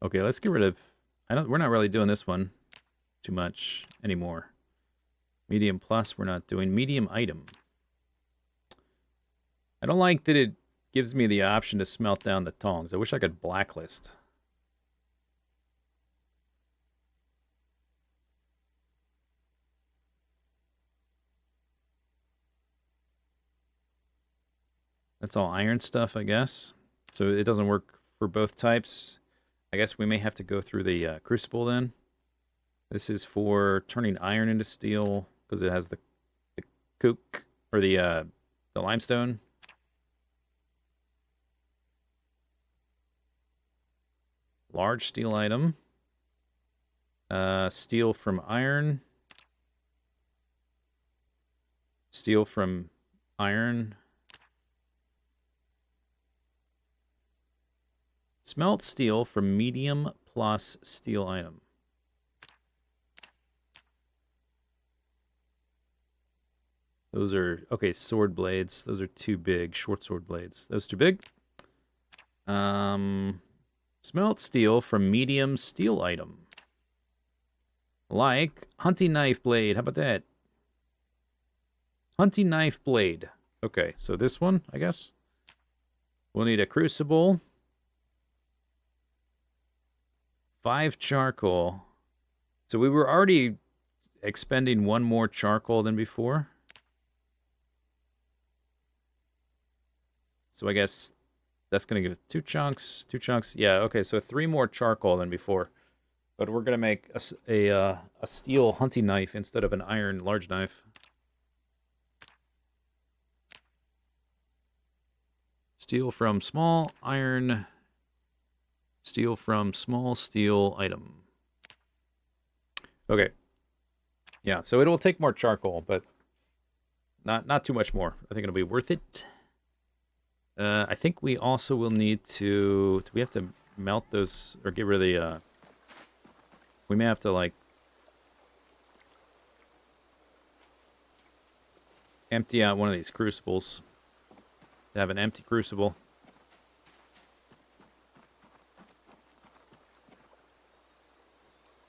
Okay, let's get rid of... we're not really doing this one too much anymore. Medium plus, we're not doing. Medium item. I don't like that it gives me the option to smelt down the tongs. I wish I could blacklist. That's all iron stuff, I guess. So it doesn't work for both types. I guess we may have to go through the crucible then. This is for turning iron into steel because it has the coke or the limestone. Large steel item. Steel from iron. Steel from iron. Smelt steel from medium plus steel item. Those are, okay, sword blades. Those are too big. Short sword blades. Those too big. Smelt steel from medium steel item. Like hunting knife blade. How about that? Hunting knife blade. Okay, so this one, I guess. We'll need a crucible. 5 charcoal. So we were already expending 1 more charcoal than before. So I guess that's going to give it 2 chunks. 2 chunks. Yeah, okay, so 3 more charcoal than before. But we're going to make a steel hunting knife instead of an iron large knife. Steel from small, iron... Steel from small steel item. Okay. Yeah, so it will take more charcoal, but not too much more. I think it'll be worth it. I think we also will need to... Do we have to melt those or get rid of the... we may have to, like... empty out one of these crucibles. To have an empty crucible.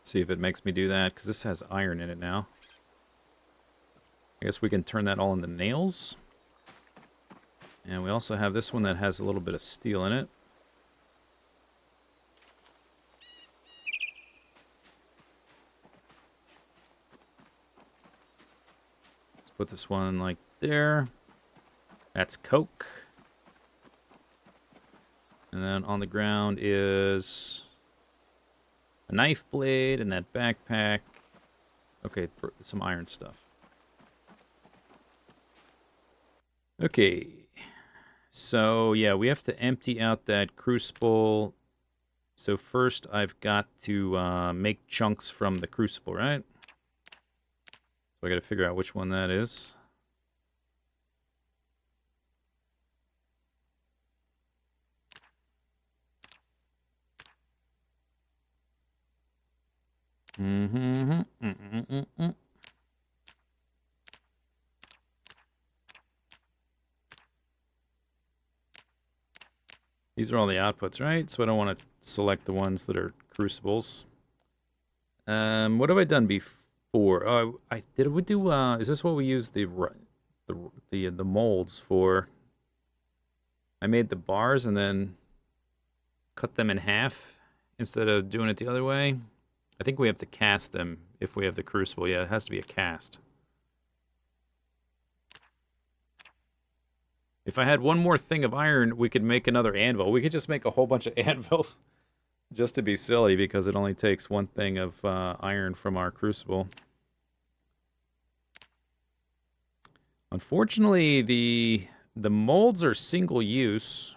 See if it makes me do that, because this has iron in it now. I guess we can turn that all into nails. And we also have this one that has a little bit of steel in it. Let's put this one like there. That's coke. And then on the ground is a knife blade and that backpack. Okay, some iron stuff. Okay. So, yeah, we have to empty out that crucible. So first I've got to make chunks from the crucible, right? So I got to figure out which one that is. These are all the outputs, right? So I don't want to select the ones that are crucibles. What have I done before? Oh, I did we do? Is this what we use the molds for? I made the bars and then cut them in half instead of doing it the other way. I think we have to cast them if we have the crucible. Yeah, it has to be a cast. If I had one more thing of iron, we could make another anvil. We could just make a whole bunch of anvils just to be silly because it only takes one thing of iron from our crucible. Unfortunately, the molds are single use.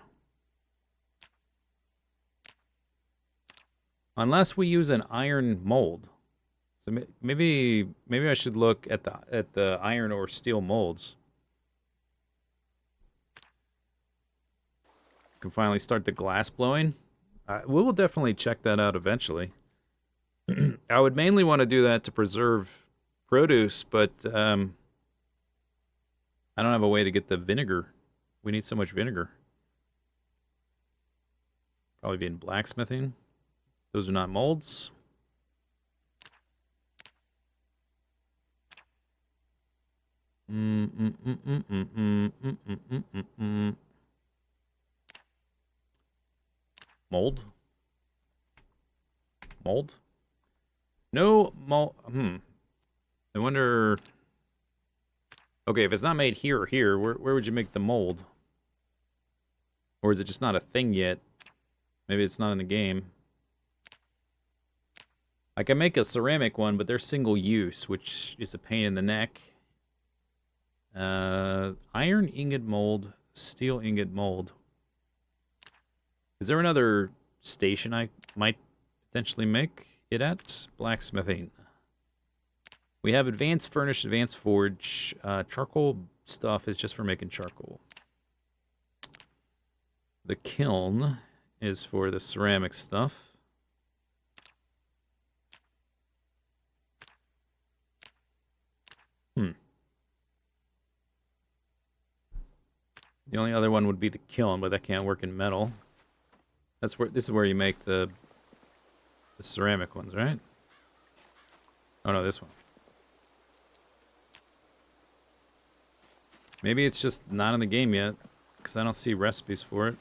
Unless we use an iron mold. So maybe I should look at the iron or steel molds. Can finally start the glass blowing. We will definitely check that out eventually. I would mainly want to do that to preserve produce, but I don't have a way to get the vinegar. We need so much vinegar. Probably be in blacksmithing. Those are not molds. Mold? Mold? No mold. I wonder. Okay, if it's not made here or here, where would you make the mold? Or is it just not a thing yet? Maybe it's not in the game. I can make a ceramic one, but they're single use, which is a pain in the neck. Iron ingot mold, steel ingot mold. Is there another station I might potentially make it at? Blacksmithing. We have advanced furnish, advanced forge. Charcoal stuff is just for making charcoal. The kiln is for the ceramic stuff. The only other one would be the kiln, but that can't work in metal. This is where you make the ceramic ones, right? Oh no, this one. Maybe it's just not in the game yet, because I don't see recipes for it.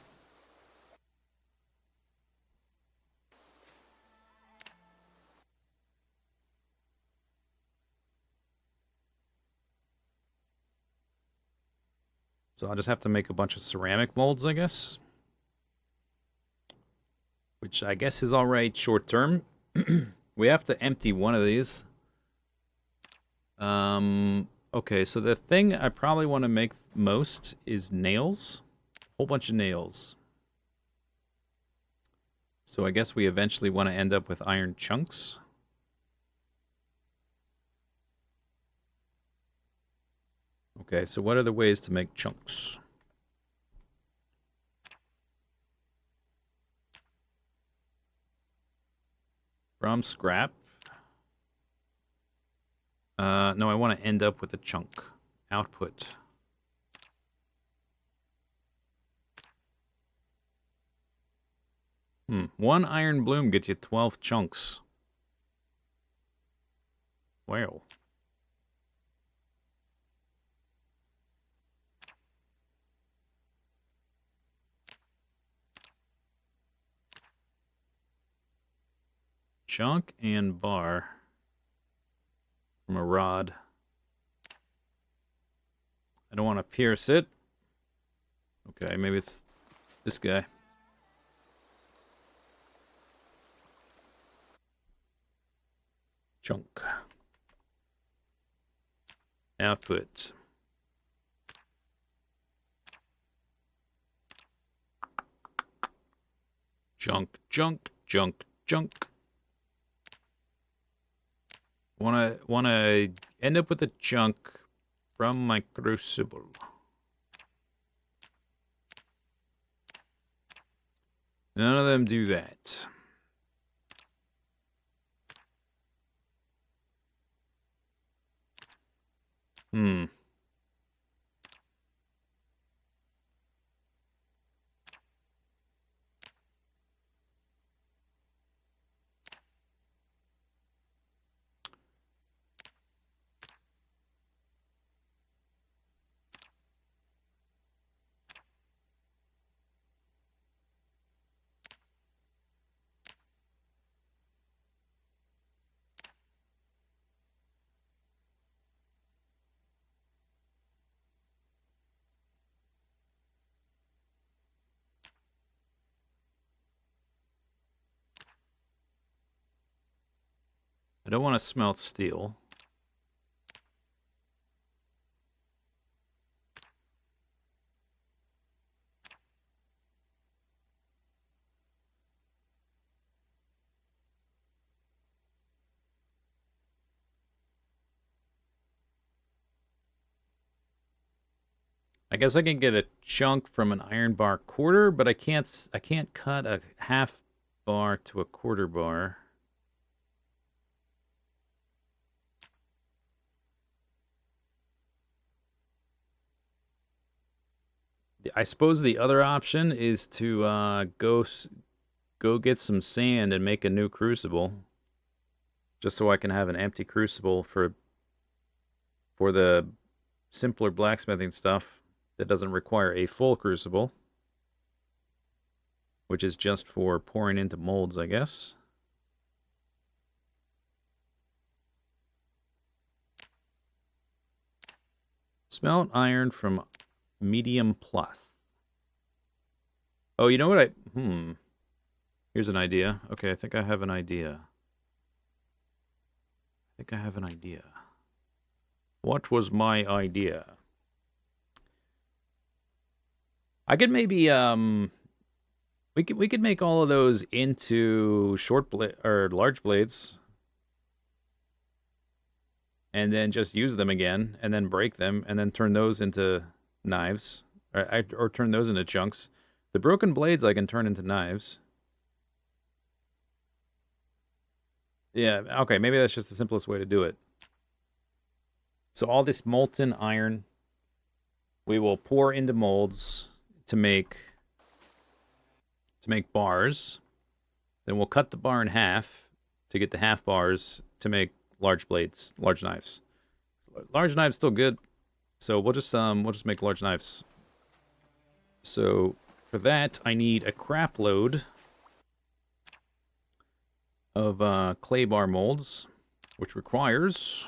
So I'll just have to make a bunch of ceramic molds, I guess. Which I guess is alright short term. We have to empty one of these. Okay, so the thing I probably want to make most is nails. A whole bunch of nails. So I guess we eventually want to end up with iron chunks. Okay, so what are the ways to make chunks? From scrap. No, I want to end up with a chunk. Output. One iron bloom gets you 12 chunks. Wow. junk and bar from a rod. I don't want to pierce it. Okay, maybe it's this guy. Junk. Output. Junk, junk, junk, junk. Wanna end up with the junk from my crucible. None of them do that. I don't want to smelt steel. I guess I can get a chunk from an iron bar quarter, but I can't cut a half bar to a quarter bar. I suppose the other option is to go get some sand and make a new crucible, just so I can have an empty crucible for the simpler blacksmithing stuff that doesn't require a full crucible, which is just for pouring into molds, I guess. Smelt iron from medium plus. Oh, you know what here's an idea. Okay, I think I have an idea. What was my idea? I could maybe we could make all of those into short blade or large blades, and then just use them again, and then break them, and then turn those into knives, or turn those into chunks. The broken blades I can turn into knives. Yeah, okay, maybe that's just the simplest way to do it. So all this molten iron we will pour into molds to make bars. Then we'll cut the bar in half to get the half bars to make large blades, large knives. Large knives still good, so we'll just make large knives. So for that, I need a crap load of clay bar molds, which requires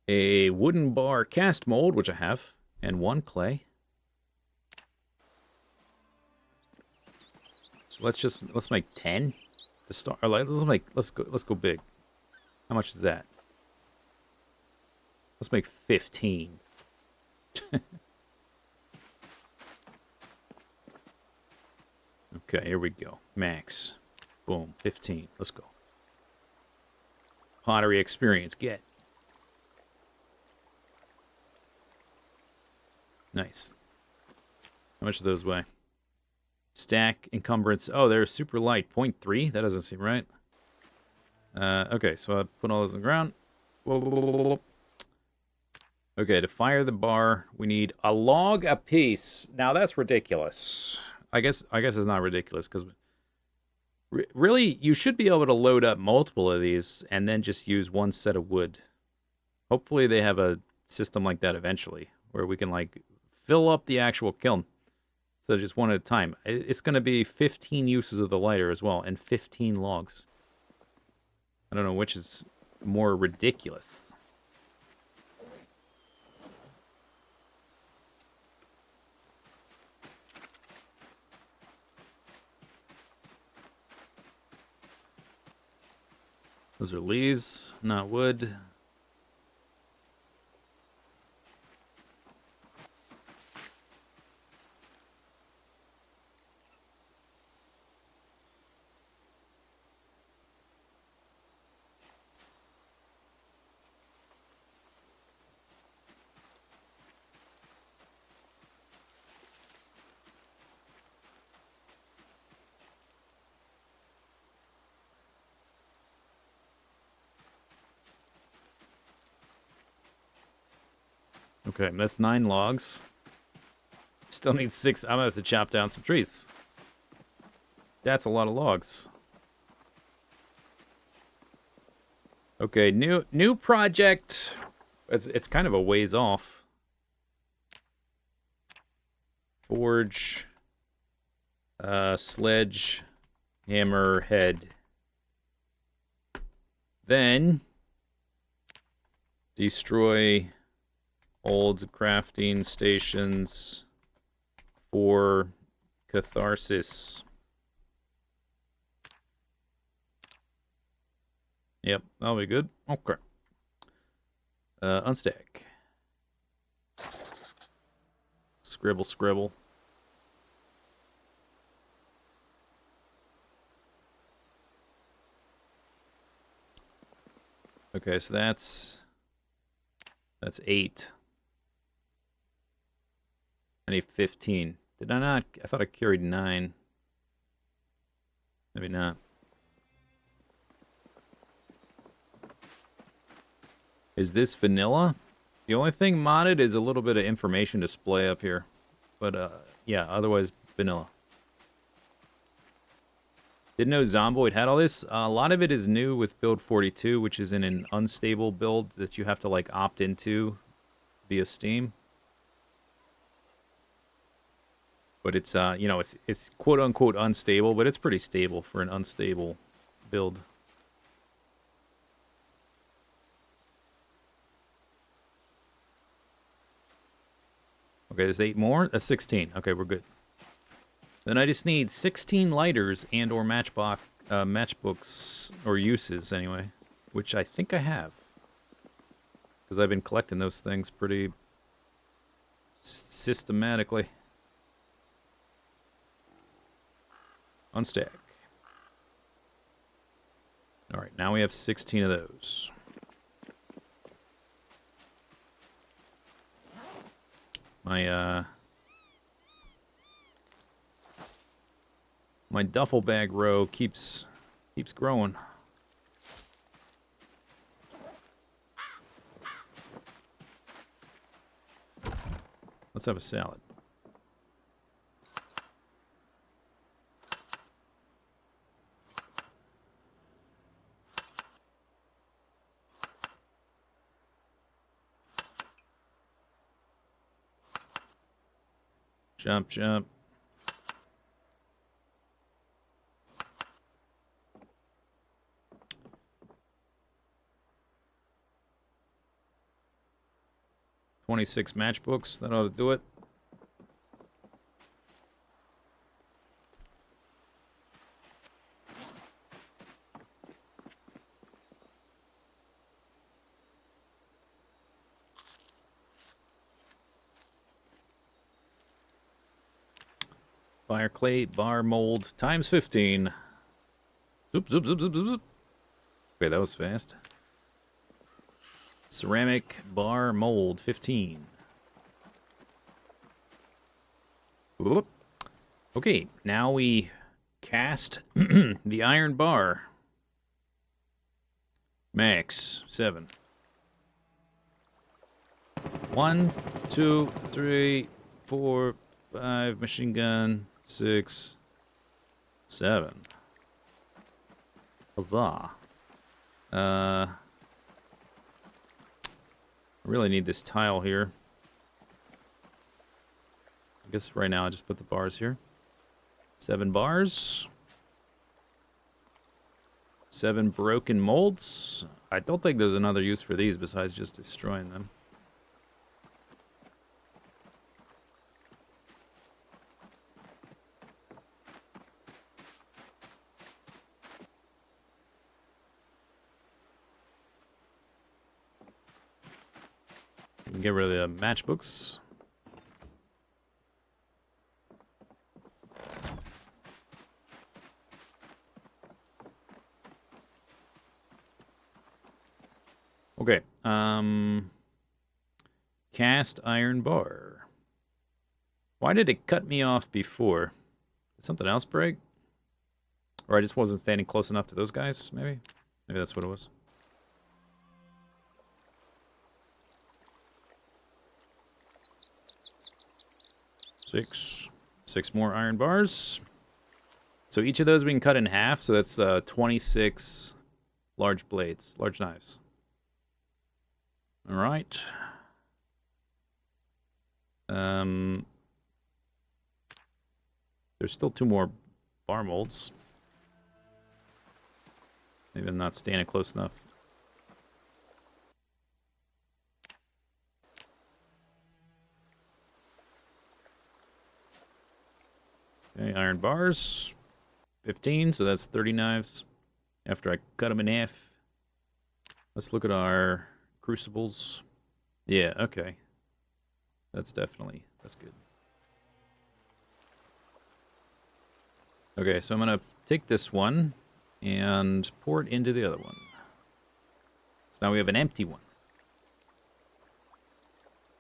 a wooden bar cast mold, which I have, and one clay. So let's make 10 to start. Or let's go big. How much is that? Let's make 15. Okay, here we go. Max. Boom, 15. Let's go. Pottery experience, get. Nice. How much do those weigh? Stack, encumbrance. Oh, they're super light. 0.3? That doesn't seem right. Okay, so I'll put all those on the ground. Okay, to fire the bar, we need a log apiece. Now that's ridiculous. I guess it's not ridiculous, because really, you should be able to load up multiple of these and then just use one set of wood. Hopefully they have a system like that eventually, where we can, like, fill up the actual kiln. So just one at a time. It's going to be 15 uses of the lighter as well, and 15 logs. I don't know which is more ridiculous. Those are leaves, not wood. Okay, that's 9 logs. Still need 6. I'm gonna have to chop down some trees. That's a lot of logs. Okay, new project. It's kind of a ways off. Forge, sledge, hammer, head. Then destroy old crafting stations for catharsis. Yep, that'll be good. Okay. Unstack. Scribble, scribble. Okay, so that's 8. I need 15. Did I not? I thought I carried 9. Maybe not. Is this vanilla? The only thing modded is a little bit of information display up here. But, yeah, otherwise vanilla. Didn't know Zomboid had all this. A lot of it is new with build 42, which is in an unstable build that you have to, like, opt into via Steam. But it's, you know, it's quote-unquote unstable, but it's pretty stable for an unstable build. Okay, there's 8 more. That's 16. Okay, we're good. Then I just need 16 lighters and or matchbooks, or uses anyway, which I think I have. Because I've been collecting those things pretty systematically. Unstack. Alright, now we have 16 of those. My duffel bag row keeps growing. Let's have a salad. Jump, jump. $26 matchbooks. That ought to do it. Fire clay, bar mold, times 15. Zoop, zoop, zoop, zoop, zoop, zoop. Okay, that was fast. Ceramic, bar mold, 15. Whoop. Okay, now we cast the iron bar. Max, 7. 1, 2, 3, 4, 5, machine gun, 6, 7. Huzzah. I really need this tile here. I guess right now I just put the bars here. 7 bars. 7 broken molds. I don't think there's another use for these besides just destroying them. We can get rid of the matchbooks. Okay. Cast iron bar. Why did it cut me off before? Did something else break? Or I just wasn't standing close enough to those guys, maybe? Maybe that's what it was. Six more iron bars. So each of those we can cut in half, so that's 26 large blades, large knives. All right. There's still 2 more bar molds. Maybe I'm not standing close enough. Okay, iron bars. 15, so that's 30 knives. After I cut them in half. Let's look at our crucibles. Yeah, okay. That's good. Okay, so I'm gonna take this one and pour it into the other one. So now we have an empty one.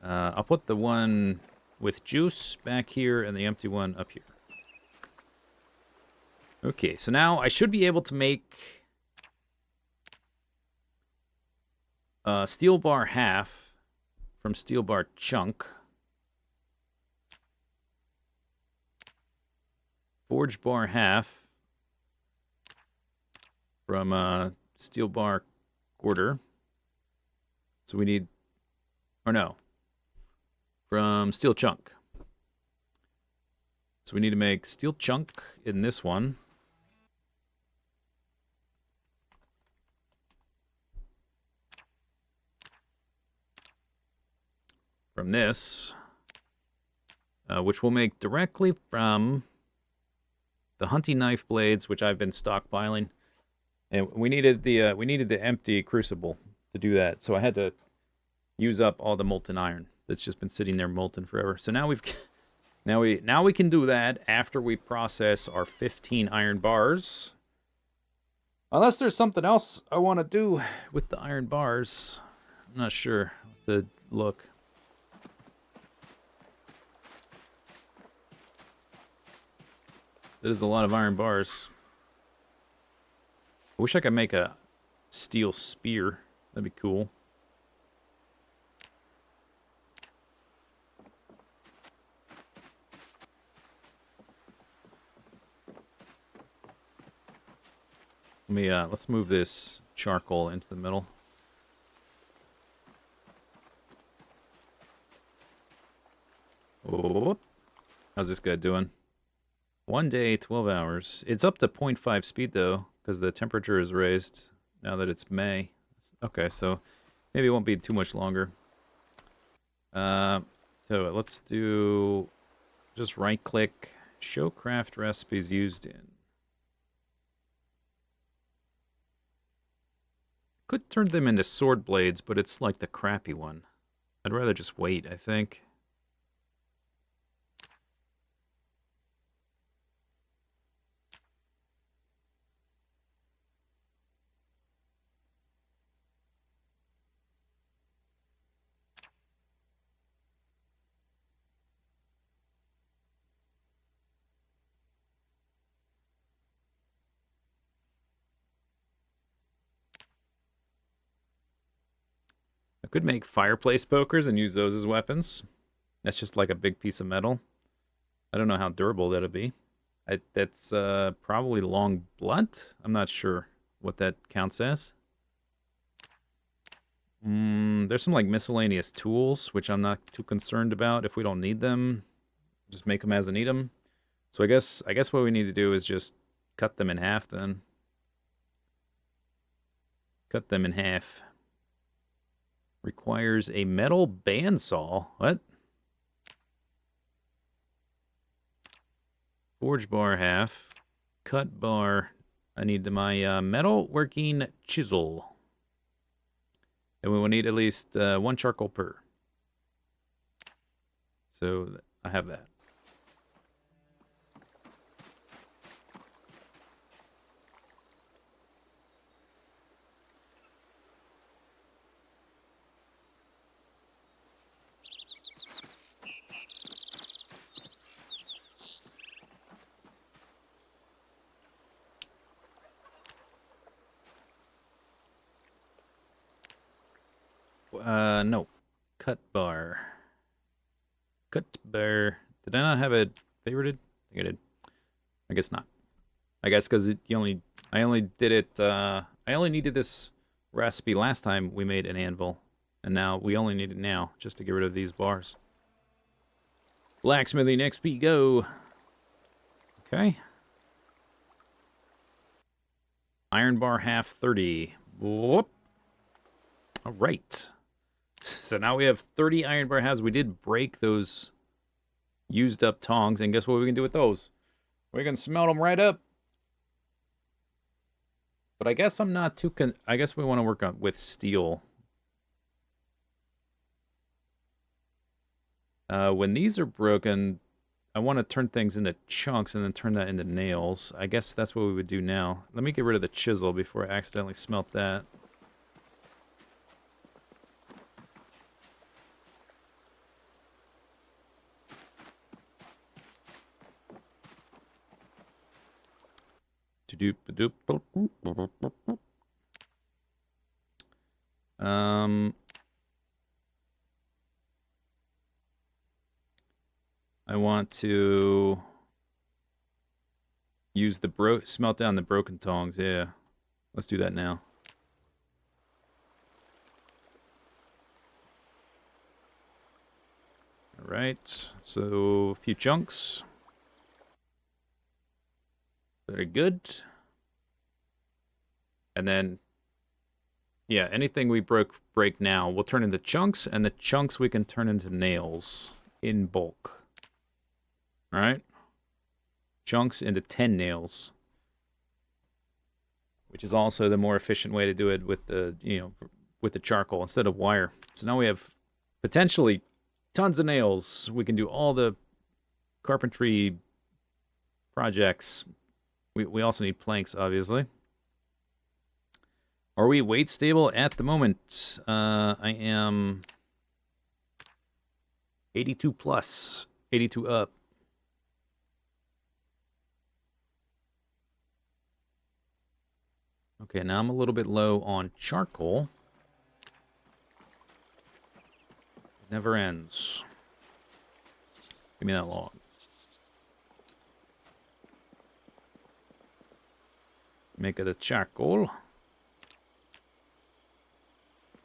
I'll put the one with juice back here and the empty one up here. Okay, so now I should be able to make steel bar half from steel bar chunk. Forge bar half from steel bar quarter. So we need, or no, from steel chunk. So we need to make steel chunk in this one. From this, which we'll make directly from the hunting knife blades, which I've been stockpiling, and we needed the empty crucible to do that. So I had to use up all the molten iron that's just been sitting there molten forever. So now we can do that after we process our 15 iron bars. Unless there's something else I want to do with the iron bars, I'm not sure. The look. That is a lot of iron bars. I wish I could make a steel spear. That'd be cool. Let's move this charcoal into the middle. Oh, how's this guy doing? 1 day, 12 hours. It's up to 0.5 speed, though, because the temperature is raised now that it's May. Okay, so maybe it won't be too much longer. So let's do just right-click, show craft recipes used in. Could turn them into sword blades, but it's like the crappy one. I'd rather just wait, I think. I could make fireplace pokers and use those as weapons. That's just like a big piece of metal. I don't know how durable that'll be. That's probably long blunt. I'm not sure what that counts as. There's some like miscellaneous tools, which I'm not too concerned about if we don't need them. Just make them as I need them. So I guess what we need to do is just cut them in half then. Cut them in half. Requires a metal bandsaw. What? Forge bar half. Cut bar. I need my metal working chisel. And we will need at least 1 charcoal per. So I have that. No. Cut bar. Cut bar. Did I not have it favorited? I think I did. I guess not. I guess because I only did it, I only needed this recipe last time we made an anvil. And now, we only need it now, just to get rid of these bars. Blacksmithing XP, go! Okay. Iron bar half 30. Whoop. Alright. So now we have 30 iron bar halves. We did break those used up tongs, and guess what we can do with those? We can smelt them right up. But I guess I'm not too I guess we want to work on with steel. When these are broken, I want to turn things into chunks and then turn that into nails. I guess that's what we would do now. Let me get rid of the chisel before I accidentally smelt that. I want to use the smelt down the broken tongs. Yeah, let's do that now. All right, so a few chunks. Very good. And then, yeah, anything we break now, we'll turn into chunks, and the chunks we can turn into nails in bulk. All right? Chunks into 10 nails. Which is also the more efficient way to do it with the, with the charcoal instead of wire. So now we have potentially tons of nails. We can do all the carpentry projects. We also need planks, obviously. Are we weight stable at the moment? I am 82 plus, 82 up. Okay, now I'm a little bit low on charcoal. It never ends. Give me that log. Make it a charcoal.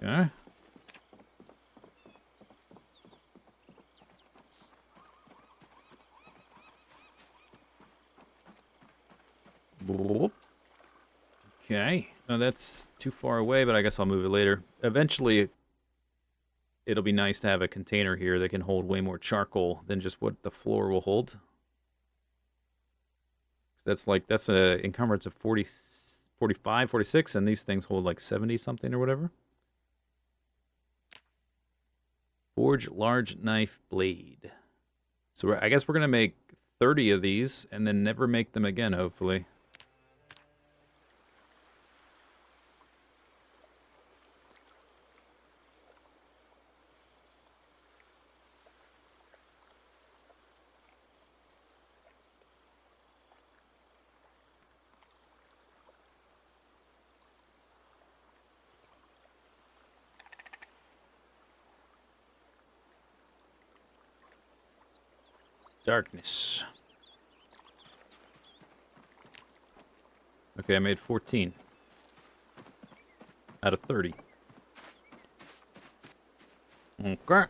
Okay. Okay. No, that's too far away, but I guess I'll move it later. Eventually, it'll be nice to have a container here that can hold way more charcoal than just what the floor will hold. That's a encumbrance of 40, 45, 46, and these things hold like 70 something or whatever. Forge large knife blade. So I guess we're going to make 30 of these and then never make them again, hopefully. Darkness. Okay, I made 14 out of 30. Okay.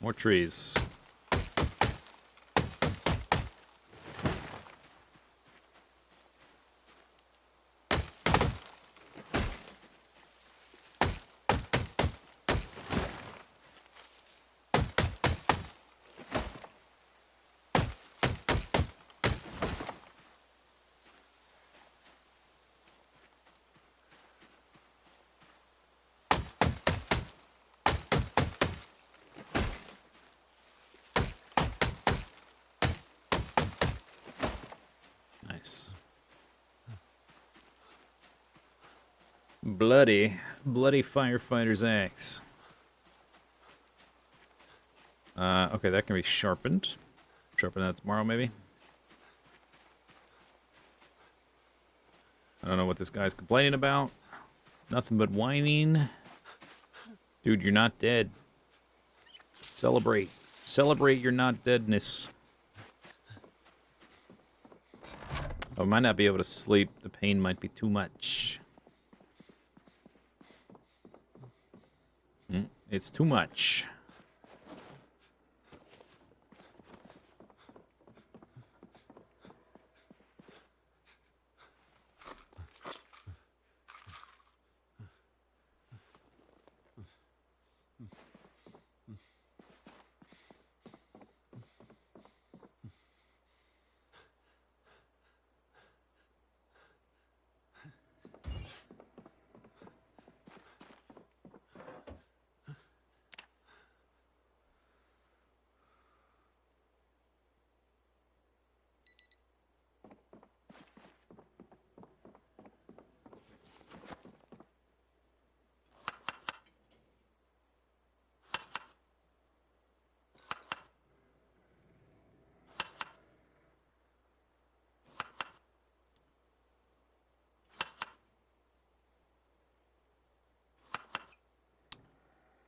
More trees. Nice. Bloody firefighter's axe. Okay, that can be sharpened. Sharpen that tomorrow, maybe. I don't know what this guy's complaining about. Nothing but whining. Dude, you're not dead. Celebrate. Celebrate your not deadness. I might not be able to sleep. The pain might be too much. It's too much.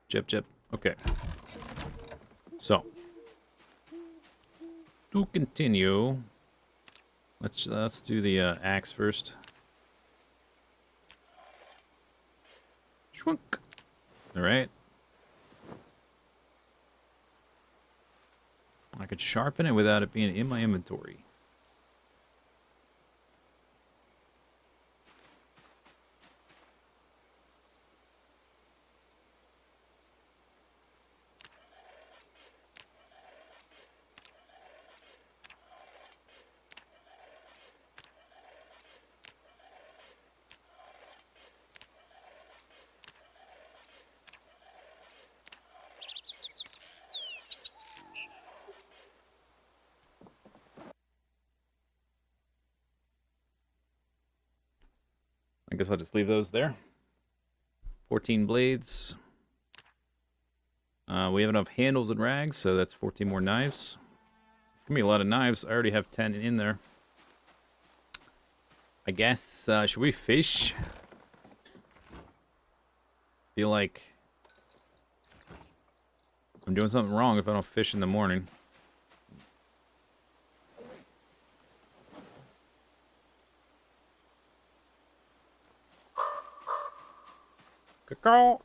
Chip. Okay. So, to continue, let's do the axe first. Shwunk. All right. I could sharpen it without it being in my inventory. I guess I'll just leave those there. 14 blades. We have enough handles and rags, so that's 14 more knives. It's gonna be a lot of knives. I already have 10 in there. I guess, should we fish? Feel like I'm doing something wrong if I don't fish in the morning. Cacao.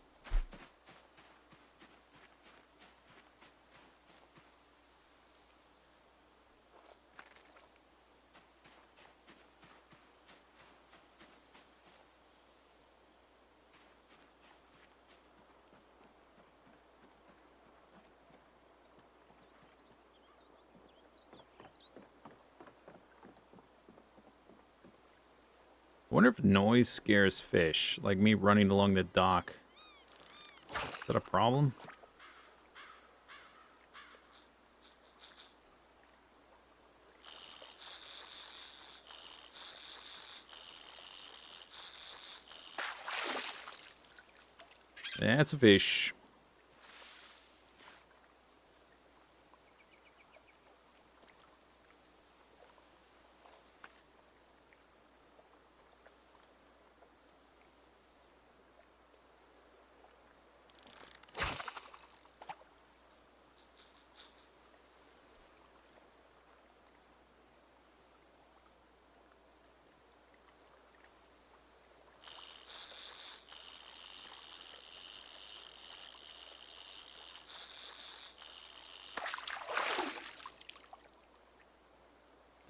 I wonder if noise scares fish, like me running along the dock. Is that a problem? That's a fish.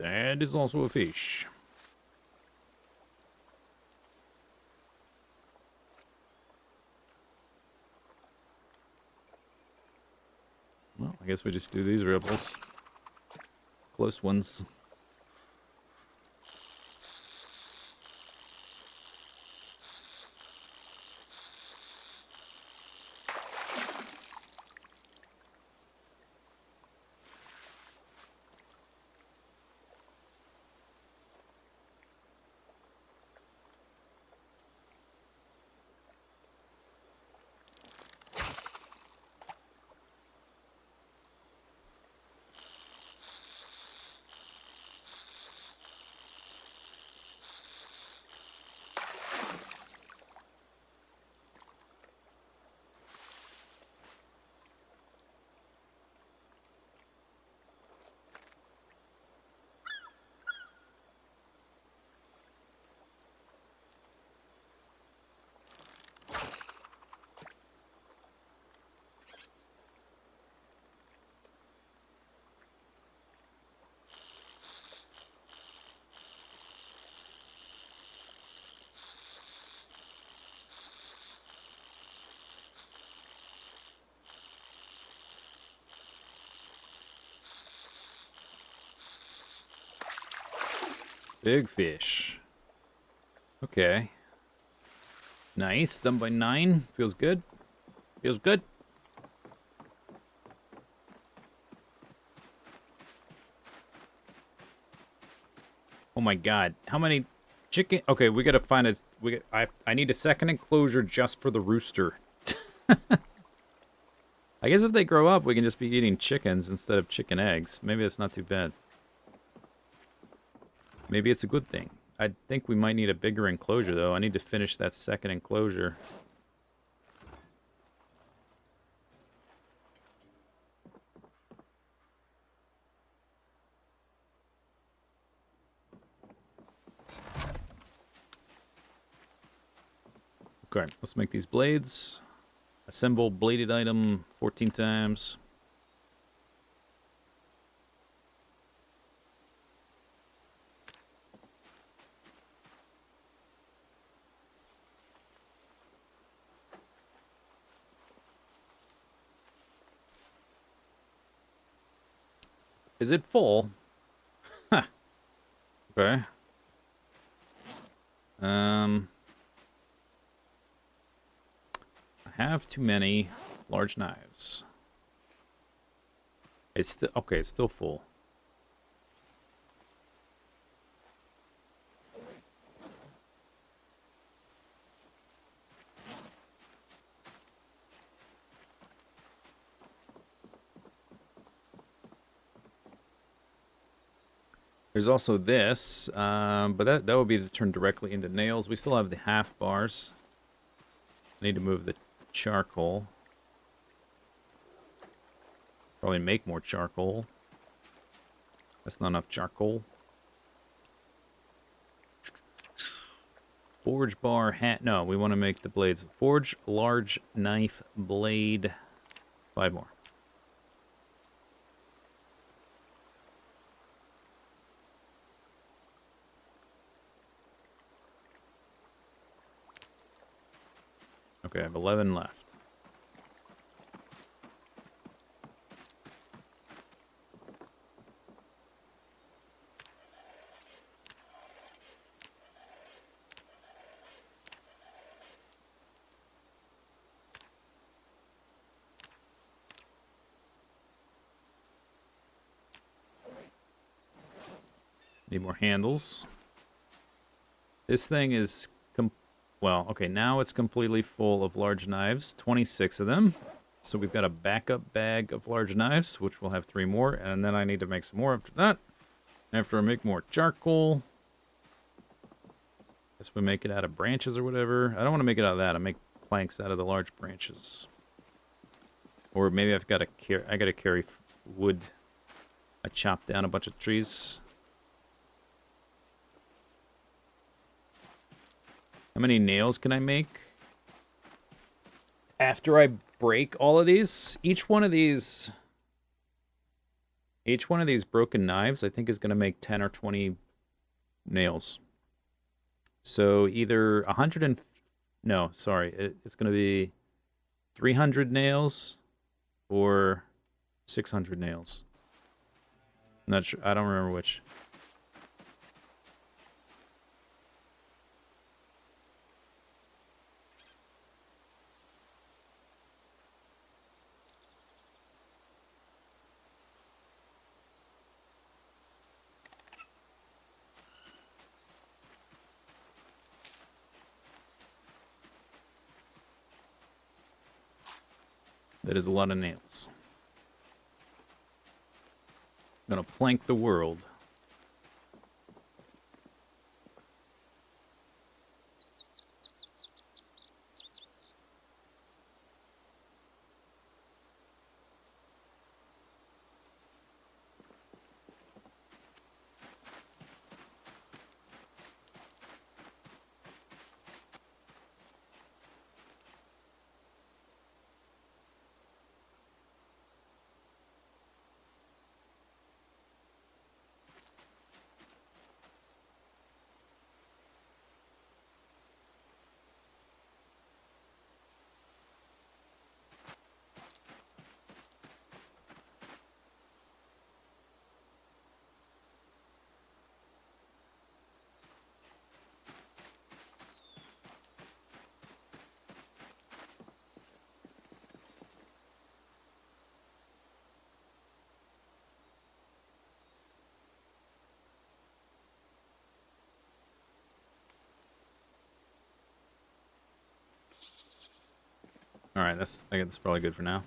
That is also a fish. Well, I guess we just do these ripples. Close ones. Big fish. Okay. Nice. Done by 9. Feels good. Feels good. Oh my god. How many chicken? Okay, we gotta find a. I need a second enclosure just for the rooster. I guess if they grow up, we can just be eating chickens instead of chicken eggs. Maybe that's not too bad. Maybe it's a good thing. I think we might need a bigger enclosure, though. I need to finish that second enclosure. Okay, let's make these blades. Assemble bladed item 14 times. Is it full? Huh. Okay. I have too many large knives. It's still okay, it's still full. There's also this, but that would be to turn directly into nails. We still have the half bars. I need to move the charcoal. Probably make more charcoal. That's not enough charcoal. Forge bar hat. No, we want to make the blades. Forge large knife blade. 5 more. Okay, I have 11 left. Need more handles. This thing is, well, okay, now it's completely full of large knives. 26 of them. So we've got a backup bag of large knives, which will have 3 more. And then I need to make some more after that. After I make more charcoal. Guess we make it out of branches or whatever. I don't want to make it out of that. I make planks out of the large branches. Or maybe I've got to carry. I got to carry wood. I chopped down a bunch of trees. How many nails can I make? After I break all of these, each one of these Each one of these broken knives, I think, is going to make 10 or 20 nails. So either 100 and... No, sorry. It's going to be 300 nails or 600 nails. I'm not sure. I don't remember which. That is a lot of nails. I'm gonna plank the world. All right, I think that's probably good for now.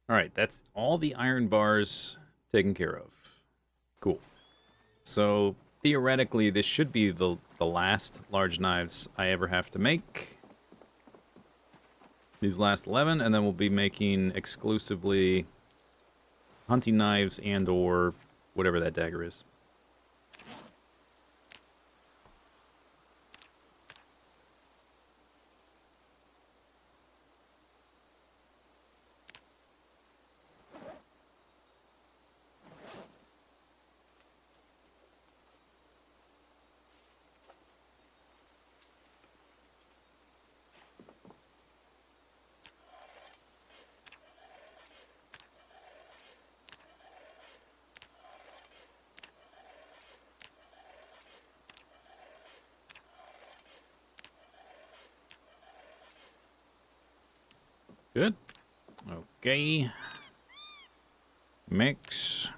All right, that's all the iron bars taken care of. Cool. So theoretically, this should be the last large knives I ever have to make. These last 11, and then we'll be making exclusively hunting knives and or whatever that dagger is. Good. Okay. Mix.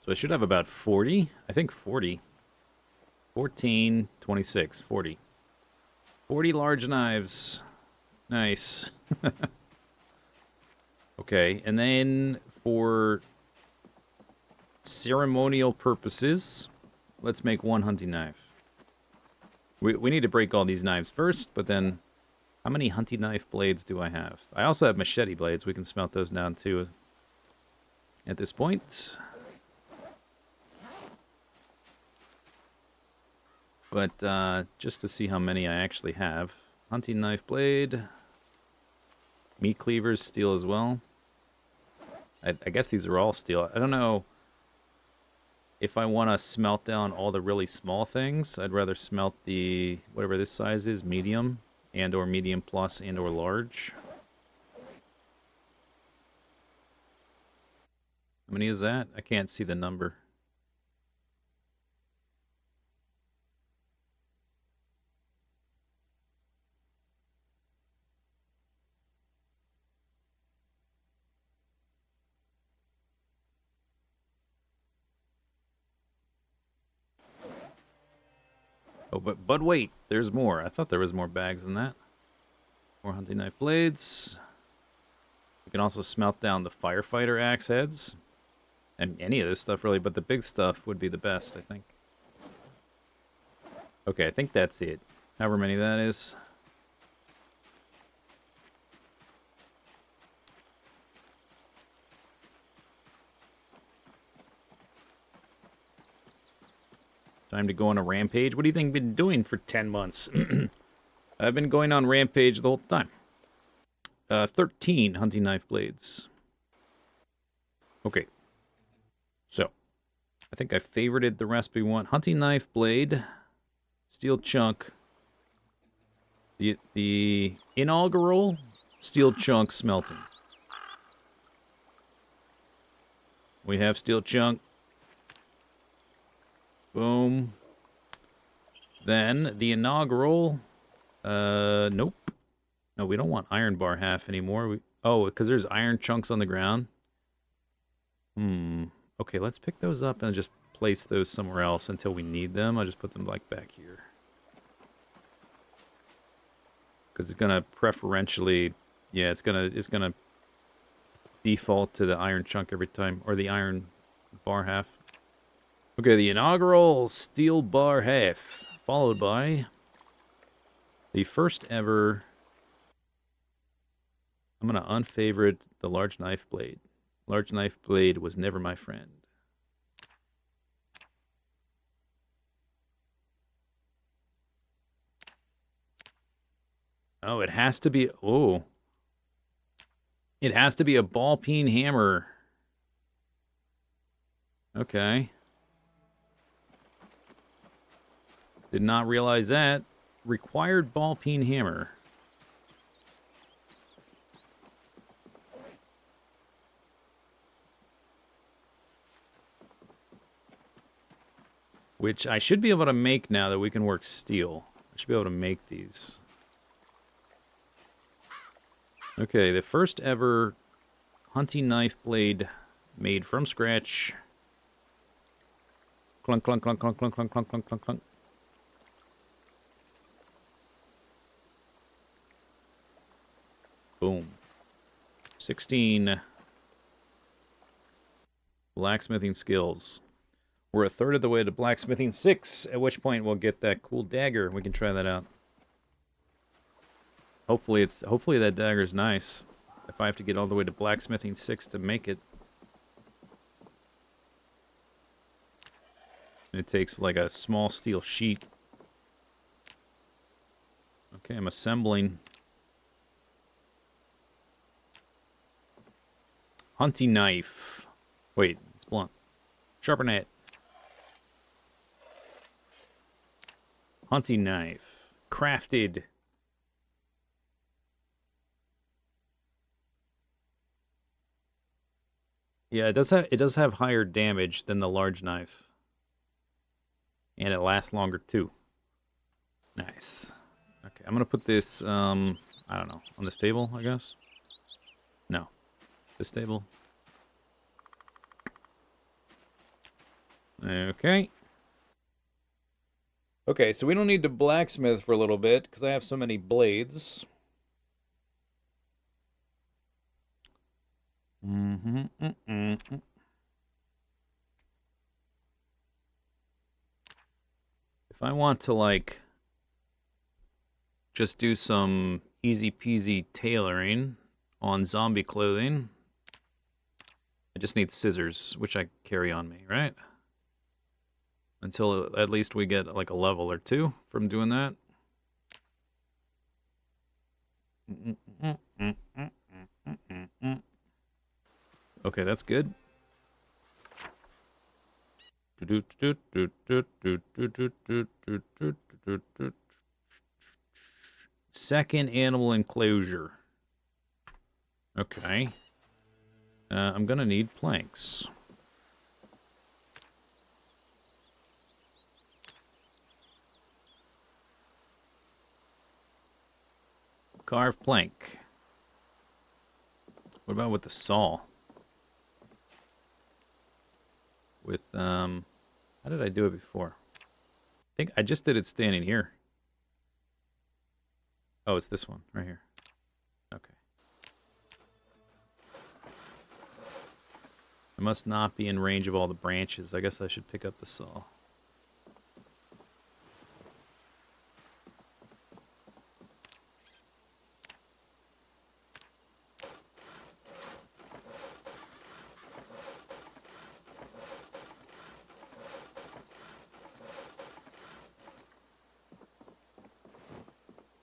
So I should have about 40. I think 40. 14, 26, 40. 40 large knives. Nice. Okay, and then for ceremonial purposes, let's make one hunting knife. We need to break all these knives first, but then how many hunting knife blades do I have? I also have machete blades. We can smelt those down too at this point. But just to see how many I actually have. Hunting knife blade. Meat cleavers, steel as well. I guess these are all steel. I don't know if I want to smelt down all the really small things. I'd rather smelt the, whatever this size is, medium, and or medium plus, and or large. How many is that? I can't see the number. Oh, but wait, there's more. I thought there was more bags than that. More hunting knife blades. We can also smelt down the firefighter axe heads. And any of this stuff, really, but the big stuff would be the best, I think. Okay, I think that's it. However many that is. Time to go on a rampage. What do you think I've been doing for 10 months? I've been going on rampage the whole time. 13 hunting knife blades. Okay. So, I think I favorited the recipe one. Hunting knife blade, steel chunk, the inaugural steel chunk smelting. We have steel chunk. Boom. Then the inaugural. Nope. No, we don't want iron bar half anymore. Oh, because there's iron chunks on the ground. Okay, let's pick those up and just place those somewhere else until we need them. I'll just put them like back here. Because it's gonna preferentially, yeah, it's gonna default to the iron chunk every time, or the iron bar half. Okay, the inaugural steel bar half, followed by the first ever. I'm gonna unfavorite the large knife blade. Large knife blade was never my friend. Oh, it has to be. Oh, it has to be a ball peen hammer. Okay. Did not realize that. Required ball peen hammer. Which I should be able to make now that we can work steel. I should be able to make these. Okay, the first ever hunting knife blade made from scratch. Clunk, clunk, clunk, clunk, clunk, clunk, clunk, clunk, clunk, clunk. Boom. 16 blacksmithing skills. We're a third of the way to blacksmithing 6, at which point we'll get that cool dagger. We can try that out. Hopefully that dagger's nice. If I have to get all the way to blacksmithing 6 to make it. It takes like a small steel sheet. Okay, I'm assembling. Hunting knife. Wait, it's blunt. Sharpen it. Hunting knife. Crafted. Yeah, it does have higher damage than the large knife. And it lasts longer too. Nice. Okay, I'm gonna put this I don't know, on this table, I guess. No. This table. Okay. Okay, so we don't need to blacksmith for a little bit because I have so many blades. If I want to, like, just do some easy peasy tailoring on zombie clothing, I just need scissors, which I carry on me, right? Until at least we get like a level or two from doing that. Okay, that's good. Second animal enclosure. Okay. I'm gonna need planks. carved plank. What about with the saw? With, how did I do it before? I think I just did it standing here. Oh, it's this one, right here. Okay. I must not be in range of all the branches. I guess I should pick up the saw.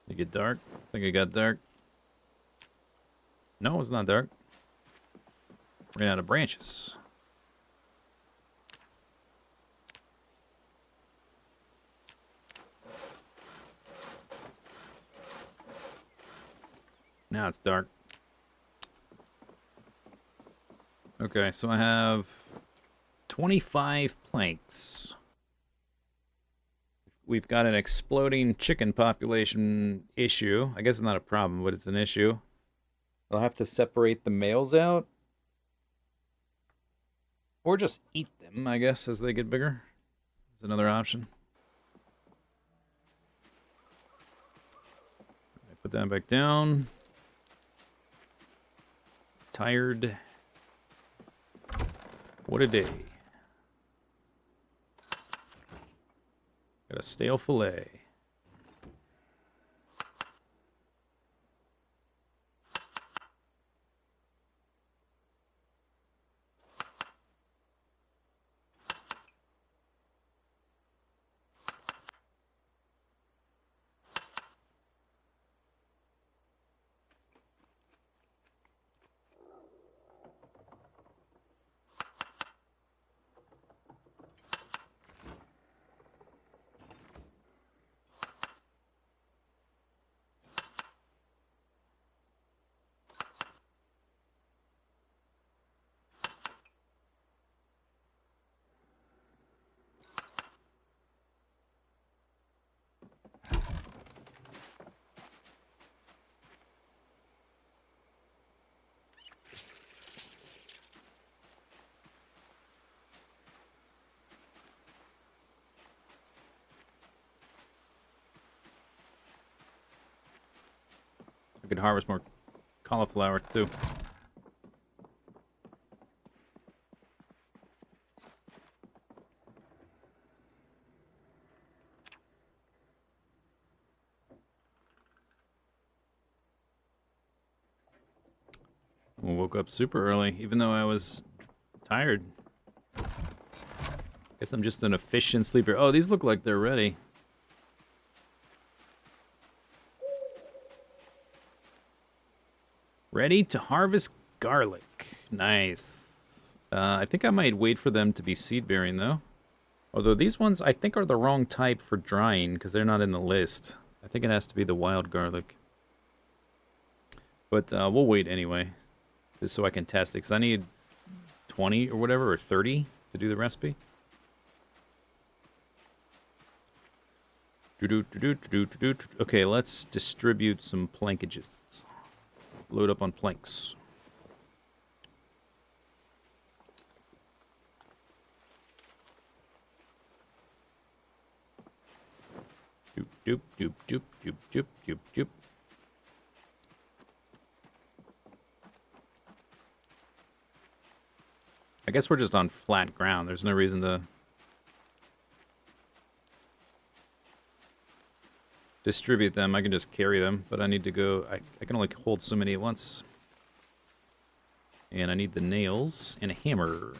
Did it get dark? I think it got dark. No, it's not dark. Ran out of branches. Now it's dark. Okay, so I have 25 planks. We've got an exploding chicken population issue. I guess it's not a problem, but it's an issue. I'll have to separate the males out. Or just eat them, I guess, as they get bigger. That's another option. I put that back down. Tired. What a day. Got a stale fillet. I could harvest more cauliflower too. I woke up super early, even though I was tired. Guess I'm just an efficient sleeper. Oh, these look like they're ready. Ready to harvest garlic. Nice. I think I might wait for them to be seed bearing though. Although these ones I think are the wrong type for drying because they're not in the list. I think it has to be the wild garlic. But we'll wait anyway. Just so I can test it. Because I need 20 or whatever, or 30 to do the recipe. Okay, let's distribute some plankages. Load up on planks. Doop, doop, doop, doop, doop, doop, doop, doop. I guess we're just on flat ground. There's no reason to distribute them. I can just carry them, but I need to go... I can only hold so many at once. And I need the nails and a hammer.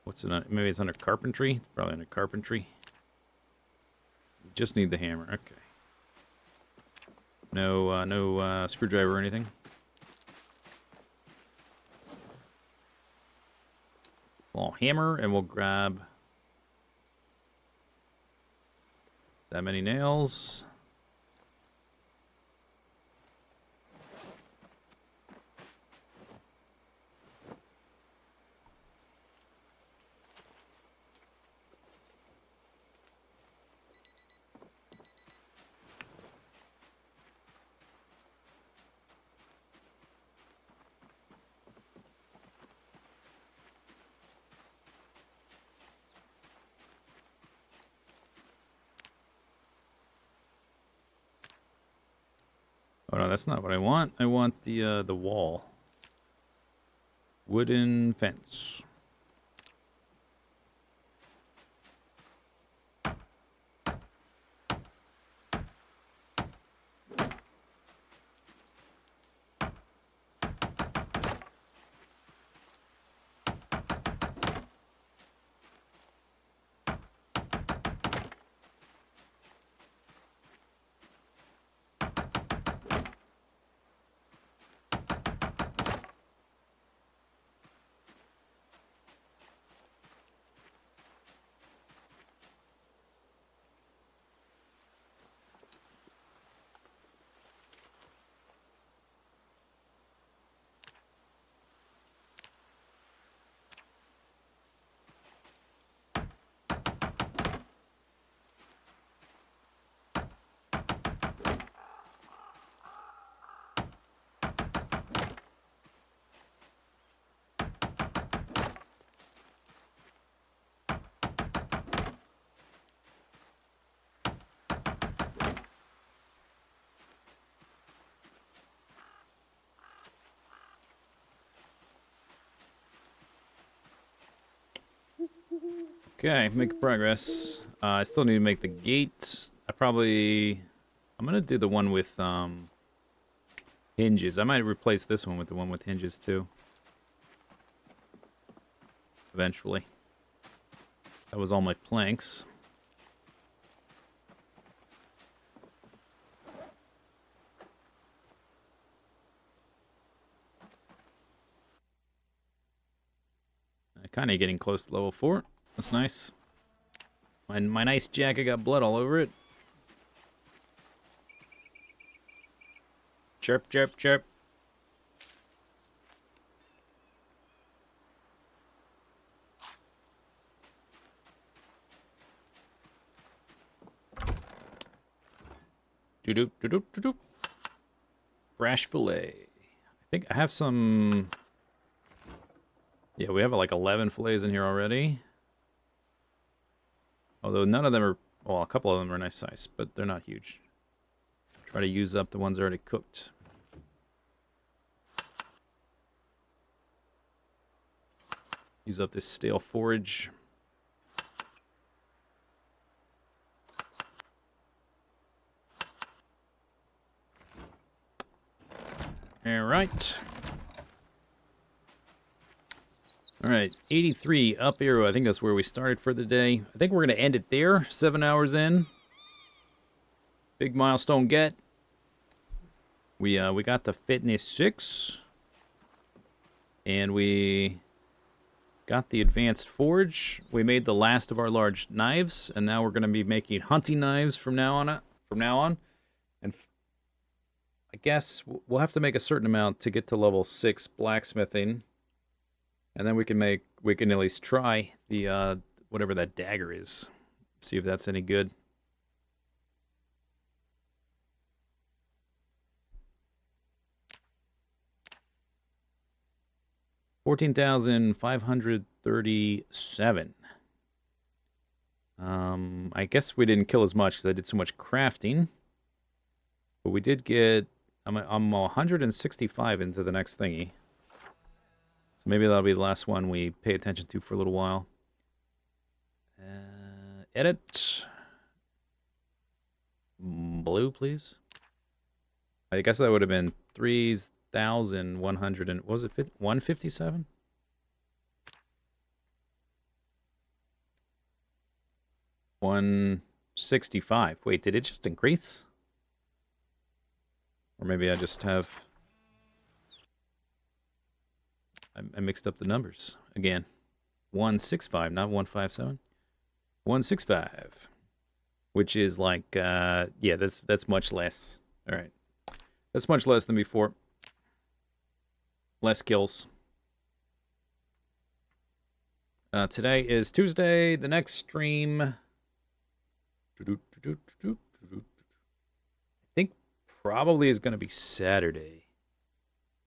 What's it on? Maybe it's under carpentry? It's probably under carpentry. You just need the hammer. Okay. No screwdriver or anything. Well, hammer, and we'll grab that many nails. Oh no, that's not what I want. I want the wall. Wooden fence. Okay, make progress. I still need to make the gate. I'm gonna do the one with hinges. I might replace this one with the one with hinges too. Eventually. That was all my planks. Kind of getting close to level 4. That's nice. My nice jacket got blood all over it. Chirp, chirp, chirp. Doo-doop, doo-doop, doo-doop. Brash fillet. I think I have some... Yeah, we have like 11 fillets in here already. Although none of them are... Well, a couple of them are nice size, but they're not huge. Try to use up the ones already cooked. Use up this stale forage. Alright. Alright, 83 up arrow. I think that's where we started for the day. I think we're going to end it there. 7 hours in. Big milestone get. We got the fitness 6. And we got the advanced forge. We made the last of our large knives. And now we're going to be making hunting knives from now on. And I guess we'll have to make a certain amount to get to level 6 blacksmithing. And then we can at least try the, whatever that dagger is. See if that's any good. $14,537. I guess we didn't kill as much because I did so much crafting. But we did get... I'm 165 into the next thingy. So maybe that'll be the last one we pay attention to for a little while. Edit. Blue, please. I guess that would have been 3,100 and... What was it? 157? $165. Wait, did it just increase? Or maybe I just have... I mixed up the numbers again. 165, not 157. 165, which is like, yeah, that's much less. All right, that's much less than before. Less kills. Today is Tuesday. The next stream, I think, probably is going to be Saturday.